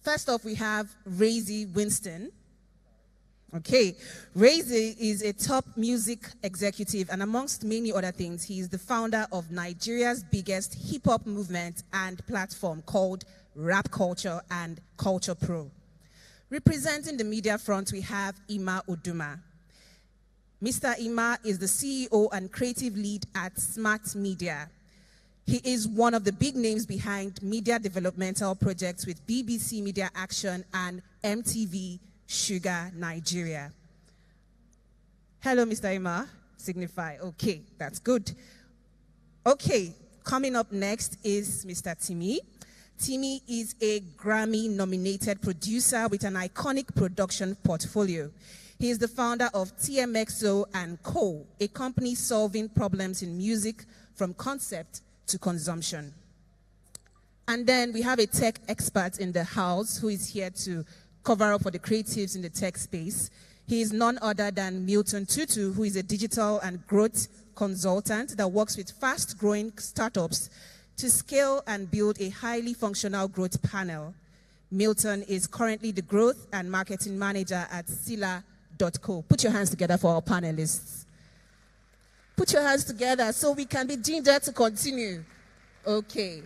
First off, we have Razy Winston. Okay, Razy is a top music executive, and amongst many other things, he is the founder of Nigeria's biggest hip-hop movement and platform called Rap Culture and Culture Pro. Representing the media front, we have Ima Uduma. Mr. Ima is the CEO and creative lead at Smart Media. He is one of the big names behind media developmental projects with BBC Media Action and MTV Sugar Nigeria. Hello, Mr. Ima. Signify. Okay, that's good. Okay, coming up next is Mr. Timmy. Timmy is a Grammy-nominated producer with an iconic production portfolio. He is the founder of TMXO & Co., a company solving problems in music from concept to consumption. And then we have a tech expert in the house who is here to cover up for the creatives in the tech space. He is none other than Milton Tutu, who is a digital and growth consultant that works with fast-growing startups to scale and build a highly functional growth panel. Milton is currently the growth and marketing manager at Sila.co. Put your hands together for our panelists. Put your hands together so we can be gingered to continue. Okay.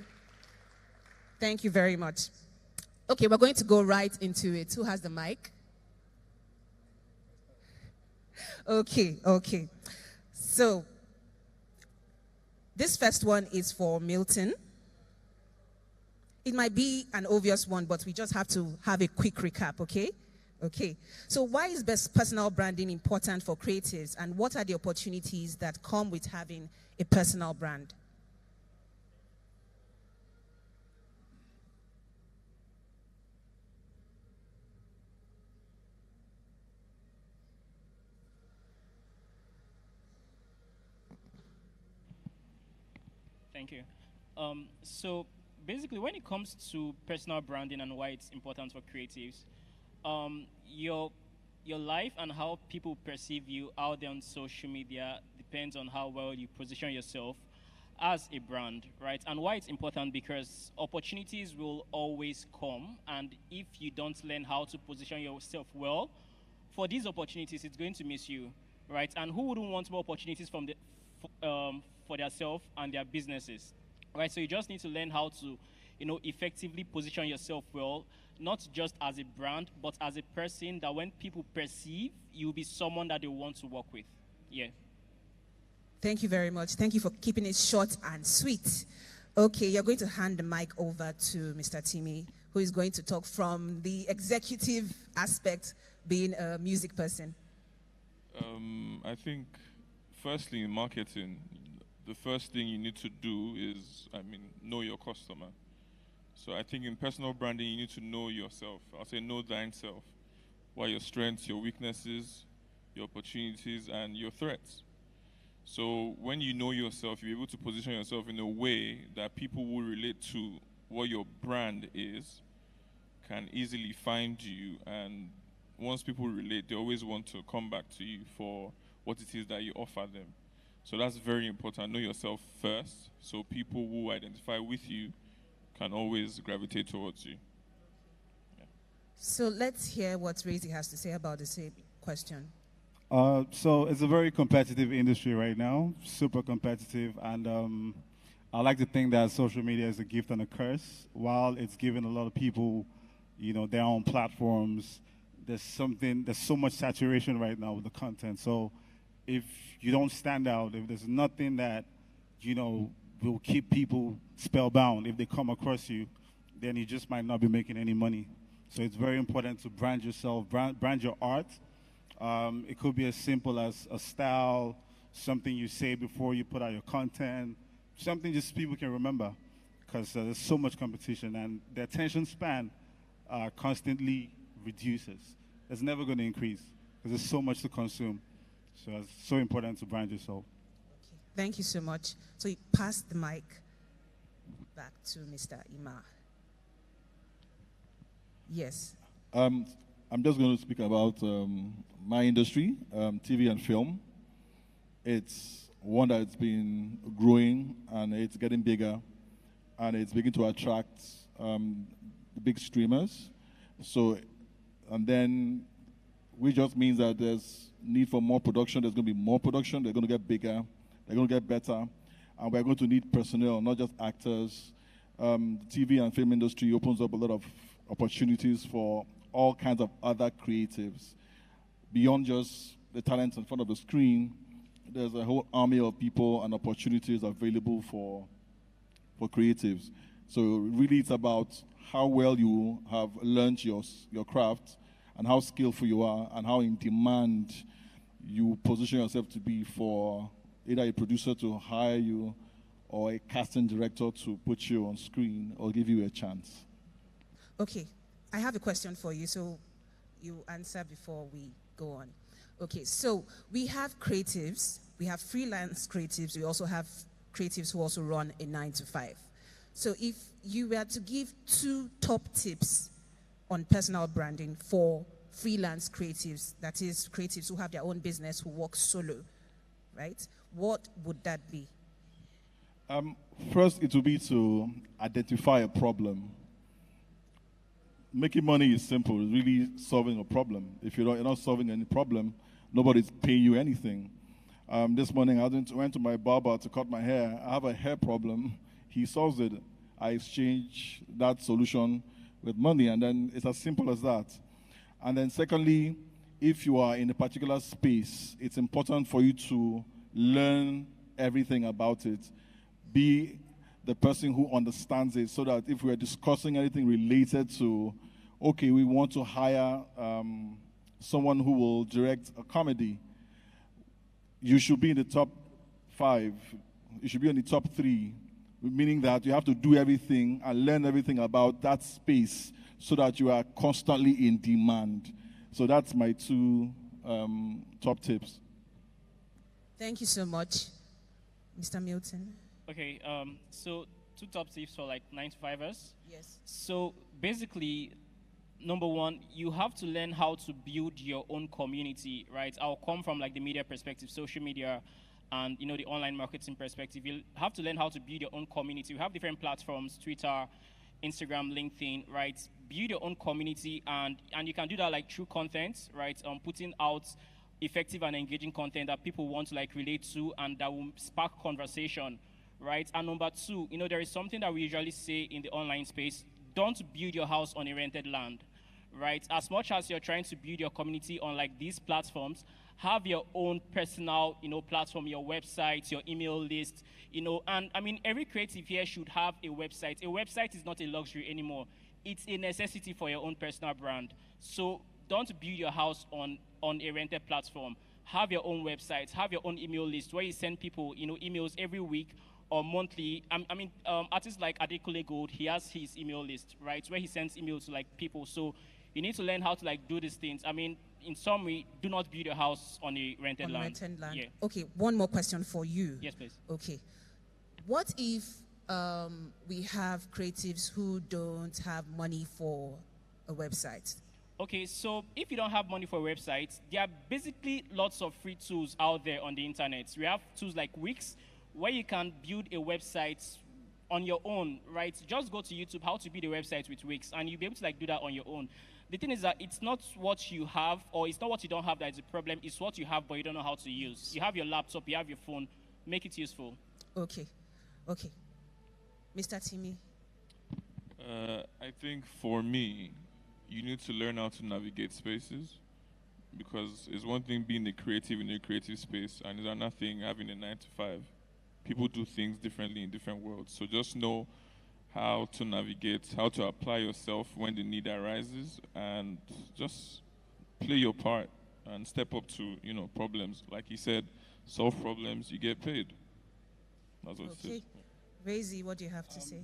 Thank you very much. Okay, we're going to go right into it. Who has the mic? Okay. So, this first one is for Milton. It might be an obvious one, but we just have to have a quick recap, okay? Okay. So why is personal branding important for creatives, and what are the opportunities that come with having a personal brand?
Thank you. So basically, when it comes to personal branding and why it's important for creatives, your life and how people perceive you out there on social media depends on how well you position yourself as a brand, right? And why it's important, because opportunities will always come, and if you don't learn how to position yourself well for these opportunities, it's going to miss you, right? And who wouldn't want more opportunities from for themselves and their businesses, right? So you just need to learn how to, effectively position yourself well, not just as a brand, but as a person that when people perceive, you'll be someone that they want to work with. Yeah.
Thank you very much. Thank you for keeping it short and sweet. Okay, you're going to hand the mic over to Mr. Timmy, who is going to talk from the executive aspect, being a music person.
I think, firstly, in marketing, the first thing you need to do is, know your customer. So I think in personal branding, you need to know yourself. I'll say know thyself. What are your strengths, your weaknesses, your opportunities, and your threats. So when you know yourself, you're able to position yourself in a way that people will relate to what your brand is, can easily find you, and once people relate, they always want to come back to you for what it is that you offer them. So that's very important. Know yourself first, so people who identify with you can always gravitate towards you. Yeah.
So let's hear what Razy has to say about the same question.
So it's a very competitive industry right now, super competitive, and I like to think that social media is a gift and a curse. While it's given a lot of people, their own platforms, there's so much saturation right now with the content. So if you don't stand out, if there's nothing that, will keep people spellbound, if they come across you, then you just might not be making any money. So it's very important to brand yourself, brand your art. It could be as simple as a style, something you say before you put out your content, something just people can remember, because there's so much competition, and the attention span constantly reduces. It's never going to increase because there's so much to consume. So it's so important to brand yourself.
Thank you so much. So you pass the mic back to Mr. Ima. Yes.
I'm just going to speak about my industry, TV and film. It's one that's been growing and it's getting bigger and it's beginning to attract the big streamers. So, and then which just means that there's need for more production. There's going to be more production. They're going to get bigger. They're going to get better. And we're going to need personnel, not just actors. The TV and film industry opens up a lot of opportunities for all kinds of other creatives. Beyond just the talents in front of the screen, there's a whole army of people and opportunities available for creatives. So really it's about how well you have learned your craft and how skillful you are and how in demand you position yourself to be for either a producer to hire you or a casting director to put you on screen or give you a chance.
Okay, I have a question for you, so you answer before we go on. Okay, so we have creatives, we have freelance creatives, we also have creatives who also run a 9-to-5. So if you were to give 2 top tips on personal branding for freelance creatives, that is creatives who have their own business, who work solo, right? What would that be?
First, it will be to identify a problem. Making money is simple. It's really solving a problem. If you're not solving any problem, nobody's paying you anything. This morning, I went to my barber to cut my hair. I have a hair problem. He solves it. I exchange that solution with money, and then it's as simple as that. And then secondly, if you are in a particular space, it's important for you to learn everything about it. Be the person who understands it, so that if we're discussing anything related to, okay, we want to hire someone who will direct a comedy, you should be in the top 5. You should be in the top 3, meaning that you have to do everything and learn everything about that space so that you are constantly in demand. So that's my 2 top tips.
Thank you so much. Mr. Milton.
Okay, so 2 top tips for like 9-to-5ers.
Yes.
So basically, number 1, you have to learn how to build your own community, right? I'll come from like the media perspective, social media, and the online marketing perspective. You'll have to learn how to build your own community. We have different platforms, Twitter, Instagram, LinkedIn, right? Build your own community, and you can do that like through content, right? Putting out effective and engaging content that people want to like relate to and that will spark conversation, right? And number 2, there is something that we usually say in the online space: don't build your house on a rented land, right? As much as you're trying to build your community on like these platforms, have your own personal, platform, your website, your email list, and I mean, every creative here should have a website. A website is not a luxury anymore. It's a necessity for your own personal brand. So don't build your house on a rented platform. Have your own website, have your own email list where you send people, emails every week or monthly. Artists like Adekunle Gold, he has his email list, right, where he sends emails to like people. So you need to learn how to like do these things. I mean, in summary, do not build your house on a rented land.
Rented land.
Yeah.
Okay, one more question for you.
Yes, please.
Okay. What if we have creatives who don't have money for a website?
Okay, so if you don't have money for a website, there are basically lots of free tools out there on the internet. We have tools like Wix, where you can build a website on your own, right? Just go to YouTube, how to build a website with Wix, and you'll be able to like do that on your own. The thing is that it's not what you have, or it's not what you don't have that is the problem. It's what you have, but you don't know how to use. You have your laptop, you have your phone. Make it useful.
Okay. Okay. Mr. Timmy?
I think for me, you need to learn how to navigate spaces, because it's one thing being a creative in a creative space, and it's another thing having a 9-to-5. People do things differently in different worlds. So just know how to navigate, how to apply yourself when the need arises, and just play your part and step up to, problems. Like he said, solve problems, you get paid. That's what it is.
Razy, what do you have to say?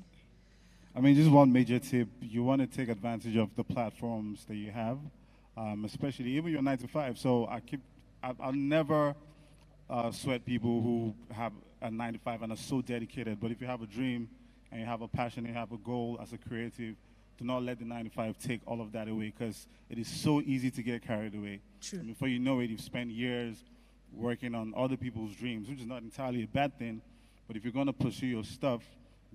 I mean, just one major tip, you want to take advantage of the platforms that you have, especially even your 9 to 5. So I'll never sweat people who have a 9 to 5 and are so dedicated. But if you have a dream and you have a passion and you have a goal as a creative, do not let the 9 to 5 take all of that away, because it is so easy to get carried away.
True.
And before you know it, you've spent years working on other people's dreams, which is not entirely a bad thing. But if you're going to pursue your stuff,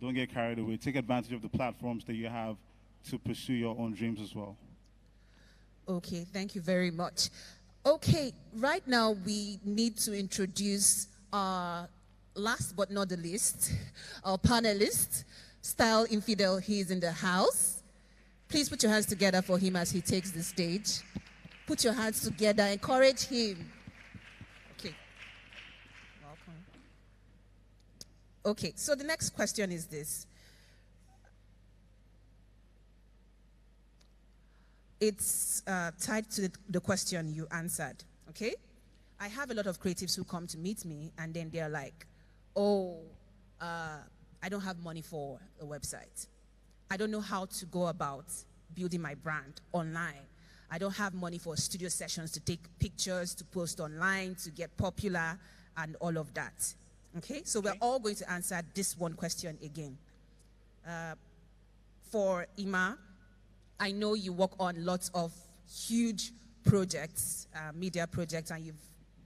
don't get carried away. Take advantage of the platforms that you have to pursue your own dreams as well.
Okay, thank you very much. Okay, right now we need to introduce our last but not the least, our panelist, Style Infidel. He is in the house. Please put your hands together for him as he takes the stage. Put your hands together, encourage him. Okay, welcome. Okay, so the next question is this. It's tied to the question you answered, okay? I have a lot of creatives who come to meet me, and then they're like, oh, I don't have money for a website. I don't know how to go about building my brand online. I don't have money for studio sessions to take pictures, to post online, to get popular, and all of that. Okay, so we're all going to answer this one question again. For Ima, I know you work on lots of huge projects, media projects, and you've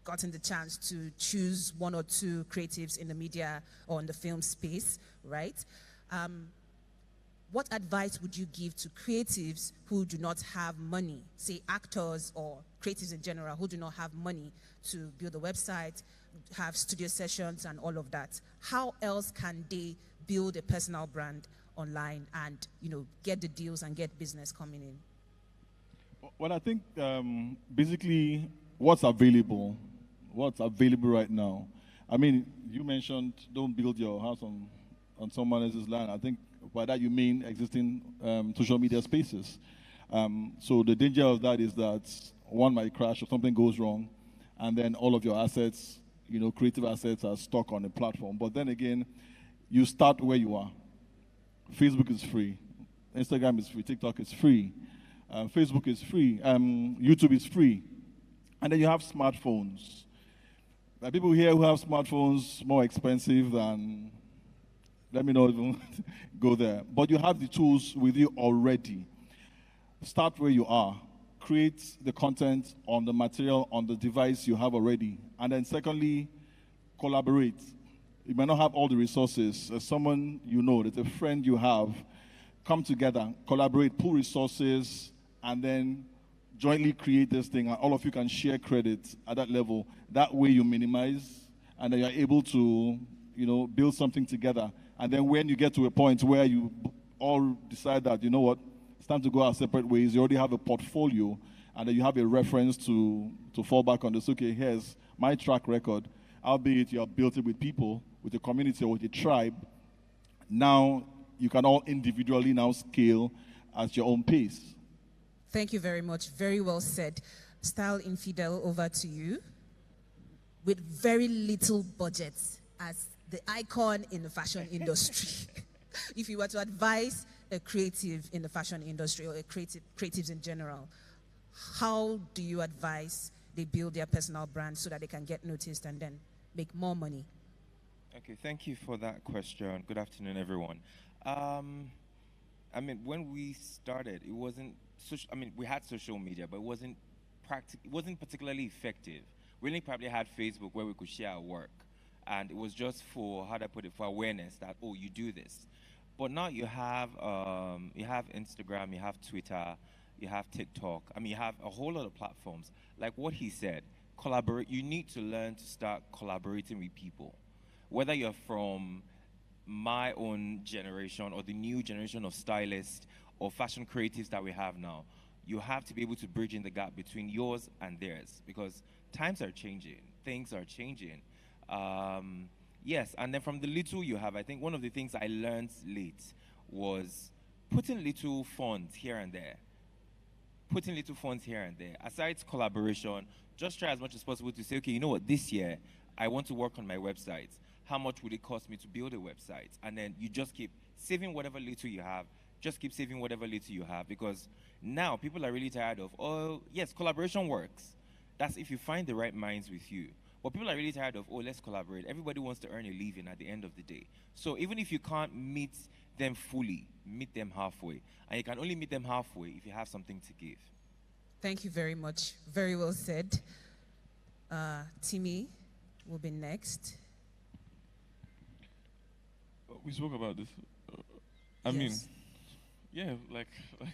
gotten the chance to choose one or two creatives in the media or in the film space, right? What advice would you give to creatives who do not have money, say actors or creatives in general who do not have money to build a website, have studio sessions and all of that? How else can they build a personal brand online and, you know, get the deals and get business coming in?
Well, I think basically what's available right now. I mean, you mentioned don't build your house on someone else's land. I think by that you mean existing social media spaces. So the danger of that is that one might crash or something goes wrong, and then all of your assets, you know, creative assets are stuck on a platform. But then again, you start where you are. Facebook is free. Instagram is free. TikTok is free. Facebook is free. YouTube is free. And then you have smartphones. There are people here who have smartphones more expensive than, let me not even go there. But you have the tools with you already. Start where you are. Create the content on the material, on the device you have already. And then secondly, collaborate. You might not have all the resources. As someone you know, there's a friend you have, come together, collaborate, pool resources, and then jointly create this thing. And all of you can share credit at that level. That way you minimize, and then you're able to, you know, build something together. And then when you get to a point where you all decide that, you know what, it's time to go our separate ways, you already have a portfolio, and then you have a reference to fall back on this. Okay, here's my track record. Albeit you have built it with people, with a community or with a tribe, now you can all individually now scale at your own pace.
Thank you very much. Very well said. Style Infidel, over to you. With very little budget as the icon in the fashion industry. If you were to advise a creative in the fashion industry or a creatives in general, how do you advise they build their personal brand so that they can get noticed and then make more money?
Okay, thank you for that question. Good afternoon, everyone. I mean, when we started, it wasn't we had social media, but it wasn't particularly effective. We only probably had Facebook where we could share our work, and it was just for, how do I put it, for awareness that, oh, you do this. But now you have Instagram, you have Twitter, you have TikTok. I mean, you have a whole lot of platforms. Like what he said, collaborate. You need to learn to start collaborating with people. Whether you're from my own generation or the new generation of stylists or fashion creatives that we have now, you have to be able to bridge in the gap between yours and theirs, because times are changing, things are changing. Yes, and then from the little you have, I think one of the things I learned late was putting little funds here and there. Aside collaboration, just try as much as possible to say, okay, you know what, this year, I want to work on my website. How much would it cost me to build a website? And then you just keep saving whatever little you have. Just keep saving whatever little you have, because now people are really tired of, oh, yes, collaboration works. That's if you find the right minds with you. But people are really tired of, oh, let's collaborate. Everybody wants to earn a living at the end of the day. So even if you can't meet them fully, meet them halfway. And you can only meet them halfway if you have something to give.
Thank you very much. Very well said. Timmy will be next.
We spoke about this. I
Yes.
mean, yeah, like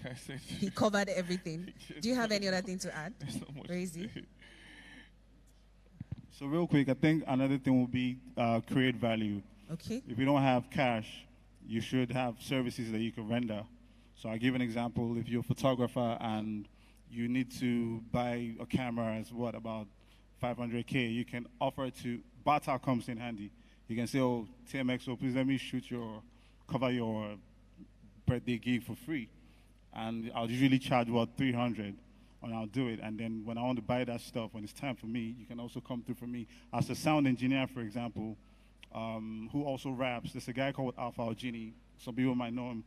I said.
He covered everything. Do you have any other thing to add?
There's not much to
Crazy.
say.
So real quick, I think another thing will be create value.
Okay.
If you don't have cash, you should have services that you can render. So I'll give an example. If you're a photographer and you need to buy a camera as what, about 500K, you can offer to, barter comes in handy. You can say, oh, TMXO, please let me cover your birthday gig for free. And I'll usually charge, 300, and I'll do it. And then when I want to buy that stuff, when it's time for me, you can also come through for me. As a sound engineer, for example, who also raps, there's a guy called Alpha Algini. Some people might know him.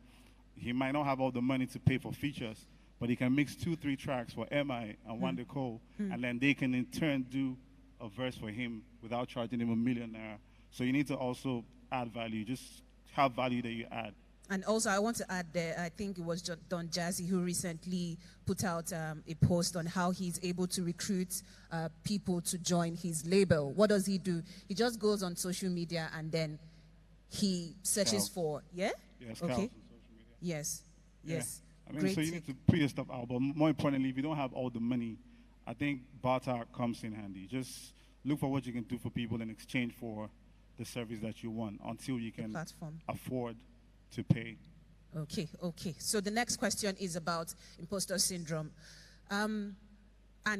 He might not have all the money to pay for features, but he can mix 2-3 tracks for MI and Wanda Cole, and then they can in turn do a verse for him without charging him $1 million. So you need to also add value. Just have value that you add.
And also, I want to add there, I think it was Don Jazzy who recently put out a post on how he's able to recruit people to join his label. What does he do? He just goes on social media and then he searches
Scouts.
for, yeah?
Yes,
Okay.
scouts on social media.
Yes,
Yeah.
yes.
I mean,
Great
so you
take.
need to put your stuff out, but more importantly, if you don't have all the money, I think barter comes in handy. Just look for what you can do for people in exchange for the service that you want until you can
platform.
afford to pay.
Okay, okay. So the next question is about imposter syndrome and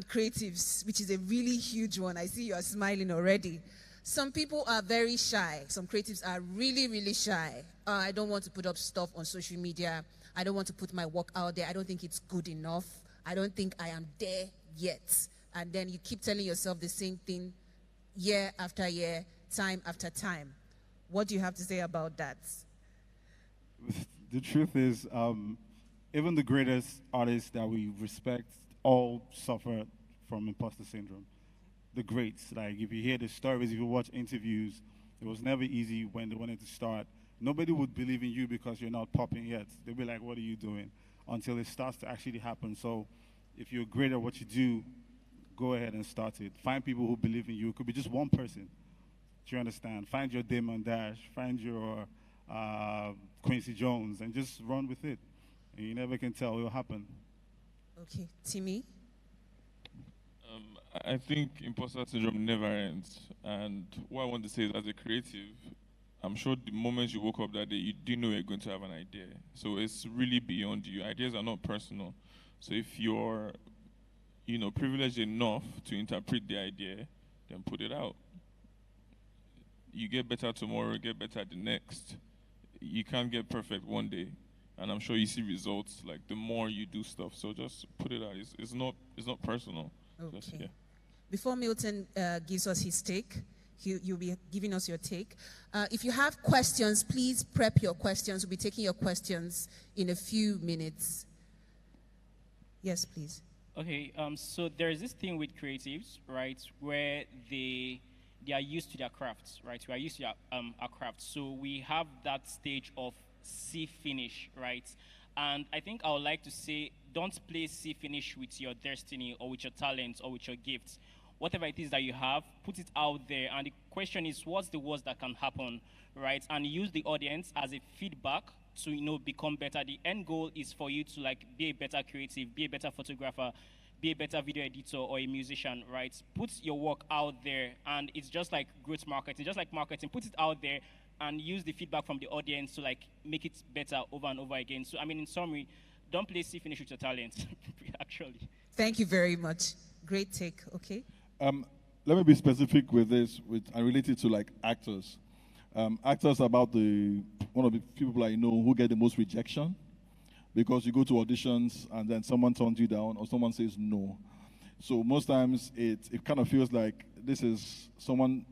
creatives, which is a really huge one. I see you are smiling already. Some people are very shy. Some creatives are really, really shy. I don't want to put up stuff on social media. I don't want to put my work out there. I don't think it's good enough. I don't think I am there yet. And then you keep telling yourself the same thing year after year, time after time. What do you have to say about that?
The truth is, even the greatest artists that we respect all suffer from imposter syndrome. The greats, like if you hear the stories, if you watch interviews, it was never easy when they wanted to start. Nobody would believe in you because you're not popping yet. They'll be like, what are you doing? Until it starts to actually happen. So if you're great at what you do, go ahead and start it. Find people who believe in you. It could be just one person. Do you understand? Find your Damon Dash. Find your Quincy Jones and just run with it. And you never can tell. It will happen.
Okay, Timmy?
I think imposter syndrome never ends. And what I want to say is, as a creative, I'm sure the moment you woke up that day, you didn't know you were going to have an idea. So it's really beyond you. Ideas are not personal. So if you're, privileged enough to interpret the idea, then put it out. You get better tomorrow, get better the next. You can't get perfect one day. And I'm sure you see results like the more you do stuff. So just put it out. It's not personal.
Okay.
Just, yeah.
Before Milton gives us his take, you'll be giving us your take. If you have questions, please prep your questions. We'll be taking your questions in a few minutes. Yes, please.
Okay, so there's this thing with creatives, right, where they are used to their crafts, right? We are used to our craft. So we have that stage of see finish, right? And I think I would like to say, don't play see finish with your destiny or with your talents or with your gifts. Whatever it is that you have, put it out there. And the question is, what's the worst that can happen, right? And use the audience as a feedback to, become better. The end goal is for you to be a better creative, be a better photographer, be a better video editor or a musician, right? Put your work out there, and it's just like growth marketing, just like marketing. Put it out there and use the feedback from the audience to make it better over and over again. So, in summary, don't play see finish with your talent, actually.
Thank you very much. Great take, okay?
Let me be specific with this and relate it to actors. Actors are about one of the few people I know who get the most rejection, because you go to auditions and then someone turns you down or someone says no. So most times it kind of feels like this is someone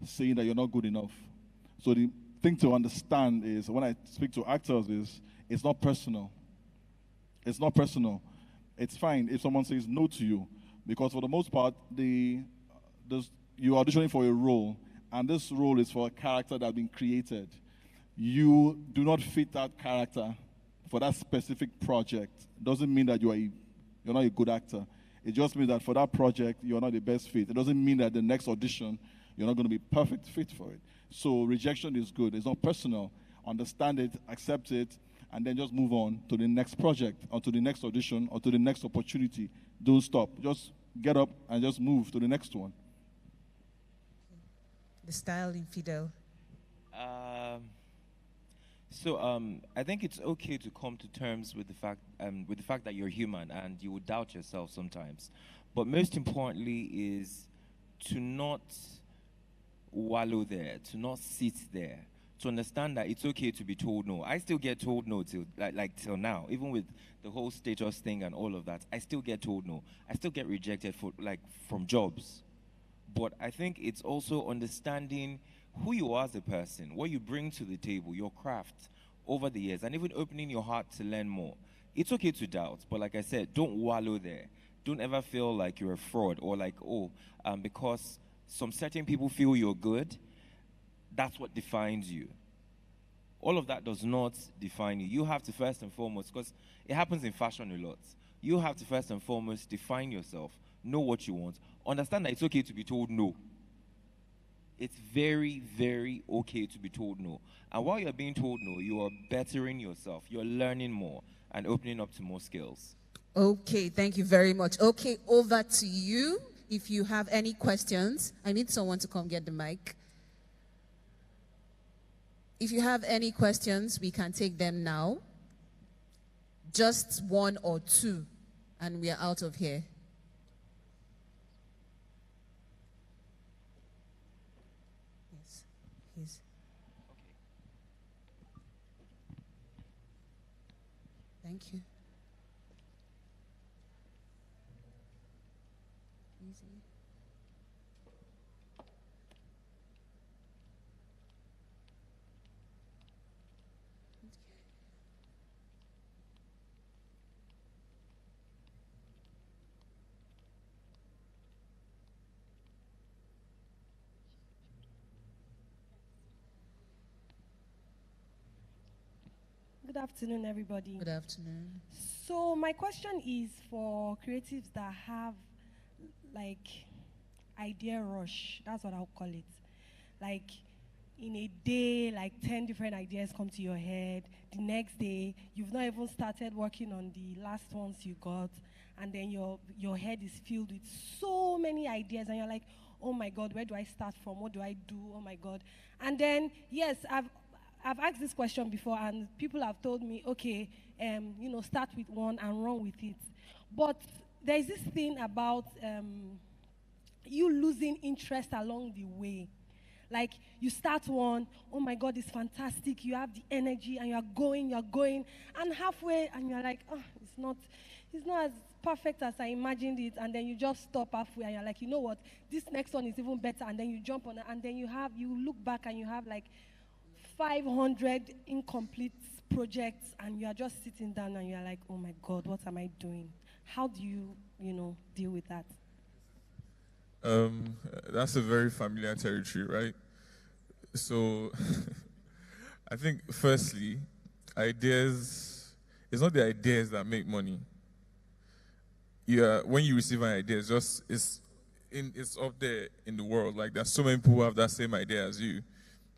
saying that you're not good enough. So the thing to understand is, when I speak to actors, is it's not personal. It's not personal. It's fine if someone says no to you, because for the most part, you're auditioning for a role, and this role is for a character that has been created. You do not fit that character for that specific project. Doesn't mean that you're not a good actor. It just means that for that project, you're not the best fit. It doesn't mean that the next audition, you're not going to be perfect fit for it. So rejection is good. It's not personal. Understand it, accept it, and then just move on to the next project, or to the next audition, or to the next opportunity. Don't stop. Just get up and just move to the next one.
The style in Fidel.
I think it's okay to come to terms with the fact that you're human and you will doubt yourself sometimes. But most importantly is to not wallow there, to not sit there, to understand that it's okay to be told no. I still get told no till now, even with the whole status thing and all of that. I still get told no. I still get rejected from jobs. But I think it's also understanding who you are as a person, what you bring to the table, your craft over the years, and even opening your heart to learn more. It's okay to doubt, but like I said, don't wallow there. Don't ever feel like you're a fraud, or because some certain people feel you're good, that's what defines you. All of that does not define you. You have to first and foremost, because it happens in fashion a lot, you have to first and foremost define yourself, know what you want, understand that it's okay to be told no. It's very, very okay to be told no. And while you're being told no, you are bettering yourself. You're learning more and opening up to more skills.
Okay, thank you very much. Okay, over to you. If you have any questions, I need someone to come get the mic. If you have any questions, we can take them now. Just one or two, and we are out of here. Yes. Thank you. Easy.
Good afternoon, everybody.
Good afternoon.
So my question is for creatives that have idea rush. That's what I'll call it. Like in a day, 10 different ideas come to your head. The next day, you've not even started working on the last ones you got, and then your head is filled with so many ideas, and you're like, oh my God, where do I start from? What do I do? Oh my God. And then, yes, I've asked this question before, and people have told me, okay, start with one and run with it. But there's this thing about you losing interest along the way. Like, you start one, oh my God, it's fantastic, you have the energy, and you're going, and halfway, and you're like, oh, it's not as perfect as I imagined it, and then you just stop halfway, and you're like, you know what, this next one is even better, and then you jump on it, and then you look back, and you have 500 incomplete projects, and you are just sitting down, and you're like, oh my God, what am I doing? How do you, deal with that?
That's a very familiar territory, right? So I think firstly, ideas, it's not the ideas that make money. When you receive an idea, it's up there in the world. Like, there's so many people who have that same idea as you.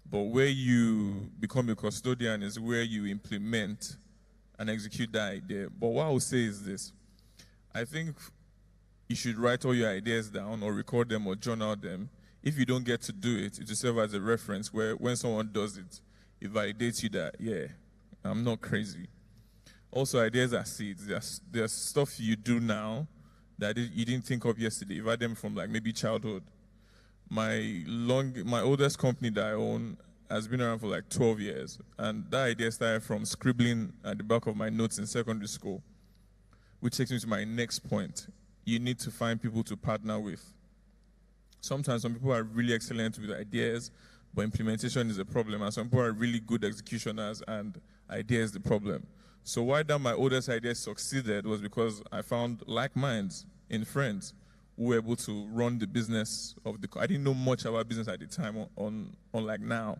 But where you become a custodian is where you implement and execute that idea. But what I would say is this. I think you should write all your ideas down or record them or journal them. If you don't get to do it, it will serve as a reference where when someone does it, it validates you that, yeah, I'm not crazy. Also, ideas are seeds. There's stuff you do now that you didn't think of yesterday. You've had them from maybe childhood. My oldest company that I own has been around for 12 years. And that idea started from scribbling at the back of my notes in secondary school, which takes me to my next point. You need to find people to partner with. Sometimes some people are really excellent with ideas, but implementation is a problem, and some people are really good executioners, and idea is the problem. So why that my oldest idea succeeded was because I found like minds in friends who were able to run the business of the. I didn't know much about business at the time, unlike now,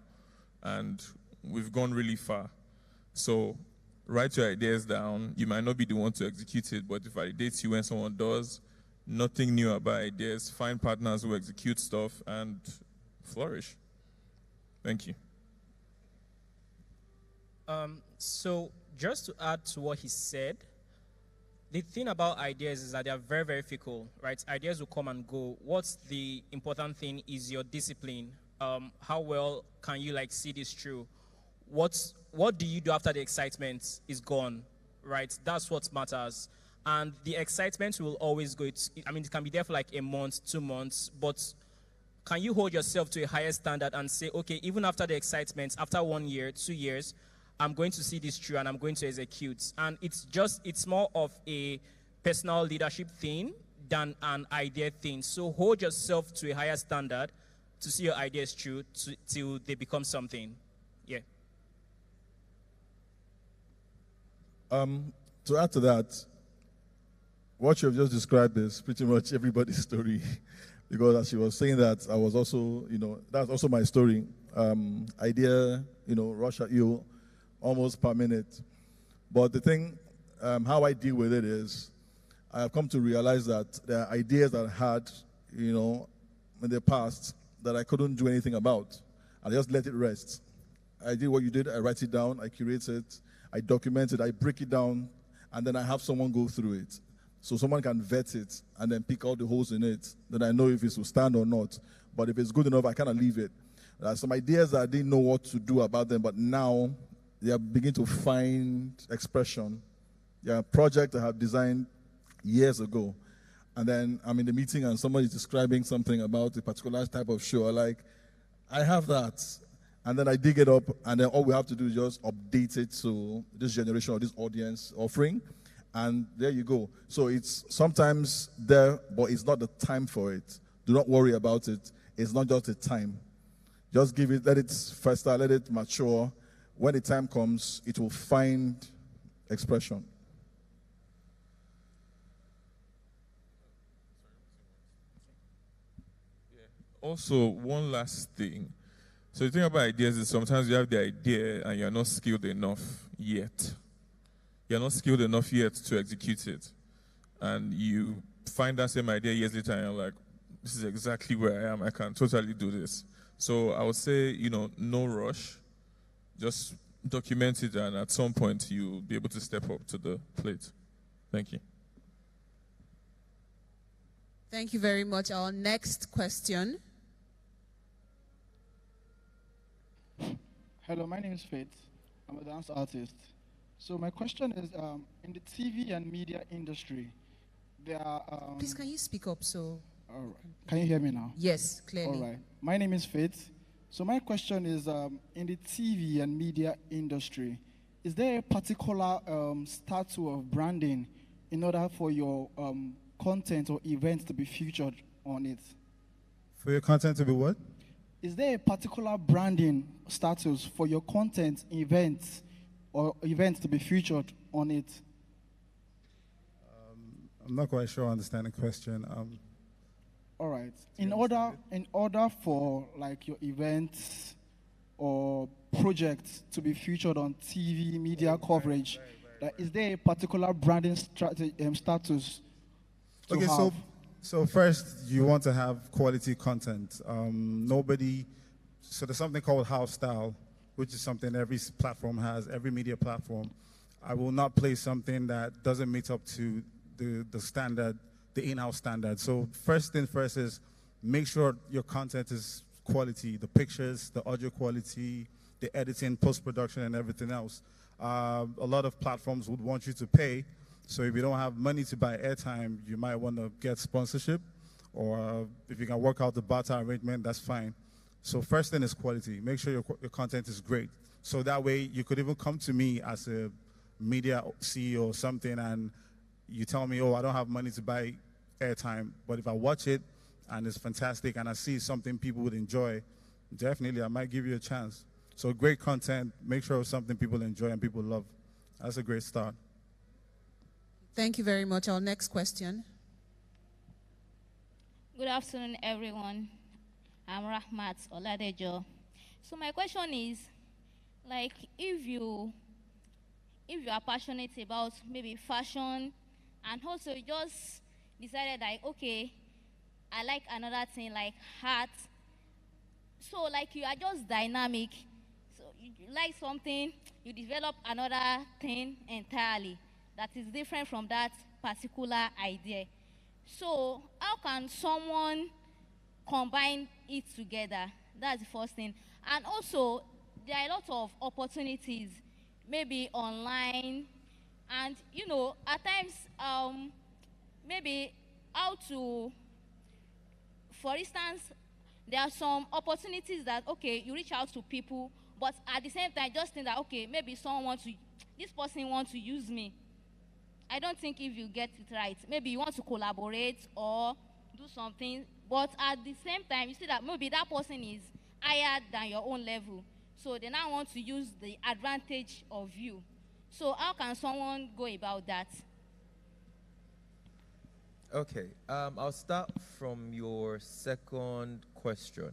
and we've gone really far. So write your ideas down. You might not be the one to execute it, but it validates you when someone does. Nothing new about ideas. Find partners who execute stuff and flourish. Thank you.
So just to add to what he said, the thing about ideas is that they are very, very fickle, right? Ideas will come and go. What's the important thing is your discipline. How well can you see this through? What do you do after the excitement is gone, right? That's what matters. And the excitement will always go. It can be there for a month, 2 months, but can you hold yourself to a higher standard and say, okay, even after the excitement, after 1 year, 2 years, I'm going to see this through and I'm going to execute. And it's more of a personal leadership thing than an idea thing. So hold yourself to a higher standard to see your ideas through till they become something. Yeah.
To add to that, what you have just described is pretty much everybody's story. Because as she was saying that, I was also, that's also my story. Idea, rush at you almost per minute. But the thing, how I deal with it is, I have come to realize that there are ideas that I had, in the past that I couldn't do anything about. I just let it rest. I did what you did. I write it down. I curate it. I document it. I break it down. And then I have someone go through it. So someone can vet it and then pick out the holes in it. Then I know if it will stand or not. But if it's good enough, I kind of leave it. There are some ideas that I didn't know what to do about them, but now they are beginning to find expression. There are projects I have designed years ago. And then I'm in the meeting and somebody's describing something about a particular type of show. I have that. And then I dig it up, and then all we have to do is just update it to this generation or this audience offering. And there you go. So it's sometimes there, but it's not the time for it. Do not worry about it. It's not just the time. Just give it, let it fester, let it mature. When the time comes, it will find expression.
Also, one last thing. So the thing about ideas is sometimes you have the idea and you're not skilled enough yet. You're not skilled enough yet to execute it. And you find that same idea years later and you're like, this is exactly where I am. I can totally do this. So I would say, no rush. Just document it, and at some point you'll be able to step up to the plate. Thank you.
Thank you very much. Our next question.
Hello, my name is Faith. I'm a dance artist. So my question is, in the TV and media industry, there are...
Please, can you speak up so...
All right. Can you hear me now?
Yes, clearly.
All right. My name is Faith. So my question is, in the TV and media industry, is there a particular status of branding in order for your content or events to be featured on it?
For your content to be what?
Is there a particular branding status for your content, events, or events to be featured on it?
I'm not quite sure I understand the question.
All right. In order for your events or projects to be featured on TV media coverage, is there a particular branding status?
Okay, so first you want to have quality content. So there's something called house style, which is something every platform has, every media platform. I will not play something that doesn't meet up to the standard, the in-house standard. So first thing first is make sure your content is quality, the pictures, the audio quality, the editing, post-production, and everything else. A lot of platforms would want you to pay. So if you don't have money to buy airtime, you might want to get sponsorship, or if you can work out the barter arrangement, that's fine. So first thing is quality. Make sure your content is great. So that way you could even come to me as a media CEO or something, and you tell me, oh, I don't have money to buy airtime, but if I watch it and it's fantastic and I see something people would enjoy, definitely I might give you a chance. So great content, make sure it's something people enjoy and people love. That's a great start.
Thank you very much. Our next question.
Good afternoon, everyone. I'm Rahmat Oladejo. So my question is, like, if you are passionate about maybe fashion, and also you just decided like, okay, I like another thing like art. So like you are just dynamic. So you like something, you develop another thing entirely that is different from that particular idea. So how can someone combine it together? That's the first thing. And also, there are a lot of opportunities, maybe online, and you know, at times, maybe how to, for instance, there are some opportunities that, okay, you reach out to people, but at the same time, just think that, okay, maybe this person wants to use me. I don't think if you get it right, maybe you want to collaborate or do something, but at the same time, you see that maybe that person is higher than your own level. So they now want to use the advantage of you. So how can someone go about that?
Okay, I'll start from your second question.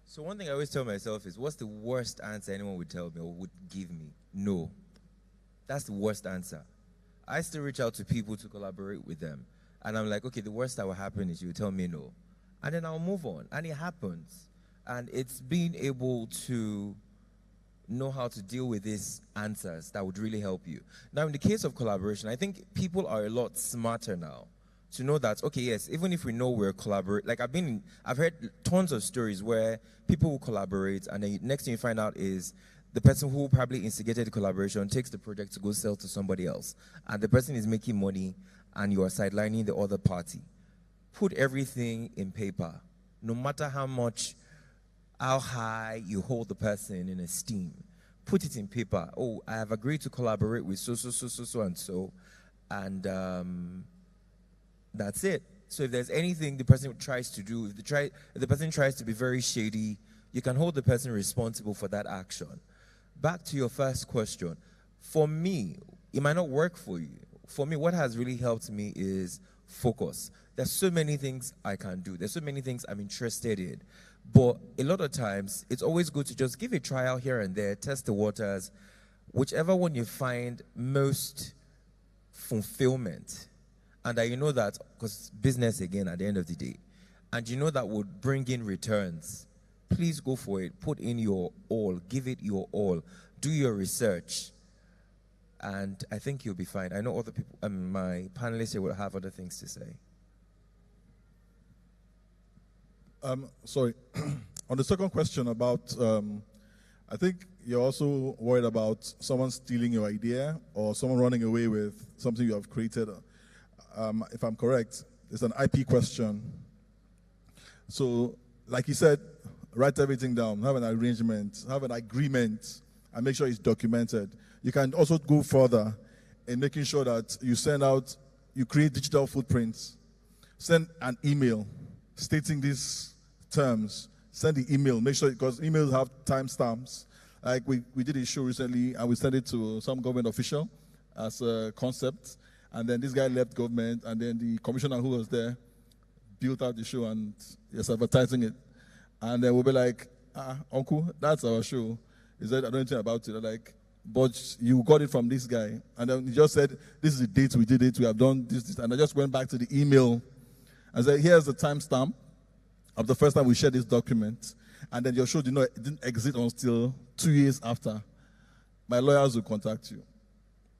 So one thing I always tell myself is, what's the worst answer anyone would tell me or would give me? No. That's the worst answer. I still reach out to people to collaborate with them. And I'm like, okay, the worst that will happen is you tell me no. And then I'll move on. And it happens. And it's being able to know how to deal with these answers that would really help you. Now, in the case of collaboration, I think people are a lot smarter now to know that, okay, yes, even if we know we're collaborating, like I've heard tons of stories where people will collaborate and the next thing you find out is the person who probably instigated the collaboration takes the project to go sell to somebody else. And the person is making money and you are sidelining the other party. Put everything in paper. No matter how high you hold the person in esteem, put it in paper. Oh, I have agreed to collaborate with so and so. And that's it. So if there's anything the person tries to do, if the person tries to be very shady, you can hold the person responsible for that action. Back to your first question. For me, it might not work for you. For me, what has really helped me is focus. There's so many things I can do. There's so many things I'm interested in. But a lot of times, it's always good to just give a trial here and there, test the waters. Whichever one you find most fulfillment, and that you know that, because business again at the end of the day, and you know that would bring in returns, please go for it. Put in your all. Give it your all. Do your research. And I think you'll be fine. I know other people, my panelists here will have other things to say.
Sorry. On the second question about, I think you're also worried about someone stealing your idea or someone running away with something you have created. If I'm correct, it's an IP question. So, like you said, write everything down, have an arrangement, have an agreement, and make sure it's documented. You can also go further in making sure that you create digital footprints. Send an email stating these terms. Send the email, make sure, because emails have timestamps. Like we did a show recently and we sent it to some government official as a concept. And then this guy left government and then the commissioner who was there built out the show and is advertising it. And then we'll be like, uncle, that's our show. He said, I don't know anything about it. I'm like, but you got it from this guy. And then he just said, this is the date we did it. We have done this. And I just went back to the email and said, here's the timestamp of the first time we shared this document. And then your show didn't exit until 2 years after. My lawyers will contact you.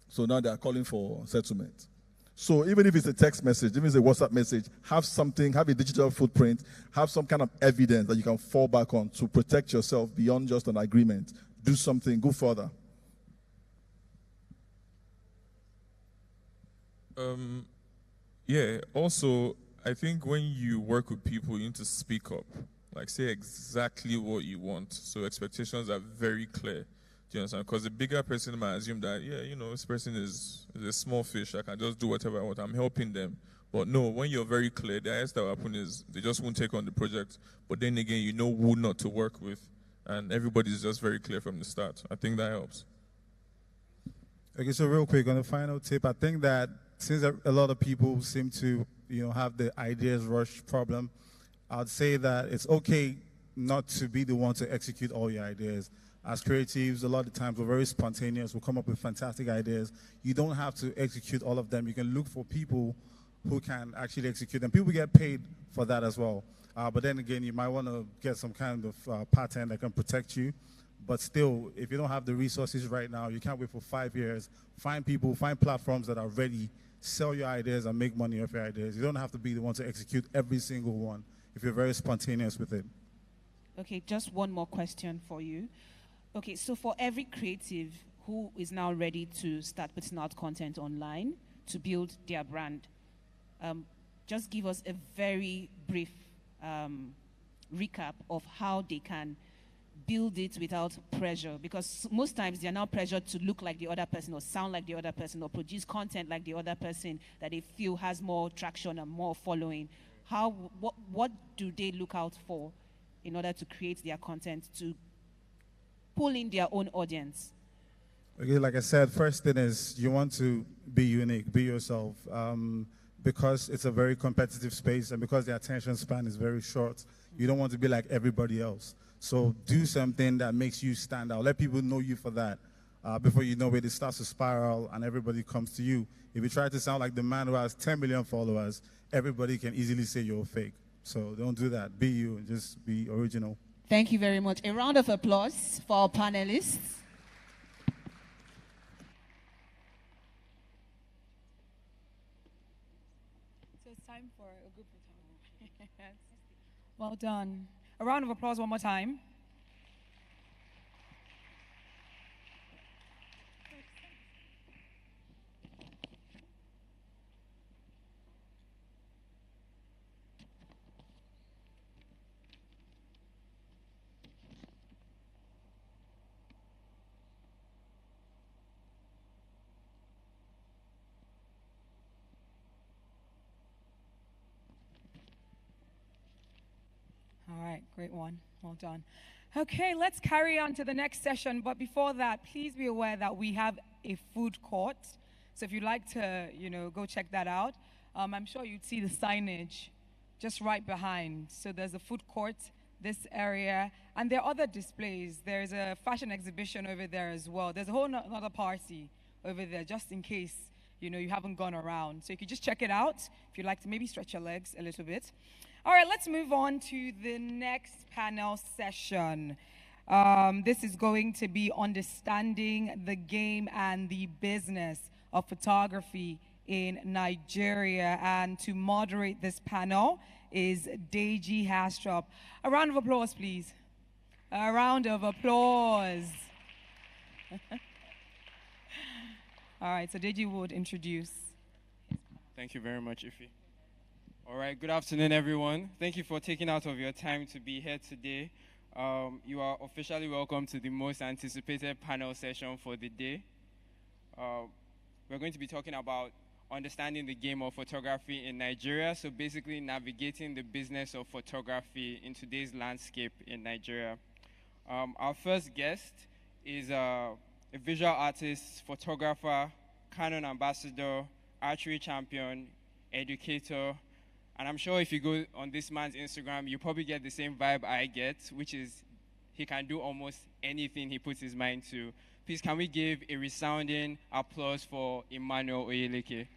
So now they are calling for settlement. So even if it's a text message, even if it's a WhatsApp message, have something, have a digital footprint, have some kind of evidence that you can fall back on to protect yourself beyond just an agreement. Do something, go further.
Yeah, also, I think when you work with people, you need to speak up. Like, say exactly what you want. So expectations are very clear. Do you understand? Because the bigger person might assume that, yeah, this person is a small fish. I can just do whatever I want. I'm helping them. But no, when you're very clear, the highest that will happen is they just won't take on the project. But then again, you know who not to work with, and everybody's just very clear from the start. I think that helps.
Okay, so real quick on the final tip, I think that since a lot of people seem to, have the ideas rush problem, I'd say that it's okay not to be the one to execute all your ideas. As creatives, a lot of times we're very spontaneous. We'll come up with fantastic ideas. You don't have to execute all of them. You can look for people who can actually execute them. People get paid for that as well. But then again, you might want to get some kind of pattern that can protect you. But still, if you don't have the resources right now, you can't wait for 5 years. Find people, find platforms that are ready, sell your ideas and make money off your ideas. You don't have to be the one to execute every single one if you're very spontaneous with it.
Okay, just one more question for you. Okay, so for every creative who is now ready to start putting out content online to build their brand, just give us a very brief recap of how they can build it without pressure, because most times they are now pressured to look like the other person or sound like the other person or produce content like the other person that they feel has more traction and more following. What do they look out for in order to create their content to pull in their own audience?
Okay, like I said, first thing is you want to be unique, be yourself. Because it's a very competitive space and because the attention span is very short, you don't want to be like everybody else. So do something that makes you stand out. Let people know you for that. Before you know it, it starts to spiral and everybody comes to you. If you try to sound like the man who has 10 million followers, everybody can easily say you're fake. So don't do that. Be you and just be original.
Thank you very much. A round of applause for our panelists.
So it's time for a group photo. Well done. A round of applause one more time. All right, great one. Well done. Okay, let's carry on to the next session. But before that, please be aware that we have a food court. So if you'd like to, go check that out, I'm sure you'd see the signage just right behind. So there's a food court, this area, and there are other displays. There's a fashion exhibition over there as well. There's a whole another party over there, just in case, you haven't gone around. So you could just check it out if you'd like to maybe stretch your legs a little bit. All right, let's move on to the next panel session. This is going to be understanding the game and the business of photography in Nigeria. And to moderate this panel is Deji Hastrop. A round of applause, please. A round of applause. All right, so Deji would introduce.
Thank you very much, Ife. All right, good afternoon, everyone. Thank you for taking out of your time to be here today. You are officially welcome to the most anticipated panel session for the day. We're going to be talking about understanding the game of photography in Nigeria, so basically navigating the business of photography in today's landscape in Nigeria. Our first guest is a visual artist, photographer, Canon ambassador, archery champion, educator, and I'm sure if you go on this man's Instagram, you probably get the same vibe I get, which is he can do almost anything he puts his mind to. Please, can we give a resounding applause for Emmanuel Oyeleke?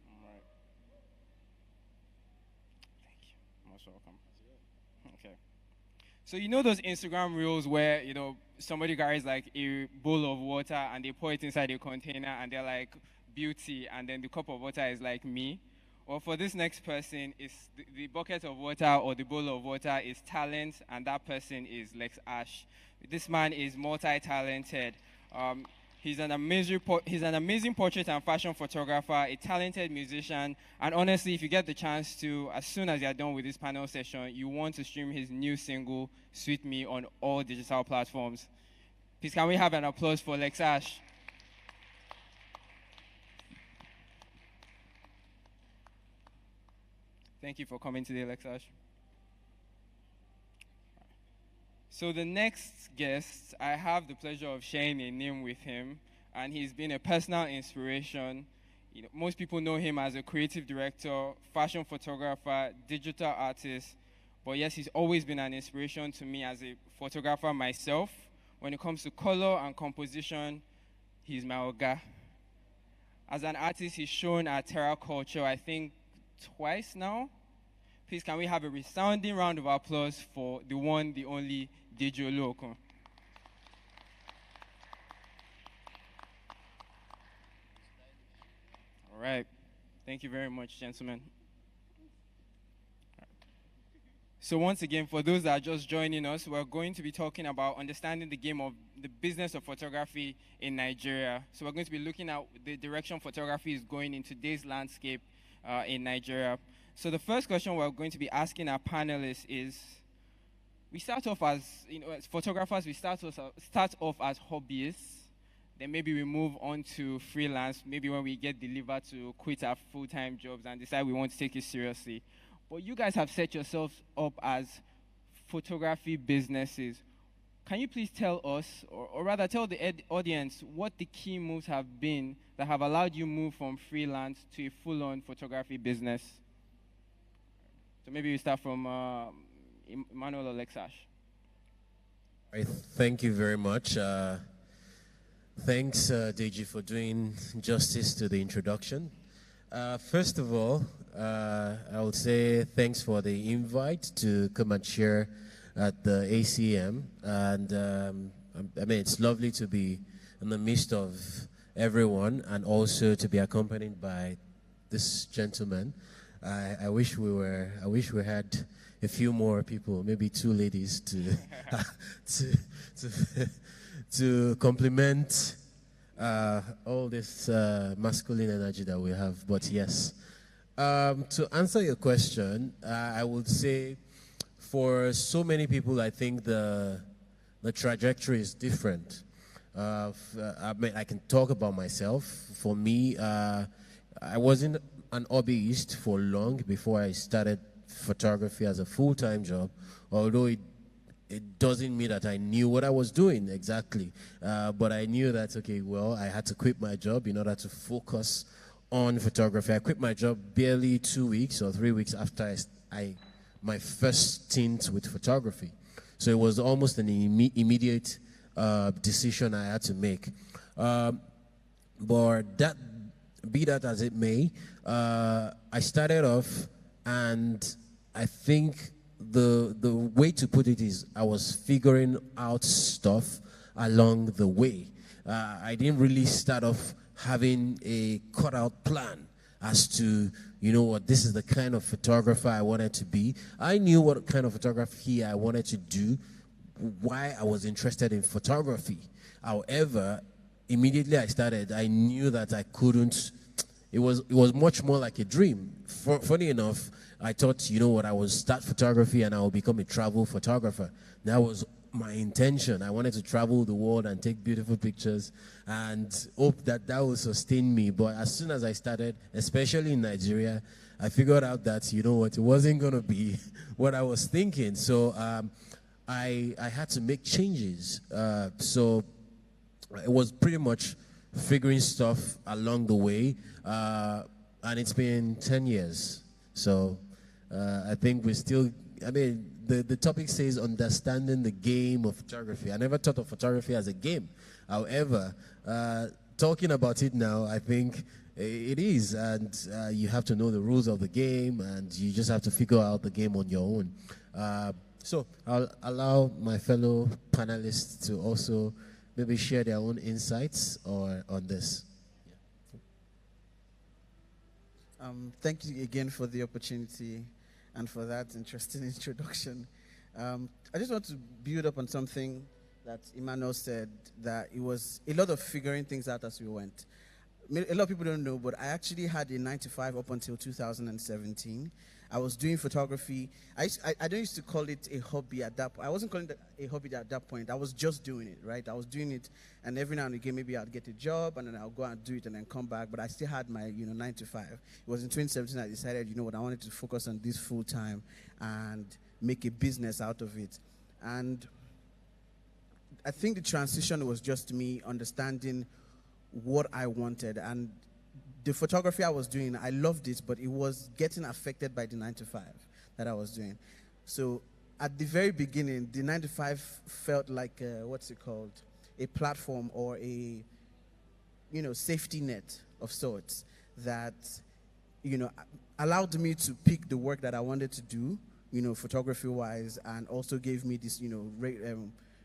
All right. Thank you. Most welcome. Okay. So you know those Instagram reels where, somebody carries like a bowl of water and they pour it inside a container and they're like, beauty, and then the cup of water is like me? Or for this next person, is the bucket of water or the bowl of water is talent, and that person is Lex Ash. This man is multi-talented. He's an amazing portrait and fashion photographer, a talented musician, and honestly, if you get the chance to, as soon as you're done with this panel session, you want to stream his new single, Sweet Me, on all digital platforms. Please, can we have an applause for Lexash? Thank you for coming today, Lexash. So the next guest, I have the pleasure of sharing a name with him, and he's been a personal inspiration. You know, most people know him as a creative director, fashion photographer, digital artist, but yes, he's always been an inspiration to me as a photographer myself. When it comes to color and composition, he's my oga. As an artist, he's shown at Terra Culture, I think, twice now. Please, can we have a resounding round of applause for the one, the only Deji Oluokun. All right. Thank you very much, gentlemen. So once again, for those that are just joining us, we're going to be talking about understanding the game of the business of photography in Nigeria. So we're going to be looking at the direction photography is going in today's landscape in Nigeria. So the first question we're going to be asking our panelists is, we start off as, as photographers, we start off as hobbyists. Then maybe we move on to freelance, maybe when we get delivered to quit our full-time jobs and decide we want to take it seriously. But you guys have set yourselves up as photography businesses. Can you please tell us, or rather tell the audience, what the key moves have been that have allowed you move from freelance to a full-on photography business? So maybe we start from Emmanuel or Lexash.
Thank you very much. Thanks, Deji, for doing justice to the introduction. First of all, I would say thanks for the invite to come and share at the ACM. And I mean, it's lovely to be in the midst of everyone and also to be accompanied by this gentleman. I wish we had a few more people, maybe two ladies to complement all this masculine energy that we have. But yes, to answer your question, I would say for so many people, I think the trajectory is different. I mean, I can talk about myself. For me, I wasn't an hobbyist for long before I started photography as a full-time job, although it doesn't mean that I knew what I was doing exactly. But I knew that, okay, well, I had to quit my job in order to focus on photography. I quit my job barely 2 weeks or 3 weeks after my first stint with photography. So it was almost an immediate decision I had to make. But that, be that as it may, I started off, and I think the way to put it is I was figuring out stuff along the way. I didn't really start off having a cut-out plan as to, you know what, this is the kind of photographer I wanted to be. I knew what kind of photography I wanted to do, why I was interested in photography. However, immediately I started, I knew that I couldn't. It was much more like a dream. Funny enough, I thought, you know what, I would start photography and I would become a travel photographer. That was my intention. I wanted to travel the world and take beautiful pictures and hope that that would sustain me. But as soon as I started, especially in Nigeria, I figured out that, you know what, it wasn't going to be what I was thinking. So I had to make changes. So it was pretty much figuring stuff along the way. And it's been 10 years. So I think we're still, I mean, the topic says understanding the game of photography. I never thought of photography as a game. However, talking about it now, I think it is. And you have to know the rules of the game, and you just have to figure out the game on your own. So I'll allow my fellow panelists to also maybe share their own insights on this.
Thank you again for the opportunity and for that interesting introduction. I just want to build up on something that Emmanuel said, that it was a lot of figuring things out as we went. a lot of people don't know, but I actually had a 9 to 5 up until 2017. I was doing photography. I don't used to call it a hobby at that point. I wasn't calling it a hobby at that point. I was just doing it, right? I was doing it, and every now and again, maybe I'd get a job, and then I'll go and do it, and then come back. But I still had my, 9 to 5. It was in 2017 I decided, you know what, I wanted to focus on this full time and make a business out of it. And I think the transition was just me understanding what I wanted. And the photography I was doing, I loved it, but it was getting affected by the 9 to 5 that I was doing. So at the very beginning, the 9 to 5 felt like, a platform or a, safety net of sorts that, allowed me to pick the work that I wanted to do, photography-wise, and also gave me this,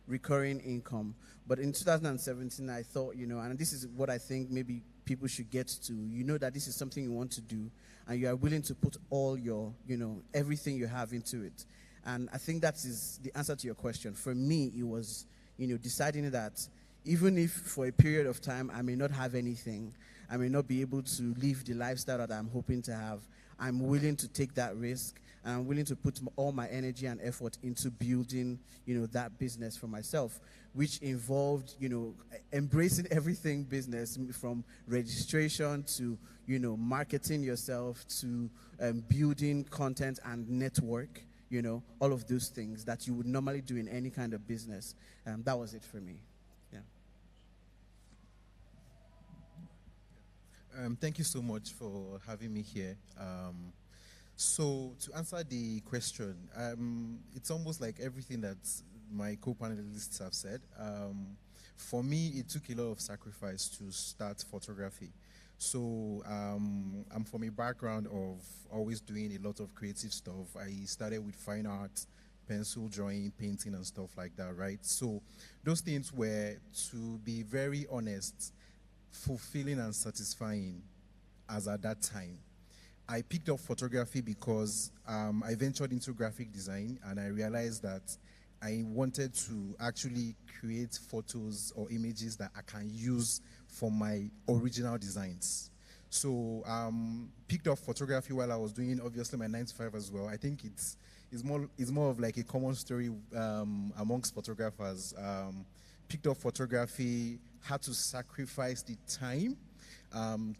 recurring income. But in 2017, I thought, and this is what I think maybe people should get to, that this is something you want to do, and you are willing to put all your, everything you have into it. And I think that is the answer to your question. For me, it was, deciding that even if for a period of time I may not have anything, I may not be able to live the lifestyle that I'm hoping to have, I'm willing to take that risk, and I'm willing to put all my energy and effort into building, that business for myself, which involved, embracing everything business, from registration to, marketing yourself to building content and network, all of those things that you would normally do in any kind of business. That was it for me. Yeah.
Thank you so much for having me here. So to answer the question, it's almost like everything that my co-panelists have said. For me, it took a lot of sacrifice to start photography. So I'm from a background of always doing a lot of creative stuff. I started with fine art, pencil drawing, painting, and stuff like that, right? So those things were, to be very honest, fulfilling and satisfying as at that time. I picked up photography because I ventured into graphic design, and I realized that I wanted to actually create photos or images that I can use for my original designs. So picked up photography while I was doing, obviously, my 9 to 5 as well. I think it's more of like a common story amongst photographers. Picked up photography, had to sacrifice the time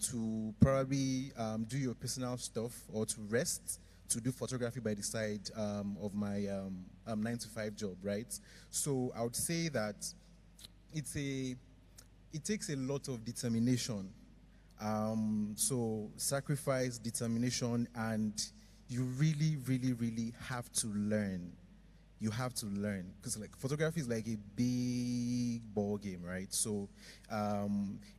to probably do your personal stuff or to rest, to do photography by the side of my 9 to 5 job, right? So I would say that it takes a lot of determination. So sacrifice, determination, and you really, really, really have to learn. You have to learn, because like photography is like a big ball game, right? So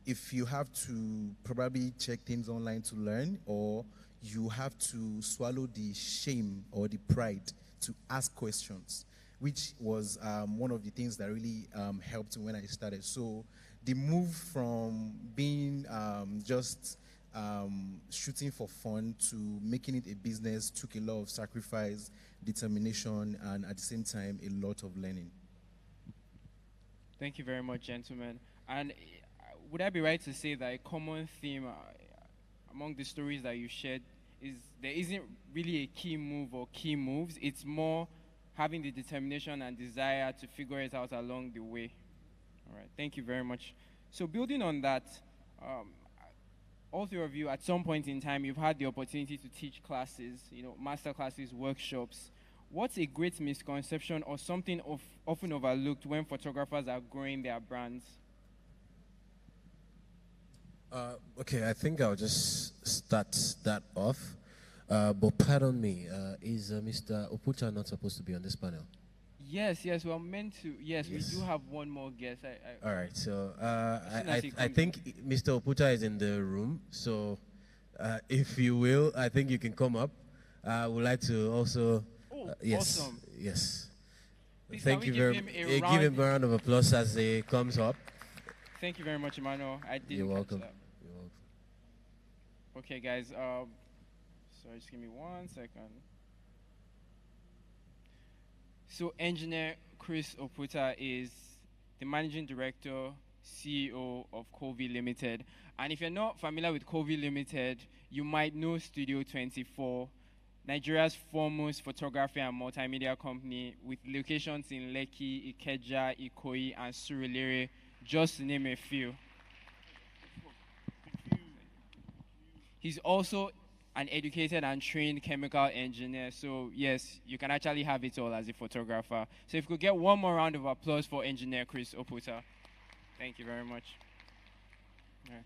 if you have to probably check things online to learn, or you have to swallow the shame or the pride to ask questions, which was one of the things that really helped when I started. So the move from being just shooting for fun to making it a business took a lot of sacrifice, determination, and at the same time, a lot of learning.
Thank you very much, gentlemen. And would I be right to say that a common theme among the stories that you shared is there isn't really a key move or key moves, it's more having the determination and desire to figure it out along the way. All right, thank you very much. So building on that, all three of you, at some point in time, you've had the opportunity to teach classes, master classes, workshops. What's a great misconception or something often overlooked when photographers are growing their brands?
Okay, I think I'll just start that off. But pardon me, is Mr. Oputa not supposed to be on this panel?
Yes, we're meant to. Yes, we do have one more guest.
All right, so I think Mr. Oputa is in the room. So if you will, I think you can come up. I would like to also... yes,
awesome.
Yes.
Please,
thank you very much. Give him a round of applause as he comes up.
Thank you very much, Emmanuel.
You're welcome.
You're welcome. Okay, guys. Sorry, just give me 1 second. So, engineer Chris Oputa is the managing director CEO of Covey Limited. And if you're not familiar with Covey Limited, you might know Studio 24, Nigeria's foremost photography and multimedia company with locations in Lekki, Ikeja, Ikoyi, and Surulere, just to name a few. He's also an educated and trained chemical engineer. So yes, you can actually have it all as a photographer. So if we could get one more round of applause for engineer Chris Oputa. Thank you very much. All right.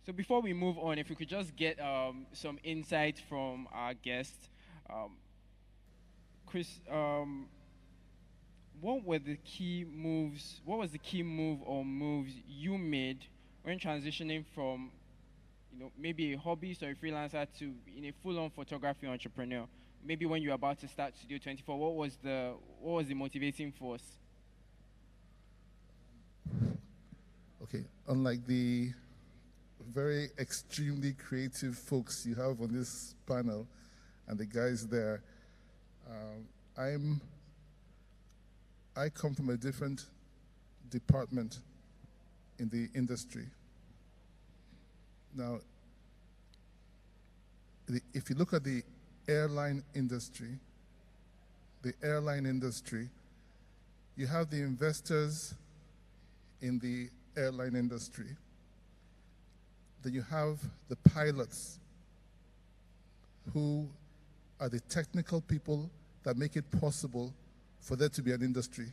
So before we move on, if we could just get some insight from our guest. Chris, what was the key move or moves you made when transitioning from maybe a hobbyist or a freelancer to a full-on photography entrepreneur? Maybe when you were about to start Studio 24, what was the motivating force?
Okay, unlike the very extremely creative folks you have on this panel and the guys there, I come from a different department in the industry. Now, if you look at the airline industry, you have the investors in the airline industry. Then you have the pilots who are the technical people that make it possible for there to be an industry.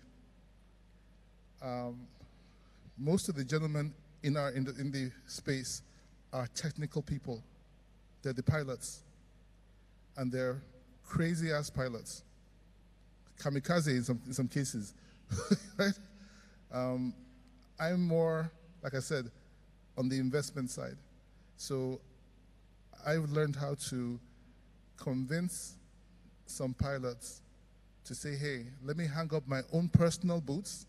Most of the gentlemen in the space are technical people. They're the pilots, and they're crazy-ass pilots, kamikaze in some cases, right? I'm more, like I said, on the investment side. So I've learned how to convince some pilots to say, hey, let me hang up my own personal boots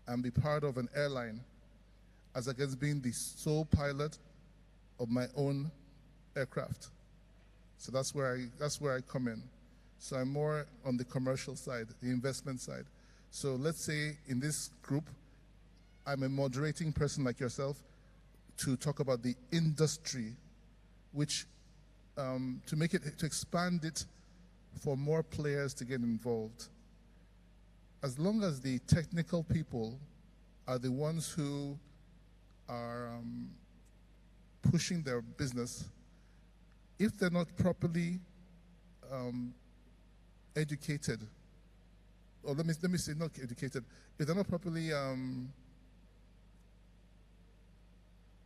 and be part of an airline as against being the sole pilot of my own aircraft. So that's where I come in. So I'm more on the commercial side, the investment side. So let's say in this group, I'm a moderating person like yourself to talk about the industry, which to expand it for more players to get involved. As long as the technical people are the ones who are pushing their business, if they're not properly educated, or let me say not educated, if they're not properly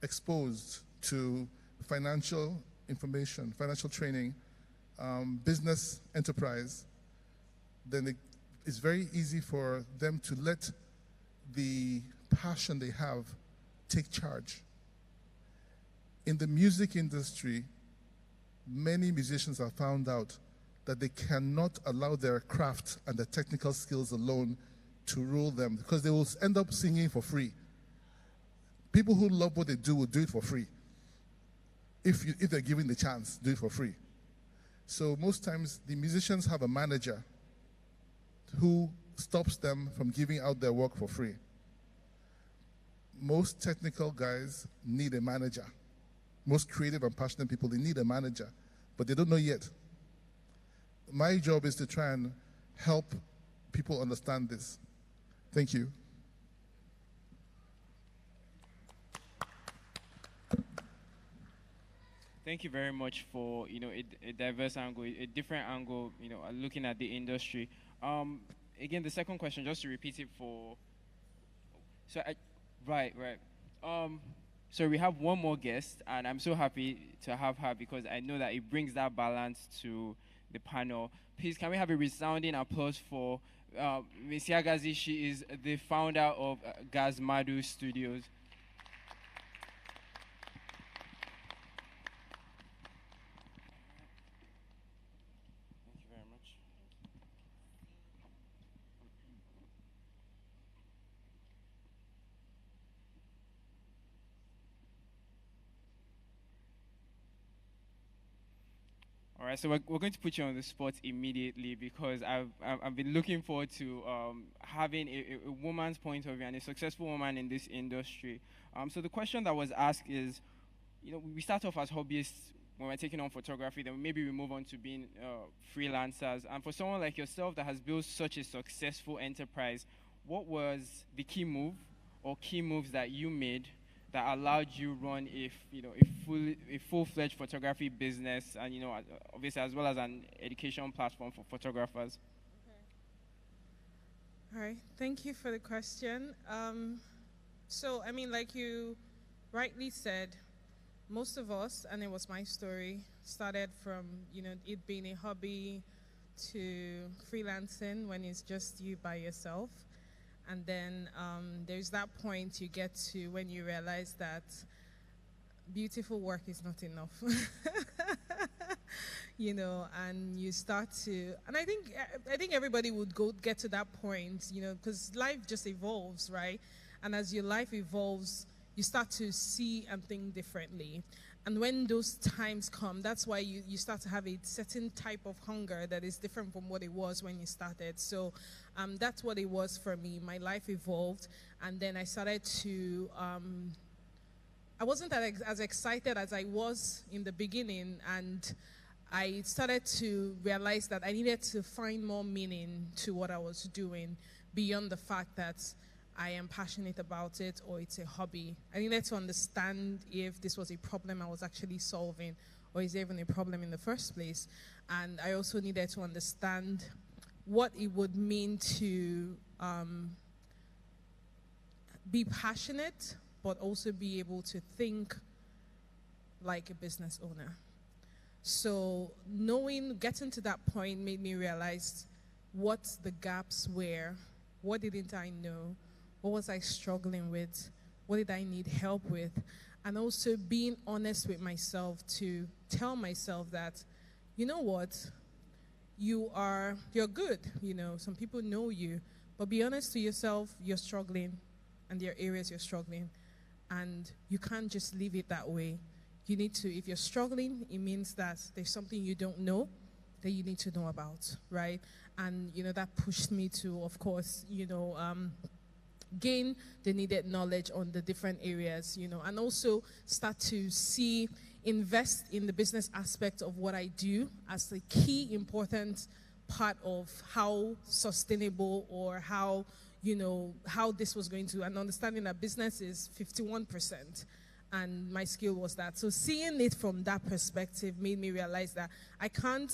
exposed to financial information, financial training, business enterprise, then it's very easy for them to let the passion they have take charge. In the music industry, many musicians have found out that they cannot allow their craft and their technical skills alone to rule them, because they will end up singing for free. People who love what they do will do it for free. If they're given the chance, do it for free. So most times the musicians have a manager who stops them from giving out their work for free. Most technical guys need a manager. Most creative and passionate people, they need a manager, but they don't know yet. My job is to try and help people understand this. Thank you.
Thank you very much for a diverse angle, a different angle, looking at the industry. Again, the second question, just to repeat it for. Right. So we have one more guest, and I'm so happy to have her because I know that it brings that balance to the panel. Please, can we have a resounding applause for Ms. Yagazi? She is the founder of Gazmadu Studios. Thank you very much. All right, so we're going to put you on the spot immediately because I've been looking forward to having a woman's point of view and a successful woman in this industry. So the question that was asked is, we start off as hobbyists when we're taking on photography, then maybe we move on to being freelancers. And for someone like yourself that has built such a successful enterprise, what was the key move or key moves that you made that allowed you run a full-fledged photography business, and obviously as well as an education platform for photographers?
All right, thank you for the question. So, I mean, like you rightly said, most of us, and it was my story, started from, it being a hobby to freelancing when it's just you by yourself. And then there's that point you get to when you realize that beautiful work is not enough. And you start to, and I think everybody would get to that point, because life just evolves, right? And as your life evolves, you start to see and think differently. And when those times come, that's why you start to have a certain type of hunger that is different from what it was when you started. So that's what it was for me. My life evolved, and then I started to, I wasn't as excited as I was in the beginning, and I started to realize that I needed to find more meaning to what I was doing beyond the fact that I am passionate about it or it's a hobby. I needed to understand if this was a problem I was actually solving, or is there even a problem in the first place. And I also needed to understand what it would mean to be passionate, but also be able to think like a business owner. So getting to that point made me realize what the gaps were, what didn't I know, what was I struggling with? What did I need help with? And also being honest with myself to tell myself that, you know what, you're good. Some people know you, but be honest to yourself, you're struggling, and there are areas you're struggling. And you can't just leave it that way. You need to, if you're struggling, it means that there's something you don't know that you need to know about, right? And, that pushed me to, of course, gain the needed knowledge on the different areas, and also start to invest in the business aspect of what I do as the key important part of how sustainable or how this was going to, and understanding that business is 51%. And my skill was that. So seeing it from that perspective made me realize that I can't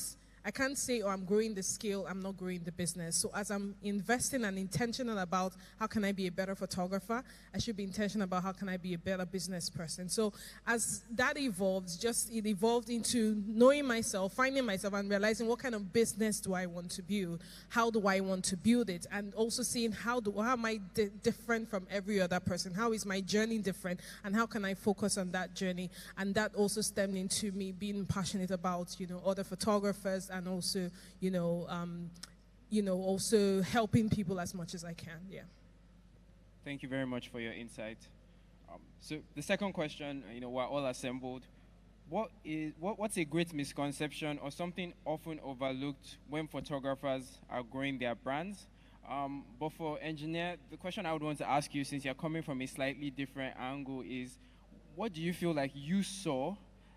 say, I'm growing the skill, I'm not growing the business. So as I'm investing and intentional about how can I be a better photographer, I should be intentional about how can I be a better business person. So as that evolved, it evolved into knowing myself, finding myself, and realizing what kind of business do I want to build? How do I want to build it? And also seeing how am I different from every other person? How is my journey different? And how can I focus on that journey? And that also stemmed into me being passionate about, other photographers, and also, also helping people as much as I can. Yeah.
Thank you very much for your insight. So the second question, we're all assembled. What's a great misconception or something often overlooked when photographers are growing their brands? But for engineer, the question I would want to ask you, since you're coming from a slightly different angle, is what do you feel like you saw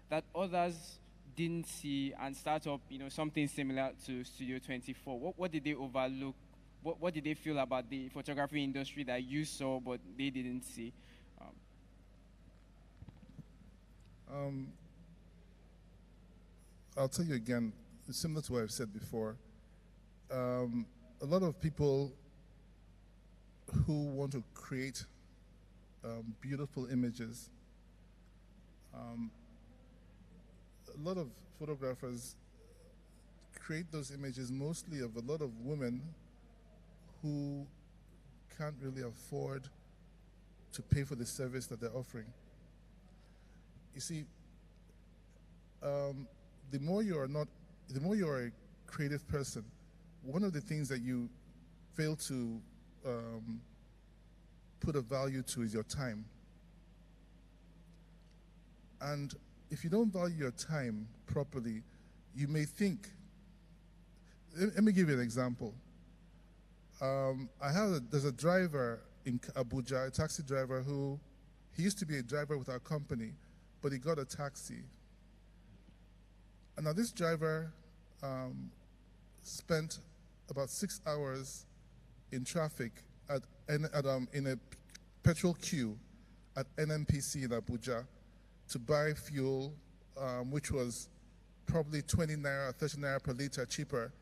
that others didn't see and start up, something similar to Studio 24? What did they overlook? What did they feel about the photography industry that you saw but they didn't see?
I'll tell you again, similar to what I've said before. A lot of people who want to create beautiful images, a lot of photographers create those images mostly of a lot of women who can't really afford to pay for the service that they're offering. You see, the more you are a creative person, one of the things that you fail to put a value to is your time. And if you don't value your time properly, you may think, let me give you an example. There's a driver in Abuja, a taxi driver who, he used to be a driver with our company, but he got a taxi. And now this driver spent about 6 hours in traffic in a petrol queue at NNPC in Abuja to buy fuel, which was probably 20 naira, 30 naira per liter cheaper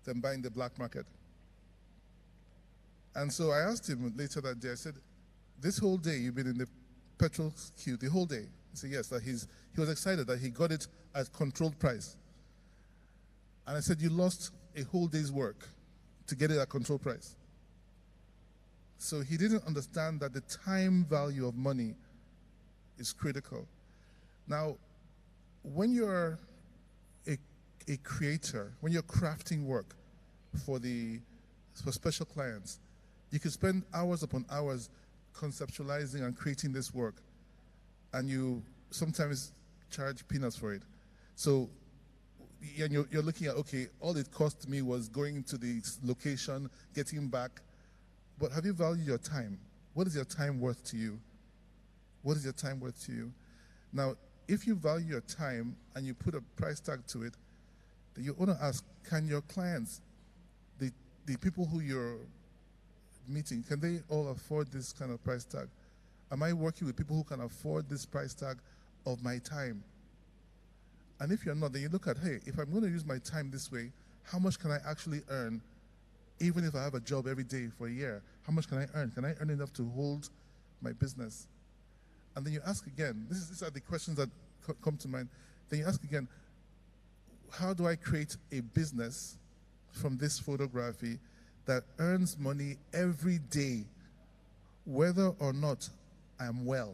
than buying the black market. And so I asked him later that day, I said, this whole day you've been in the petrol queue, the whole day? He said, yes, that he was excited that he got it at controlled price. And I said, you lost a whole day's work to get it at controlled price. So he didn't understand that the time value of money is critical. Now, when you're a creator, when you're crafting work for special clients, you can spend hours upon hours conceptualizing and creating this work, and you sometimes charge peanuts for it. So and you're looking at, okay, all it cost me was going to the location, getting back, but have you valued your time? What is your time worth to you? What is your time worth to you? Now, if you value your time and you put a price tag to it, then you want to ask, can your clients, the people who you're meeting, can they all afford this kind of price tag? Am I working with people who can afford this price tag of my time? And if you're not, then you look at, hey, if I'm going to use my time this way, how much can I actually earn, even if I have a job every day for a year? How much can I earn? Can I earn enough to hold my business? And then you ask again, these are the questions that come to mind. Then you ask again, how do I create a business from this photography that earns money every day, whether or not I'm well,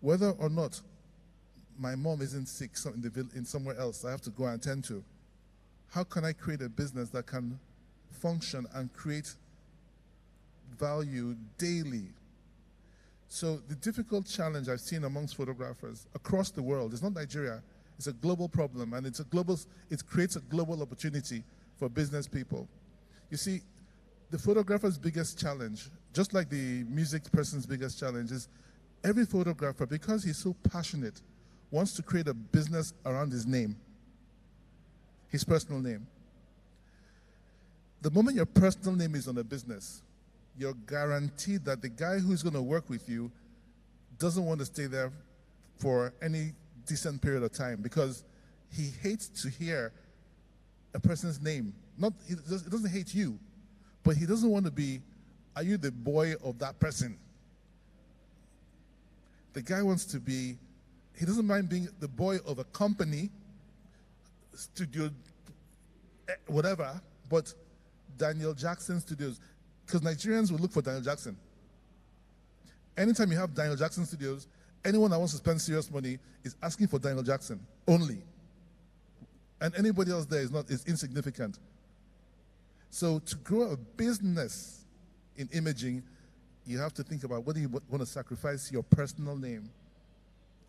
whether or not my mom isn't sick in somewhere else I have to go and attend to? How can I create a business that can function and create value daily? So the difficult challenge I've seen amongst photographers across the world, it's not Nigeria, it's a global problem, and it creates a global opportunity for business people. You see, the photographer's biggest challenge, just like the music person's biggest challenge, is every photographer, because he's so passionate, wants to create a business around his name, his personal name. The moment your personal name is on a business, you're guaranteed that the guy who's going to work with you doesn't want to stay there for any decent period of time, because he hates to hear a person's name. He doesn't hate you, but he doesn't want to be, are you the boy of that person? The guy wants to be, he doesn't mind being the boy of a company, studio, whatever, but Daniel Jackson Studios, because Nigerians will look for Daniel Jackson. Anytime you have Daniel Jackson Studios, anyone that wants to spend serious money is asking for Daniel Jackson only. And anybody else there is insignificant. So to grow a business in imaging, you have to think about whether you want to sacrifice your personal name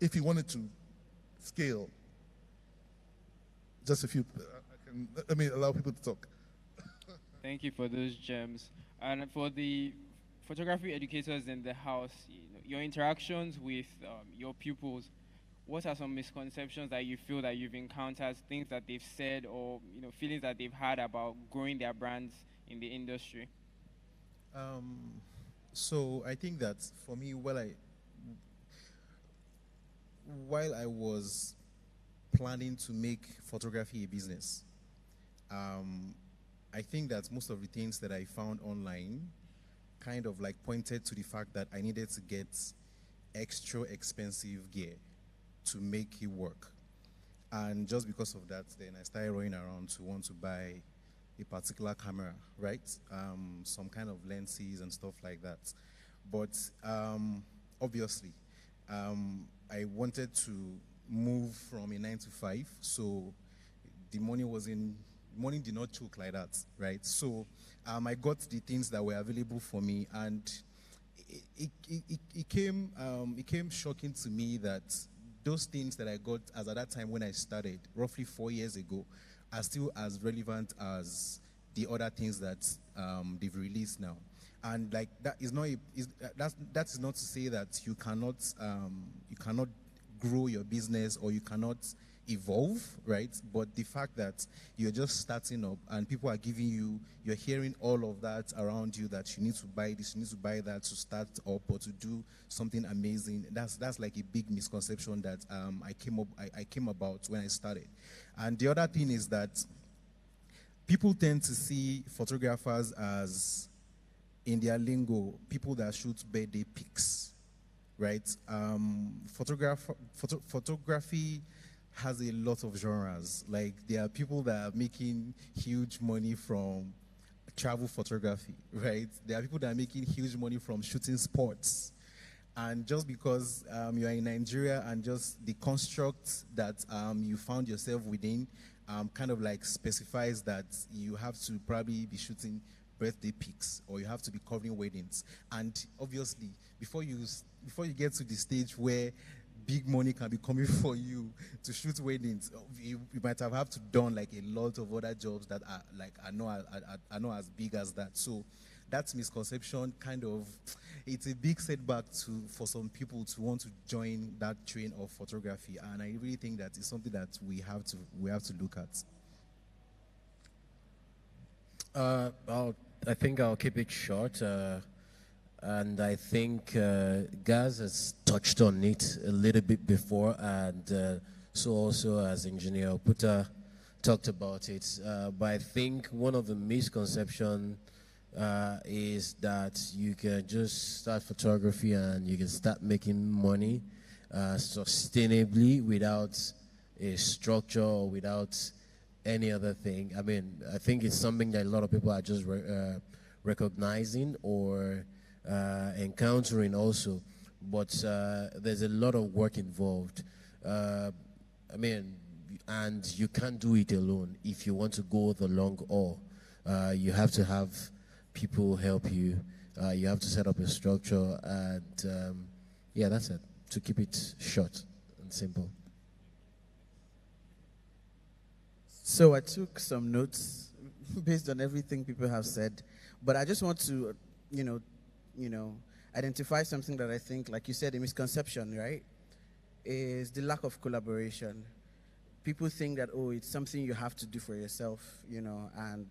if you wanted to scale. Just a few, let me allow people to talk.
Thank you for those gems. And for the photography educators in the house, your interactions with your pupils, what are some misconceptions that you feel that you've encountered, things that they've said, or feelings that they've had about growing their brands in the industry?
So I think that for me, while I was planning to make photography a business, I think that most of the things that I found online kind of like pointed to the fact that I needed to get extra expensive gear to make it work. And just because of that, then I started running around to want to buy a particular camera, right? Some kind of lenses and stuff like that. But obviously, I wanted to move from a 9 to 5, so the money did not choke like that, right? So I got the things that were available for me, and it came shocking to me that those things that I got as at that time when I started, roughly 4 years ago, are still as relevant as the other things that they've released now. And like that is not that is not to say that you cannot grow your business or you cannot evolve, right? But the fact that you're just starting up and people are giving you, you're hearing all of that around you, that you need to buy this, you need to buy that to start up or to do something amazing. That's like a big misconception that I came about when I started. And the other thing is that people tend to see photographers as, in their lingo, people that shoot birthday pics, right? Photography has a lot of genres. Like, there are people that are making huge money from travel photography, right? There are people that are making huge money from shooting sports. And just because you are in Nigeria and just the construct that you found yourself within kind of like specifies that you have to probably be shooting birthday pics or you have to be covering weddings. And obviously, before you get to the stage where big money can be coming for you to shoot weddings, you might have to done like a lot of other jobs that are not as big as that. So that misconception kind of, it's a big setback for some people to want to join that train of photography, and I really think that is something that we have to look at.
I think I'll keep it short, and I think Gaz has touched on it a little bit before, and so also as Engineer Oputa talked about it. But I think one of the misconceptions is that you can just start photography and you can start making money sustainably without a structure or without any other thing. I mean, I think it's something that a lot of people are just recognizing or encountering also, but there's a lot of work involved. I mean, and you can't do it alone. If you want to go the long haul, you have to have people help you. You have to set up a structure, and yeah, that's it. To keep it short and simple.
So I took some notes based on everything people have said, but I just want to, identify something that I think, like you said, a misconception, right, is the lack of collaboration. People think that, oh, it's something you have to do for yourself, and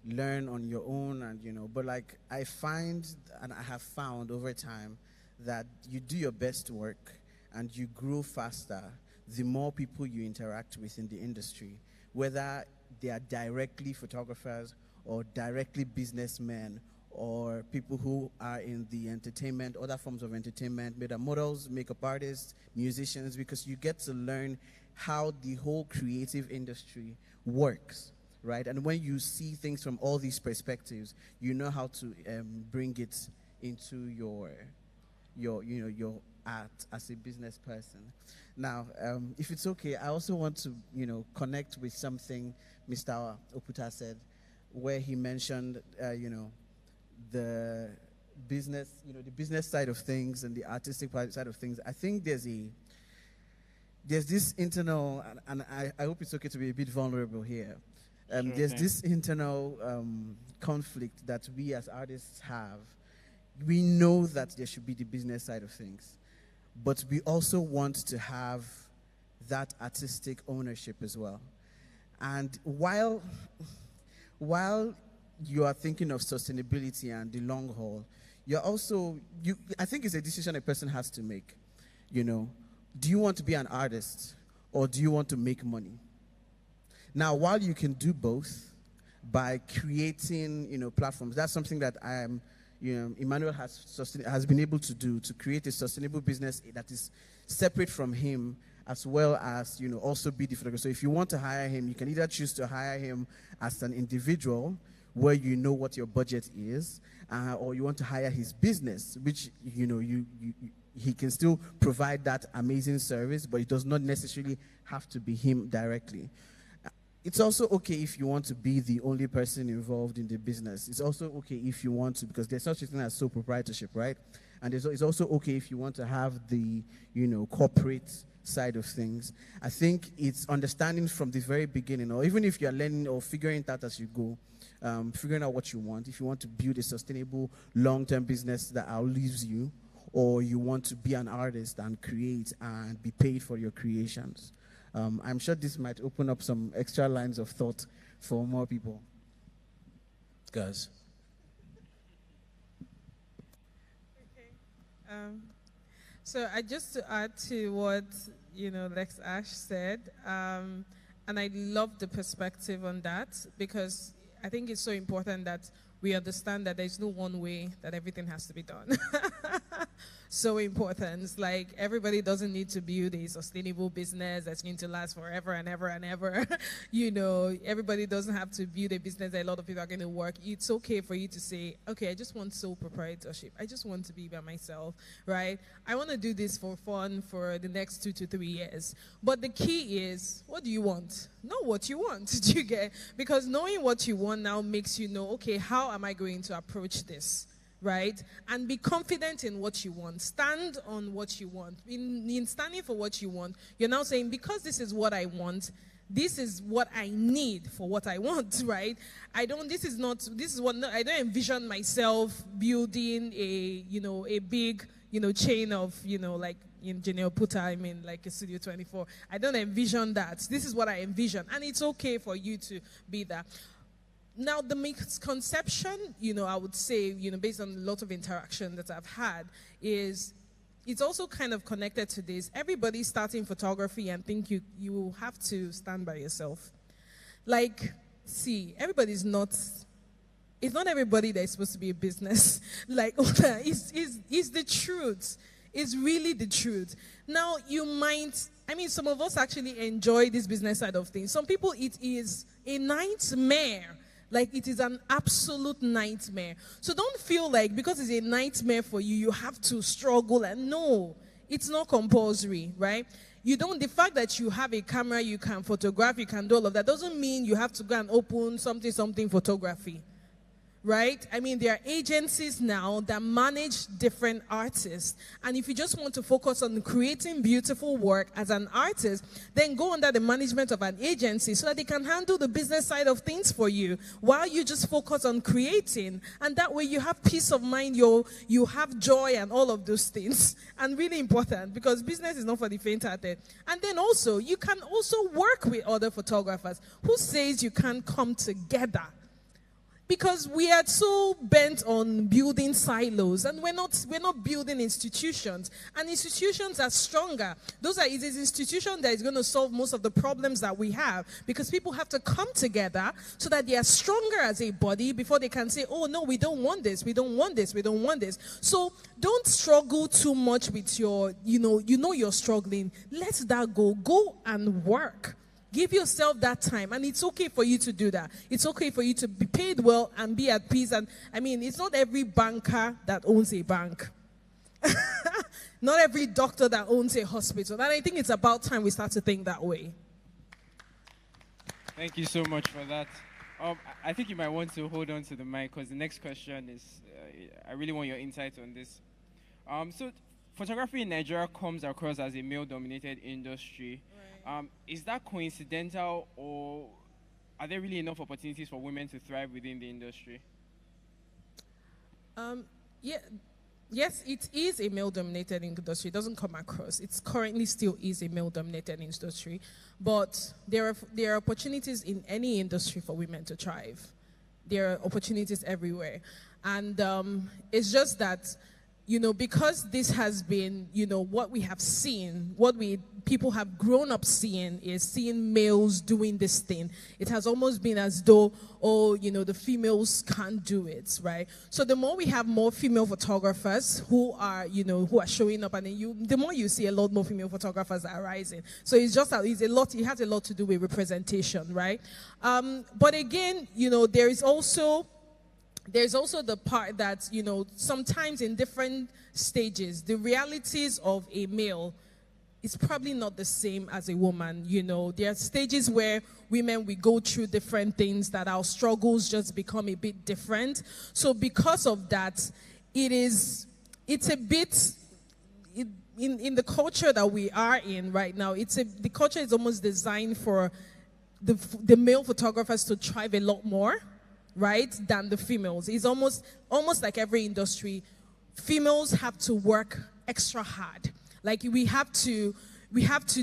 learn on your own, and but like I find and I have found over time that you do your best work and you grow faster the more people you interact with in the industry, whether they are directly photographers or directly businessmen or people who are in the entertainment, other forms of entertainment, whether models, makeup artists, musicians, because you get to learn how the whole creative industry works, right? And when you see things from all these perspectives, you know how to bring it into your art as a business person. Now, if it's okay, I also want to, connect with something Mr. Oputa said, where he mentioned, the business, the business side of things and the artistic side of things. I think there's this internal, and I hope it's okay to be a bit vulnerable here. There's this internal conflict that we as artists have. We know that there should be the business side of things, but we also want to have that artistic ownership as well. And while you are thinking of sustainability and the long haul, you're also, I think it's a decision a person has to make. Do you want to be an artist or do you want to make money? Now, while you can do both by creating, platforms, that's something that I am, Emmanuel has been able to do, to create a sustainable business that is separate from him, as well as, also be the photographer. So if you want to hire him, you can either choose to hire him as an individual, where you know what your budget is, or you want to hire his business, which, he can still provide that amazing service, but it does not necessarily have to be him directly. it's also okay if you want to be the only person involved in the business. It's also okay if you want to, because there's such a thing as sole proprietorship, right? And it's also okay if you want to have the, corporate side of things. I think it's understanding from the very beginning, or even if you're learning or figuring it out as you go, figuring out what you want. If you want to build a sustainable long-term business that outlives you, or you want to be an artist and create and be paid for your creations. I'm sure this might open up some extra lines of thought for more people.
Guys.
So just to add to what, Lex Ash said, and I love the perspective on that, because I think it's so important that we understand that there's no one way that everything has to be done. So important. It's like everybody doesn't need to build a sustainable business that's going to last forever and ever and ever. Everybody doesn't have to build a business that a lot of people are going to work. It's okay for you to say, okay, I just want sole proprietorship. I just want to be by myself, right? I want to do this for fun for the next 2 to 3 years. But the key is, what do you want? Know what you want. Do you get? Because knowing what you want now makes you know, okay, how am I going to approach this? Right? And be confident in what you want. Stand on what you want. In standing for what you want, you're now saying, because this is what I want, this is what I need for what I want, right? I don't envision myself building a big, chain of, like in Janelle Puta, like a Studio 24. I don't envision that. This is what I envision. And it's okay for you to be that. Now, the misconception, I would say, based on a lot of interaction that I've had, is it's also kind of connected to this. Everybody's starting photography and think you have to stand by yourself. Like, see, it's not everybody that is supposed to be a business. Like, it's the truth. It's really the truth. Now, some of us actually enjoy this business side of things. Some people, it is a nightmare. Like, it is an absolute nightmare. So don't feel like because it's a nightmare for you, you have to struggle. And no, it's not compulsory, right? The fact that you have a camera, you can photograph, you can do all of that, doesn't mean you have to go and open something photography. Right? There are agencies now that manage different artists. And if you just want to focus on creating beautiful work as an artist, then go under the management of an agency so that they can handle the business side of things for you while you just focus on creating. And that way you have peace of mind, you have joy and all of those things. And really important, because business is not for the faint-hearted. And then also, you can also work with other photographers. Who says you can't come together? Because we are so bent on building silos, and we're not building institutions. And institutions are stronger. It is institution that is going to solve most of the problems that we have, because people have to come together so that they are stronger as a body before they can say, oh no, we don't want this, we don't want this, we don't want this. So don't struggle too much with your, you're struggling. Let that go. Go and work. Give yourself that time, and it's okay for you to do that. It's okay for you to be paid well and be at peace. And it's not every banker that owns a bank. Not every doctor that owns a hospital. And I think it's about time we start to think that way.
Thank you so much for that. I think you might want to hold on to the mic, because the next question is, I really want your insight on this. So photography in Nigeria comes across as a male-dominated industry. Is that coincidental, or are there really enough opportunities for women to thrive within the industry?
Yes, it is a male-dominated industry. It doesn't come across. It's currently still is a male-dominated industry. But there are opportunities in any industry for women to thrive. There are opportunities everywhere. And it's just that, because this has been, what we have seen, people have grown up seeing is seeing males doing this thing. It has almost been as though, the females can't do it, right? So the more we have more female photographers who are showing up, and then the more you see a lot more female photographers are rising. So it has a lot to do with representation, right? But again, there's also the part that, sometimes in different stages, the realities of a male it's probably not the same as a woman. You know, there are stages where women, we go through different things, that our struggles just become a bit different. So because of that, it's a bit, in the culture that we are in right now, the culture is almost designed for the male photographers to thrive a lot more, right, than the females. It's almost like every industry, females have to work extra hard. Like we have to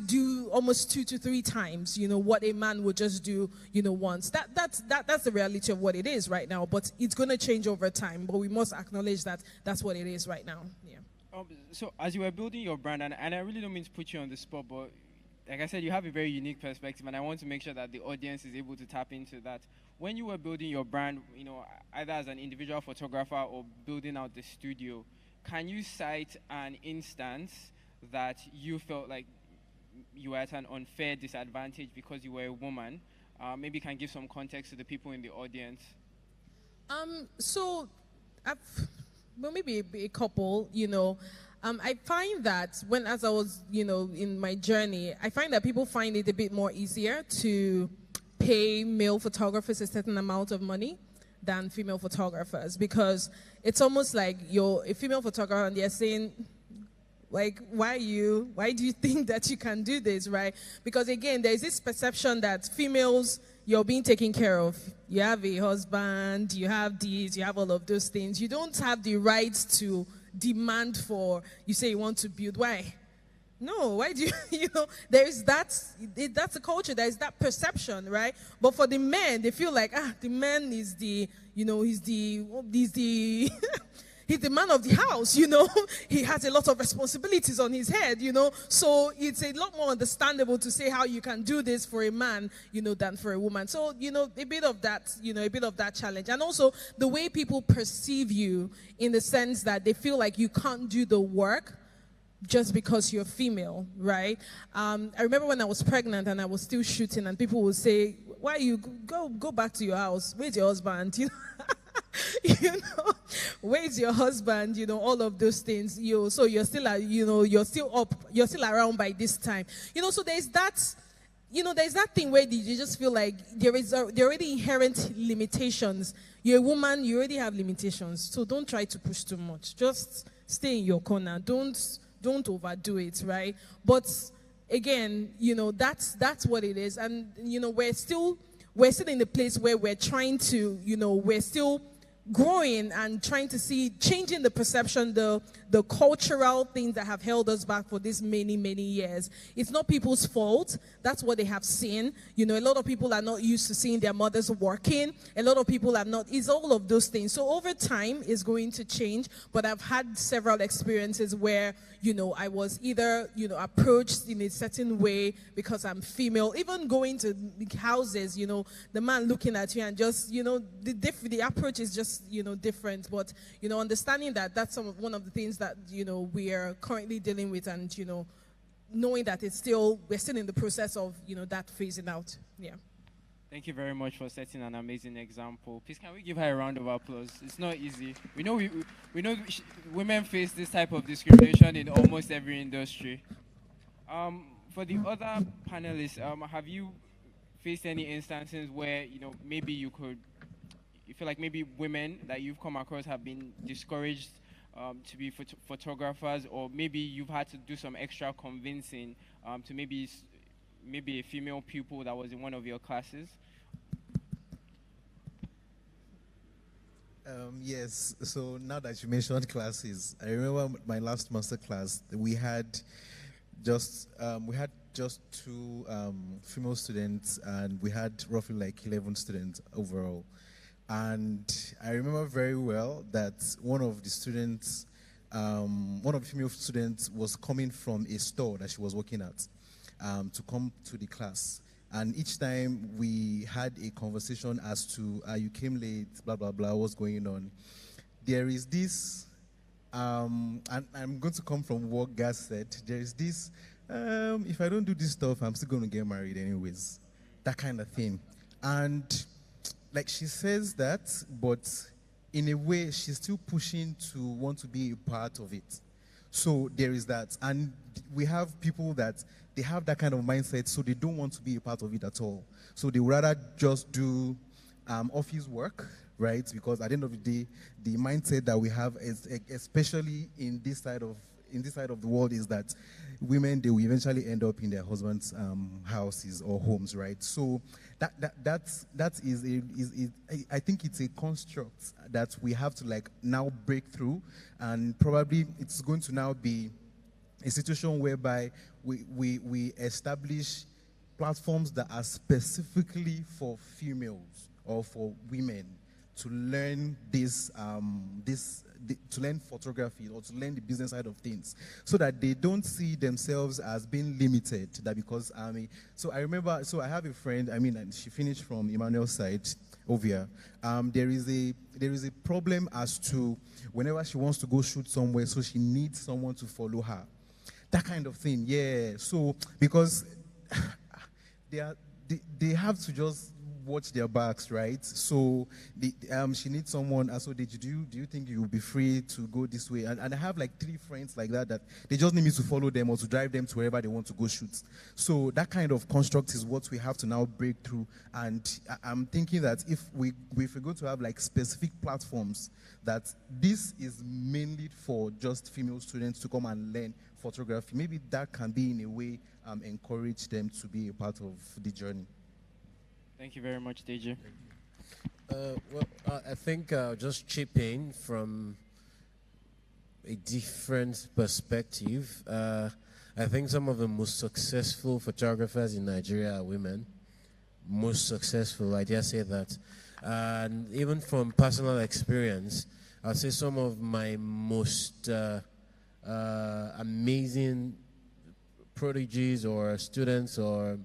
do almost 2 to 3 times, you know, what a man would just do, you know, once. That's the reality of what it is right now. But it's going to change over time. But we must acknowledge that that's what it is right now. Yeah.
So as you were building your brand, and I really don't mean to put you on the spot, but like I said, you have a very unique perspective, and I want to make sure that the audience is able to tap into that. When you were building your brand, you know, either as an individual photographer or building out the studio, can you cite an instance that you felt like you were at an unfair disadvantage because you were a woman? Maybe you can give some context to the people in the audience.
So, maybe a couple, you know. I find that as I was, you know, in my journey, I find that people find it a bit more easier to pay male photographers a certain amount of money than female photographers, because it's almost like you're a female photographer and they're saying, like, why do you think that you can do this, right? Because again, there's this perception that females, you're being taken care of. You have a husband, you have this, you have all of those things. You don't have the right to demand for, you say you want to build. Why? No, why do you know, there's that's a culture, there's that perception, right? But for the men, they feel like, the man is the, you know, he's the he's the man of the house, you know. He has a lot of responsibilities on his head, you know. So it's a lot more understandable to say how you can do this for a man, you know, than for a woman. So, you know, a bit of that challenge. And also the way people perceive you, in the sense that they feel like you can't do the work just because you're female, right? I remember when I was pregnant and I was still shooting, and people would say, why you go back to your house? Where's your husband? You know? You know, where's your husband? You know, all of those things. So you're still, you know, you're still up, you're still around by this time. You know, so there's that, you know, there's that thing where you just feel like there are already inherent limitations. You're a woman, you already have limitations. So don't try to push too much. Just stay in your corner. Don't overdo it, right? But again, you know, that's what it is. And, you know, we're still in the place where we're trying to, you know, we're still growing and trying to changing the perception, the cultural things that have held us back for this many years. It's not people's fault. That's what they have seen. You know, a lot of people are not used to seeing their mothers working. A lot of people are not. It's all of those things. So over time, it's going to change. But I've had several experiences where, you know, I was either, you know, approached in a certain way because I'm female. Even going to houses, you know, the man looking at you and just, you know, the approach is just, you know, different. But, you know, understanding that that's one of the things that, you know, we are currently dealing with, and, you know, knowing that we're still in the process of, you know, that phasing out. Yeah.
Thank you very much for setting an amazing example. Please, can we give her a round of applause? It's not easy. We know women face this type of discrimination in almost every industry. For the other panelists, have you faced any instances where, you know, maybe you feel like maybe women that you've come across have been discouraged to be photographers, or maybe you've had to do some extra convincing to maybe a female pupil that was in one of your classes?
Yes, so now that you mentioned classes, I remember my last master class, we had just 2 female students, and we had roughly like 11 students overall. And I remember very well that one of the female students was coming from a store that she was working at to come to the class. And each time we had a conversation as to, you came late, blah, blah, blah, what's going on. There is this, and I'm going to come from what God said, there is this, if I don't do this stuff, I'm still going to get married anyways. That kind of thing. And like she says that, but in a way, she's still pushing to want to be a part of it. So there is that. And we have people that they have that kind of mindset, so they don't want to be a part of it at all. So they would rather just do office work, right? Because at the end of the day, the mindset that we have, is, especially in this side of the world, is that women, they will eventually end up in their husbands' houses or homes, right? So I think it's a construct that we have to like now break through, and probably it's going to now be a situation whereby we establish platforms that are specifically for females or for women to learn to learn photography or to learn the business side of things, so that they don't see themselves as being limited. That because so I remember, so I have a friend. And she finished from Emmanuel's side, Ovia. There is a problem as to whenever she wants to go shoot somewhere, so she needs someone to follow her. That kind of thing, yeah. So because they have to just watch their backs, right? So she needs someone. So do you think you will be free to go this way? And I have like 3 friends like that they just need me to follow them or to drive them to wherever they want to go shoot. So that kind of construct is what we have to now break through. And I'm thinking that if we're going to have like specific platforms, that this is mainly for just female students to come and learn photography, maybe that can be in a way encourage them to be a part of the journey.
Thank you very much, Deji.
I think I'll just chip in from a different perspective. I think some of the most successful photographers in Nigeria are women. Most successful, I dare say that. And even from personal experience, I'll say some of my most amazing prodigies or students or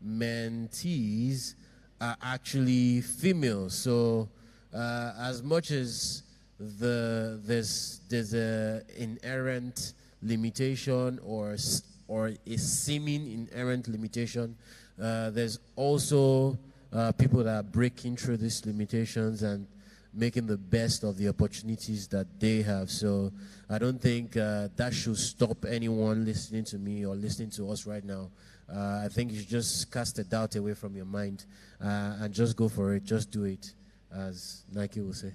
mentees are actually female. So as much as there's a inherent limitation or a seeming inherent limitation, there's also people that are breaking through these limitations and making the best of the opportunities that they have. So I don't think that should stop anyone listening to me or listening to us right now. I think you should just cast the doubt away from your mind and just go for it. Just do it, as Nike will say.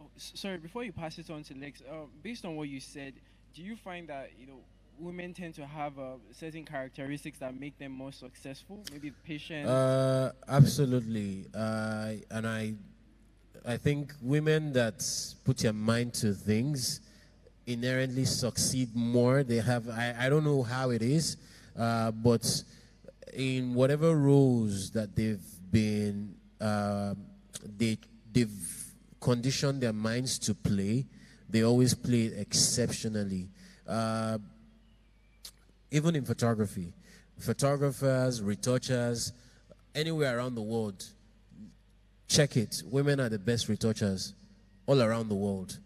Oh, sorry, before you pass it on to Lex, based on what you said, do you find that women tend to have certain characteristics that make them more successful? Maybe patience.
Absolutely, and I think women that put their mind to things inherently succeed more. They have, I don't know how it is, but in whatever roles that they've been, they've conditioned their minds to play, they always play it exceptionally. Even in photography, photographers, retouchers, anywhere around the world, check it. Women are the best retouchers all around the world.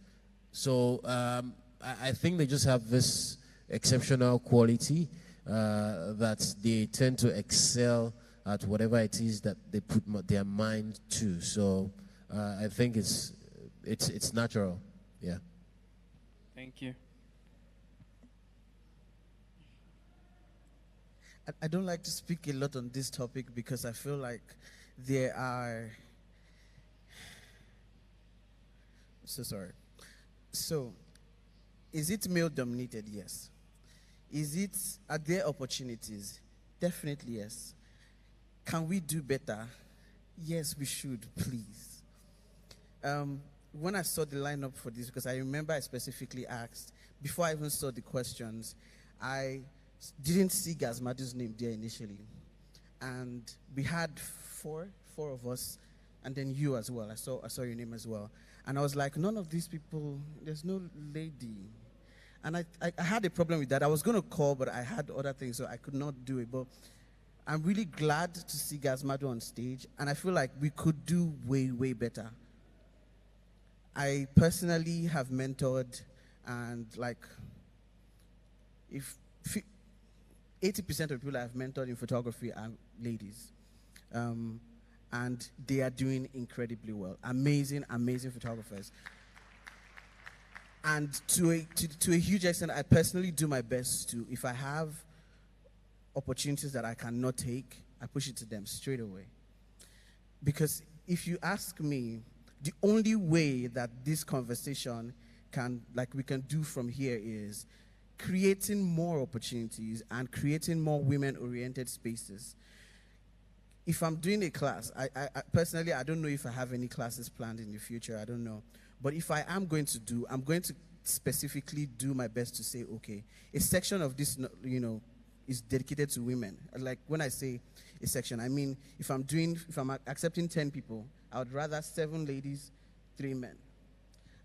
So I think they just have this exceptional quality that they tend to excel at whatever it is that they put their mind to. So I think it's natural. Yeah.
Thank you.
I don't like to speak a lot on this topic because I feel like there are... So sorry. So, is it male dominated? Yes. Are there opportunities? Definitely yes. Can we do better? Yes, we should, please. When I saw the lineup for this, because I remember I specifically asked, before I even saw the questions, I didn't see Gazmadu's name there initially. And we had four of us, and then you as well. I saw your name as well. And I was like, none of these people, there's no lady. And I had a problem with that. I was going to call, but I had other things, so I could not do it. But I'm really glad to see Gazmadu on stage, and I feel like we could do way, way better. I personally have mentored, and like, if 80% of the people I've mentored in photography are ladies. And they are doing incredibly well. Amazing, amazing photographers. And to a huge extent, I personally do my best to, if I have opportunities that I cannot take, I push it to them straight away. Because if you ask me, the only way that this conversation we can do from here is creating more opportunities and creating more women-oriented spaces. If I'm doing a class, I personally, I don't know if I have any classes planned in the future, I don't know. But if I am going to do, I'm going to specifically do my best to say, okay, a section of this, is dedicated to women. Like when I say a section, I mean, if I'm accepting 10 people, I would rather 7 ladies, 3 men.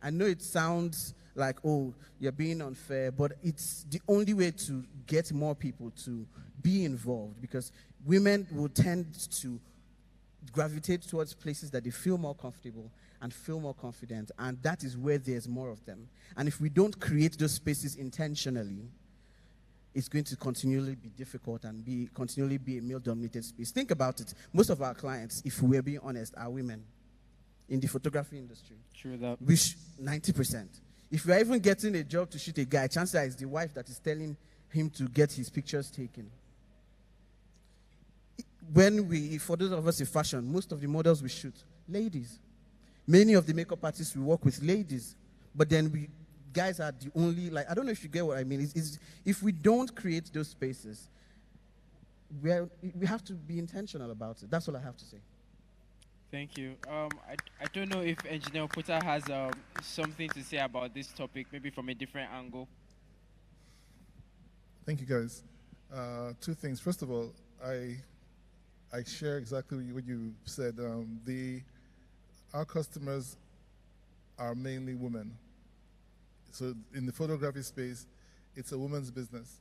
I know it sounds like, oh, you're being unfair, but it's the only way to get more people to be involved, because women will tend to gravitate towards places that they feel more comfortable and feel more confident, and that is where there's more of them. And if we don't create those spaces intentionally, it's going to continually be difficult and continually be a male-dominated space. Think about it. Most of our clients, if we're being honest, are women in the photography industry.
True that.
Which 90%. If you're even getting a job to shoot a guy, chances are it's the wife that is telling him to get his pictures taken. For those of us in fashion, most of the models we shoot, ladies. Many of the makeup artists we work with, ladies. But then guys are the only, I don't know if you get what I mean. If we don't create those spaces, we have to be intentional about it. That's all I have to say.
Thank you. I don't know if Engineer Puta has something to say about this topic, maybe from a different angle.
Thank you, guys. 2 things. First of all, I share exactly what you said. Our customers are mainly women. So in the photography space, it's a woman's business.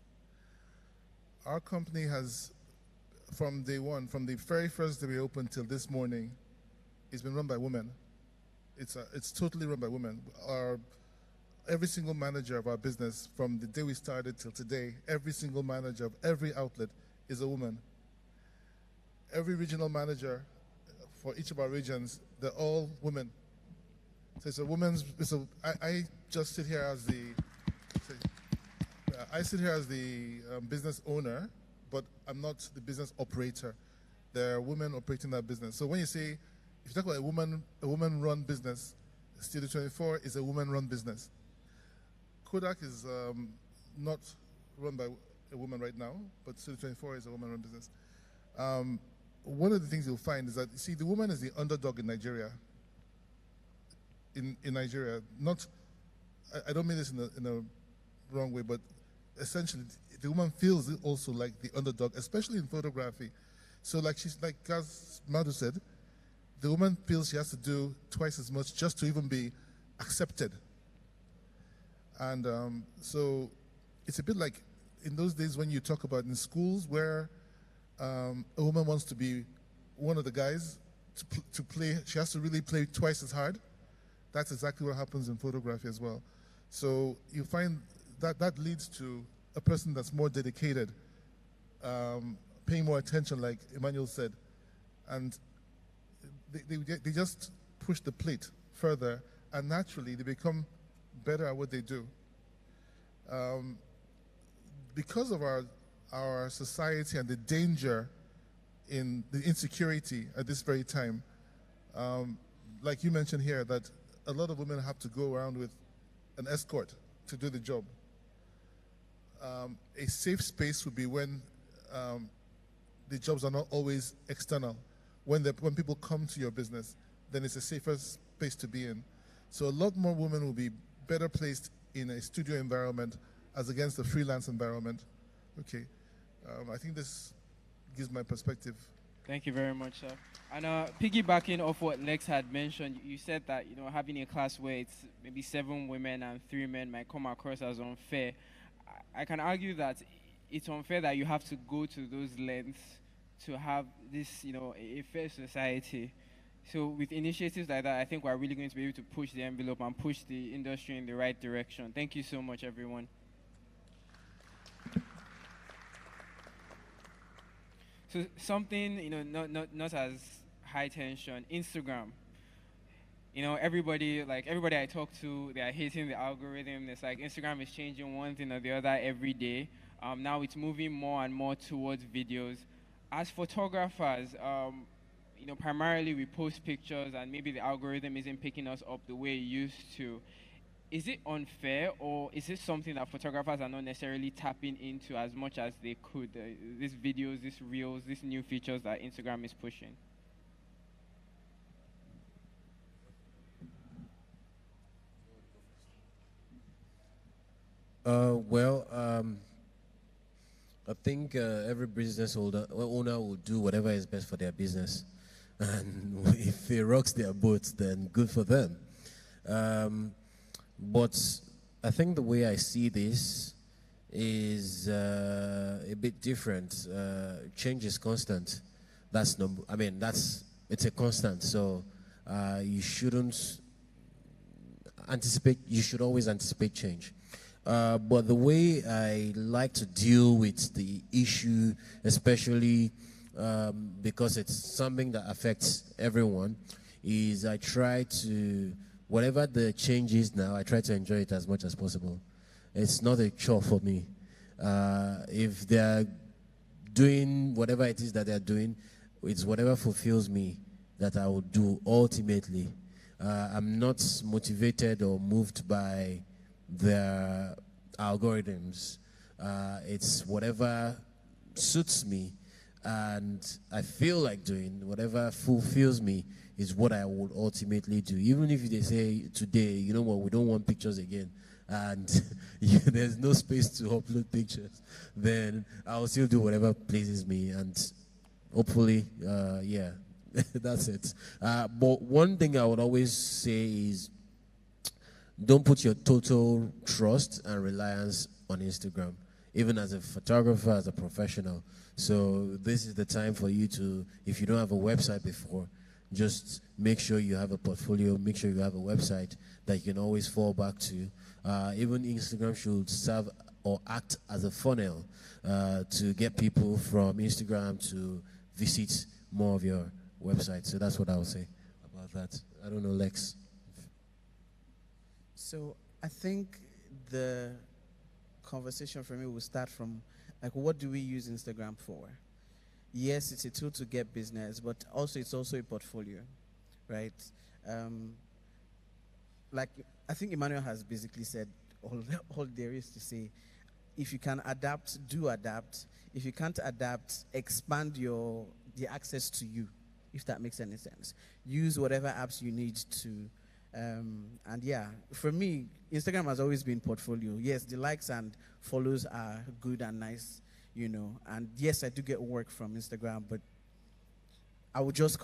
Our company has, from day one, from the very first day we opened till this morning, it's been run by women. It's totally run by women. Every single manager of our business, from the day we started till today, every single manager of every outlet is a woman. Every regional manager for each of our regions, they're all women. So it's a woman's. I just sit here as the business owner, but I'm not the business operator. There are women operating that business. So when you say, if you talk about a woman-run business, Studio 24 is a woman-run business. Kodak is not run by a woman right now, but Studio 24 is a woman-run business. One of the things you'll find is that, you see, the woman is the underdog in Nigeria. In Nigeria, I don't mean this in a wrong way, but essentially, the woman feels also like the underdog, especially in photography. So like as Madu said, the woman feels she has to do twice as much just to even be accepted. And so it's a bit like in those days when you talk about in schools where a woman wants to be one of the guys to play, she has to really play twice as hard. That's exactly what happens in photography as well. So you find that leads to a person that's more dedicated, paying more attention, like Emmanuel said, and they just push the plate further, and naturally they become better at what they do. Because of our society and the danger in the insecurity at this very time, like you mentioned here, that a lot of women have to go around with an escort to do the job. A safe space would be when the jobs are not always external. When people come to your business, then it's a safer space to be in. So a lot more women will be better placed in a studio environment as against a freelance environment. Okay, I think this gives my perspective.
Thank you very much, sir. And piggybacking off what Lex had mentioned, you said that having a class where it's maybe 7 women and 3 men might come across as unfair. I can argue that it's unfair that you have to go to those lengths to have this, a fair society. So with initiatives like that, I think we're really going to be able to push the envelope and push the industry in the right direction. Thank you so much, everyone. So something, not as high tension, Instagram. you know, everybody I talk to, they are hating the algorithm. It's like Instagram is changing one thing or the other every day. Now it's moving more and more towards videos. As photographers, you know, primarily we post pictures and maybe the algorithm isn't picking us up the way it used to. Is it unfair, or is it something that photographers are not necessarily tapping into as much as they could? These videos, these reels, these new features that Instagram is pushing?
I think every business owner will do whatever is best for their business. And if it rocks their boat, then good for them. But I think the way I see this is a bit different. Change is constant. It's a constant. So you shouldn't anticipate. You should always anticipate change. But the way I like to deal with the issue, especially because it's something that affects everyone, is I try to, whatever the change is now, I try to enjoy it as much as possible. It's not a chore for me. If they're doing whatever it is that they're doing, it's whatever fulfills me that I will do ultimately. I'm not motivated or moved by their algorithms. It's whatever suits me and I feel like doing, whatever fulfills me is what I would ultimately do. Even if they say today, you know what, we don't want pictures again, and there's no space to upload pictures, then I'll still do whatever pleases me, and hopefully, yeah, that's it. But one thing I would always say is, don't put your total trust and reliance on Instagram, even as a photographer, as a professional. So this is the time for you to, if you don't have a website before, just make sure you have a portfolio, make sure you have a website that you can always fall back to. Even Instagram should serve or act as a funnel to get people from Instagram to visit more of your website. So that's what I would say about that. I don't know, Lex.
So I think the conversation for me will start from, like, what do we use Instagram for? Yes, it's a tool to get business, but also it's also a portfolio, right? Like, I think Emmanuel has basically said all there is to say. If you can adapt, do adapt. If you can't adapt, expand the access to you, if that makes any sense. Use whatever apps you need to. And yeah, for me, Instagram has always been portfolio. Yes, the likes and follows are good and nice, you know. And yes, I do get work from Instagram, but I would just,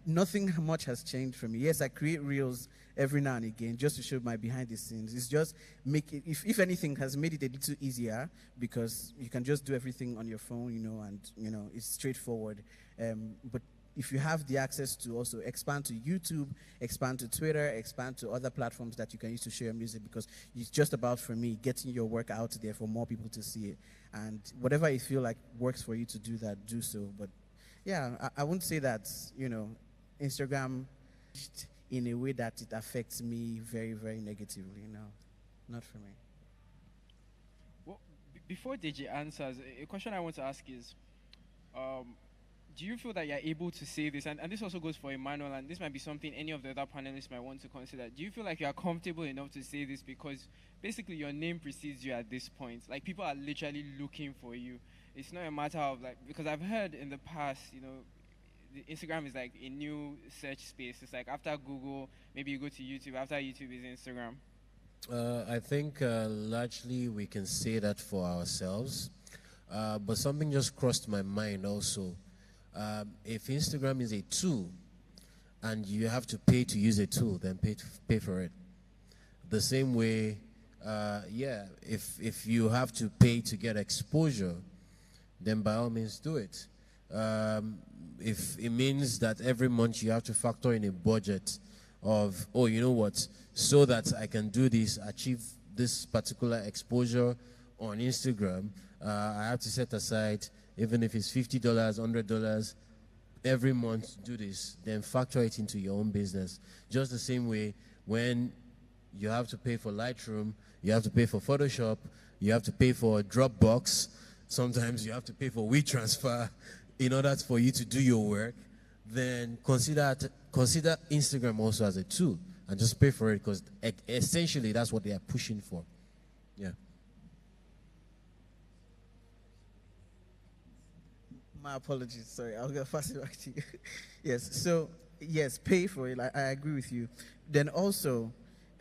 nothing much has changed for me. Yes, I create reels every now and again just to show my behind the scenes. It's just make it, if anything, has made it a little easier because you can just do everything on your phone, you know, and, you know, it's straightforward. But if you have the access to also expand to YouTube, expand to Twitter, expand to other platforms that you can use to share music, because it's just about, for me, getting your work out there for more people to see it. And whatever you feel like works for you to do that, do so. But yeah, I wouldn't say that, you know, Instagram in a way that it affects me very, very negatively. No, not for me.
Well, before DJ answers, a question I want to ask is, do you feel that you're able to say this, and this also goes for Emmanuel, and this might be something any of the other panelists might want to consider. Do you feel like you are comfortable enough to say this because basically your name precedes you at this point? Like, people are literally looking for you. It's not a matter of, like, because I've heard in the past, you know, Instagram is like a new search space. It's like after Google, maybe you go to YouTube. After YouTube is Instagram.
I think largely we can say that for ourselves. But something just crossed my mind also. If Instagram is a tool and you have to pay to use a tool, then pay for it. The same way, yeah, if you have to pay to get exposure, then by all means do it. If it means that every month you have to factor in a budget of, oh, you know what, so that I can do this, achieve this particular exposure on Instagram, I have to set aside, even if it's $50, $100, every month do this, then factor it into your own business. Just the same way when you have to pay for Lightroom, you have to pay for Photoshop, you have to pay for Dropbox, sometimes you have to pay for WeTransfer in order for you to do your work, then consider Instagram also as a tool and just pay for it, because essentially that's what they are pushing for. Yeah.
My apologies. Sorry, I'll get pass it back to you. Yes. So yes, pay for it. I agree with you. Then also,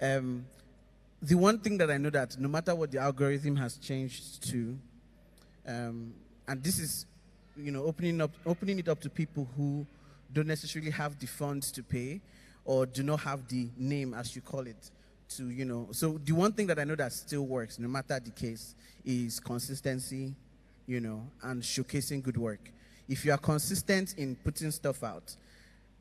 the one thing that I know that no matter what the algorithm has changed to, and this is, opening it up to people who don't necessarily have the funds to pay or do not have the name, as you call it, to, So the one thing that I know that still works, no matter the case, is consistency, and showcasing good work. If you are consistent in putting stuff out,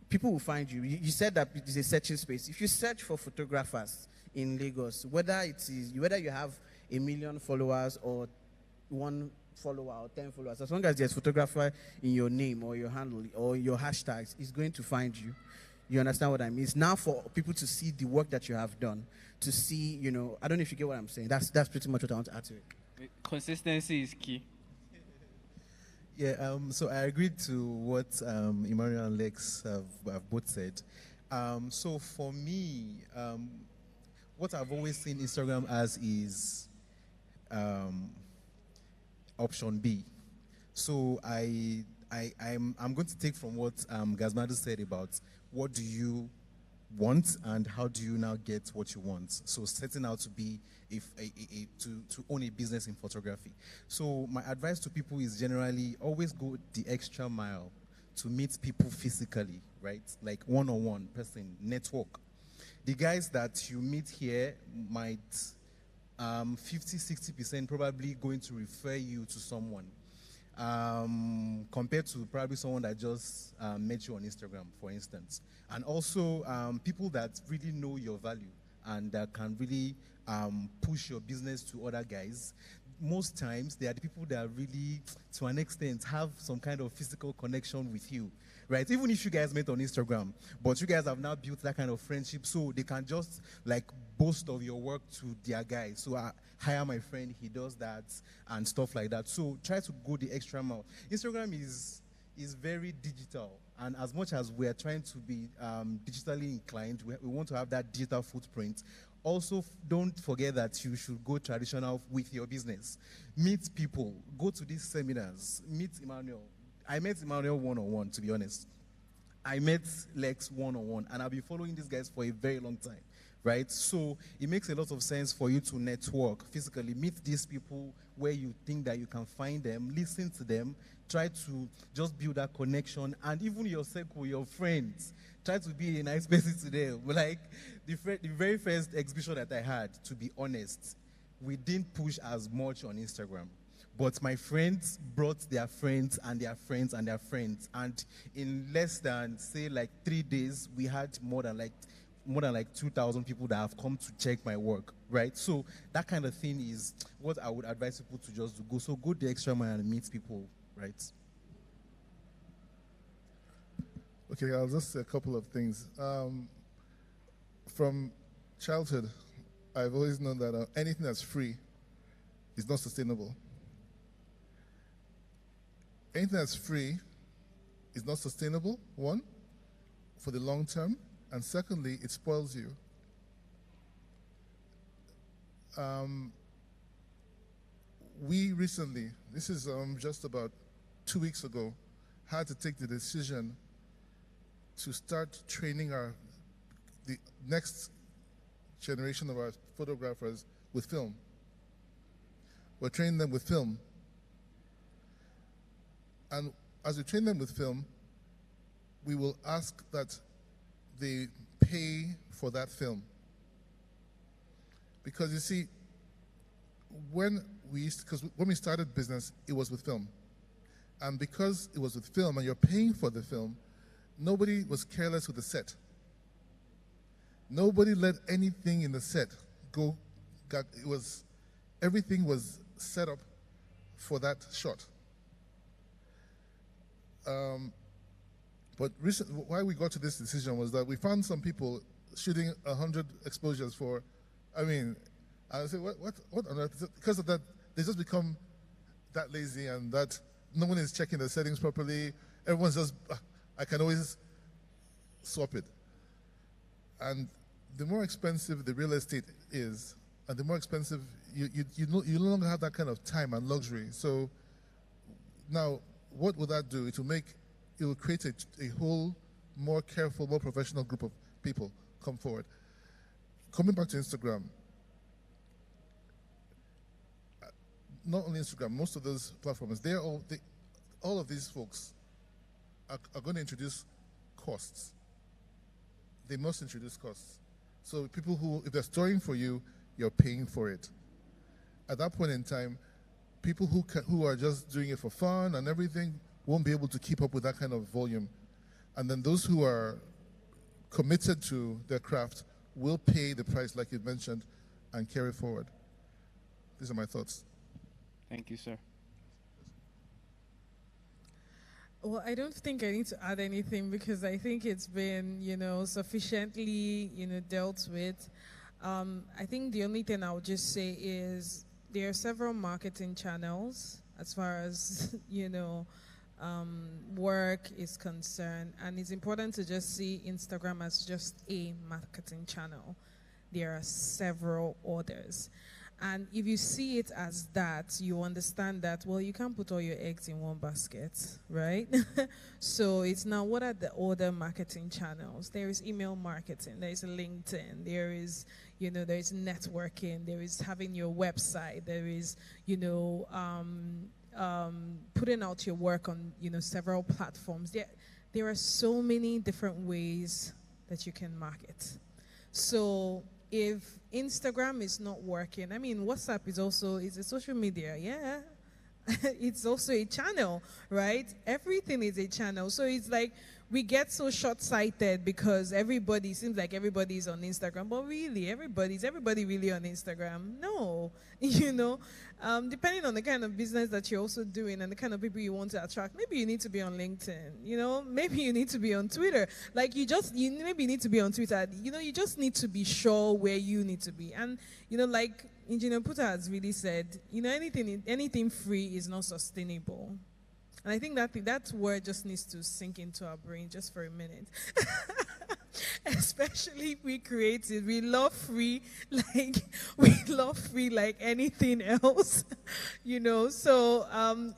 people will find you. You said that it is a searching space. If you search for photographers in Lagos, whether you have 1 million followers or 1 follower or 10 followers, as long as there's photographer in your name or your handle or your hashtags, it's going to find you. You understand what I mean? It's now for people to see the work that you have done, to see, I don't know if you get what I'm saying. That's pretty much what I want to add to it.
Consistency is key.
Yeah, so I agreed to what Emmanuel and Lex have both said. So for me, what I've always seen Instagram as is option B. So I'm going to take from what Gazmadu said about what do you want and how do you now get what you want. So setting out to be to own a business in photography. So my advice to people is generally always go the extra mile to meet people physically, right? Like one-on-one person, network. The guys that you meet here might 50-60% probably going to refer you to someone, compared to probably someone that just met you on Instagram, for instance. And also people that really know your value and that can really push your business to other guys. Most times they are the people that really, to an extent, have some kind of physical connection with you, right? Even if you guys met on Instagram, but you guys have now built that kind of friendship, so they can just like boast of your work to their guys. So I hire my friend, he does that and stuff like that. So try to go the extra mile. Instagram is very digital, and as much as we are trying to be digitally inclined, we want to have that digital footprint. Also, don't forget that you should go traditional with your business. Meet people, go to these seminars, meet Emmanuel. I met Emmanuel one-on-one, to be honest. I met Lex one-on-one, and I've been following these guys for a very long time, right? So it makes a lot of sense for you to network physically, meet these people where you think that you can find them, listen to them, try to just build that connection, and even your circle, your friends, try to be a nice person to them. Like the very first exhibition that I had, to be honest, we didn't push as much on Instagram. But my friends brought their friends and their friends and their friends. And in less than, say, like 3 days, we had more than 2,000 people that have come to check my work, right? So that kind of thing is what I would advise people to just do. So go the extra mile and meet people, right?
Okay, I'll just say a couple of things. From childhood, I've always known that anything that's free is not sustainable. Anything that's free is not sustainable, one, for the long term, and secondly, it spoils you. We recently, this is just about 2 weeks ago, had to take the decision to start training the next generation of our photographers with film. We're training them with film. And as we train them with film, we will ask that they pay for that film. Because you see, when we started business, it was with film. And because it was with film and you're paying for the film, nobody was careless with the set. Nobody let anything in the set go. Everything was set up for that shot. But why we got to this decision was that we found some people shooting 100 exposures for, I mean, I said, what on earth? Because of that, they just become that lazy and that no one is checking the settings properly. Everyone's just, I can always swap it. And the more expensive the real estate is, and the more expensive, you no longer have that kind of time and luxury. So now, what will that do? It will create a whole more careful, more professional group of people come forward. Coming back to Instagram, not only Instagram, most of those platforms, all of these folks are going to introduce costs. They must introduce costs. So people who, if they're storing for you, you're paying for it. At that point in time, people who are just doing it for fun and everything won't be able to keep up with that kind of volume. And then those who are committed to their craft will pay the price, like you mentioned, and carry forward. These are my thoughts.
Thank you, sir.
Well, I don't think I need to add anything because I think it's been, sufficiently, dealt with. I think the only thing I would just say is there are several marketing channels as far as, work is concerned. And it's important to just see Instagram as just a marketing channel. There are several others. And if you see it as that, you understand that, well, you can't put all your eggs in one basket, right? So it's now, what are the other marketing channels? There is email marketing, there is LinkedIn, there is, there is networking, there is having your website, there is, putting out your work on, several platforms. There are so many different ways that you can market. So if Instagram is not working, I mean, WhatsApp is a social media, yeah. It's also a channel, right? Everything is a channel. So it's like we get so short-sighted because seems like everybody is on Instagram, but really, is everybody really on Instagram? No, depending on the kind of business that you're also doing and the kind of people you want to attract, maybe you need to be on LinkedIn, maybe you need to be on Twitter. Like maybe you need to be on Twitter. You just need to be sure where you need to be. And, like Engineer Puta has really said, anything free is not sustainable. And I think that word just needs to sink into our brain just for a minute. Especially if we create it. We love free like anything else. So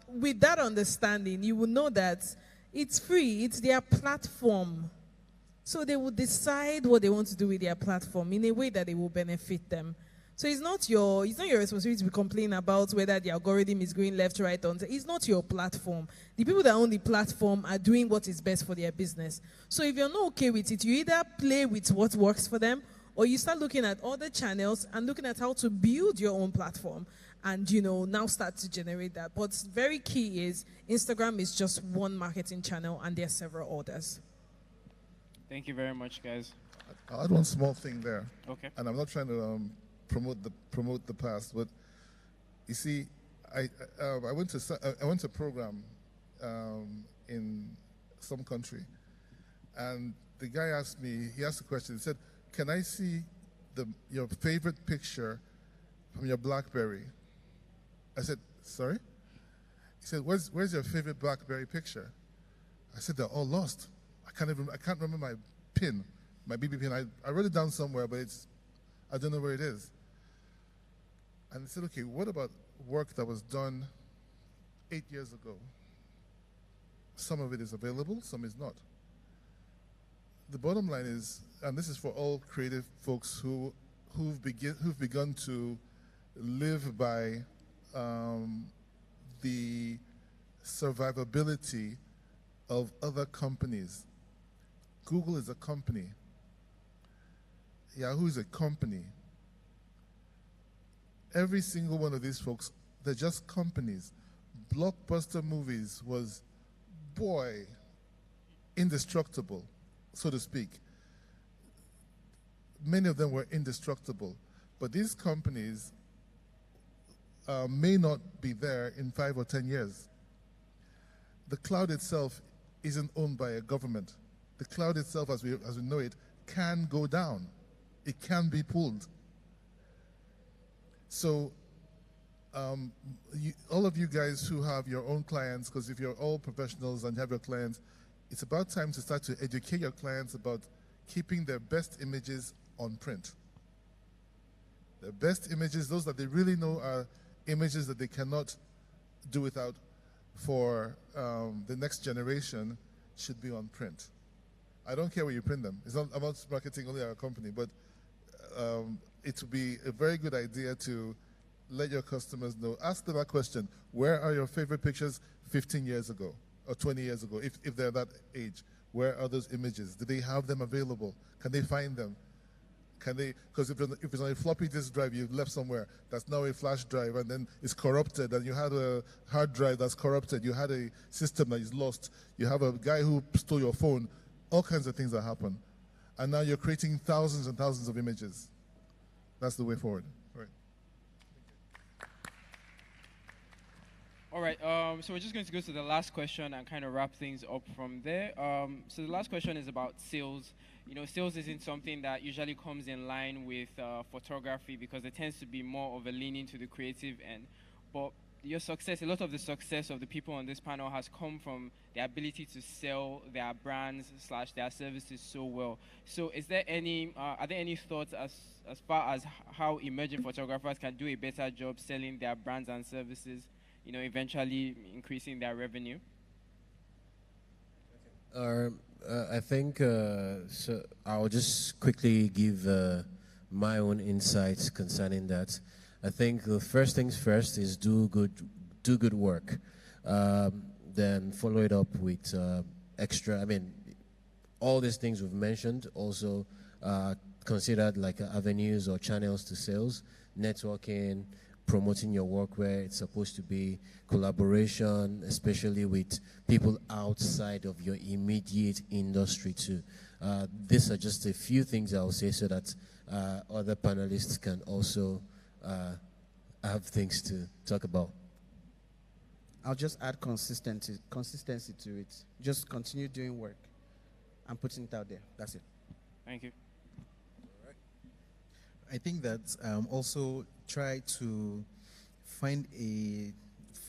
with that understanding, you will know that it's free, it's their platform. So they will decide what they want to do with their platform in a way that it will benefit them. So it's not your responsibility to be complaining about whether the algorithm is going left, right, or it's not your platform. The people that own the platform are doing what is best for their business. So if you're not okay with it, you either play with what works for them, or you start looking at other channels and looking at how to build your own platform and, now start to generate that. What's very key is Instagram is just one marketing channel and there are several others.
Thank you very much, guys.
I'll add one small thing there.
Okay.
And I'm not trying to promote the past, but you see, I went to a program in some country, and the guy asked a question. He said, "Can I see your favorite picture from your BlackBerry?" I said, "Sorry?" He said, "Where's your favorite BlackBerry picture?" I said, "They're all lost. I can't remember my PIN, my BB PIN. I wrote it down somewhere, but I don't know where it is." And he said, "Okay, what about work that was done 8 years ago? Some of it is available, some is not." The bottom line is, and this is for all creative folks who've begun to live by the survivability of other companies. Google is a company. Yahoo is a company. Every single one of these folks, they're just companies. Blockbuster Movies was, indestructible, so to speak. Many of them were indestructible. But these companies may not be there in 5 or 10 years. The cloud itself isn't owned by a government. The cloud itself, as we know it, can go down. It can be pulled. So all of you guys who have your own clients, because if you're all professionals and you have your clients, it's about time to start to educate your clients about keeping their best images on print. The best images, those that they really know are images that they cannot do without for the next generation, should be on print. I don't care where you print them. It's not about marketing only our company, but it would be a very good idea to let your customers know. Ask them a question. Where are your favorite pictures 15 years ago or 20 years ago, if they're that age? Where are those images? Do they have them available? Can they find them? Can they, because if it's on a floppy disk drive you've left somewhere, that's now a flash drive, and then it's corrupted, and you had a hard drive that's corrupted, you had a system that is lost, you have a guy who stole your phone, all kinds of things that happen. And now you're creating thousands and thousands of images. That's the way forward.
All right, so we're just going to go to the last question and kind of wrap things up from there. So the last question is about sales. You know, sales isn't something that usually comes in line with photography because there tends to be more of a leaning to the creative end. But your success, a lot of the success of the people on this panel has come from the ability to sell their brands / their services so well. So is there any, are there any thoughts as far as how emerging photographers can do a better job selling their brands and services, you know, eventually increasing their revenue?
I think, so I'll just quickly give my own insights concerning that. I think the first things first is do good work. Then follow it up with extra, I mean, all these things we've mentioned also considered like avenues or channels to sales, networking, promoting your work where it's supposed to be, collaboration, especially with people outside of your immediate industry too. These are just a few things I'll say so that other panelists can also have things to talk about.
I'll just add consistency to it. Just continue doing work and putting it out there. That's it.
Thank you.
I think that also try to find a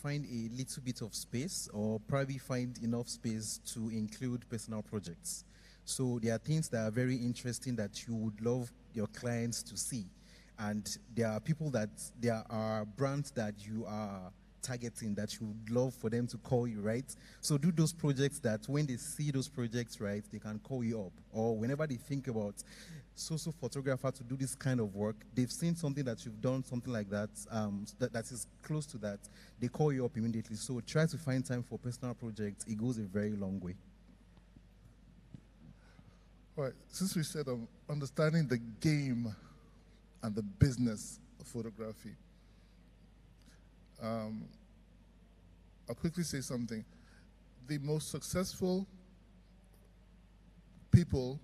little bit of space, or probably find enough space to include personal projects. So there are things that are very interesting that you would love your clients to see, and there are brands that you are targeting that you would love for them to call you, right? So do those projects that when they see those projects, right, they can call you up, or whenever they think about social photographer to do this kind of work, they've seen something that you've done, something like that, that is close to that, they call you up immediately. So try to find time for personal projects. It goes a very long way.
All right, since we said understanding the game and the business of photography, I'll quickly say something. The most successful people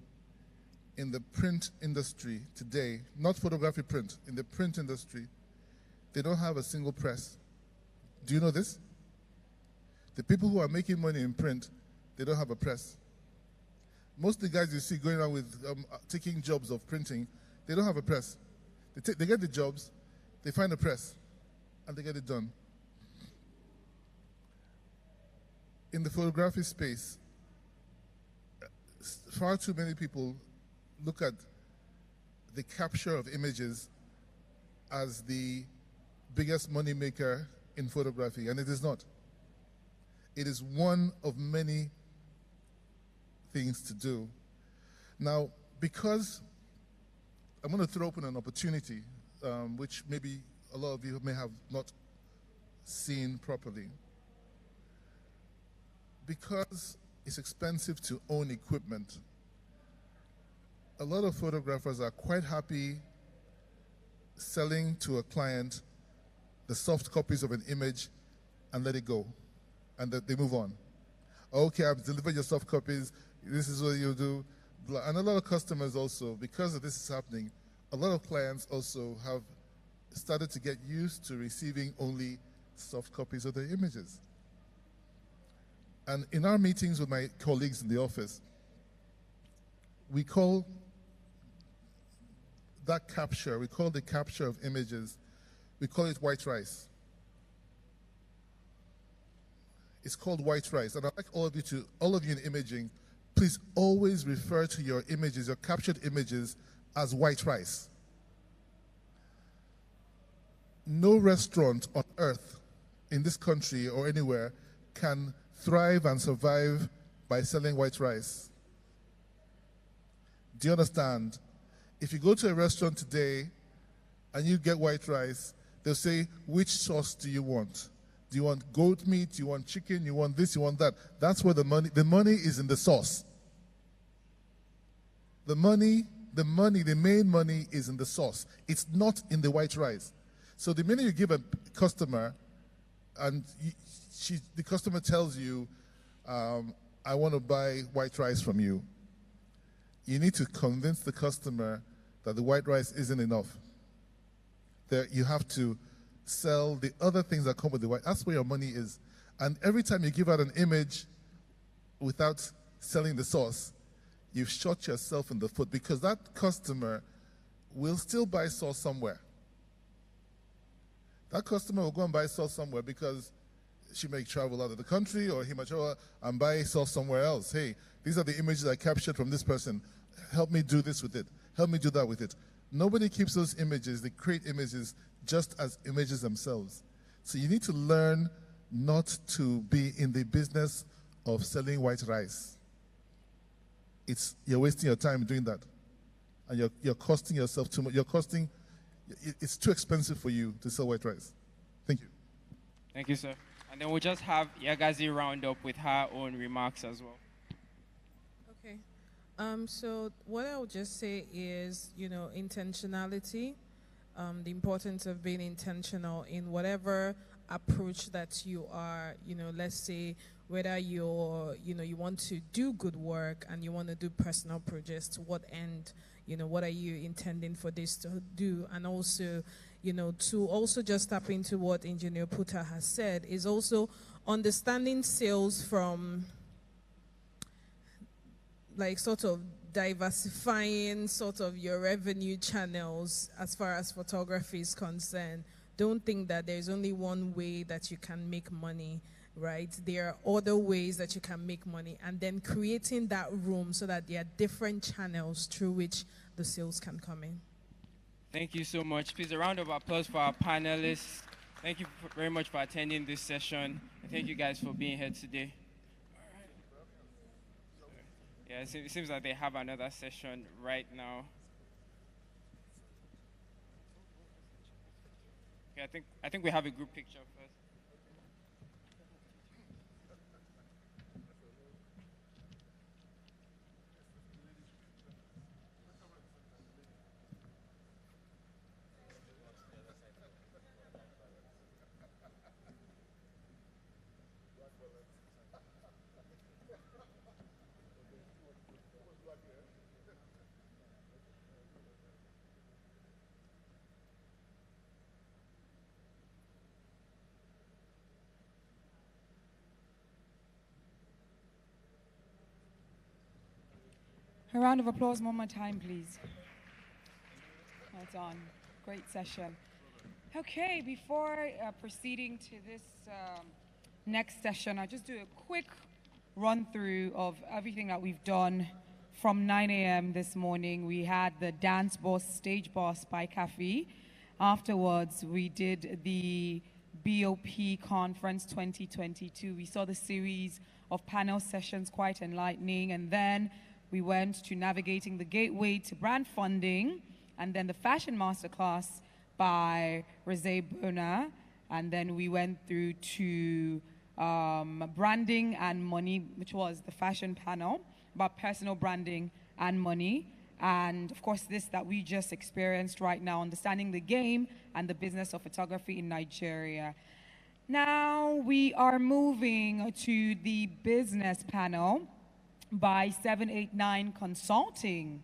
in the print industry today, not photography print, in the print industry, they don't have a single press. Do you know this? The people who are making money in print, they don't have a press. Most of the guys you see going around with taking jobs of printing, they don't have a press. They get the jobs, they find a press, and they get it done. In the photography space, far too many people look at the capture of images as the biggest money maker in photography, and it is not. It is one of many things to do. Now, because I'm going to throw open an opportunity, which maybe a lot of you may have not seen properly. Because it's expensive to own equipment, a lot of photographers are quite happy selling to a client the soft copies of an image and let it go, and that they move on. Okay, I've delivered your soft copies, this is what you do. And a lot of customers also, because of this is happening, a lot of clients also have started to get used to receiving only soft copies of their images. And in our meetings with my colleagues in the office, we call that capture, we call the capture of images, we call it white rice. It's called white rice. And I'd like all of you in imaging, please always refer to your images, your captured images, as white rice. No restaurant on earth, in this country or anywhere, can thrive and survive by selling white rice. Do you understand? If you go to a restaurant today and you get white rice, they'll say, which sauce do you want? Do you want goat meat? Do you want chicken? You want this? You want that? That's where the money is in the sauce. The main money is in the sauce. It's not in the white rice. So the minute you give a customer, and the customer tells you, I want to buy white rice from you, you need to convince the customer that the white rice isn't enough. You have to sell the other things that come with the white. That's where your money is. And every time you give out an image without selling the sauce, you've shot yourself in the foot, because that customer will still buy sauce somewhere. That customer will go and buy sauce somewhere because she may travel out of the country, or he might travel and buy sauce somewhere else. Hey, these are the images I captured from this person. Help me do this with it. Help me do that with it. Nobody keeps those images. They create images just as images themselves. So you need to learn not to be in the business of selling white rice. You're wasting your time doing that. And you're costing yourself too much. It's too expensive for you to sell white rice. Thank you.
Thank you, sir. And then we'll just have Yagazi round up with her own remarks as well.
Okay. So what I would just say is, intentionality, the importance of being intentional in whatever approach that you are, let's say whether you want to do good work and you want to do personal projects, to what end, what are you intending for this to do? And also, to also just tap into what Engineer Puta has said, is also understanding sales from like sort of diversifying sort of your revenue channels as far as photography is concerned. Don't think that there's only one way that you can make money, right? There are other ways that you can make money, and then creating that room so that there are different channels through which the sales can come in.
Thank you so much. Please, a round of applause for our panelists. Thank you very much for attending this session. And thank you guys for being here today. Yeah, it seems like they have another session right now. Okay, I think we have a group picture first.
A round of applause one more time, please. Well done. Great session. Okay, before proceeding to this next session, I'll just do a quick run through of everything that we've done from 9 a.m. this morning. We had the Dance Boss, Stage Boss by Cafe. Afterwards, we did the BOP Conference 2022. We saw the series of panel sessions, quite enlightening, and then we went to Navigating the Gateway to Brand Funding, and then the Fashion Masterclass by Rosé Bona, and then we went through to Branding and Money, which was the fashion panel about personal branding and money, and of course this that we just experienced right now, Understanding the Game and the Business of Photography in Nigeria. Now we are moving to the business panel by 789 Consulting,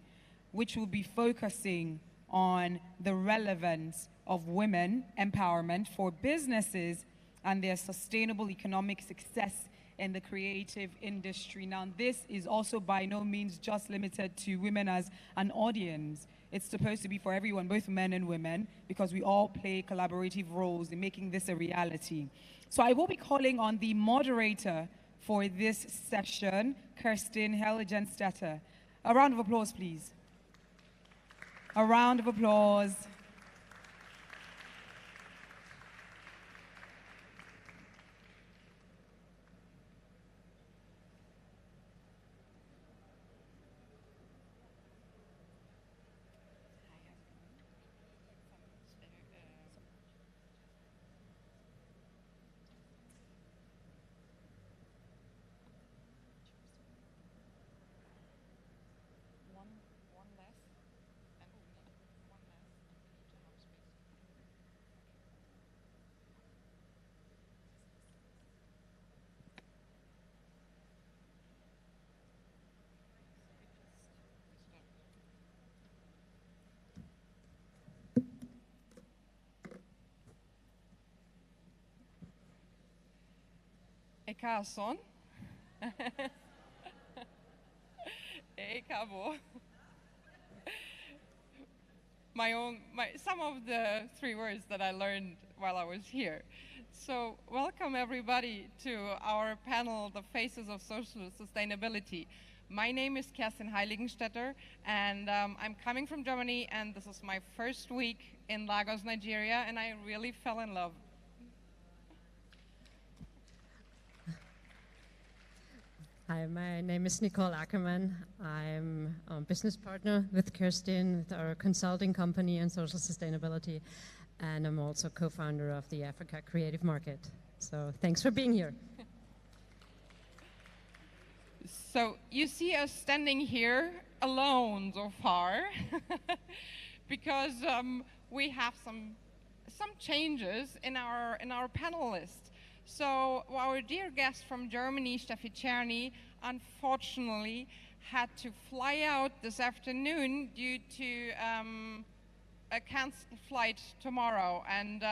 which will be focusing on the relevance of women empowerment for businesses and their sustainable economic success in the creative industry. Now, this is also by no means just limited to women as an audience. It's supposed to be for everyone, both men and women, because we all play collaborative roles in making this a reality. So I will be calling on the moderator for this session, Kirsten Helligenstetter. A round of applause, please. A round of applause.
Ekason. Ekabo. Some of the 3 words that I learned while I was here. So welcome everybody to our panel, The Faces of Social Sustainability. My name is Kerstin Heiligenstetter, and I'm coming from Germany, and this is my first week in Lagos, Nigeria, and I really fell in love.
Hi, my name is Nicole Ackermann. I'm a business partner with Kirsten, with our consulting company in social sustainability, and I'm also co-founder of the Africa Creative Market. So thanks for being here.
So you see us standing here alone so far, because we have some changes in our panel list. So our dear guest from Germany, Steffi Czerny, unfortunately had to fly out this afternoon due to a canceled flight tomorrow, and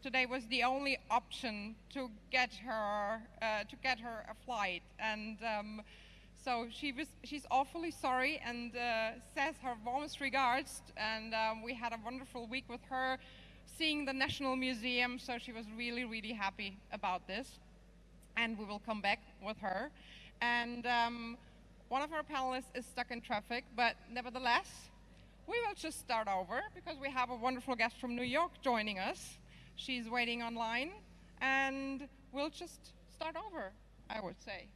today was the only option to get her a flight. And so she's awfully sorry and says her warmest regards. And we had a wonderful week with her, seeing the National Museum, so she was really, really happy about this. And we will come back with her. And one of our panelists is stuck in traffic, but nevertheless, we will just start over because we have a wonderful guest from New York joining us. She's waiting online, and we'll just start over, I would say.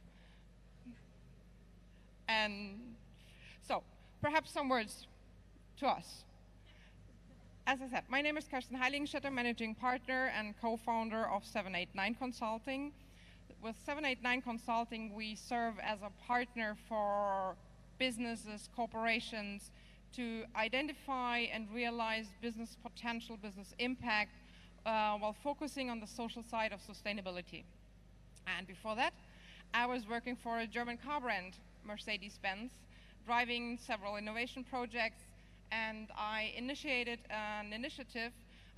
And so, perhaps some words to us. As I said, my name is Kirsten Heiligenstetter, managing partner and co-founder of 789 Consulting. With 789 Consulting, we serve as a partner for businesses, corporations, to identify and realize business potential, business impact, while focusing on the social side of sustainability. And before that, I was working for a German car brand, Mercedes-Benz, driving several innovation projects, and I initiated an initiative,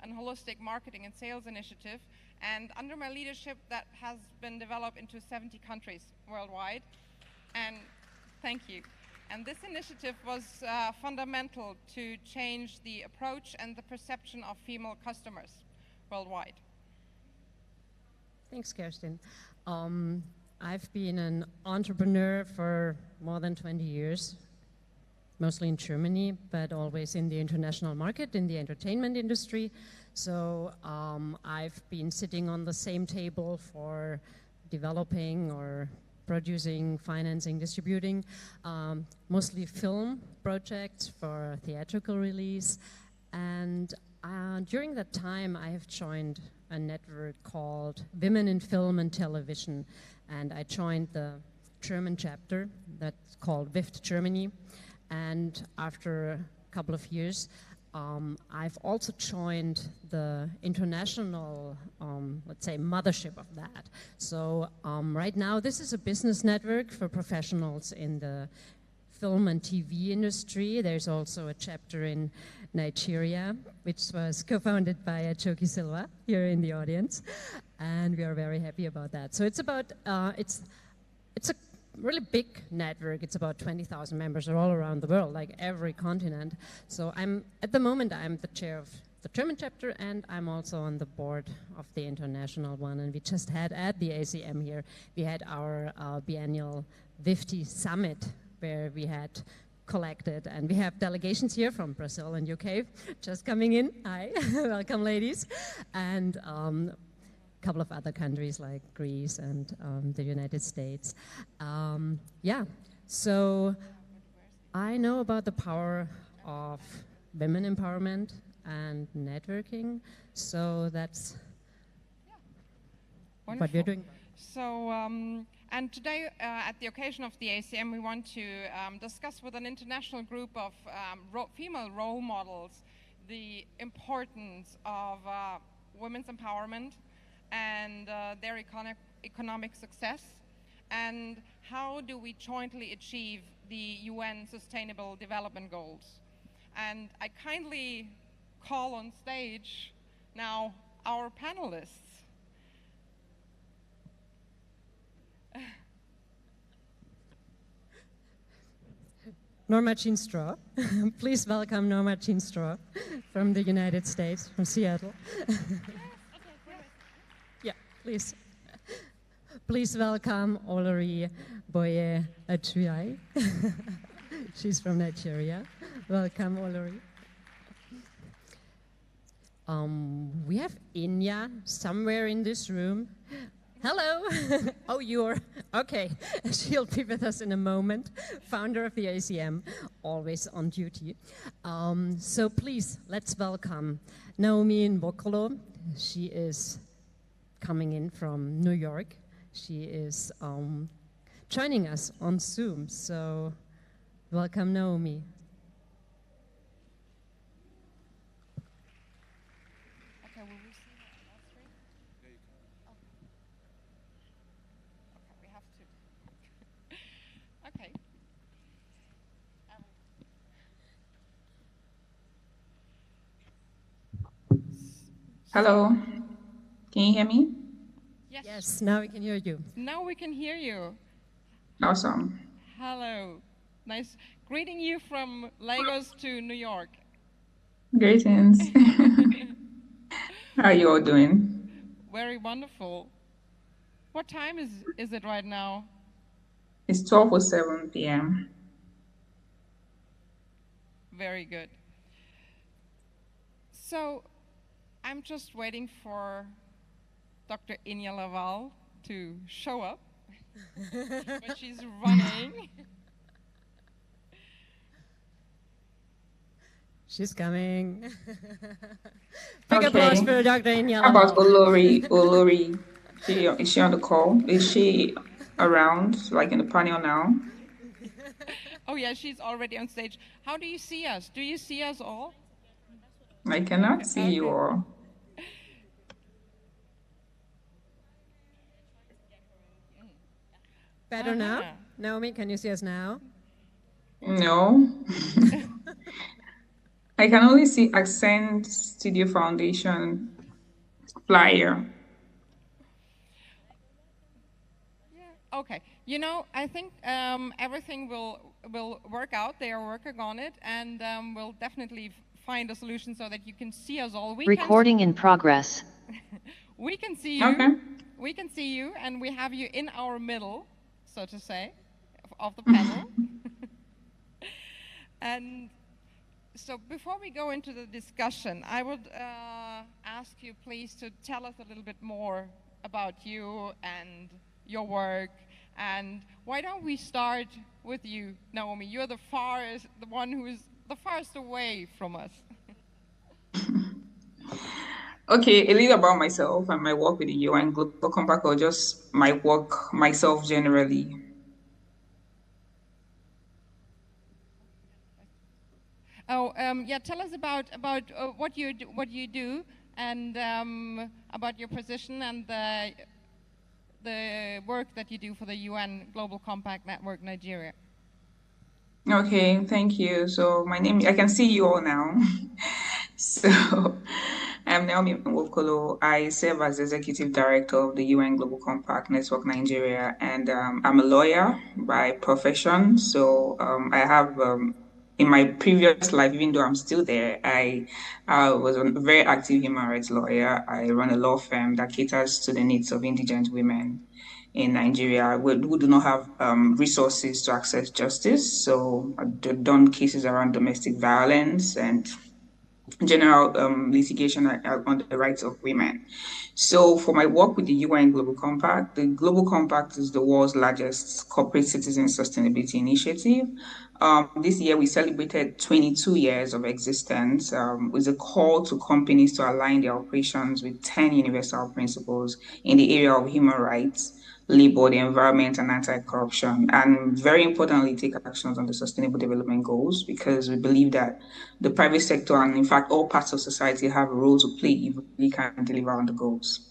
a holistic marketing and sales initiative, and under my leadership that has been developed into 70 countries worldwide. And thank you. And this initiative was fundamental to change the approach and the perception of female customers worldwide.
Thanks, Kirsten. I've been an entrepreneur for more than 20 years, mostly in Germany, but always in the international market, in the entertainment industry. So I've been sitting on the same table for developing or producing, financing, distributing, mostly film projects for theatrical release. And during that time, I have joined a network called Women in Film and Television. And I joined the German chapter that's called WIFT Germany. And after a couple of years, I've also joined the international, let's say, mothership of that. So right now, this is a business network for professionals in the film and TV industry. There's also a chapter in Nigeria, which was co-founded by Ajoki Silva here in the audience. and we are very happy about that. So it's about, it's a really big network. It's about 20,000 members all around the world, like every continent. So at the moment, I'm the chair of the German chapter, and I'm also on the board of the international one. And we just had at the ACM here, we had our biennial WIFTI summit, where we had collected, and we have delegations here from Brazil and UK just coming in. Hi, welcome ladies. And a couple of other countries like Greece and the United States. Yeah, so I know about the power of women empowerment and networking, so that's what we're doing.
So, and today, at the occasion of the ACM, we want to discuss with an international group of female role models the importance of women's empowerment and their economic success, and how do we jointly achieve the UN Sustainable Development Goals. And I kindly call on stage now our panelists.
Norma Jean-Straw. Please welcome Norma Jean-Straw from the United States, from Seattle. Yeah, please. Please welcome Olori Boye Achuai. She's from Nigeria. Welcome, Olori. We have Inya somewhere in this room. Hello. Oh, you're okay. She'll be with us in a moment. Founder of the ACM, always on duty. So please, let's welcome Naomi Mbokolo. She is coming in from New York. She is joining us on Zoom. So welcome, Naomi.
Hello, can you hear me?
Yes, now we can hear you.
Now we can hear you.
Awesome.
Hello. Nice greeting you from Lagos to New York.
Greetings. How are you all doing?
Very wonderful. What time is it right now?
It's 12:07 p.m.
Very good. So I'm just waiting for Dr. Inya Laval to show up, but she's running.
She's coming. Big applause for Dr. Inya
How
Laval.
about Olori? Olori, is she on the call? Is she around, like in the panel now?
Oh yeah, she's already on stage. How do you see us? Do you see us all?
I cannot see you all.
Better now? Naomi, can you see us now?
No. I can only see Accent Studio Foundation flyer.
Okay. You know, I think everything will work out. They are working on it, and we'll definitely find a solution so that you can see us all.
Recording in progress.
We can see you.
Okay.
We can see you, and we have you in our middle, so to say, of the panel. And so before we go into the discussion, I would ask you please to tell us a little bit more about you and your work. And why don't we start with you, Naomi? You're the one who is the farthest away from us.
Okay, a little about myself and my work with the UN Global Compact, or just my work myself generally.
Oh, yeah. Tell us about what you do, and about your position and the work that you do for the UN Global Compact Network Nigeria.
Okay, thank you. So my name, I can see you all now. So I'm Naomi Nwokolo. I serve as Executive Director of the UN Global Compact Network Nigeria, and I'm a lawyer by profession. So I have, in my previous life, even though I'm still there, I was a very active human rights lawyer. I run a law firm that caters to the needs of indigent women in Nigeria who do not have resources to access justice. So I've done cases around domestic violence and general litigation on the rights of women. So for my work with the UN Global Compact, the Global Compact is the world's largest corporate citizen sustainability initiative. This year we celebrated 22 years of existence with a call to companies to align their operations with 10 universal principles in the area of human rights, labor, the environment, and anti-corruption, and very importantly, take actions on the Sustainable Development Goals, because we believe that the private sector and, in fact, all parts of society have a role to play if we can deliver on the goals.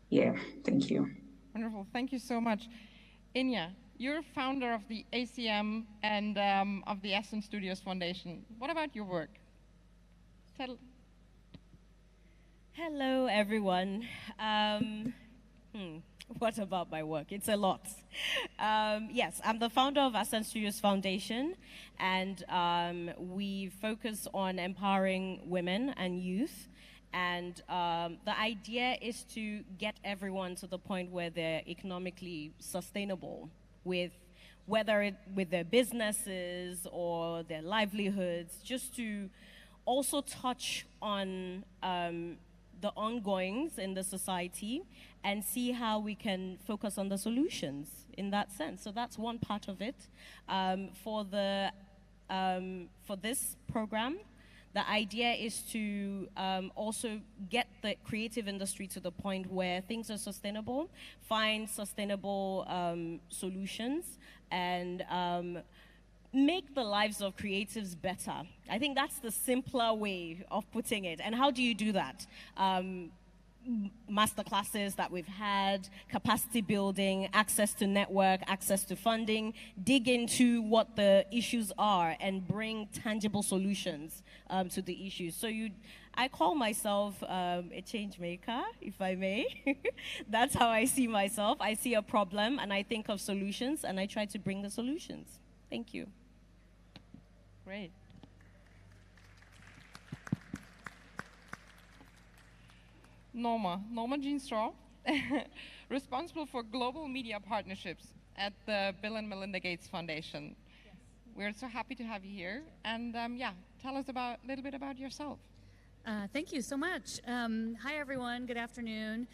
Yeah, thank you.
Wonderful, thank you so much. Inya, you're founder of the ACM and of the Essence Studios Foundation. What about your work?
Hello, everyone. What about my work? It's a lot. Yes, I'm the founder of Ascent Studios Foundation, and we focus on empowering women and youth. And the idea is to get everyone to the point where they're economically sustainable with with their businesses or their livelihoods, just to also touch on the ongoings in the society and see how we can focus on the solutions in that sense. So that's one part of it. For this program, the idea is to also get the creative industry to the point where things are sustainable, find sustainable solutions, and make the lives of creatives better. I think that's the simpler way of putting it. And how do you do that? Masterclasses that we've had, capacity building, access to network, access to funding, dig into what the issues are and bring tangible solutions to the issues. So I call myself a change maker, if I may. That's how I see myself. I see a problem and I think of solutions and I try to bring the solutions. Thank you.
Great. Norma Jean Straw, responsible for global media partnerships at the Bill and Melinda Gates Foundation. Yes. We're so happy to have you here. And yeah, tell us a little bit about yourself.
Thank you so much. Hi, everyone. Good afternoon.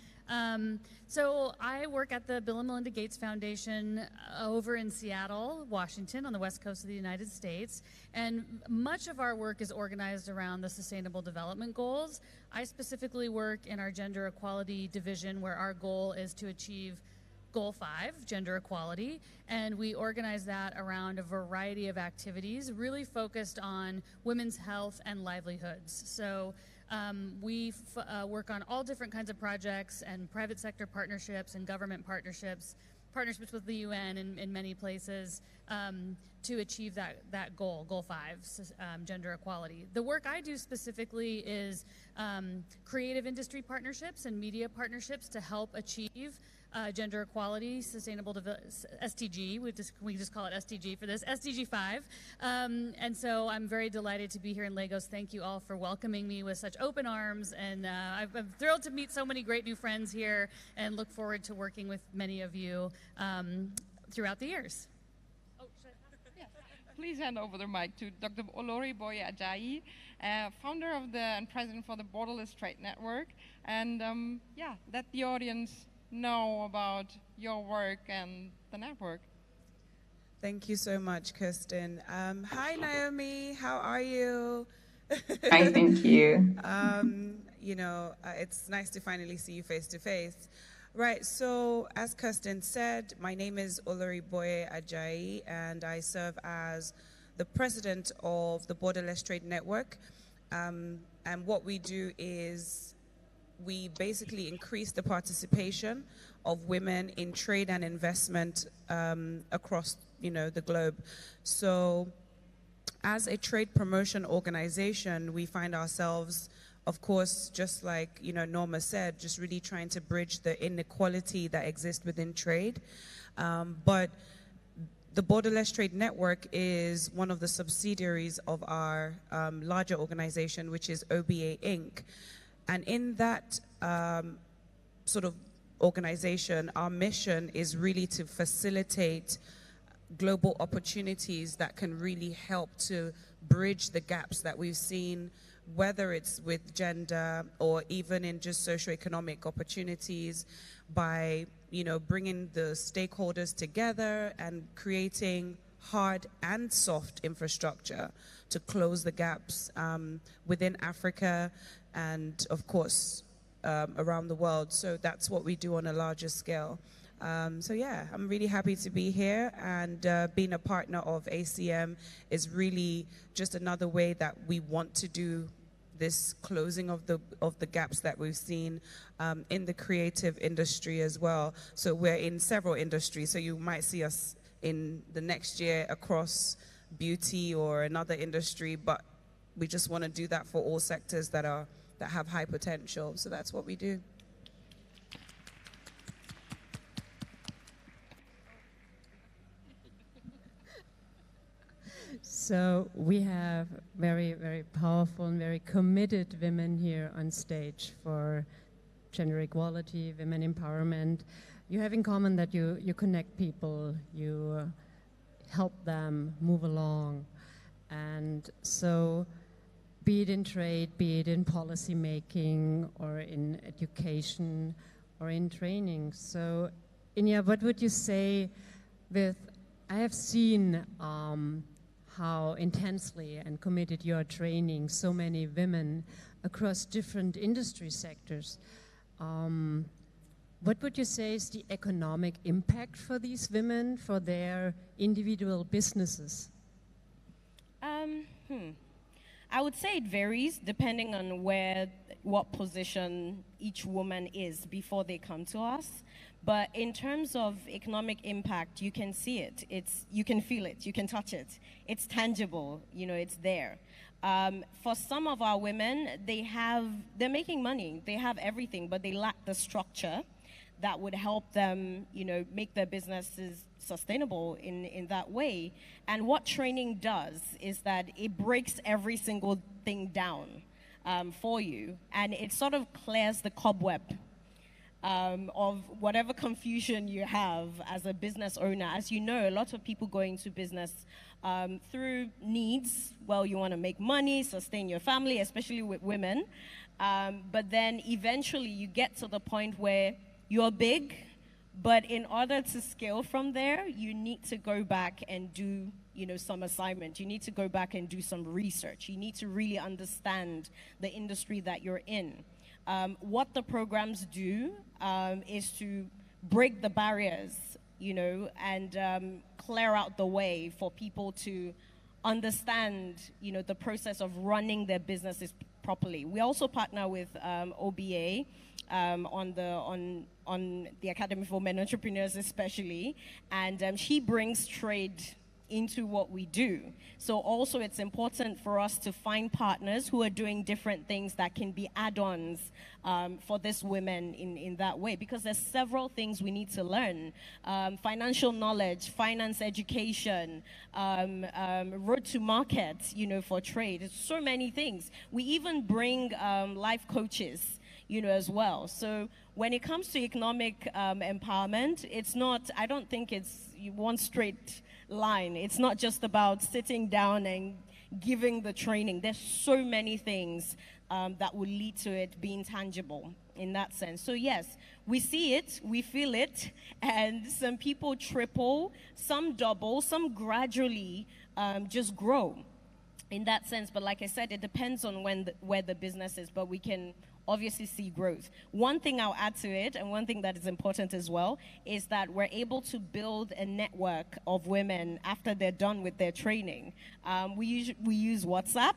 So I work at the Bill and Melinda Gates Foundation over in Seattle, Washington, on the west coast of the United States. And much of our work is organized around the Sustainable Development Goals. I specifically work in our Gender Equality Division, where our goal is to achieve Goal 5, gender equality, and we organize that around a variety of activities really focused on women's health and livelihoods. So we work on all different kinds of projects and private sector partnerships and government partnerships with the UN in many places to achieve that goal, Goal 5, gender equality. The work I do specifically is creative industry partnerships and media partnerships to help achieve gender equality, sustainable SDG. We just call it SDG for this, SDG 5. And so I'm very delighted to be here in Lagos. Thank you all for welcoming me with such open arms. And I'm thrilled to meet so many great new friends here and look forward to working with many of you throughout the years.
Please hand over the mic to Dr. Oloriboye Ajayi, founder of and president for the Borderless Trade Network. And yeah, let the audience know about your work and the network.
Thank you so much, Kirsten. Hi, Naomi. How are you?
Hi, thank you.
You know, it's nice to finally see you face to face. Right, so as Kirsten said, my name is Oloriboye Ajayi, and I serve as the president of the Borderless Trade Network. And what we do is we basically increase the participation of women in trade and investment across, the globe. So as a trade promotion organization, we find ourselves of course, just like, Norma said, just really trying to bridge the inequality that exists within trade. But the Borderless Trade Network is one of the subsidiaries of our larger organization, which is OBA Inc. And in that sort of organization, our mission is really to facilitate global opportunities that can really help to bridge the gaps that we've seen, whether it's with gender or even in just socioeconomic opportunities, by bringing the stakeholders together and creating hard and soft infrastructure to close the gaps within Africa and, of course, around the world. So that's what we do on a larger scale. So yeah, I'm really happy to be here, and being a partner of ACM is really just another way that we want to do this closing of the gaps that we've seen in the creative industry as well. So we're in several industries, so you might see us in the next year across beauty or another industry, but we just want to do that for all sectors that have high potential. So that's what we do.
So we have very, very powerful and very committed women here on stage for gender equality, women empowerment. You have in common that you connect people, you help them move along. And so be it in trade, be it in policy making, or in education, or in training. So Inya, what would you say I have seen how intensely and committed you are training so many women across different industry sectors. What would you say is the economic impact for these women, for their individual businesses?
I would say it varies depending on what position each woman is before they come to us. But in terms of economic impact, you can see it. You can feel it. You can touch it. It's tangible. It's there. For some of our women, they're making money. They have everything, but they lack the structure that would help them, make their businesses sustainable in that way. And what training does is that it breaks every single thing down for you, and it sort of clears the cobweb of whatever confusion you have as a business owner. As you know, a lot of people go into business through needs. Well, you want to make money, sustain your family, especially with women. But then eventually you get to the point where you're big, but in order to scale from there, you need to go back and do some assignment. You need to go back and do some research. You need to really understand the industry that you're in. What the programs do is to break the barriers, and clear out the way for people to understand, the process of running their businesses properly. We also partner with OBA on the Academy for Women Entrepreneurs especially, and she brings trade into what we do. So also it's important for us to find partners who are doing different things that can be add-ons for these women in that way, because there's several things we need to learn. Financial knowledge, finance education, road to market, for trade. It's so many things. We even bring life coaches, as well. So when it comes to economic empowerment, I don't think it's one straight line. It's not just about sitting down and giving the training. There's so many things that will lead to it being tangible in that sense. So yes, we see it, we feel it, and some people triple, some double, some gradually just grow in that sense. But like I said, it depends on where the business is, but we can obviously see growth. One thing I'll add to it, and one thing that is important as well, is that we're able to build a network of women after they're done with their training. We use WhatsApp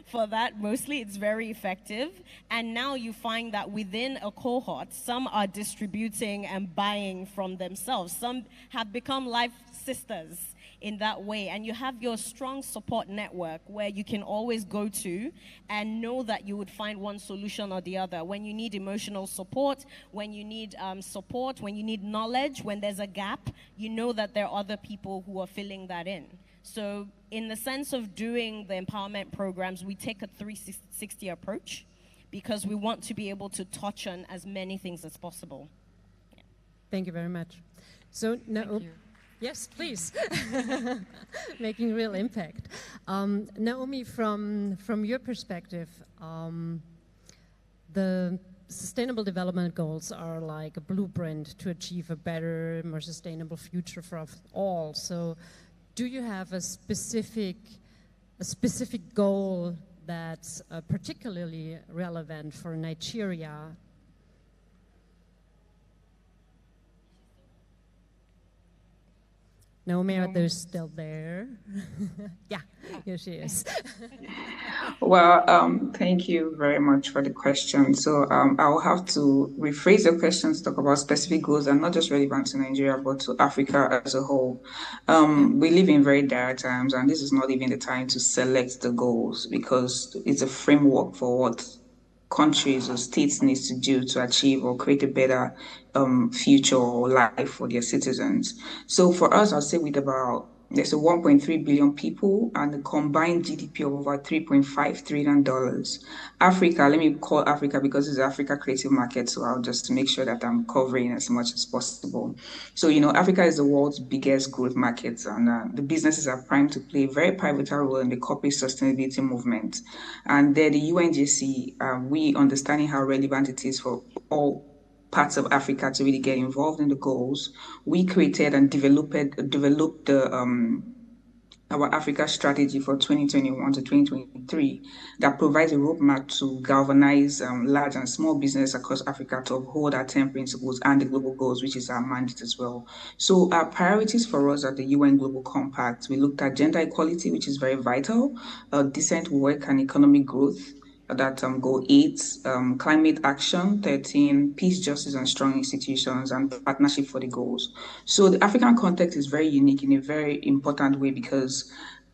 for that mostly. It's very effective. And now you find that within a cohort, some are distributing and buying from themselves. Some have become life sisters in that way. And you have your strong support network where you can always go to and know that you would find one solution or the other. When you need emotional support, when you need support, when you need knowledge, when there's a gap, you know that there are other people who are filling that in. So in the sense of doing the empowerment programs, we take a 360 approach because we want to be able to touch on as many things as possible. Yeah.
Thank you very much. So now, yes, please. Making real impact. Naomi, from your perspective, the Sustainable Development Goals are like a blueprint to achieve a better, more sustainable future for us all. So do you have a specific goal that's particularly relevant for Nigeria? Naomi, are they still there? Yeah, here she is.
Well, thank you very much for the question. So I'll have to rephrase the question to talk about specific goals and not just relevant to Nigeria, but to Africa as a whole. We live in very dire times, and this is not even the time to select the goals because it's a framework for what countries or states needs to do to achieve or create a better future or life for their citizens. So for us, I'll say there's a 1.3 billion people and a combined GDP of over $3.5 trillion. Africa, let me call Africa because it's Africa Creative Market, so I'll just make sure that I'm covering as much as possible. So, Africa is the world's biggest growth market, and the businesses are primed to play a very pivotal role in the corporate sustainability movement. And there, the UNGC, we understanding how relevant it is for all parts of Africa to really get involved in the goals, we created and developed our Africa strategy for 2021 to 2023 that provides a roadmap to galvanize large and small business across Africa to uphold our 10 principles and the global goals, which is our mandate as well. So our priorities for us at the UN Global Compact, we looked at gender equality, which is very vital, decent work and economic growth, that goal 8, climate action, 13, peace, justice, and strong institutions, and partnership for the goals. So the African context is very unique in a very important way because,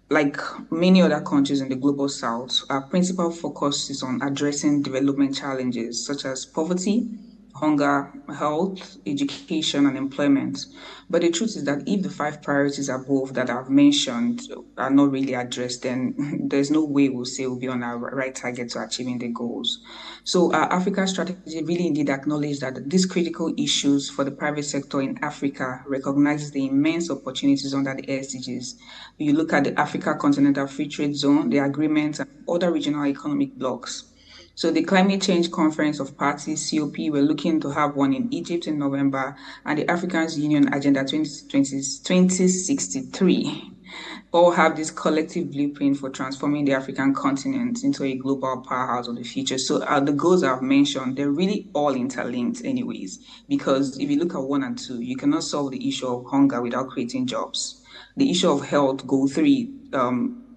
like many other countries in the global south, our principal focus is on addressing development challenges such as poverty, hunger, health, education, and employment. But the truth is that if the 5 priorities above that I've mentioned are not really addressed, then there's no way we'll say we'll be on our right target to achieving the goals. So our Africa strategy really indeed acknowledges that these critical issues for the private sector in Africa recognizes the immense opportunities under the SDGs. You look at the Africa Continental Free Trade Zone, the agreements, and other regional economic blocks. So the Climate Change Conference of Parties, COP, we're looking to have one in Egypt in November, and the African Union Agenda 2063 all have this collective blueprint for transforming the African continent into a global powerhouse of the future. So the goals I've mentioned, they're really all interlinked anyways, because if you look at 1 and 2, you cannot solve the issue of hunger without creating jobs. The issue of health, goal 3,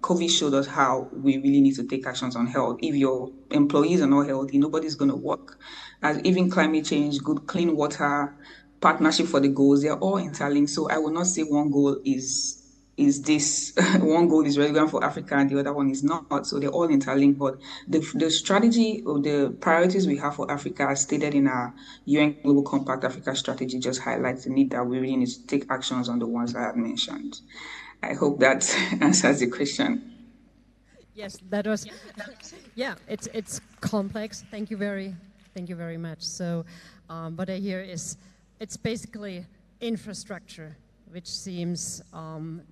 COVID showed us how we really need to take actions on health. If your employees are not healthy, nobody's going to work. As even climate change, good clean water, partnership for the goals, they're all interlinked. So I will not say one goal is this, one goal is relevant for Africa and the other one is not. So they're all interlinked. But the strategy or the priorities we have for Africa as stated in our UN Global Compact Africa strategy just highlights the need that we really need to take actions on the ones I have mentioned. I hope that answers the question.
Yes, that was. Yeah, it's complex. Thank you very much. So, what I hear is it's basically infrastructure, which seems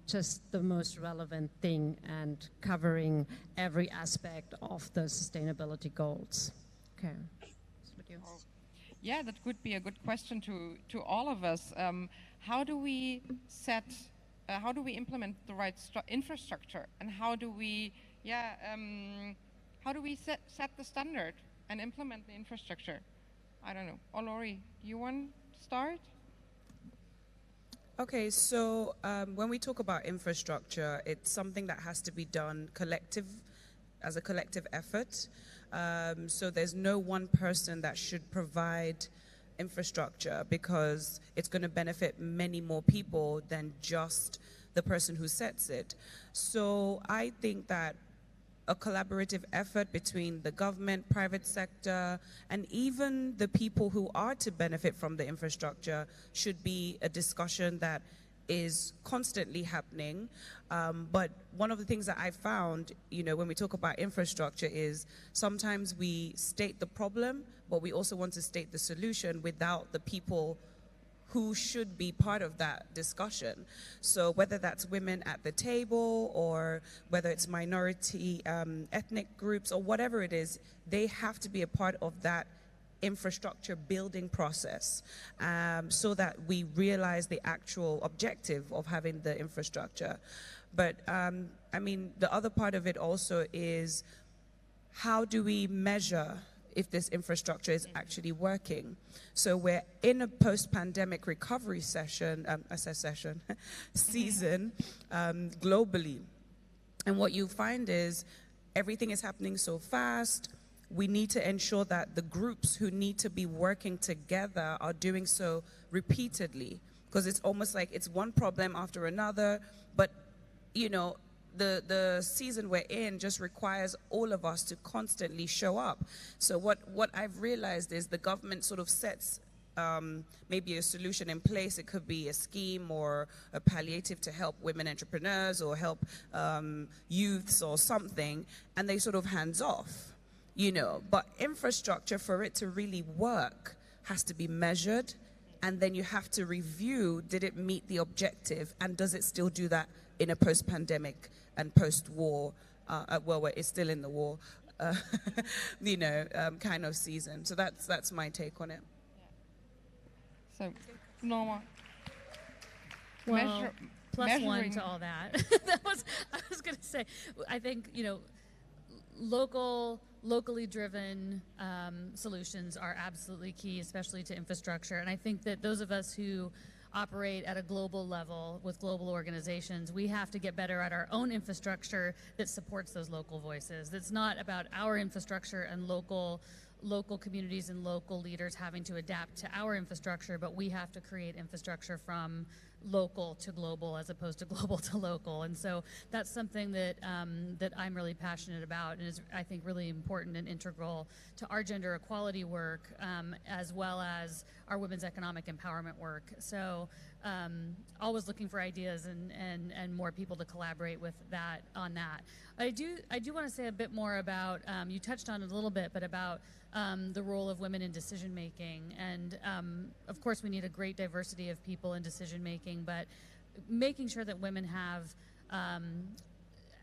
just the most relevant thing and covering every aspect of the sustainability goals. Okay.
Yeah, that could be a good question to all of us. How do we implement the right infrastructure, and how do we set the standard and implement the infrastructure? I don't know. Olori, you want to start?
Okay, so when we talk about infrastructure, it's something that has to be done as a collective effort. So there's no one person that should provide infrastructure because it's going to benefit many more people than just the person who sets it. So I think that a collaborative effort between the government, private sector, and even the people who are to benefit from the infrastructure should be a discussion that is constantly happening. But one of the things that I found, when we talk about infrastructure is sometimes we state the problem, but we also want to state the solution without the people who should be part of that discussion. So whether that's women at the table or whether it's minority ethnic groups or whatever it is, they have to be a part of that infrastructure building process so that we realize the actual objective of having the infrastructure. But I mean, the other part of it also is how do we measure if this infrastructure is actually working? So we're in a post-pandemic recovery season globally. And what you find is everything is happening so fast. We need to ensure that the groups who need to be working together are doing so repeatedly, because it's almost like it's one problem after another. But, the season we're in just requires all of us to constantly show up. So what I've realized is the government sort of sets maybe a solution in place. It could be a scheme or a palliative to help women entrepreneurs or help youths or something, and they sort of hands off, But infrastructure, for it to really work, has to be measured, and then you have to review, did it meet the objective, and does it still do that in a post-pandemic and post-war, it's still in the war, kind of season. So that's my take on it.
So, Norma.
Well, plus one to all that. I was going to say, I think, locally driven solutions are absolutely key, especially to infrastructure. And I think that those of us who operate at a global level with global organizations, we have to get better at our own infrastructure that supports those local voices. That's not about our infrastructure and local communities and local leaders having to adapt to our infrastructure, but we have to create infrastructure from local to global as opposed to global to local. And so that's something that that I'm really passionate about and is, I think, really important and integral to our gender equality work, as well as our women's economic empowerment work. So always looking for ideas and more people to collaborate with that on that. I do want to say a bit more about, you touched on it a little bit, but about the role of women in decision making. And of course we need a great diversity of people in decision making, but making sure that women have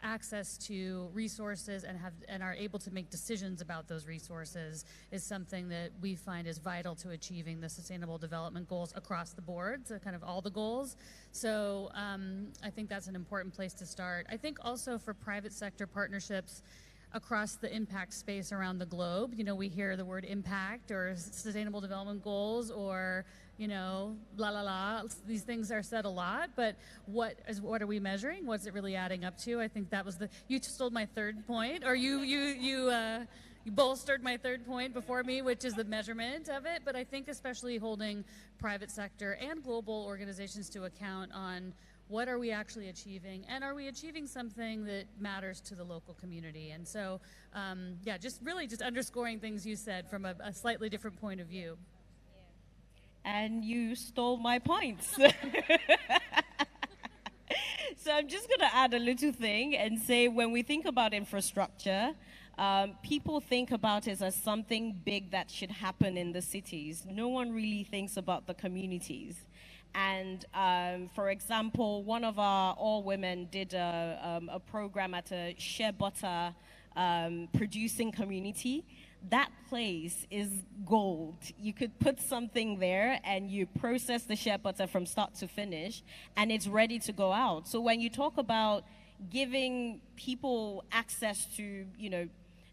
access to resources and are able to make decisions about those resources is something that we find is vital to achieving the Sustainable Development Goals across the board, so kind of all the goals. So I think that's an important place to start. I think also for private sector partnerships across the impact space around the globe, we hear the word impact or Sustainable Development Goals or la la la. These things are said a lot, but what are we measuring? What's it really adding up to? I think that was you stole my third point, or you bolstered my third point before me, which is the measurement of it. But I think especially holding private sector and global organizations to account on what are we actually achieving, and are we achieving something that matters to the local community? And so, just underscoring things you said from a slightly different point of view.
And you stole my points. So I'm just going to add a little thing and say, when we think about infrastructure, people think about it as something big that should happen in the cities. No one really thinks about the communities. And for example, one of our all-women did a program at a shea butter producing community. That place is gold. You could put something there and you process the shea butter from start to finish and it's ready to go out. So when you talk about giving people access to,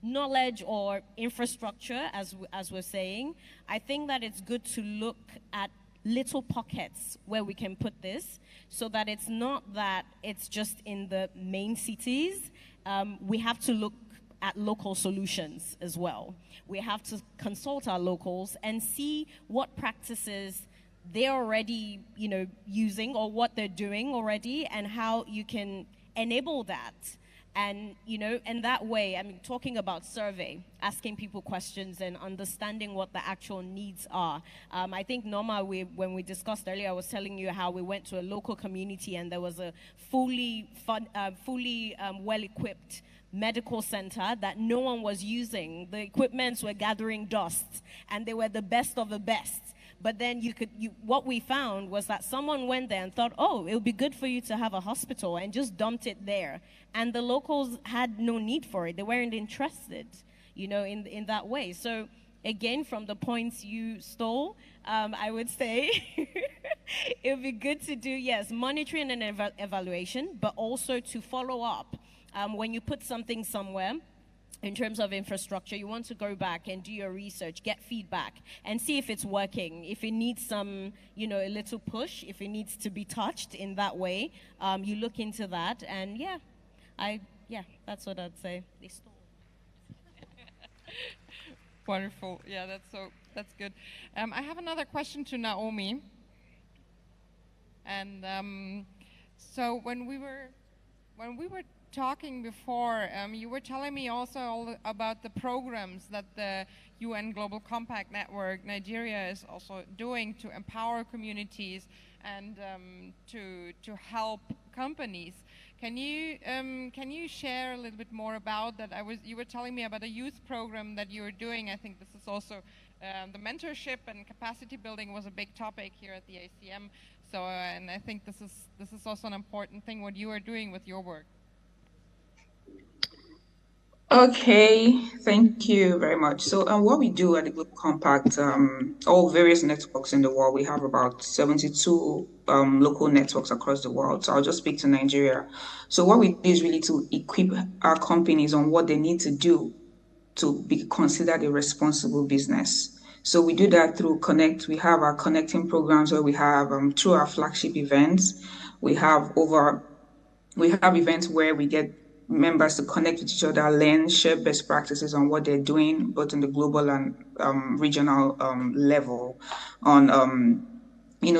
knowledge or infrastructure, as we're saying, I think that it's good to look at little pockets where we can put this, so that it's not that it's just in the main cities. We have to look at local solutions as well. We have to consult our locals and see what practices they're already, using or what they're doing already, and how you can enable that. And, in that way, talking about survey, asking people questions and understanding what the actual needs are. I think, Norma, when we discussed earlier, I was telling you how we went to a local community and there was a fully well-equipped medical center that no one was using. The equipments were gathering dust, and they were the best of the best. But then what we found was that someone went there and thought, oh, it would be good for you to have a hospital, and just dumped it there. And the locals had no need for it. They weren't interested, in that way. So again, from the points you stole, I would say it would be good to do, yes, monitoring and evaluation, but also to follow up. When you put something somewhere, in terms of infrastructure, you want to go back and do your research, get feedback, and see if it's working. If it needs some, a little push, if it needs to be touched in that way, you look into that. And that's what I'd say. They stole.
Wonderful. Yeah, that's good. I have another question to Naomi. And so when we were talking before, you were telling me also all about the programs that the UN Global Compact Network Nigeria is also doing to empower communities and to help companies. Can you share a little bit more about that? You were telling me about a youth program that you were doing. I think this is also the mentorship and capacity building was a big topic here at the ACM. So and I think this is also an important thing what you are doing with your work.
Okay, thank you very much. So what we do at the Global Compact, all various networks in the world, we have about 72 local networks across the world. So I'll just speak to Nigeria. So what we do is really to equip our companies on what they need to do to be considered a responsible business. So we do that through Connect. We have our connecting programs where we have, through our flagship events, we have events where we get members to connect with each other, learn, share best practices on what they're doing, both in the global and regional level, on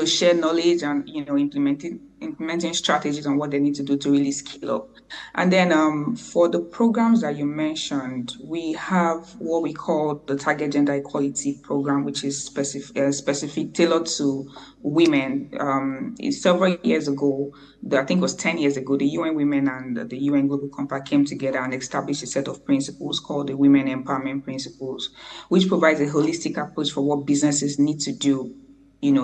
share knowledge and implementing strategies on what they need to do to really scale up. And then for the programs that you mentioned, we have what we call the Target Gender Equality Program, which is specific tailored to women. Several years ago, I think it was 10 years ago, the UN Women and the UN Global Compact came together and established a set of principles called the Women Empowerment Principles, which provides a holistic approach for what businesses need to do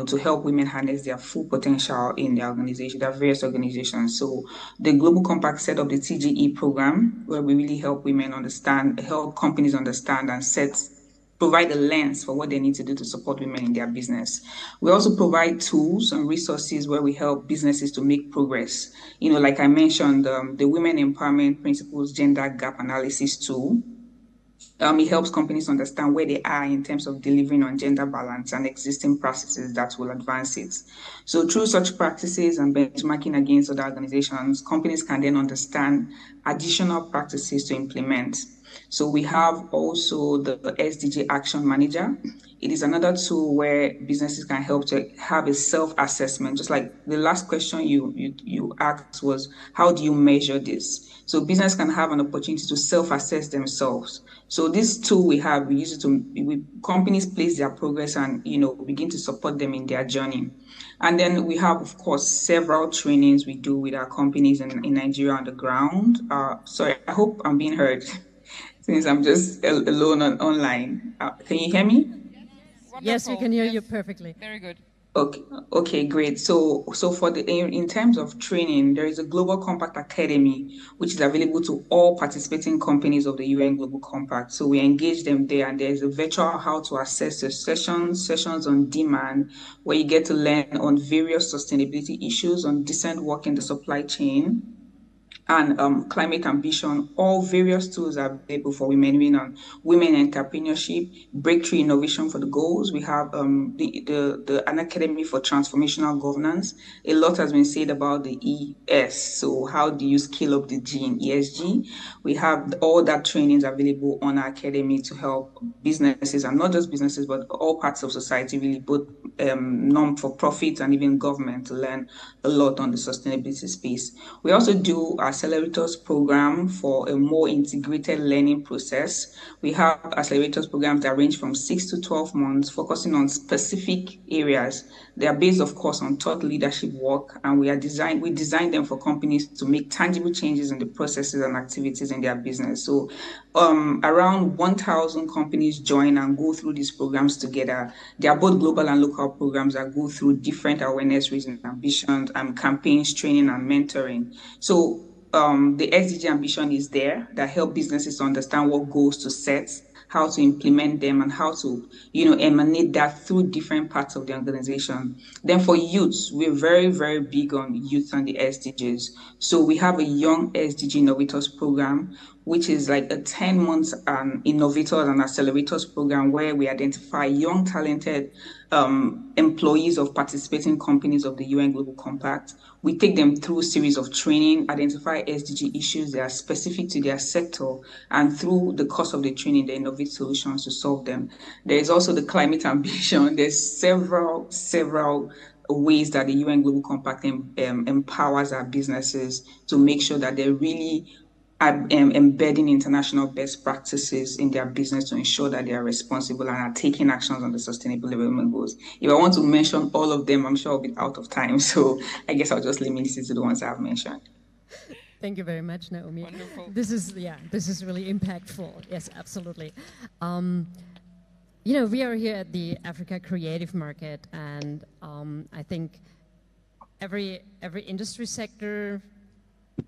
to help women harness their full potential in their organization, their various organizations. So the Global Compact set up the TGE program, where we really help women help companies understand and provide a lens for what they need to do to support women in their business. We also provide tools and resources where we help businesses to make progress. Like I mentioned, the Women Empowerment Principles Gender Gap Analysis tool. It helps companies understand where they are in terms of delivering on gender balance and existing practices that will advance it. So through such practices and benchmarking against other organizations, companies can then understand additional practices to implement. So we have also the SDG Action Manager. It is another tool where businesses can help to have a self-assessment. Just like the last question you asked was, how do you measure this? So business can have an opportunity to self-assess themselves. So this tool we use it to companies place their progress and begin to support them in their journey. And then we have, of course, several trainings we do with our companies in Nigeria on the ground. Sorry, I hope I'm being heard since I'm just alone online. Can you hear me?
Yes, we can hear you perfectly.
Very good.
Okay, great. So for in terms of training, there is a Global Compact Academy, which is available to all participating companies of the UN Global Compact. So we engage them there, and there's a virtual how to access the sessions on demand, where you get to learn on various sustainability issues, on decent work in the supply chain, and climate ambition. All various tools are available for women on women entrepreneurship, breakthrough innovation for the goals. We have an academy for transformational governance. A lot has been said about the ES. So how do you scale up the G in ESG? We have all that trainings available on our academy to help businesses, and not just businesses, but all parts of society, really both non-for-profit and even government to learn a lot on the sustainability space. We also do accelerators program for a more integrated learning process. We have accelerators programs that range from 6 to 12 months, focusing on specific areas. They are based, of course, on thought leadership work, and we design them for companies to make tangible changes in the processes and activities in their business. So around 1,000 companies join and go through these programs together. They are both global and local programs that go through different awareness, raising ambitions, campaigns, training, and mentoring. So the SDG ambition is there that help businesses understand what goals to set, how to implement them, and how to, emanate that through different parts of the organization. Then for youth, we're very, very big on youth and the SDGs. So we have a young SDG innovators program, which is like a 10-month innovators and accelerators program where we identify young, talented employees of participating companies of the UN Global Compact. We take them through a series of training, identify SDG issues that are specific to their sector, and through the course of the training, they innovate solutions to solve them. There is also the climate ambition. There's several ways that the UN Global Compact empowers our businesses to make sure that they're really embedding international best practices in their business to ensure that they are responsible and are taking actions on the Sustainable Development Goals. If I want to mention all of them, I'm sure I'll be out of time. So I guess I'll just limit it to the ones I've mentioned.
Thank you very much, Naomi.
Wonderful.
This is really impactful. Yes, absolutely. We are here at the Africa Creative Market, and I think every industry sector,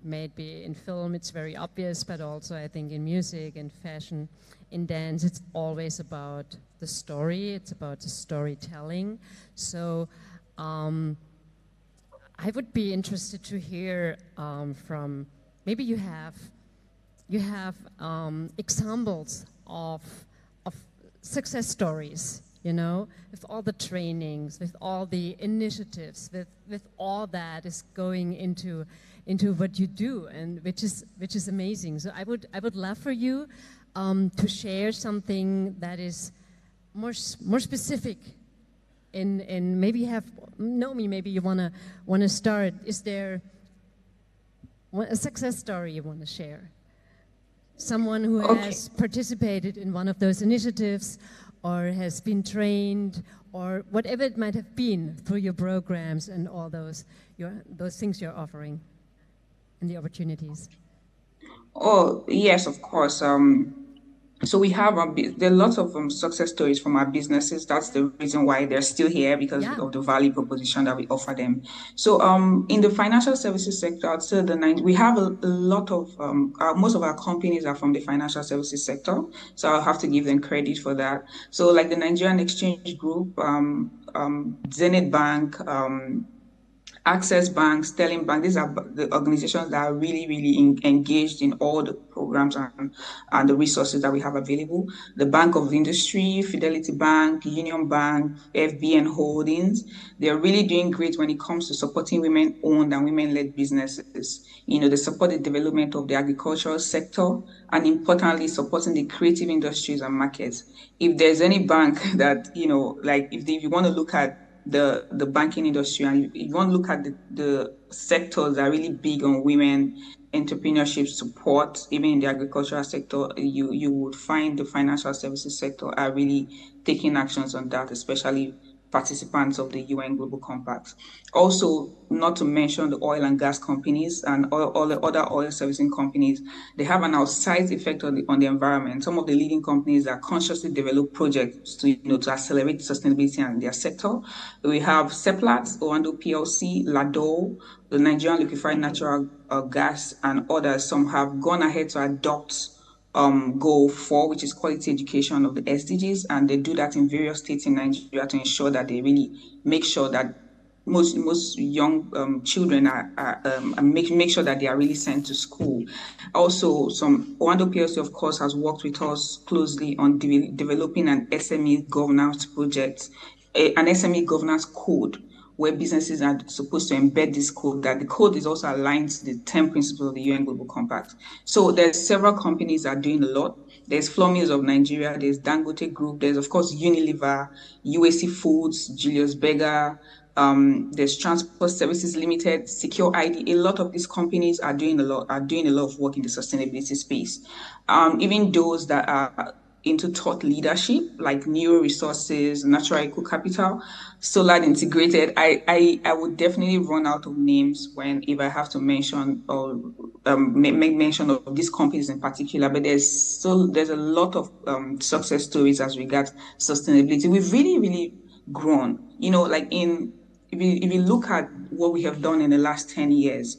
may it be in film, it's very obvious, but also I think in music and fashion, in dance, it's always about the story, it's about the storytelling. So I would be interested to hear from, maybe you have examples of success stories, with all the trainings, with all the initiatives, with all that is going into what you do, and which is amazing. So I would love for you to share something that is more specific. In maybe you have Naomi, maybe you wanna start. Is there a success story you want to share? Someone who has participated in one of those initiatives, or has been trained, or whatever it might have been through your programs and all those things you're offering and the opportunities.
Oh, yes, of course. So we have there are lots of success stories from our businesses. That's the reason why they're still here, because of the value proposition that we offer them. So in the financial services sector, I'd say we have a lot of most of our companies are from the financial services sector. So I'll have to give them credit for that. So like the Nigerian Exchange Group, Zenith Bank, Access Bank, Sterling Bank, these are the organizations that are really, really engaged in all the programs and the resources that we have available. The Bank of Industry, Fidelity Bank, Union Bank, FBN Holdings, they're really doing great when it comes to supporting women-owned and women-led businesses. They support the development of the agricultural sector, and importantly, supporting the creative industries and markets. If there's any bank that, if you want to look at the banking industry, and if you want to look at the sectors that are really big on women entrepreneurship support, even in the agricultural sector, you would find the financial services sector are really taking actions on that, especially participants of the UN Global Compact. Also, not to mention the oil and gas companies and all the other oil servicing companies, they have an outsized effect on the environment. Some of the leading companies that consciously develop projects to accelerate sustainability in their sector. We have Seplat, Oando PLC, Lado, the Nigerian Liquefied Natural Gas, and others. Some have gone ahead to adopt goal 4, which is quality education of the SDGs, and they do that in various states in Nigeria to ensure that they really make sure that most young children make sure that they are really sent to school. Also, Oando PLC, of course, has worked with us closely on developing an SME governance project, an SME governance code, where businesses are supposed to embed this code, that the code is also aligned to the 10 principles of the UN Global Compact. So there's several companies that are doing a lot. There's Flour Mills of Nigeria, there's Dangote Group, there's of course Unilever, UAC Foods, Julius Berger, there's Transport Services Limited, Secure ID. A lot of these companies are doing a lot of work in the sustainability space. Even those that are into thought leadership, like Neo Resources, Natural Eco Capital, Solar Integrated. I would definitely run out of names if I have to mention or make mention of these companies in particular. But there's a lot of success stories as regards sustainability. We've really grown. Like if you look at what we have done in the last 10 years,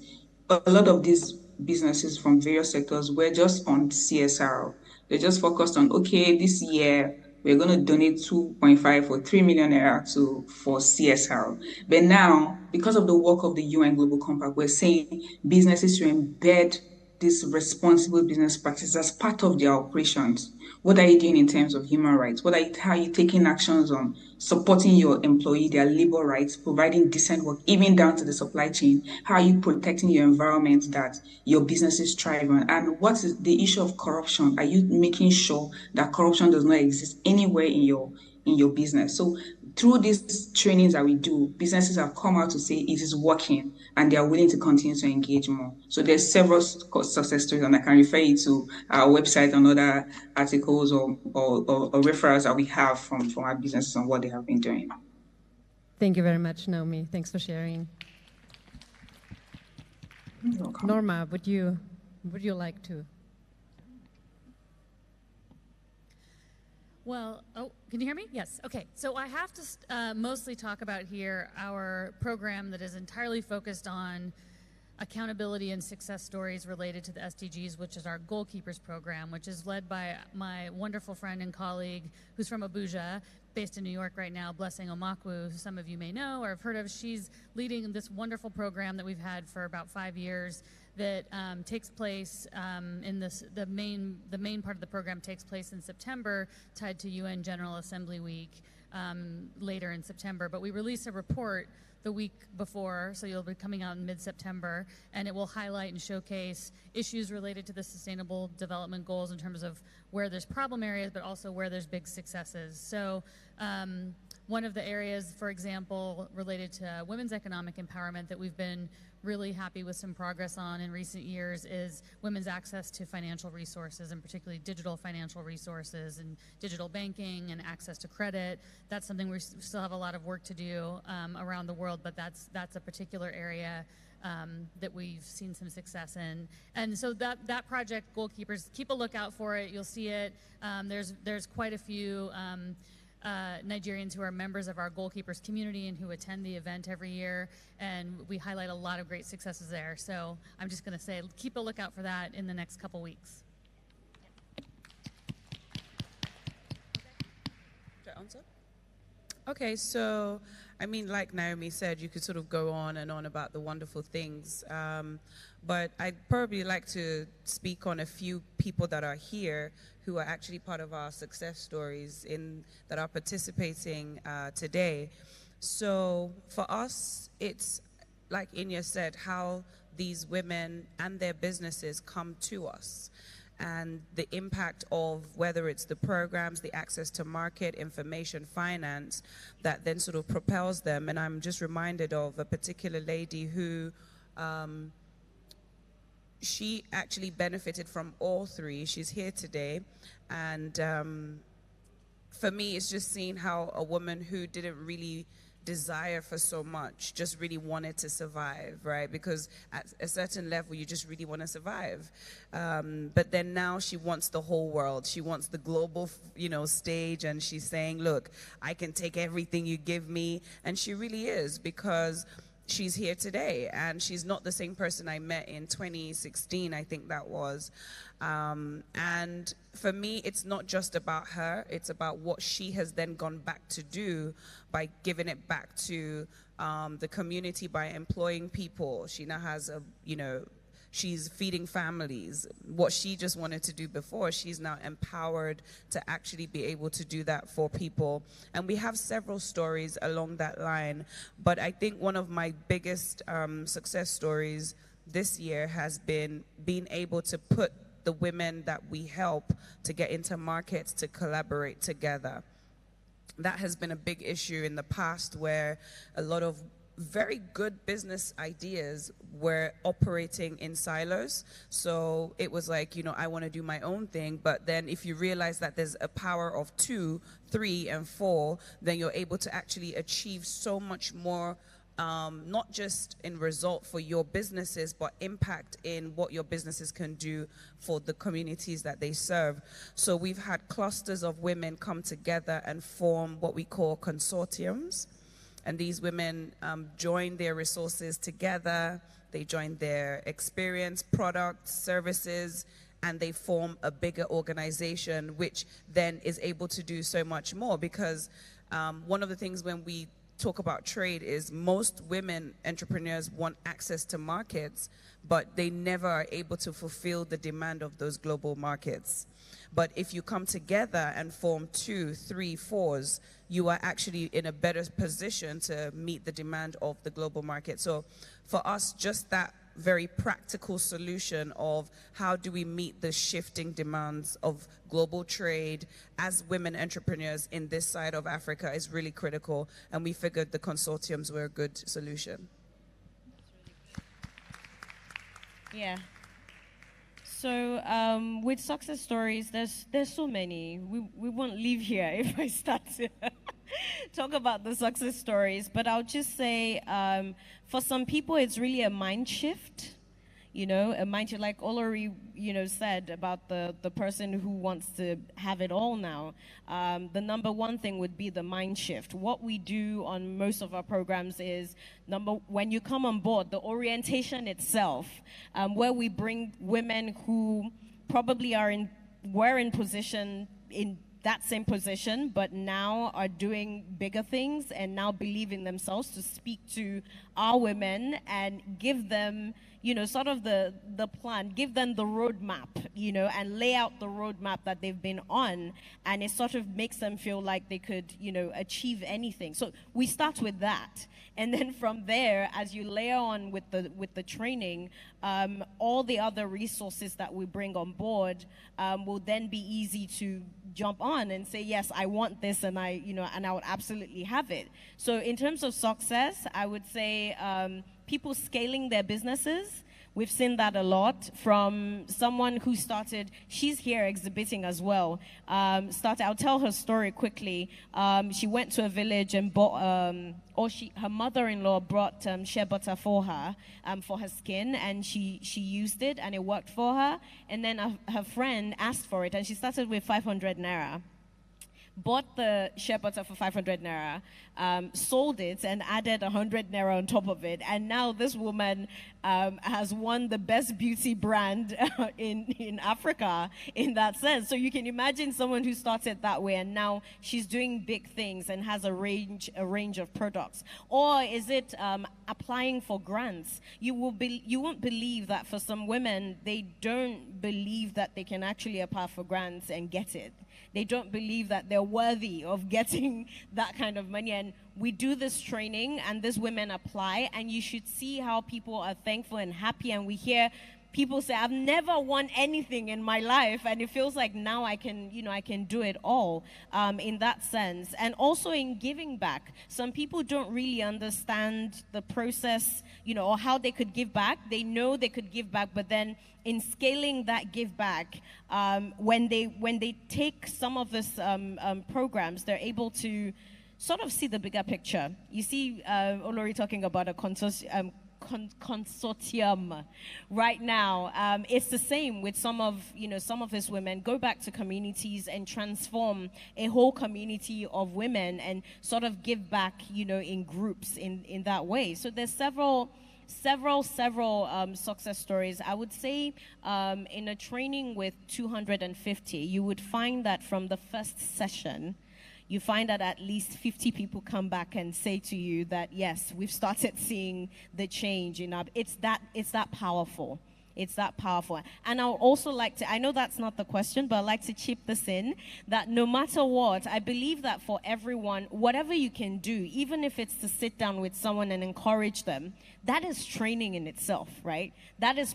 a lot of these businesses from various sectors were just on CSR. They just focused on, okay, this year we're going to donate 2.5 or 3 million naira for CSR. But now, because of the work of the UN Global Compact, we're saying businesses should embed this responsible business practices as part of their operations. What are you doing in terms of human rights? How are you taking actions on supporting your employee, their labor rights, providing decent work, even down to the supply chain? How are you protecting your environment that your businesses thrive on? And what is the issue of corruption? Are you making sure that corruption does not exist anywhere in your business? So through these trainings that we do, businesses have come out to say it is working and they are willing to continue to engage more. So there's several success stories, and I can refer you to our website and other articles or referrals that we have from our businesses on what they have been doing.
Thank you very much, Naomi. Thanks for sharing. Norma, would you like to?
Well, can you hear me? Yes. Okay. So I have to mostly talk about here our program that is entirely focused on accountability and success stories related to the SDGs, which is our Goalkeepers program, which is led by my wonderful friend and colleague who's from Abuja, based in New York right now, Blessing Omakwu, who some of you may know or have heard of. She's leading this wonderful program that we've had for about 5 years that takes place the main part of the program takes place in September, tied to UN General Assembly Week later in September. But we release a report the week before, so you'll be coming out in mid-September, and it will highlight and showcase issues related to the Sustainable Development Goals in terms of where there's problem areas, but also where there's big successes. So one of the areas, for example, related to women's economic empowerment that we've been really happy with some progress on in recent years is women's access to financial resources, and particularly digital financial resources and digital banking and access to credit. That's something we still have a lot of work to do around the world, but that's a particular area that we've seen some success in. And so that project, Goalkeepers, keep a lookout for it. You'll see it. There's quite a few Nigerians who are members of our Goalkeepers community and who attend the event every year, and we highlight a lot of great successes there. So I'm just going to say, keep a lookout for that in the next couple weeks.
Okay, so I mean, like Naomi said, you could sort of go on and on about the wonderful things, but I'd probably like to speak on a few people that are here who are actually part of our success stories that are participating today. So for us, it's like Inya said, how these women and their businesses come to us, and the impact of whether it's the programs, the access to market, information, finance, that then sort of propels them. And I'm just reminded of a particular lady who she actually benefited from all three. She's here today. And for me, it's just seeing how a woman who didn't really desire for so much just really wanted to survive, right? Because at a certain level, you just really want to survive. But then now she wants the whole world. She wants the global, stage. And she's saying, look, I can take everything you give me. And she really is, because she's here today, and she's not the same person I met in 2016, I think that was. And for me, it's not just about her, it's about what she has then gone back to do by giving it back to the community, by employing people. She now has she's feeding families. What she just wanted to do before, she's now empowered to actually be able to do that for people. And we have several stories along that line, but I think one of my biggest success stories this year has been being able to put the women that we help to get into markets to collaborate together. That has been a big issue in the past, where a lot of very good business ideas were operating in silos. So it was like, I want to do my own thing, but then if you realize that there's a power of 2, 3, and 4, then you're able to actually achieve so much more, not just in result for your businesses, but impact in what your businesses can do for the communities that they serve. So we've had clusters of women come together and form what we call consortiums. And these women join their resources together, they join their experience, products, services, and they form a bigger organization, which then is able to do so much more. Because one of the things when we talk about trade is most women entrepreneurs want access to markets, but they never are able to fulfill the demand of those global markets. But if you come together and form 2, 3, 4s, you are actually in a better position to meet the demand of the global market. So for us, just that very practical solution of how do we meet the shifting demands of global trade as women entrepreneurs in this side of Africa is really critical, and we figured the consortiums were a good solution.
Yeah. So with success stories, there's so many. We won't leave here if I start to talk about the success stories. But I'll just say, for some people, it's really a mind shift. A mind shift, like Olori, said about the person who wants to have it all now. The number one thing would be the mind shift. What we do on most of our programs is, when you come on board, the orientation itself, where we bring women who probably were in position, in that same position, but now are doing bigger things and now believe in themselves to speak to our women and give them, sort of the plan, give them the roadmap, and lay out the roadmap that they've been on, and it sort of makes them feel like they could, achieve anything. So we start with that. And then from there, as you layer on with the training, all the other resources that we bring on board will then be easy to jump on and say, yes, I want this, and I would absolutely have it. So in terms of success, I would say people scaling their businesses. We've seen that a lot from someone who started, she's here exhibiting as well. I'll tell her story quickly. She went to a village and bought, her mother-in-law brought shea butter for her skin, and she used it and it worked for her. And then her friend asked for it, and she started with 500 naira. Bought the shea butter for 500 naira, sold it and added 100 naira on top of it. And now this woman has won the best beauty brand in Africa in that sense. So you can imagine someone who started that way and now she's doing big things and has a range of products. Or is it applying for grants? You won't believe that for some women, they don't believe that they can actually apply for grants and get it. They don't believe that they're worthy of getting that kind of money. And we do this training and these women apply, and you should see how people are thankful and happy. And we hear people say, I've never won anything in my life, and it feels like now I can do it all in that sense. And also in giving back. Some people don't really understand the process, or how they could give back. They know they could give back, but then in scaling that give back, when they take some of these programs, they're able to sort of see the bigger picture. You see Olori talking about a consortium right now. It's the same with some of these women. Go back to communities and transform a whole community of women and sort of give back, in groups in that way. So there's several success stories. I would say in a training with 250, you would find that from the first session, you find that at least 50 people come back and say to you that, yes, we've started seeing the change in our, it's that powerful. It's that powerful. And I would also like to, I know that's not the question, but I'd like to chip this in, that no matter what, I believe that for everyone, whatever you can do, even if it's to sit down with someone and encourage them, that is training in itself, right? That is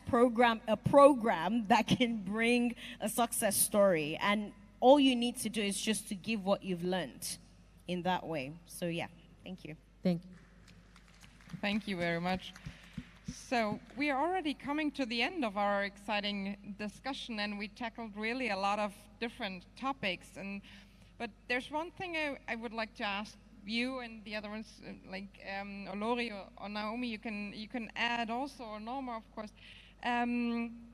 a program that can bring a success story. And all you need to do is just to give what you've learned in that way. So yeah, thank you.
Thank you.
Thank you very much. So we are already coming to the end of our exciting discussion, and we tackled really a lot of different topics. But there's one thing I would like to ask you and the other ones, like Olori or Naomi, you can add also, or Norma, of course.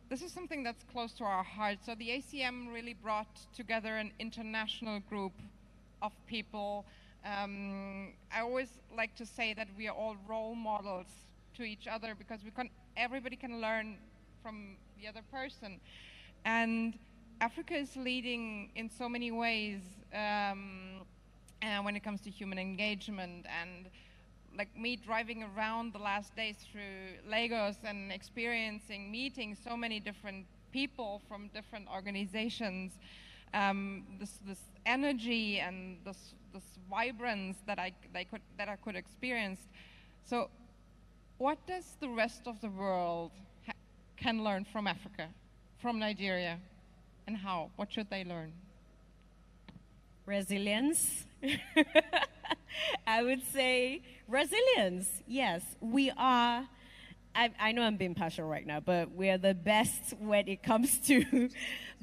This is something that's close to our heart. So the ACM really brought together an international group of people. I always like to say that we are all role models to each other, because everybody can learn from the other person. And Africa is leading in so many ways when it comes to human engagement. And like me driving around the last days through Lagos and meeting so many different people from different organizations, this energy and this vibrance that I could experience. So what does the rest of the world can learn from Africa, from Nigeria, and how? What should they learn?
Resilience. I would say resilience. Yes, we are. I know I'm being passionate right now, but we are the best when it comes to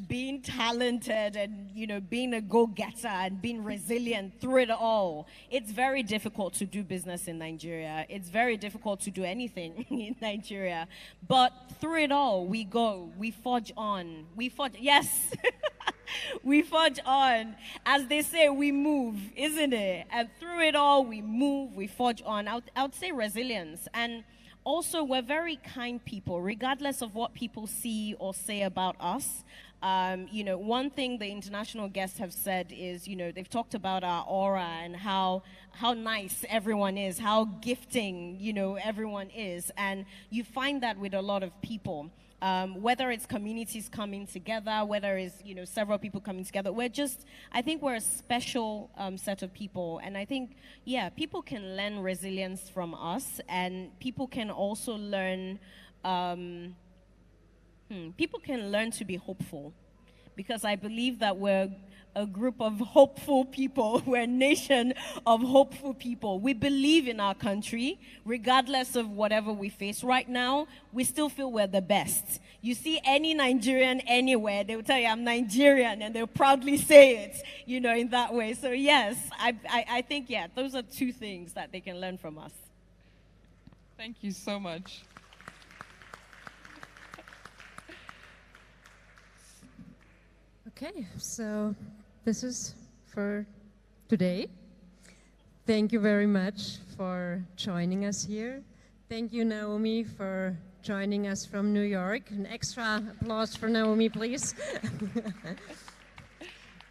being talented and, you know, being a go-getter and being resilient through it all. It's very difficult to do business in Nigeria. It's very difficult to do anything in Nigeria. But through it all, we go, we forge on. Yes. We forge on. As they say, we move, isn't it? And through it all, we move, we forge on. I would say resilience. And also, we're very kind people, regardless of what people see or say about us. You know, one thing the international guests have said is, you know, they've talked about our aura and how nice everyone is, how gifting, you know, everyone is. And you find that with a lot of people. Whether it's communities coming together, whether it's, you know, several people coming together, I think we're a special set of people. And I think, yeah, people can learn resilience from us, and people can also learn, people can learn to be hopeful, because I believe that we're a group of hopeful people. We're a nation of hopeful people. We believe in our country, regardless of whatever we face. Right now, we still feel we're the best. You see any Nigerian anywhere, they will tell you, I'm Nigerian, and they'll proudly say it, you know, in that way. So yes, I think, yeah, those are two things that they can learn from us.
Thank you so much.
Okay, so this is for today. Thank you very much for joining us here. Thank you, Naomi, for joining us from New York. An extra applause for Naomi, please.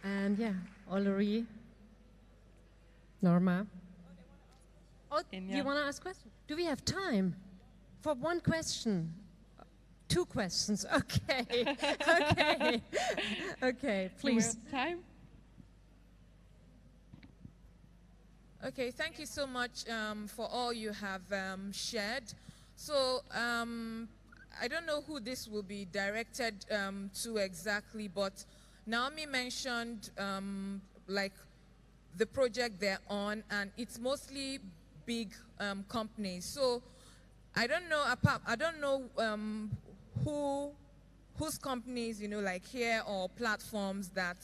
And yeah, Olori, Norma. Oh, you want to ask questions? Do we have time for one question? Two questions. Okay. Okay. Okay, please.
Do we have time?
Okay, thank you so much for all you have shared. So I don't know who this will be directed to exactly, but Naomi mentioned like the project they're on, and it's mostly big companies. So I don't know whose companies, you know, like here, or platforms that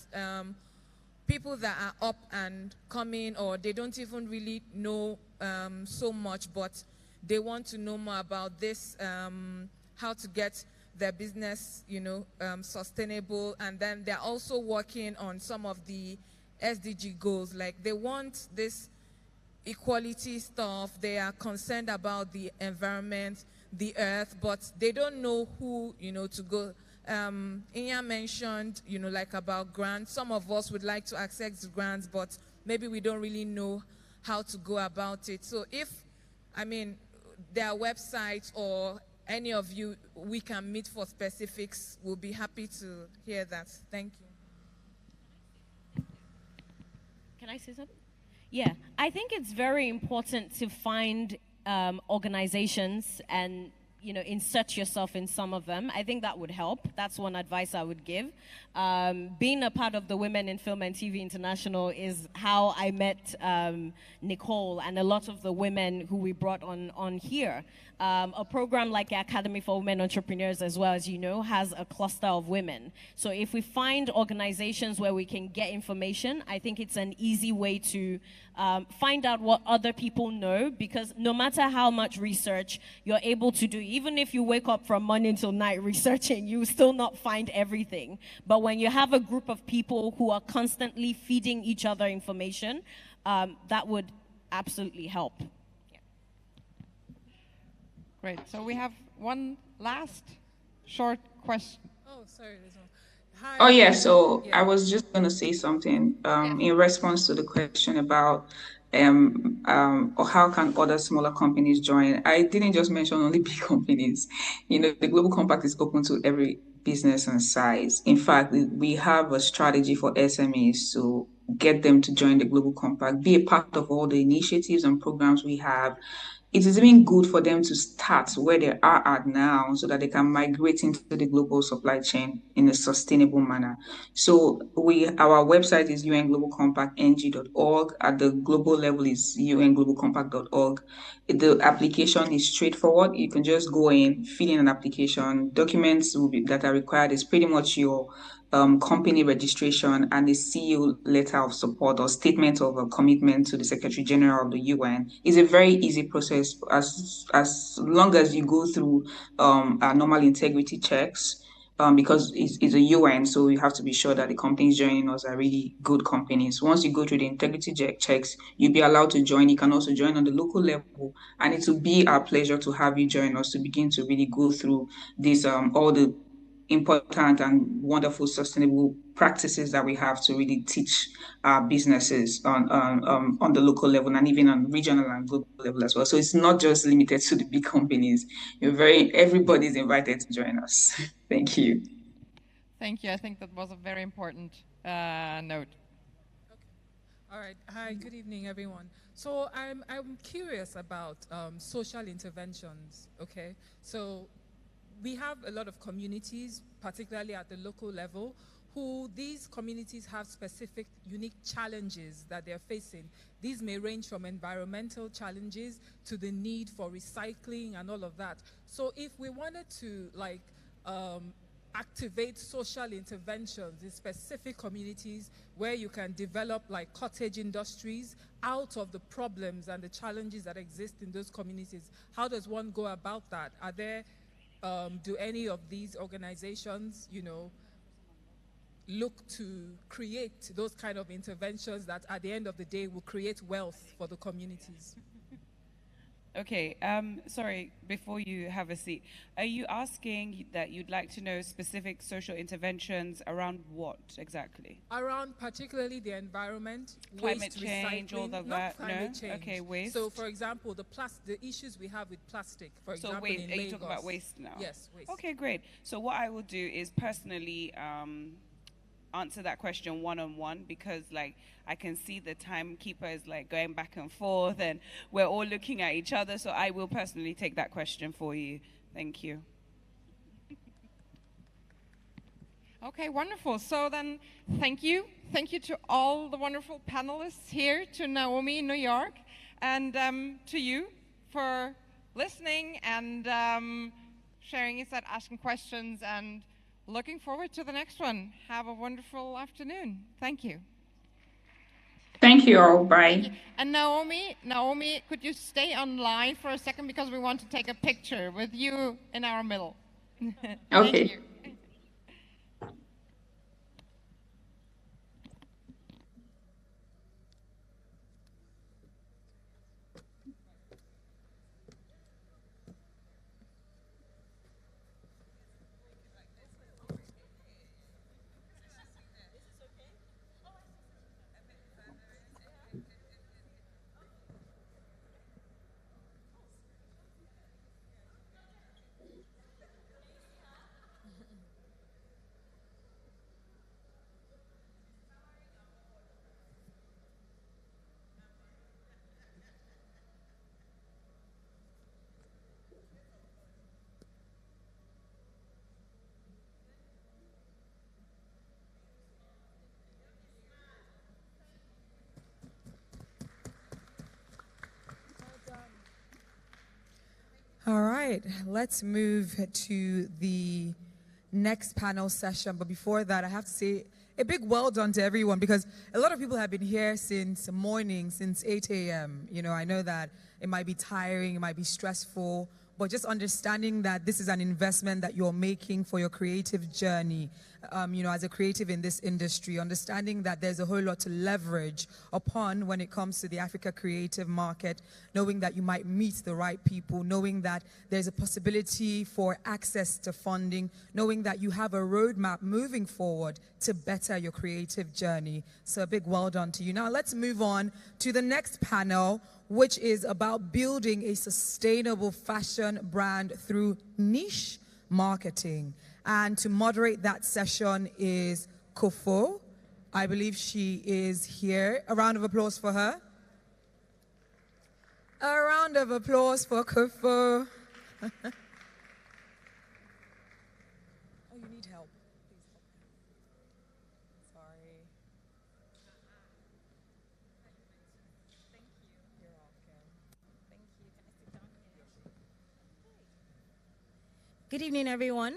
people that are up and coming, or they don't even really know so much, but they want to know more about this, how to get their business, you know, sustainable. And then they're also working on some of the SDG goals. Like they want this equality stuff. They are concerned about the environment, the earth, but they don't know who, you know, to go. Inya mentioned, you know, like about grants. Some of us would like to access grants, but maybe we don't really know how to go about it. So if, I mean, their websites or any of you, we can meet for specifics. We'll be happy to hear that. Thank you.
Can I say something? Yeah, I think it's very important to find organizations and insert yourself in some of them. I think that would help. That's one advice I would give. Being a part of the Women in Film and TV International is how I met Nicole and a lot of the women who we brought on here. A program like the Academy for Women Entrepreneurs, as well, as you know, has a cluster of women. So if we find organizations where we can get information, I think it's an easy way to find out what other people know, because no matter how much research you're able to do, even if you wake up from morning till night researching, you will still not find everything. But when you have a group of people who are constantly feeding each other information, that would absolutely help.
Great. So we have one last short question.
Oh, sorry. There's one. Hi.
Oh, yeah. So I was just going to say something in response to the question about or how can other smaller companies join. I didn't just mention only big companies. The Global Compact is open to every business and size. In fact, we have a strategy for SMEs to get them to join the Global Compact, be a part of all the initiatives and programs we have. It is even good for them to start where they are at now so that they can migrate into the global supply chain in a sustainable manner. So our website is unglobalcompactng.org. At the global level is unglobalcompact.org. The application is straightforward. You can just go in, fill in an application. Documents that are required is pretty much your company registration and a CEO letter of support or statement of a commitment to the Secretary General of the UN. It's a very easy process as long as you go through our normal integrity checks, because it's a UN, so you have to be sure that the companies joining us are really good companies. Once you go through the integrity checks, you'll be allowed to join. You can also join on the local level, and it will be our pleasure to have you join us to begin to really go through this all the important and wonderful sustainable practices that we have to really teach our businesses on the local level and even on regional and global level as well. So it's not just limited to the big companies. Everybody's invited to join us. Thank you.
Thank you. I think that was a very important note.
All right. Hi, good evening, everyone. So I'm curious about social interventions, okay? So we have a lot of communities, particularly at the local level, who these communities have specific, unique challenges that they're facing. These may range from environmental challenges to the need for recycling and all of that. So if we wanted to activate social interventions in specific communities where you can develop cottage industries out of the problems and the challenges that exist in those communities, how does one go about that? Are there do any of these organizations, look to create those kind of interventions that at the end of the day will create wealth for the communities?
Okay, sorry, before you have a seat, are you asking that you'd like to know specific social interventions around what exactly?
Around particularly the environment,
climate
waste,
change, all of
not
that?
Climate
No?
change.
Okay, waste.
So, for example, the issues we have with plastic, for example,
so waste,
in
are you
Lagos.
talking about waste now?
Yes, waste.
Okay, great. So what I will do is personally answer that question one-on-one, because I can see the timekeeper is going back and forth and we're all looking at each other, so I will personally take that question for you. Thank you.
Okay, wonderful. So then, thank you. Thank you to all the wonderful panelists here, to Naomi in New York, and to you for listening and sharing insight, asking questions, and looking forward to the next one. Have a wonderful afternoon. Thank you.
Thank you all. Bye.
And Naomi, could you stay online for a second, because we want to take a picture with you in our middle.
Okay.
Thank you.
right, let's move to the next panel session. But before that, I have to say a big well done to everyone, because a lot of people have been here since morning, since 8 a.m. You know, I know that it might be tiring, it might be stressful, but just understanding that this is an investment that you're making for your creative journey, you know, as a creative in this industry, understanding that there's a whole lot to leverage upon when it comes to the Africa creative market, knowing that you might meet the right people, knowing that there's a possibility for access to funding, knowing that you have a roadmap moving forward to better your creative journey. So a big well done to you. Now let's move on to the next panel, which is about building a sustainable fashion brand through niche marketing. And to moderate that session is Kofo. I believe she is here. A round of applause for her. A round of applause for Kofo. Oh, you need help. Please help. Sorry. Thank you. You're welcome. Thank you. Can I sit down here?
Good evening, everyone.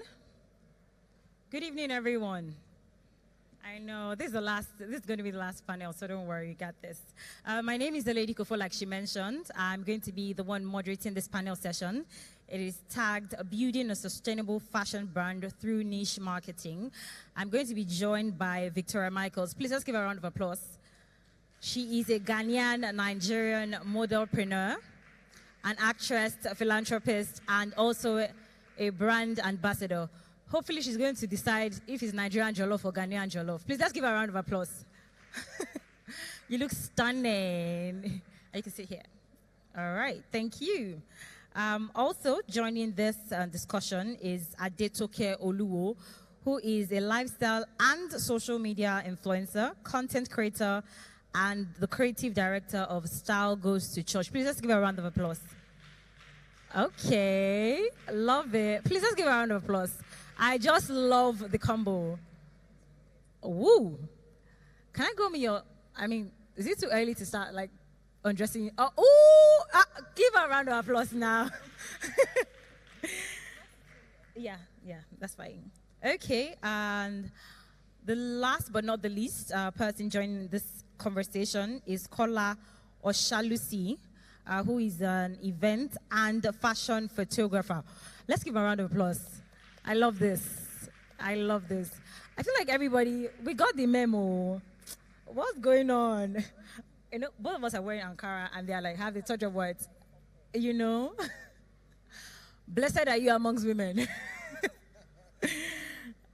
Good evening, everyone. I know this is going to be the last panel, so don't worry, you got this. My name is Lady Kofo, like she mentioned. I'm going to be the one moderating this panel session. It is tagged Building a Sustainable Fashion Brand Through Niche Marketing. I'm going to be joined by Victoria Michaels. Please let's give her a round of applause. She is a Ghanaian Nigerian modelpreneur, an actress, a philanthropist, and also a brand ambassador. Hopefully she's going to decide if it's Nigerian jollof or Ghanaian jollof. Please let's give her a round of applause. You look stunning. You can sit here. All right, thank you. Also joining this discussion is Adetoke Oluwo, who is a lifestyle and social media influencer, content creator, and the creative director of Style Goes to Church. Please let's give her a round of applause. Okay, love it. Please let's give her a round of applause. I just love the combo. Woo! Can I go with your, is it too early to start like undressing? Give her a round of applause now. Yeah, that's fine. Okay, and the last but not the least person joining this conversation is Kola Oshalusi, who is an event and fashion photographer. Let's give a round of applause. I love this. I love this. I feel like everybody, we got the memo. What's going on? You know, both of us are wearing Ankara and they are like, have a touch of what? You know? Blessed are you amongst women.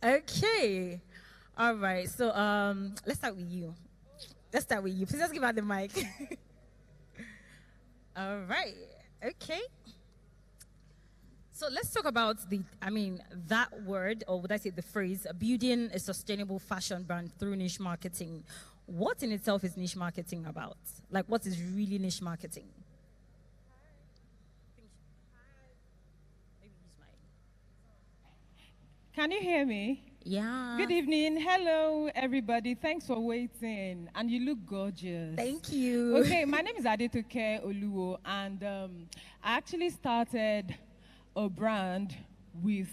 Okay. All right. So let's start with you. Please just give her the mic. All right. Okay. So let's talk about that word, or would I say the phrase, building a sustainable fashion brand through niche marketing. What in itself is niche marketing about? Like, what is really niche marketing?
Can you hear me?
Yeah.
Good evening. Hello, everybody. Thanks for waiting. And you look gorgeous.
Thank you.
Okay, my name is Adetoke Oluwo, and I actually started a brand with,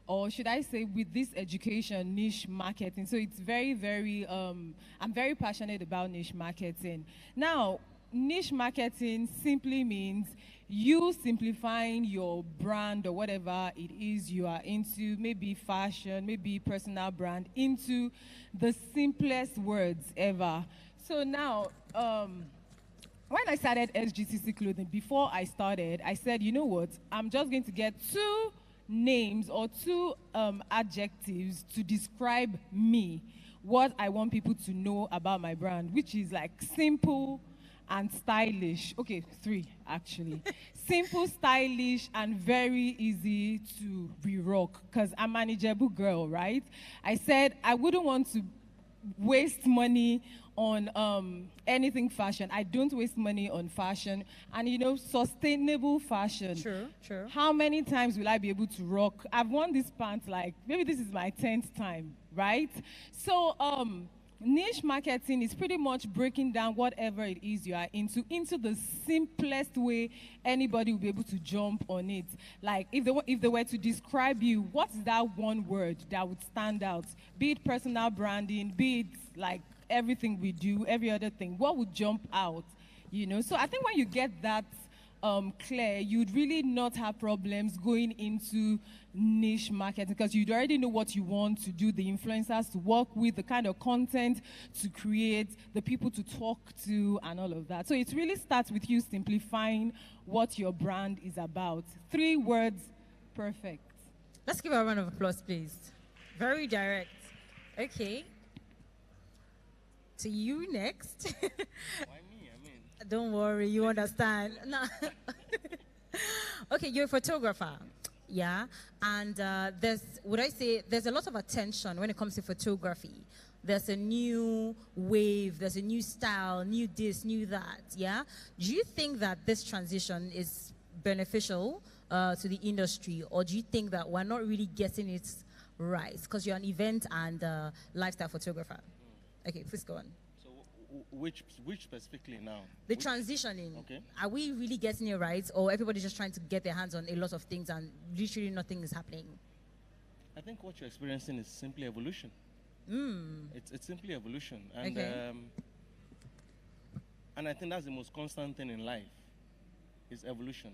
or should I say with this education, niche marketing. So it's very, very, I'm very passionate about niche marketing. Now, niche marketing simply means you simplifying your brand or whatever it is you are into, maybe fashion, maybe personal brand, into the simplest words ever. So now, when I started SGCC Clothing, before I started, I said, you know what, I'm just going to get 2 names or 2 adjectives to describe me, what I want people to know about my brand, which is like simple and stylish. Okay, 3 actually. Simple, stylish, and very easy to re-rock, because I'm an Ijebu girl, right? I said I wouldn't want to waste money on anything fashion. I don't waste money on fashion. And you know, sustainable fashion.
True.
How many times will I be able to rock? I've worn this pants like, maybe this is my 10th time, right? So niche marketing is pretty much breaking down whatever it is you are into the simplest way anybody will be able to jump on it. Like if they were to describe you, what's that one word that would stand out? Be it personal branding, be it like everything we do, every other thing. What would jump out? You know, so I think when you get that clear, you'd really not have problems going into niche marketing because you'd already know what you want to do, the influencers to work with, the kind of content to create, the people to talk to, and all of that. So it really starts with you simplifying what your brand is about. 3 words, perfect.
Let's give a round of applause, please. Very direct. Okay. To you next. Don't worry, you understand. No. Okay, you're a photographer, yeah? And there's a lot of attention when it comes to photography. There's a new wave, there's a new style, new this, new that, yeah? Do you think that this transition is beneficial to the industry, or do you think that we're not really getting it right? Because you're an event and lifestyle photographer. Okay, please go on.
Which specifically now?
The transitioning.
Okay.
Are we really getting it right, or everybody's just trying to get their hands on a lot of things and literally nothing is happening?
I think what you're experiencing is simply evolution. It's simply evolution, and
Okay.
And I think that's the most constant thing in life, is evolution.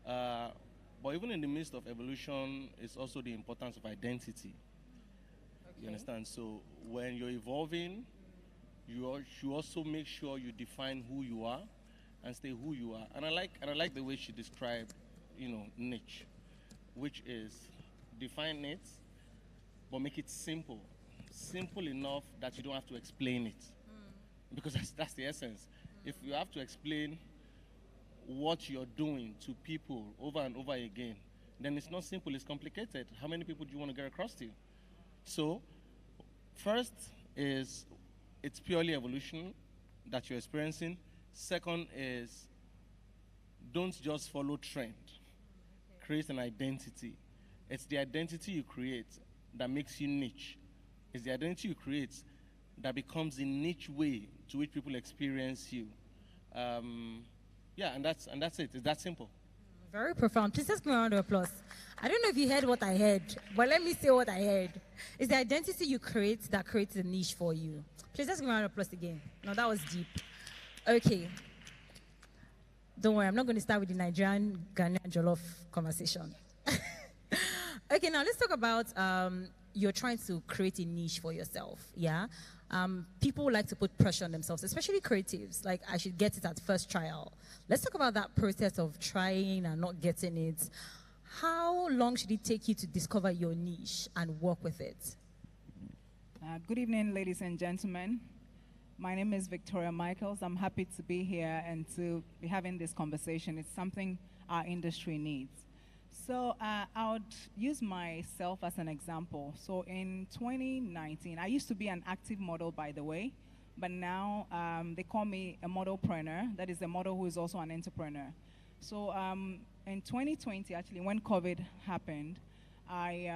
But even in the midst of evolution, it's also the importance of identity. You understand? So when you're evolving, you should also make sure you define who you are and stay who you are. And I like the way she described, niche, which is define it, but make it simple. Simple enough that you don't have to explain it. Because that's the essence. If you have to explain what you're doing to people over and over again, then it's not simple, it's complicated. How many people do you want to get across to? So, first is it's purely evolution that you're experiencing. Second is don't just follow trend. Create an identity. It's the identity you create that makes you niche. It's the identity you create that becomes the niche way to which people experience you. And that's it. It's that simple.
Very profound. Please just give me a round of applause. I don't know if you heard what I heard, but let me say what I heard. It's the identity you create that creates a niche for you. Please just give me a round of applause again. No, that was deep. Okay. Don't worry, I'm not going to start with the Nigerian Ghanaian jollof conversation. Okay, now let's talk about you're trying to create a niche for yourself, yeah? People like to put pressure on themselves, especially creatives, like I should get it at first trial. Let's talk about that process of trying and not getting it. How long should it take you to discover your niche and work with it?
Good evening, ladies and gentlemen. My name is Victoria Michaels. I'm happy to be here and to be having this conversation. It's something our industry needs. So I would use myself as an example. So in 2019, I used to be an active model, by the way, but now they call me a modelpreneur. That is a model who is also an entrepreneur. So in 2020, actually, when COVID happened, I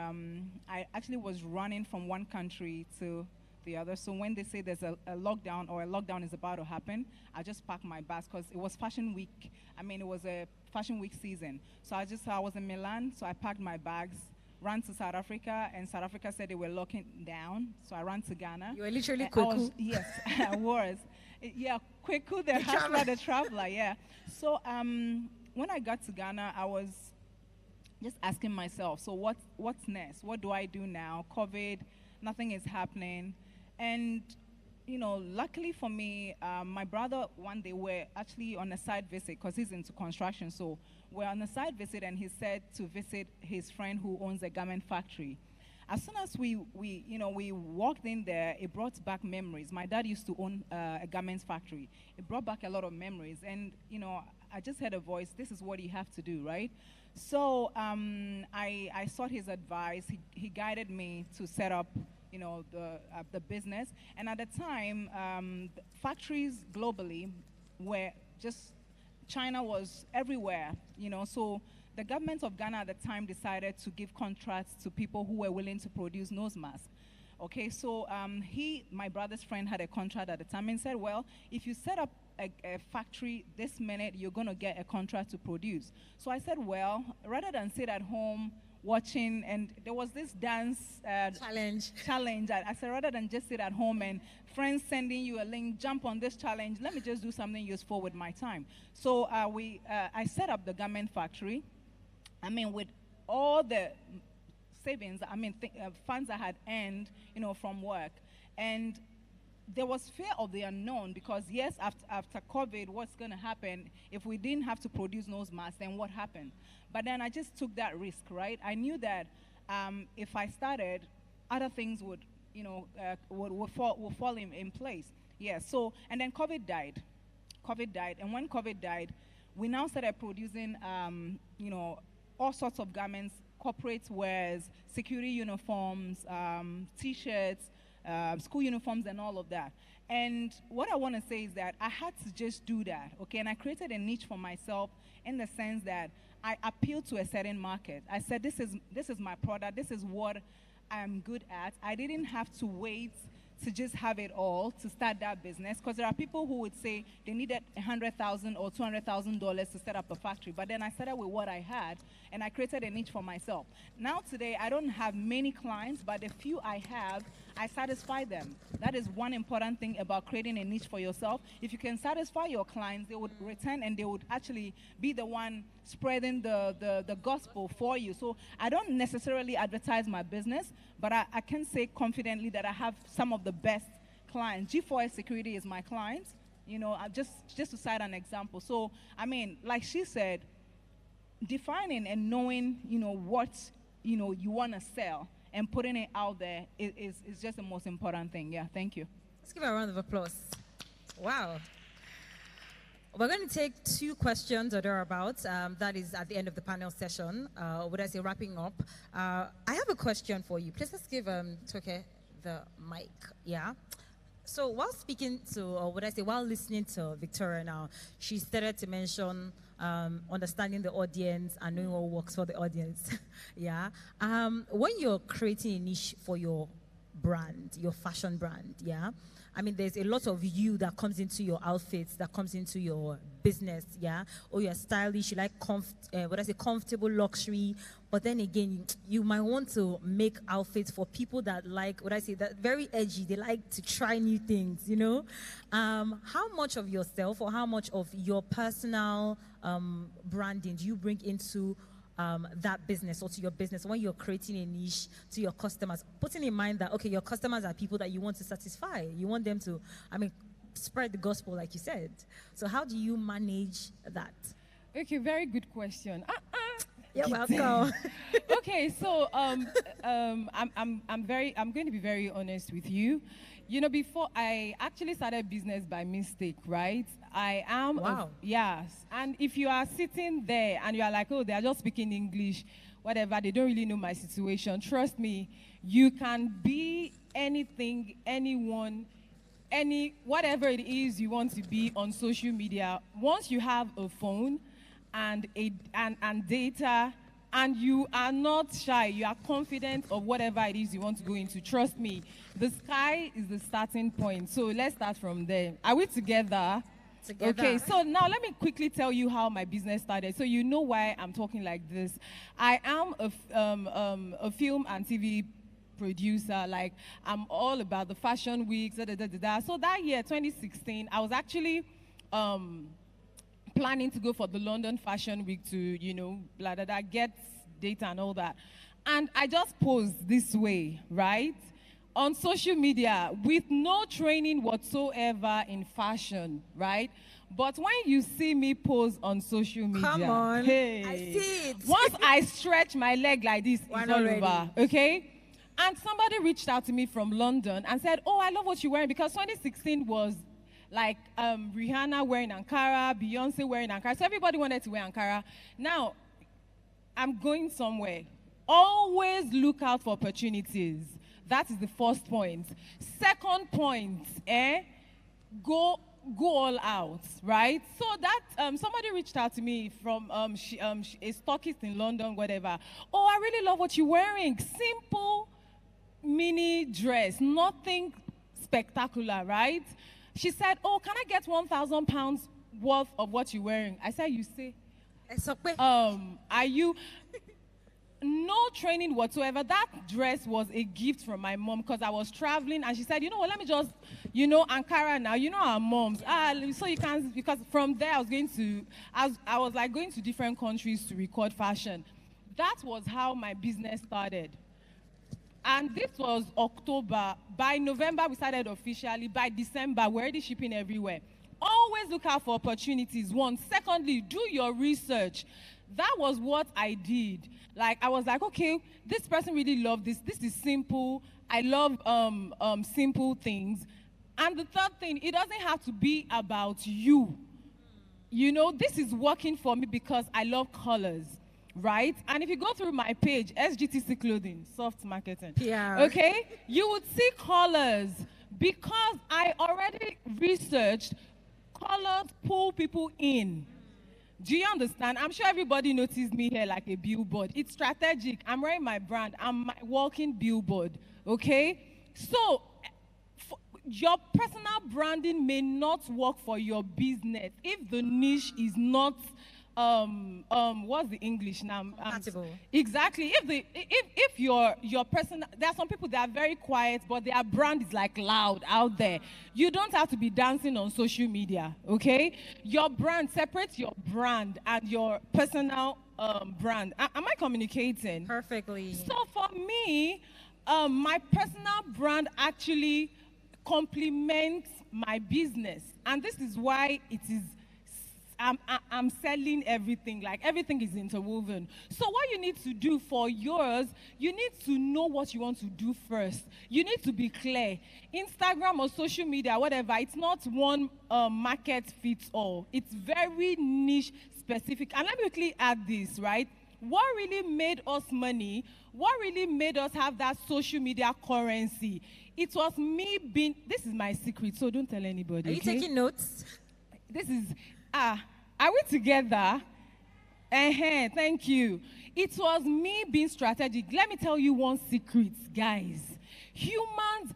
actually was running from one country to the other. So when they say there's a lockdown or a lockdown is about to happen, I just packed my bags because it was fashion week. It was a fashion week season. So I was in Milan, so I packed my bags, ran to South Africa, and South Africa said they were locking down. So I ran to Ghana.
You were literally Kweku.
Yes, I was. Yeah, Kweku, the traveler, yeah. So when I got to Ghana, I was just asking myself, so what's next? What do I do now? COVID, nothing is happening. And, luckily for me, my brother, one day, we're actually on a side visit because he's into construction. So we're on a side visit, and he said to visit his friend who owns a garment factory. As soon as we walked in there, it brought back memories. My dad used to own a garment factory. It brought back a lot of memories. And, I just heard a voice, this is what you have to do, right? So I sought his advice. He guided me to set up, the business. And at the time, factories globally were just, China was everywhere, So the government of Ghana at the time decided to give contracts to people who were willing to produce nose masks. Okay, so my brother's friend had a contract at the time and said, well, if you set up a factory this minute, you're going to get a contract to produce. So I said, well, rather than sit at home watching, and there was this dance challenge. I said, rather than just sit at home and friends sending you a link, jump on this challenge, let me just do something useful with my time. So I set up the garment factory. I mean, with all the savings, funds I had earned, from work. And there was fear of the unknown because, yes, after COVID, what's going to happen if we didn't have to produce nose masks, then what happened? But then I just took that risk, right? I knew that if I started, other things would fall in place. Yeah, so, and then COVID died. And when COVID died, we now started producing, all sorts of garments, corporate wears, security uniforms, T-shirts, school uniforms, and all of that. And what I want to say is that I had to just do that, okay? And I created a niche for myself in the sense that I appealed to a certain market. I said, this is my product. This is what I'm good at. I didn't have to wait to just have it all to start that business, because there are people who would say they needed $100,000 or $200,000 to set up a factory. But then I started with what I had, and I created a niche for myself. Now today, I don't have many clients, but the few I have, I satisfy them. That is one important thing about creating a niche for yourself. If you can satisfy your clients, they would return and they would actually be the one spreading the gospel for you. So I don't necessarily advertise my business, but I can say confidently that I have some of the best clients. G4S Security is my client, just to cite an example. So, I mean, like she said, defining and knowing, what, you want to sell and putting it out there is just the most important thing. Yeah, thank you.
Let's give her a round of applause. Wow. We're going to take 2 questions or thereabouts. That is at the end of the panel session. Would I say wrapping up? I have a question for you. Please let's give Toke the mic. Yeah. So while speaking to, or would I say while listening to Victoria now, she started to mention understanding the audience and knowing what works for the audience. Yeah. When you're creating a niche for your brand, your fashion brand, yeah, I mean, there's a lot of you that comes into your outfits, that comes into your business, yeah? Or you're stylish, you like comfortable luxury, but then again, you might want to make outfits for people that like, that very edgy, they like to try new things, How much of yourself or how much of your personal branding do you bring into that business or to your business when you're creating a niche to your customers, putting in mind that, okay, your customers are people that you want to satisfy. You want them to, spread the gospel like you said. So how do you manage that?
Okay, very good question.
You're welcome.
Okay, so I'm going to be very honest with you. Before I actually started business by mistake, right? I am.
Wow.
Yes. And if you are sitting there and you are like, oh, they are just speaking English, whatever, they don't really know my situation. Trust me, you can be anything, anyone, whatever it is you want to be on social media. Once you have a phone and data, and you are not shy, you are confident of whatever it is you want to go into, trust me, the sky is the starting point. So let's start from there. Are we together? Okay, so now let me quickly tell you how my business started, so you know why I'm talking like this. I am a film and TV producer. Like, I'm all about the fashion weeks, So that year, 2016, I was actually planning to go for the London Fashion Week to, get data and all that. And I just posed this way, right? On social media with no training whatsoever in fashion, right? But when you see me pose on social media,
come on,
hey,
I see it.
Once I stretch my leg like this, it's all over, okay? And somebody reached out to me from London and said, oh, I love what you're wearing, because 2016 was like Rihanna wearing Ankara, Beyonce wearing Ankara. So everybody wanted to wear Ankara. Now, I'm going somewhere. Always look out for opportunities. That is the first point. Second point, go all out, right? So that somebody reached out to me from a stockist in London, whatever. Oh, I really love what you're wearing. Simple, mini dress, nothing spectacular, right? She said, oh, can I get 1,000 pounds worth of what you're wearing? I said, you say, are you... No training whatsoever. That dress was a gift from my mom because I was traveling and she said, you know what, let me just, Ankara now, our moms. So you can, because from there I was like going to different countries to record fashion. That was how my business started. And this was October. By November, we started officially. By December, we're already shipping everywhere. Always look out for opportunities, one. Secondly, do your research. That was what I did. Like, I was like, okay, this person really loved this. This is simple. I love simple things. And the third thing, it doesn't have to be about you. This is working for me because I love colors, right? And if you go through my page, SGTC Clothing, soft marketing, okay, you would see colors because I already researched colors pull people in. Do you understand? I'm sure everybody noticed me here like a billboard. It's strategic. I'm wearing my brand. I'm my walking billboard, okay? So, your personal branding may not work for your business if the niche is not, what's the English now?
Compatible.
Exactly. If your personal, there are some people that are very quiet, but their brand is like loud out there. You don't have to be dancing on social media, okay? Your brand, separate your brand and your personal brand. Am I communicating?
Perfectly.
So for me, my personal brand actually complements my business. And this is why it is I'm selling everything, like everything is interwoven. So what you need to do for yours, you need to know what you want to do first. You need to be clear. Instagram or social media, whatever, it's not one market fits all. It's very niche specific. And let me quickly add this, right? What really made us money, what really made us have that social media currency, it was me being, this is my secret, so don't tell anybody.
Are you taking notes?
This is, are we together? Thank you. It was me being strategic. Let me tell you one secret, guys. Humans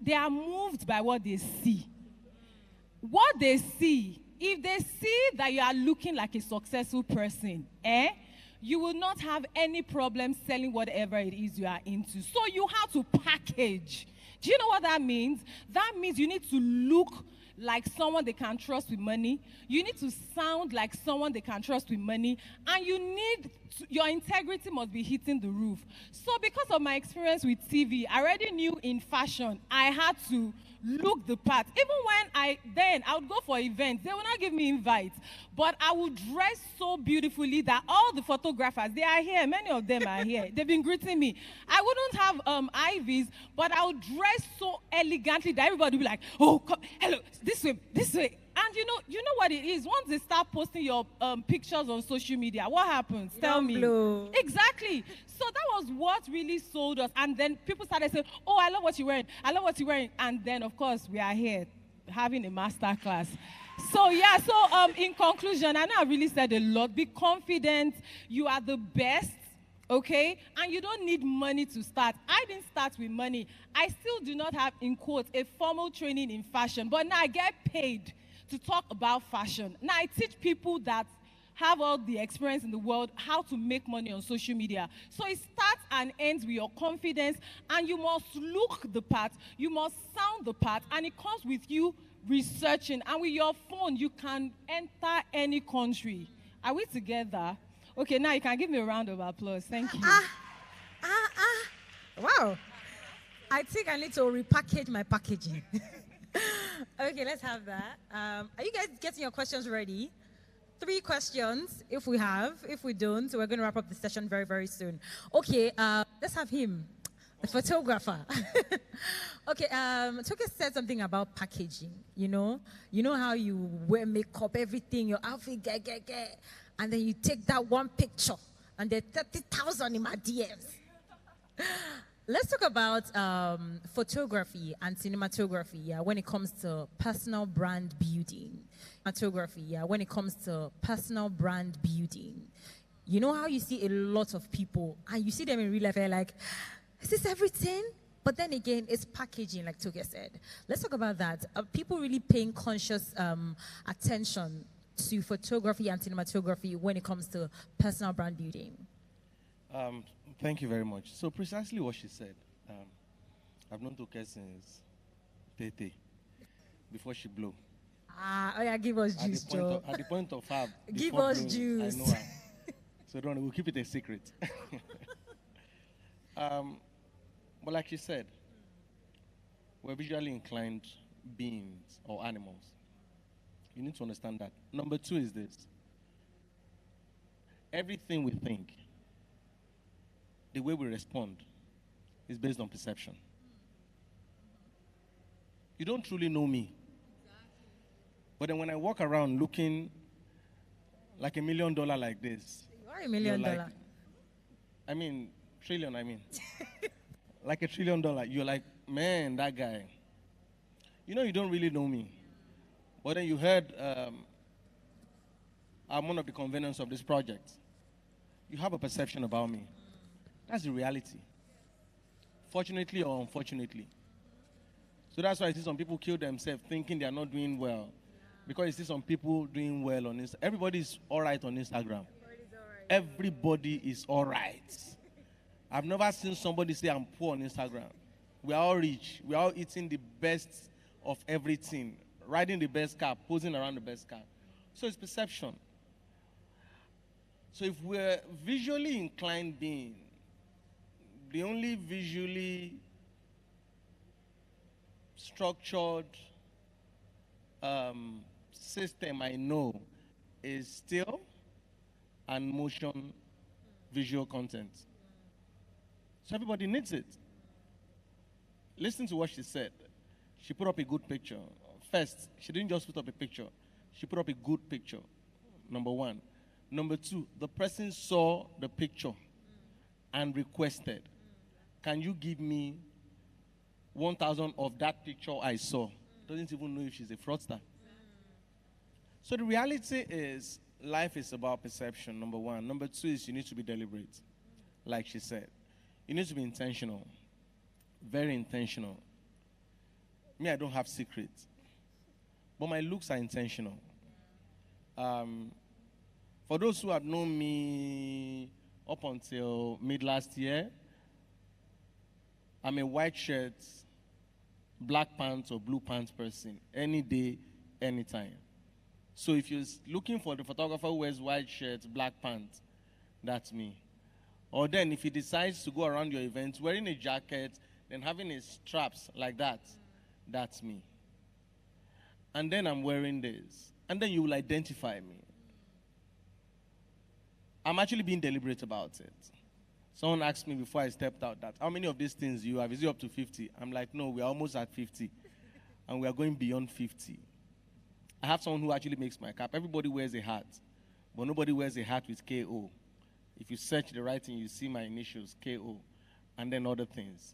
they are moved by what they see. What they see, if they see that you are looking like a successful person, you will not have any problem selling whatever it is you are into. So you have to package. Do you know what that means? That means you need to look like someone they can trust with money. You need to sound like someone they can trust with money. And your integrity must be hitting the roof. So because of my experience with TV, I already knew in fashion, I had to look the part. Even when I would go for events, they would not give me invites. But I would dress so beautifully that all the photographers, they are here. Many of them are here. They've been greeting me. I wouldn't have IVs, but I would dress so elegantly that everybody would be like, oh, come, hello, this way, this way. And you know what it is? Once they start posting your pictures on social media, what happens? Tell me.
Blow.
Exactly. So that was what really sold us. And then people started saying, oh, I love what you're wearing. I love what you're wearing. And then, of course, we are here having a master class. So, yeah, in conclusion, I know I really said a lot. Be confident. You are the best. Okay? And you don't need money to start. I didn't start with money. I still do not have, in quotes, a formal training in fashion. But now I get paid to talk about fashion. Now I teach people that have all the experience in the world how to make money on social media. So it starts and ends with your confidence, and you must look the part, you must sound the part, and it comes with you researching. And with your phone, you can enter any country. Are we together? Okay, now you can give me a round of applause. Thank you.
Wow. I think I need to repackage my packaging. Okay, let's have that. Are you guys getting your questions ready? 3 questions, if we have. If we don't, we're going to wrap up the session very, very soon. Okay, let's have him, the photographer. Okay, Toke said something about packaging, you know how you wear makeup, everything, your outfit, get, and then you take that one picture, and there are 30,000 in my DMs. Let's talk about photography and cinematography when it comes to personal brand building. Cinematography when it comes to personal brand building. You know how you see a lot of people and you see them in real life, like, Is this everything? But then again, it's packaging, like Toge said. Let's talk about that. Are people really paying conscious attention to photography and cinematography when it comes to personal brand building?
Thank you very much. So precisely what she said. I've known Toke since Tete, before she blew.
Oh yeah, give us juice, Joe.
At the point of her,
give
before
us
blowing,
juice.
I know her. So don't, we'll keep it a secret. But like she said, we're visually inclined beings or animals. You need to understand that. Number two is this. Everything we think, the way we respond, is based on perception. You don't truly know me. But then when I walk around looking like $1 million like this.
You are $1 million.
Like, I mean, trillion, I mean. Like $1 trillion. You're like, man, that guy. You know, you don't really know me. But then you heard I'm one of the conveners of this project. You have a perception about me. That's the reality. Fortunately or unfortunately. So that's why I see some people kill themselves thinking they are not doing well. Because you see some people doing well on Instagram. Everybody is all right on Instagram. Everybody is all right. I've never seen somebody say I'm poor on Instagram. We are all rich. We are all eating the best of everything. Riding the best car, posing around the best car. So it's perception. So if we're visually inclined being, the only visually structured system I know is still and motion visual content. So everybody needs it. Listen to what she said. She put up a good picture. First, she didn't just put up a picture. She put up a good picture, number one. Number two, the person saw the picture and requested, can you give me 1,000 of that picture I saw? Doesn't even know if she's a fraudster. So the reality is, life is about perception, number one. Number two is you need to be deliberate, like she said. You need to be intentional, very intentional. Me, I don't have secrets, but my looks are intentional. For those who have known me up until mid last year, I'm a white shirt, black pants or blue pants person, any day, anytime. So if you're looking for the photographer who wears white shirt, black pants, that's me. Or then if he decides to go around your event wearing a jacket, then having his straps like that, that's me. And then I'm wearing this. And then you will identify me. I'm actually being deliberate about it. Someone asked me before I stepped out that, how many of these things do you have? Is it up to 50? I'm like, no, we're almost at 50. And we are going beyond 50. I have someone who actually makes my cap. Everybody wears a hat. But nobody wears a hat with KO. If you search the writing, you see my initials, KO. And then other things.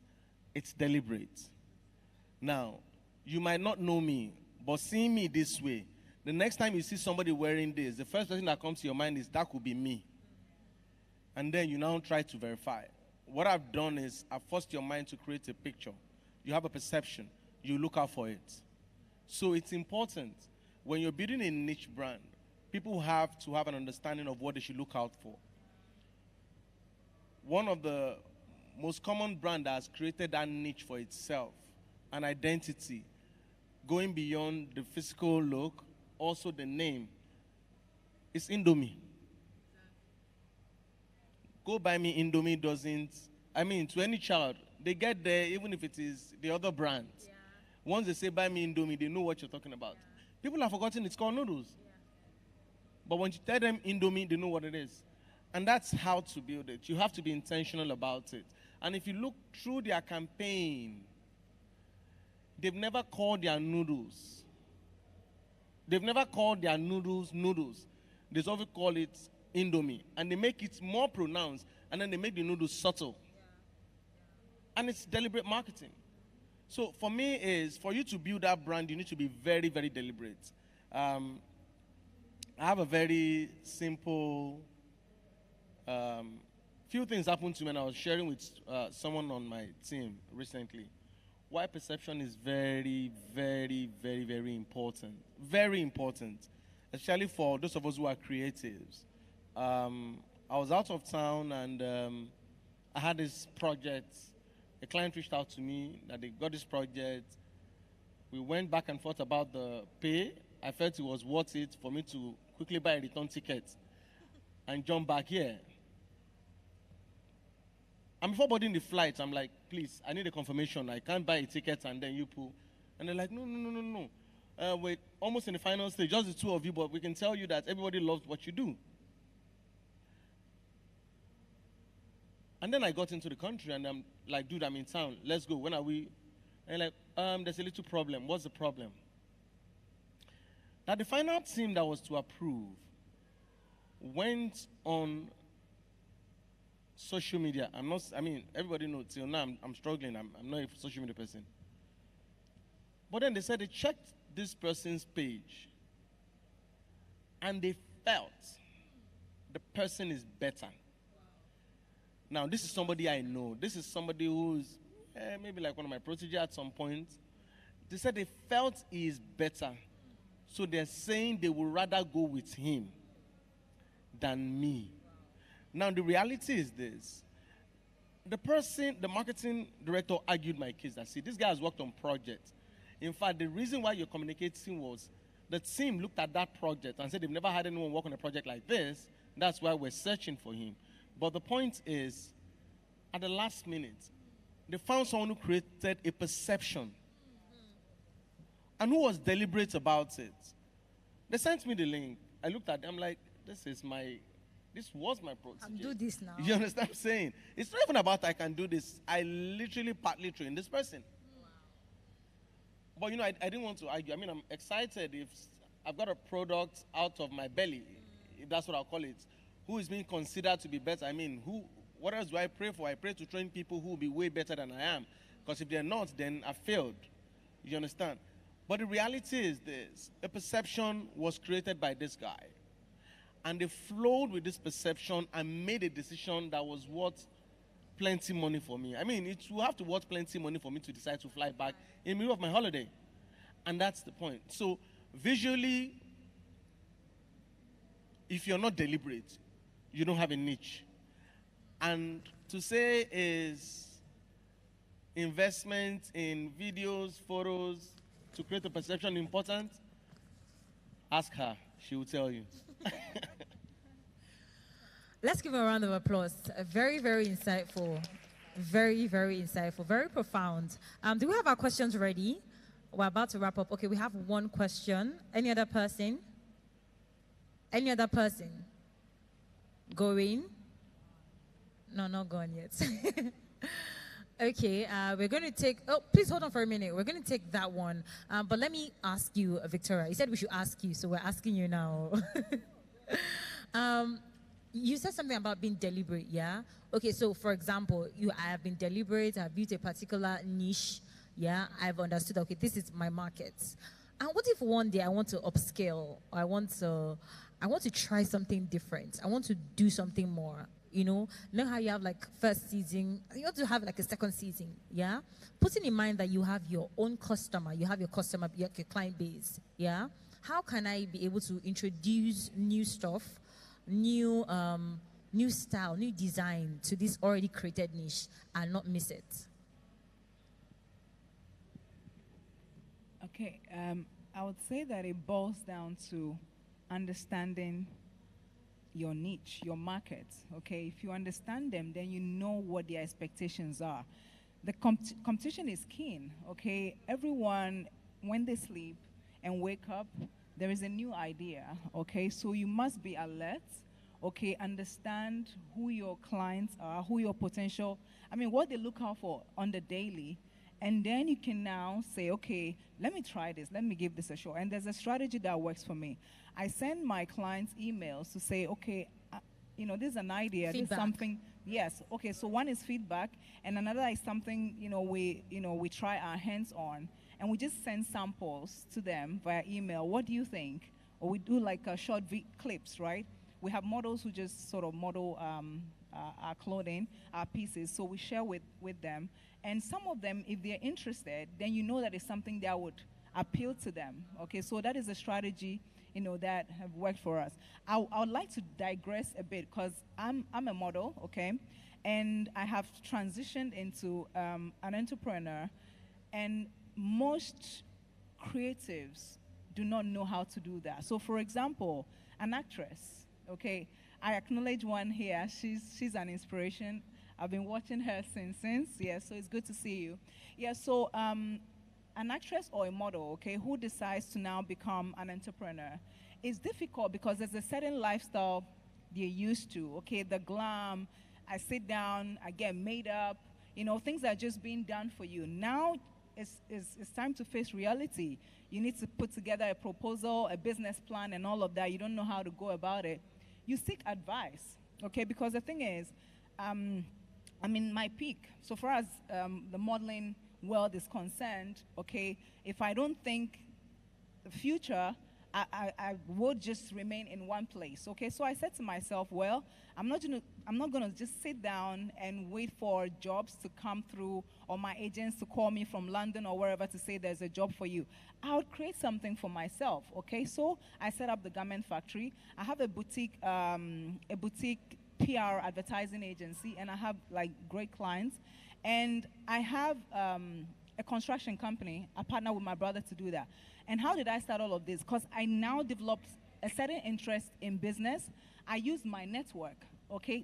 It's deliberate. Now, you might not know me, but seeing me this way, the next time you see somebody wearing this, the first person that comes to your mind is, that could be me. And then you now try to verify. What I've done is I've forced your mind to create a picture. You have a perception. You look out for it. So it's important when you're building a niche brand, people have to have an understanding of what they should look out for. One of the most common brands that has created that niche for itself, an identity, going beyond the physical look, also the name, is Indomie. Go buy me Indomie doesn't, I mean, to any child, they get there even if it is the other brand. Yeah. Once they say buy me Indomie, they know what you're talking about. Yeah. People have forgotten it's called noodles. Yeah. But when you tell them Indomie, they know what it is. And that's how to build it. You have to be intentional about it. And if you look through their campaign, they've never called their noodles. They've never called their noodles noodles. They always call it Indomie. And they make it more pronounced, and then they make the noodles subtle. And it's deliberate marketing. So for me is, for you to build that brand, you need to be very, very deliberate. I have a very simple few things happened to me, and I was sharing with someone on my team recently. Why perception is very, very, very, very important. Very important, especially for those of us who are creatives. I was out of town, and I had this project. A client reached out to me that they got this project. We went back and forth about the pay. I felt it was worth it for me to quickly buy a return ticket and jump back here. And before boarding the flight, I'm like, please, I need a confirmation. I can't buy a ticket and then you pull. And they're like, no. We're almost in the final stage, just the two of you, but we can tell you that everybody loves what you do. And then I got into the country and I'm like, dude, I'm in town. Let's go. When are we? And like, there's a little problem. What's the problem? Now, the final team that was to approve went on social media. Everybody knows, till now I'm struggling. I'm not a social media person. But then they said they checked this person's page and they felt the person is better. Now, this is somebody I know. This is somebody who's maybe like one of my proteges at some point. They said they felt he is better. So they're saying they would rather go with him than me. Now, the reality is this. The marketing director argued my case that, see, this guy has worked on projects. In fact, the reason why you're communicating was the team looked at that project and said they've never had anyone work on a project like this. That's why we're searching for him. But the point is, at the last minute, they found someone who created a perception and who was deliberate about it. They sent me the link. I looked at them like, this was my protege.
I can do this now.
You understand what I'm saying? It's not even about I can do this. I literally partly trained this person. Wow. But, I didn't want to argue. I'm excited if I've got a product out of my belly, if that's what I'll call it, who is being considered to be better. What else do I pray for? I pray to train people who will be way better than I am. Because if they're not, then I failed. You understand? But the reality is this. A perception was created by this guy. And they flowed with this perception and made a decision that was worth plenty money for me. It will have to worth plenty money for me to decide to fly back in the middle of my holiday. And that's the point. So visually, if you're not deliberate, you don't have a niche. And to say is investment in videos, photos, to create a perception important, ask her. She will tell you.
Let's give her a round of applause. Very, very insightful. Very, very insightful. Very profound. Do we have our questions ready? We're about to wrap up. Okay, we have one question. Any other person? Any other person? Going? No, not gone yet. Okay, we're going to take, please hold on for a minute. We're going to take that one. But let me ask you, Victoria. You said we should ask you, so we're asking you now. You said something about being deliberate, yeah? Okay, so for example, I have been deliberate, I've built a particular niche, yeah? I've understood, okay, this is my market. And what if one day I want to upscale, or I want to try something different, I want to do something more? Know how you have like first season, you want to have like a second season, yeah? Putting in mind that you have your own customer, you have your client base, yeah? How can I be able to introduce new stuff, new style, new design to this already created niche and not miss it?
Okay, I would say that it boils down to understanding your niche, your market, okay? If you understand them, then you know what their expectations are. The competition is keen, okay? Everyone, when they sleep and wake up, there is a new idea, okay? So you must be alert, okay? Understand who your clients are, who your potential, what they look out for on the daily, and then you can now say, okay, let me try this, let me give this a shot. And there's a strategy that works for me. I send my clients emails to say, okay, this is an idea,
feedback.
This is something, yes, okay, so one is feedback, and another is something, we try our hands on, and we just send samples to them via email. What do you think? Or we do like short clips, right? we have models who just sort of model our clothing, our pieces, so we share with them. And some of them, if they're interested, then you know that it's something that would appeal to them. Okay, so that is a strategy, that have worked for us. I would like to digress a bit because I'm a model, okay, and I have transitioned into an entrepreneur, and most creatives do not know how to do that. So, for example, an actress, okay, I acknowledge one here. She's an inspiration. I've been watching her since. Yeah, so it's good to see you. Yeah, so an actress or a model, okay, who decides to now become an entrepreneur, it's difficult because there's a certain lifestyle they're used to, okay, the glam, I sit down, I get made up, things are just being done for you. Now it's time to face reality. You need to put together a proposal, a business plan, and all of that. You don't know how to go about it. You seek advice, okay, because the thing is, I'm in my peak. So far as the modeling world is concerned, okay, if I don't think the future, I would just remain in one place, okay? So I said to myself, well, I'm not gonna just sit down and wait for jobs to come through or my agents to call me from London or wherever to say there's a job for you. I would create something for myself, okay? So I set up the Garment Factory. I have a boutique PR advertising agency, and I have like great clients. And I have a construction company. I partner with my brother to do that. And how did I start all of this? Because I now developed a certain interest in business. I use my network, okay?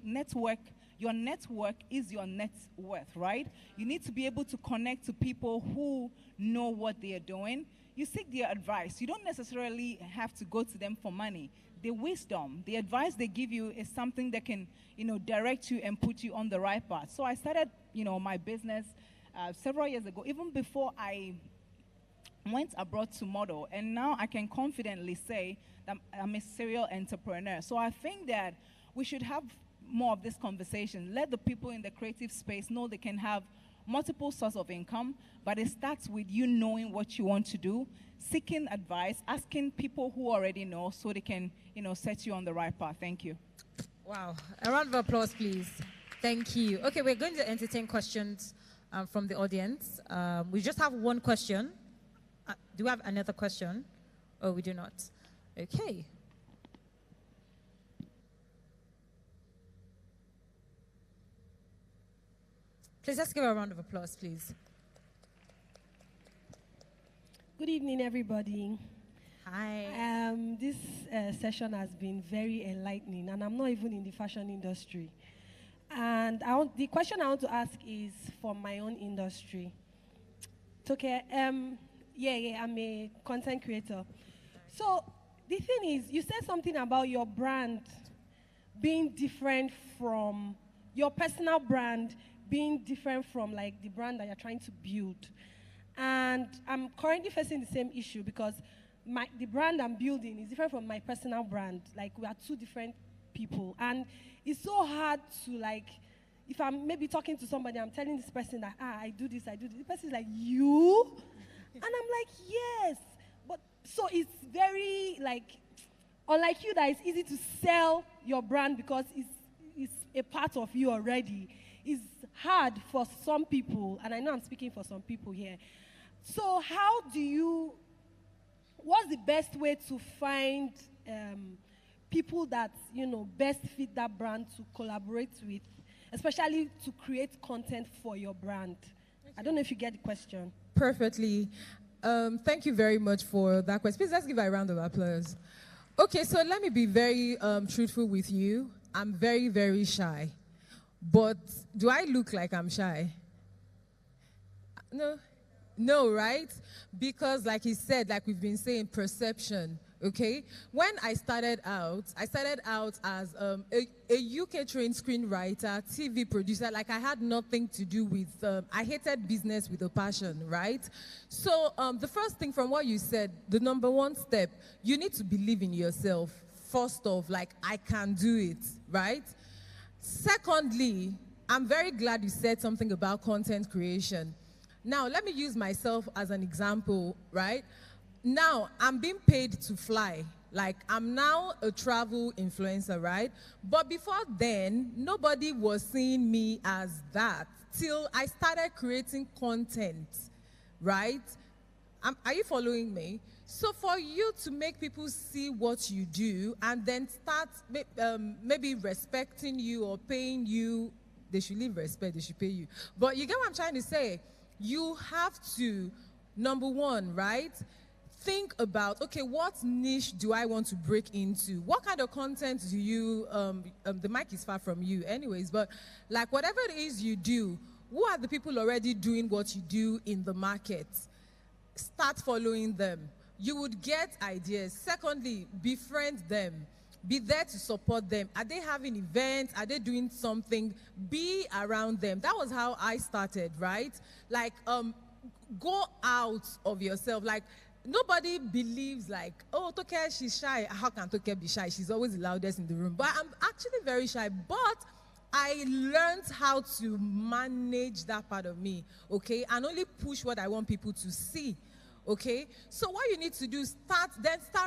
Your network is your net worth, right? You need to be able to connect to people who know what they are doing. You seek their advice. You don't necessarily have to go to them for money. The wisdom, the advice they give you is something that can, direct you and put you on the right path. So I started, my business several years ago, even before I went abroad to model, and now I can confidently say that I'm a serial entrepreneur. So I think that we should have more of this conversation. Let the people in the creative space know they can have multiple sources of income, but it starts with you knowing what you want to do, seeking advice, asking people who already know so they can, set you on the right path. Thank you.
Wow. A round of applause, please. Thank you. Okay, we're going to entertain questions from the audience. We just have one question. Do we have another question? Oh, we do not. Okay. Please, let's give a round of applause, please.
Good evening, everybody.
Hi.
This session has been very enlightening, and I'm not even in the fashion industry. And the question I want to ask is for my own industry. It's okay. I'm a content creator. So the thing is, you said something about your brand being different from your personal brand being different from like the brand that you're trying to build. And I'm currently facing the same issue because the brand I'm building is different from my personal brand. Like, we are two different people. And it's so hard to, like, if I'm maybe talking to somebody, I'm telling this person that, I do this. The person is like, you? And I'm like, yes. But so it's very, like, unlike you, that it's easy to sell your brand because it's a part of you already. It's hard for some people, and I know I'm speaking for some people here. So what's the best way to find people that, best fit that brand to collaborate with, especially to create content for your brand? Okay. I don't know if you get the question.
Perfectly. Thank you very much for that question. Please, let's give a round of applause. Okay, so let me be very truthful with you. I'm very, very shy. But do I look like I'm shy? No, right? Because like he said, like we've been saying, perception, okay? When I started out as a UK trained screenwriter, TV producer. Like, I had nothing to do with, I hated business with a passion, right? So the first thing from what you said, the number one step, you need to believe in yourself. First off, like, I can do it, right? Secondly, I'm very glad you said something about content creation. Now, let me use myself as an example, right? Now, I'm being paid to fly,
Like, I'm now a travel influencer, right? But before then, nobody was seeing me as that till I started creating content, right? Are you following me? So for you to make people see what you do and then start maybe respecting you or paying you, they should leave respect, they should pay you. But you get what I'm trying to say? You have to, number one, right? Think about, okay, what niche do I want to break into? What kind of content do you, the mic is far from you anyways, but like whatever it is you do, who are the people already doing what you do in the market? Start following them. You would get ideas. Secondly, befriend them. Be there to support them. Are they having events? Are they doing something? Be around them. That was how I started, right? Like, go out of yourself. Like, nobody believes like, oh, Toke, she's shy. How can Toke be shy? She's always the loudest in the room. But I'm actually very shy. But I learned how to manage that part of me, okay? And only push what I want people to see. Okay, so what you need to do, start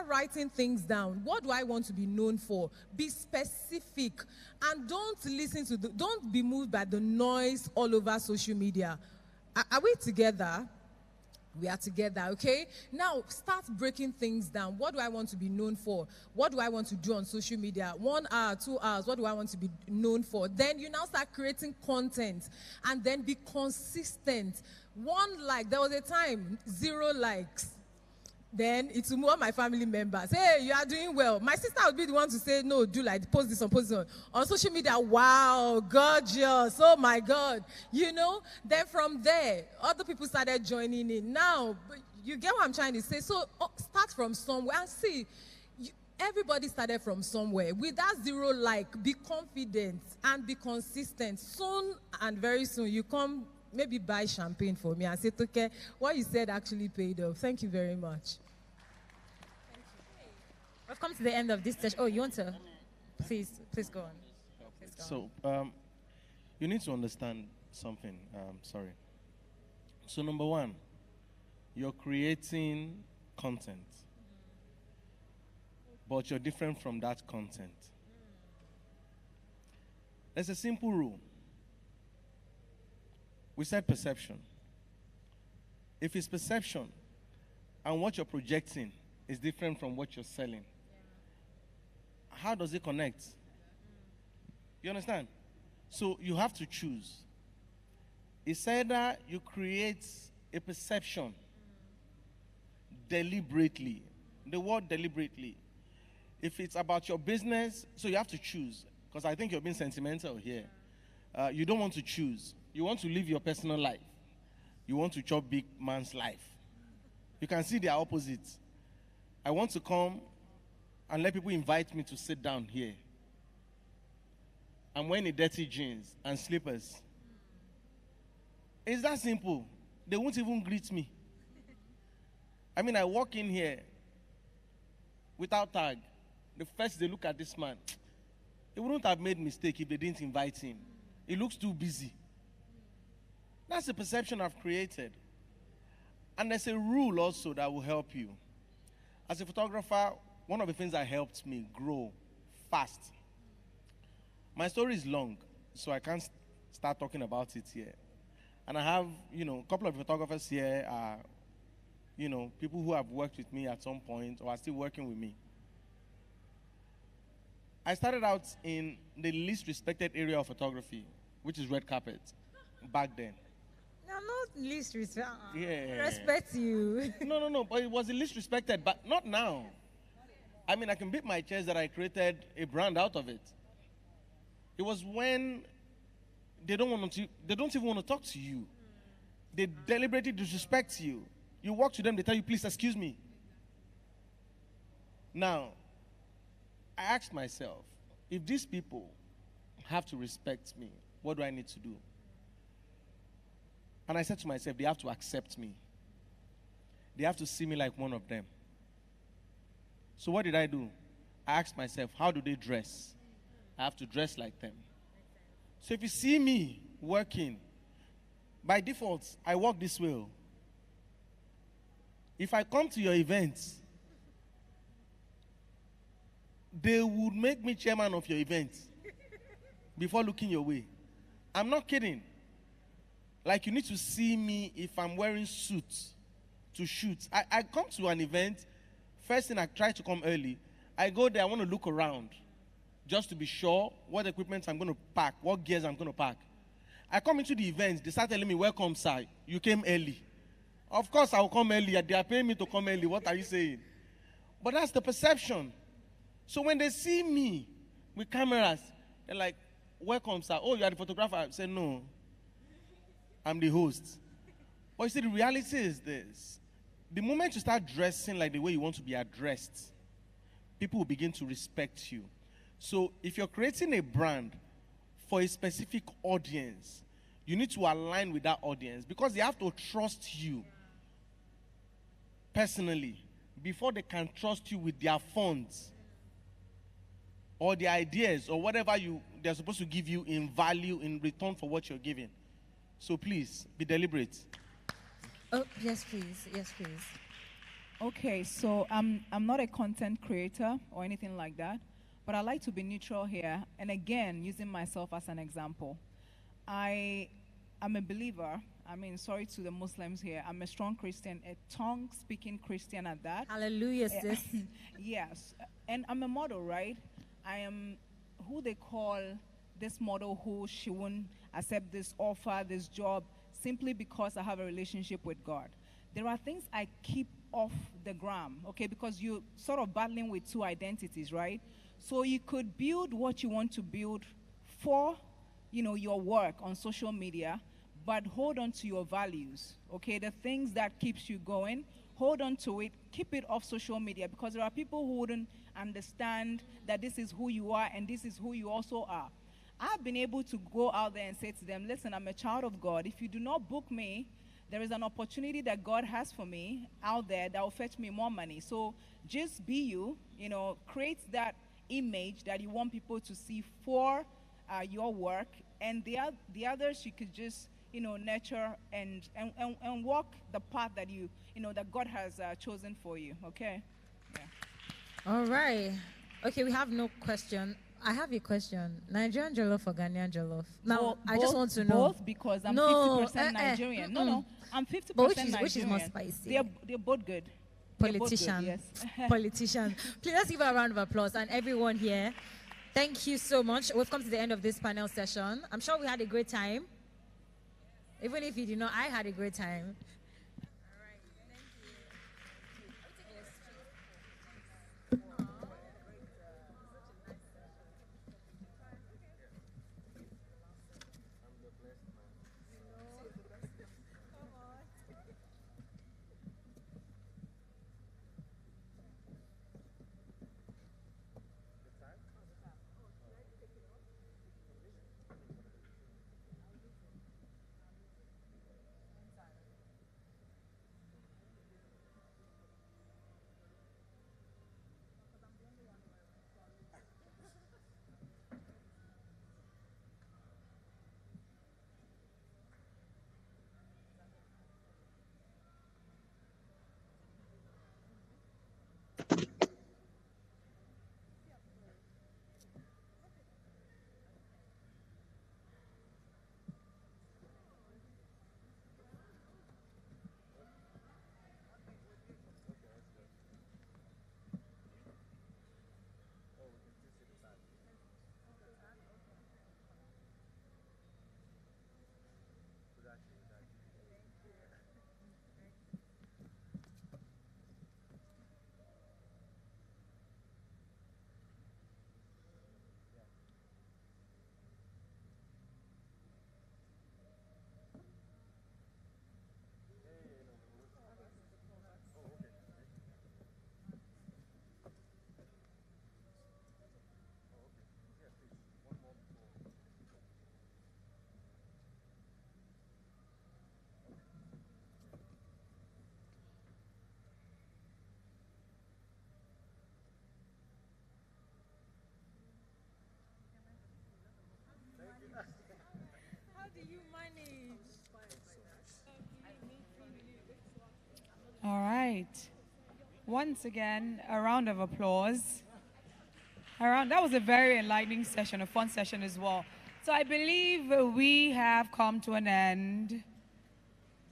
writing things down. What do I want to be known for? Be specific, and don't be moved by the noise all over social media. Are we together? We are together, okay? Now, start breaking things down. What do I want to be known for? What do I want to do on social media? 1 hour, 2 hours, what do I want to be known for? Then you now start creating content, and then be consistent. 1 like, there was a time, 0 likes. Then it will move my family members. Hey, you are doing well. My sister would be the one to say, no, do like, post this on. On social media, wow, gorgeous, oh my God. You know, then from there, other people started joining in. Now, you get what I'm trying to say? So start from somewhere and see. Everybody started from somewhere. With that 0 like, be confident and be consistent. Soon and very soon, you come maybe buy champagne for me and say, okay, what you said actually paid off. Thank you very much.
We've come to the end of this session. Oh, you want to? Please go on.
So, you need to understand something. Sorry. So, number one, you're creating content, but you're different from that content. There's a simple rule. We said perception. If it's perception and what you're projecting is different from what you're selling, how does it connect? You understand? So you have to choose. It's either you create a perception deliberately. The word deliberately. If it's about your business, so you have to choose. Because I think you're being sentimental here. You don't want to choose. You want to live your personal life. You want to chop big man's life. You can see they are opposites. I want to come and let people invite me to sit down here. I'm wearing a dirty jeans and slippers. It's that simple. They won't even greet me. I mean, I walk in here without tag. The first they look at this man, they wouldn't have made mistake if they didn't invite him. He looks too busy. That's the perception I've created. And there's a rule also that will help you. As a photographer, one of the things that helped me grow fast. My story is long, so I can't start talking about it here. And I have, a couple of photographers here are, people who have worked with me at some point or are still working with me. I started out in the least respected area of photography, which is red carpet, back then.
No, not least respect.
Yeah.
Respect you.
No, but it was the least respected, but not now. I mean, I can beat my chest that I created a brand out of it. It was when they don't even want to talk to you. They deliberately disrespect you. You walk to them, they tell you, please excuse me. Now, I asked myself, if these people have to respect me, what do I need to do? And I said to myself, they have to accept me. They have to see me like one of them. So what did I do? I asked myself, how do they dress? I have to dress like them. So if you see me working, by default, I walk this way. If I come to your events, they would make me chairman of your event before looking your way. I'm not kidding. Like, you need to see me if I'm wearing suits to shoot. I come to an event, first thing I try to come early. I go there, I want to look around just to be sure what equipment I'm going to pack, what gears I'm going to pack. I come into the event, they start telling me, welcome, sir, you came early. Of course, I will come early. They are paying me to come early. What are you saying? But that's the perception. So when they see me with cameras, they're like, welcome, sir. Oh, you are the photographer. I say, no, I'm the host. But you see, the reality is this. The moment you start dressing like the way you want to be addressed, people will begin to respect you. So if you're creating a brand for a specific audience, you need to align with that audience because they have to trust you personally before they can trust you with their funds or their ideas or whatever they're supposed to give you in value in return for what you're giving. So please, be deliberate.
Oh, yes, please. Yes, please.
Okay, so I'm not a content creator or anything like that, but I like to be neutral here. And again, using myself as an example. I am a believer. I mean, sorry to the Muslims here. I'm a strong Christian, a tongue-speaking Christian at that.
Hallelujah, sis.
Yes. And I'm a model, right? I am who they call this model who she won't accept this offer, this job, simply because I have a relationship with God. There are things I keep off the gram, okay, because you're sort of battling with two identities, right? So you could build what you want to build for, your work on social media, but hold on to your values, okay? The things that keeps you going, hold on to it, keep it off social media, because there are people who wouldn't understand that this is who you are and this is who you also are. I've been able to go out there and say to them, listen, I'm a child of God. If you do not book me, there is an opportunity that God has for me out there that will fetch me more money. So just be you, create that image that you want people to see for your work. And the others you could just, nurture and walk the path that that God has chosen for you, okay? Yeah.
All right. Okay, we have no question. I have a question. Nigerian jollof or Ghanaian jollof? Now, I just want to know.
Both, because I'm 50% Nigerian. No, I'm 50% Nigerian.
Which is more spicy?
They're both good.
Politician.
Yes.
Politician. Please, let's give her a round of applause. And everyone here, thank you so much. We've come to the end of this panel session. I'm sure we had a great time. Even if you did not, I had a great time.
All right. Once again, a round of applause. Around, that was a very enlightening session, a fun session as well. So I believe we have come to an end.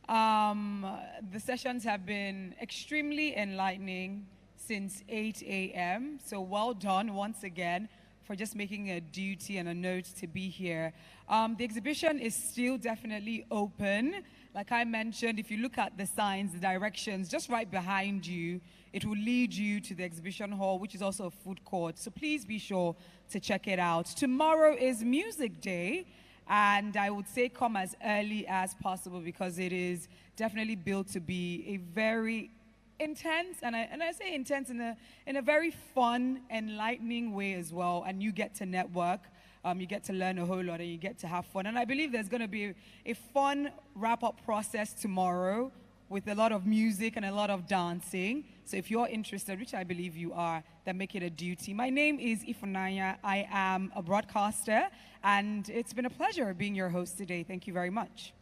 The sessions have been extremely enlightening since 8 a.m. So well done once again for just making a duty and a note to be here. The exhibition is still definitely open. Like I mentioned, if you look at the signs, the directions, just right behind you, it will lead you to the exhibition hall, which is also a food court. So please be sure to check it out. Tomorrow is Music Day, and I would say come as early as possible because it is definitely built to be a very intense, and I say intense in a very fun, enlightening way as well, and you get to network. You get to learn a whole lot and you get to have fun. And I believe there's going to be a fun wrap-up process tomorrow with a lot of music and a lot of dancing. So if you're interested, which I believe you are, then make it a duty. My name is Ifunanya. I am a broadcaster, and it's been a pleasure being your host today. Thank you very much.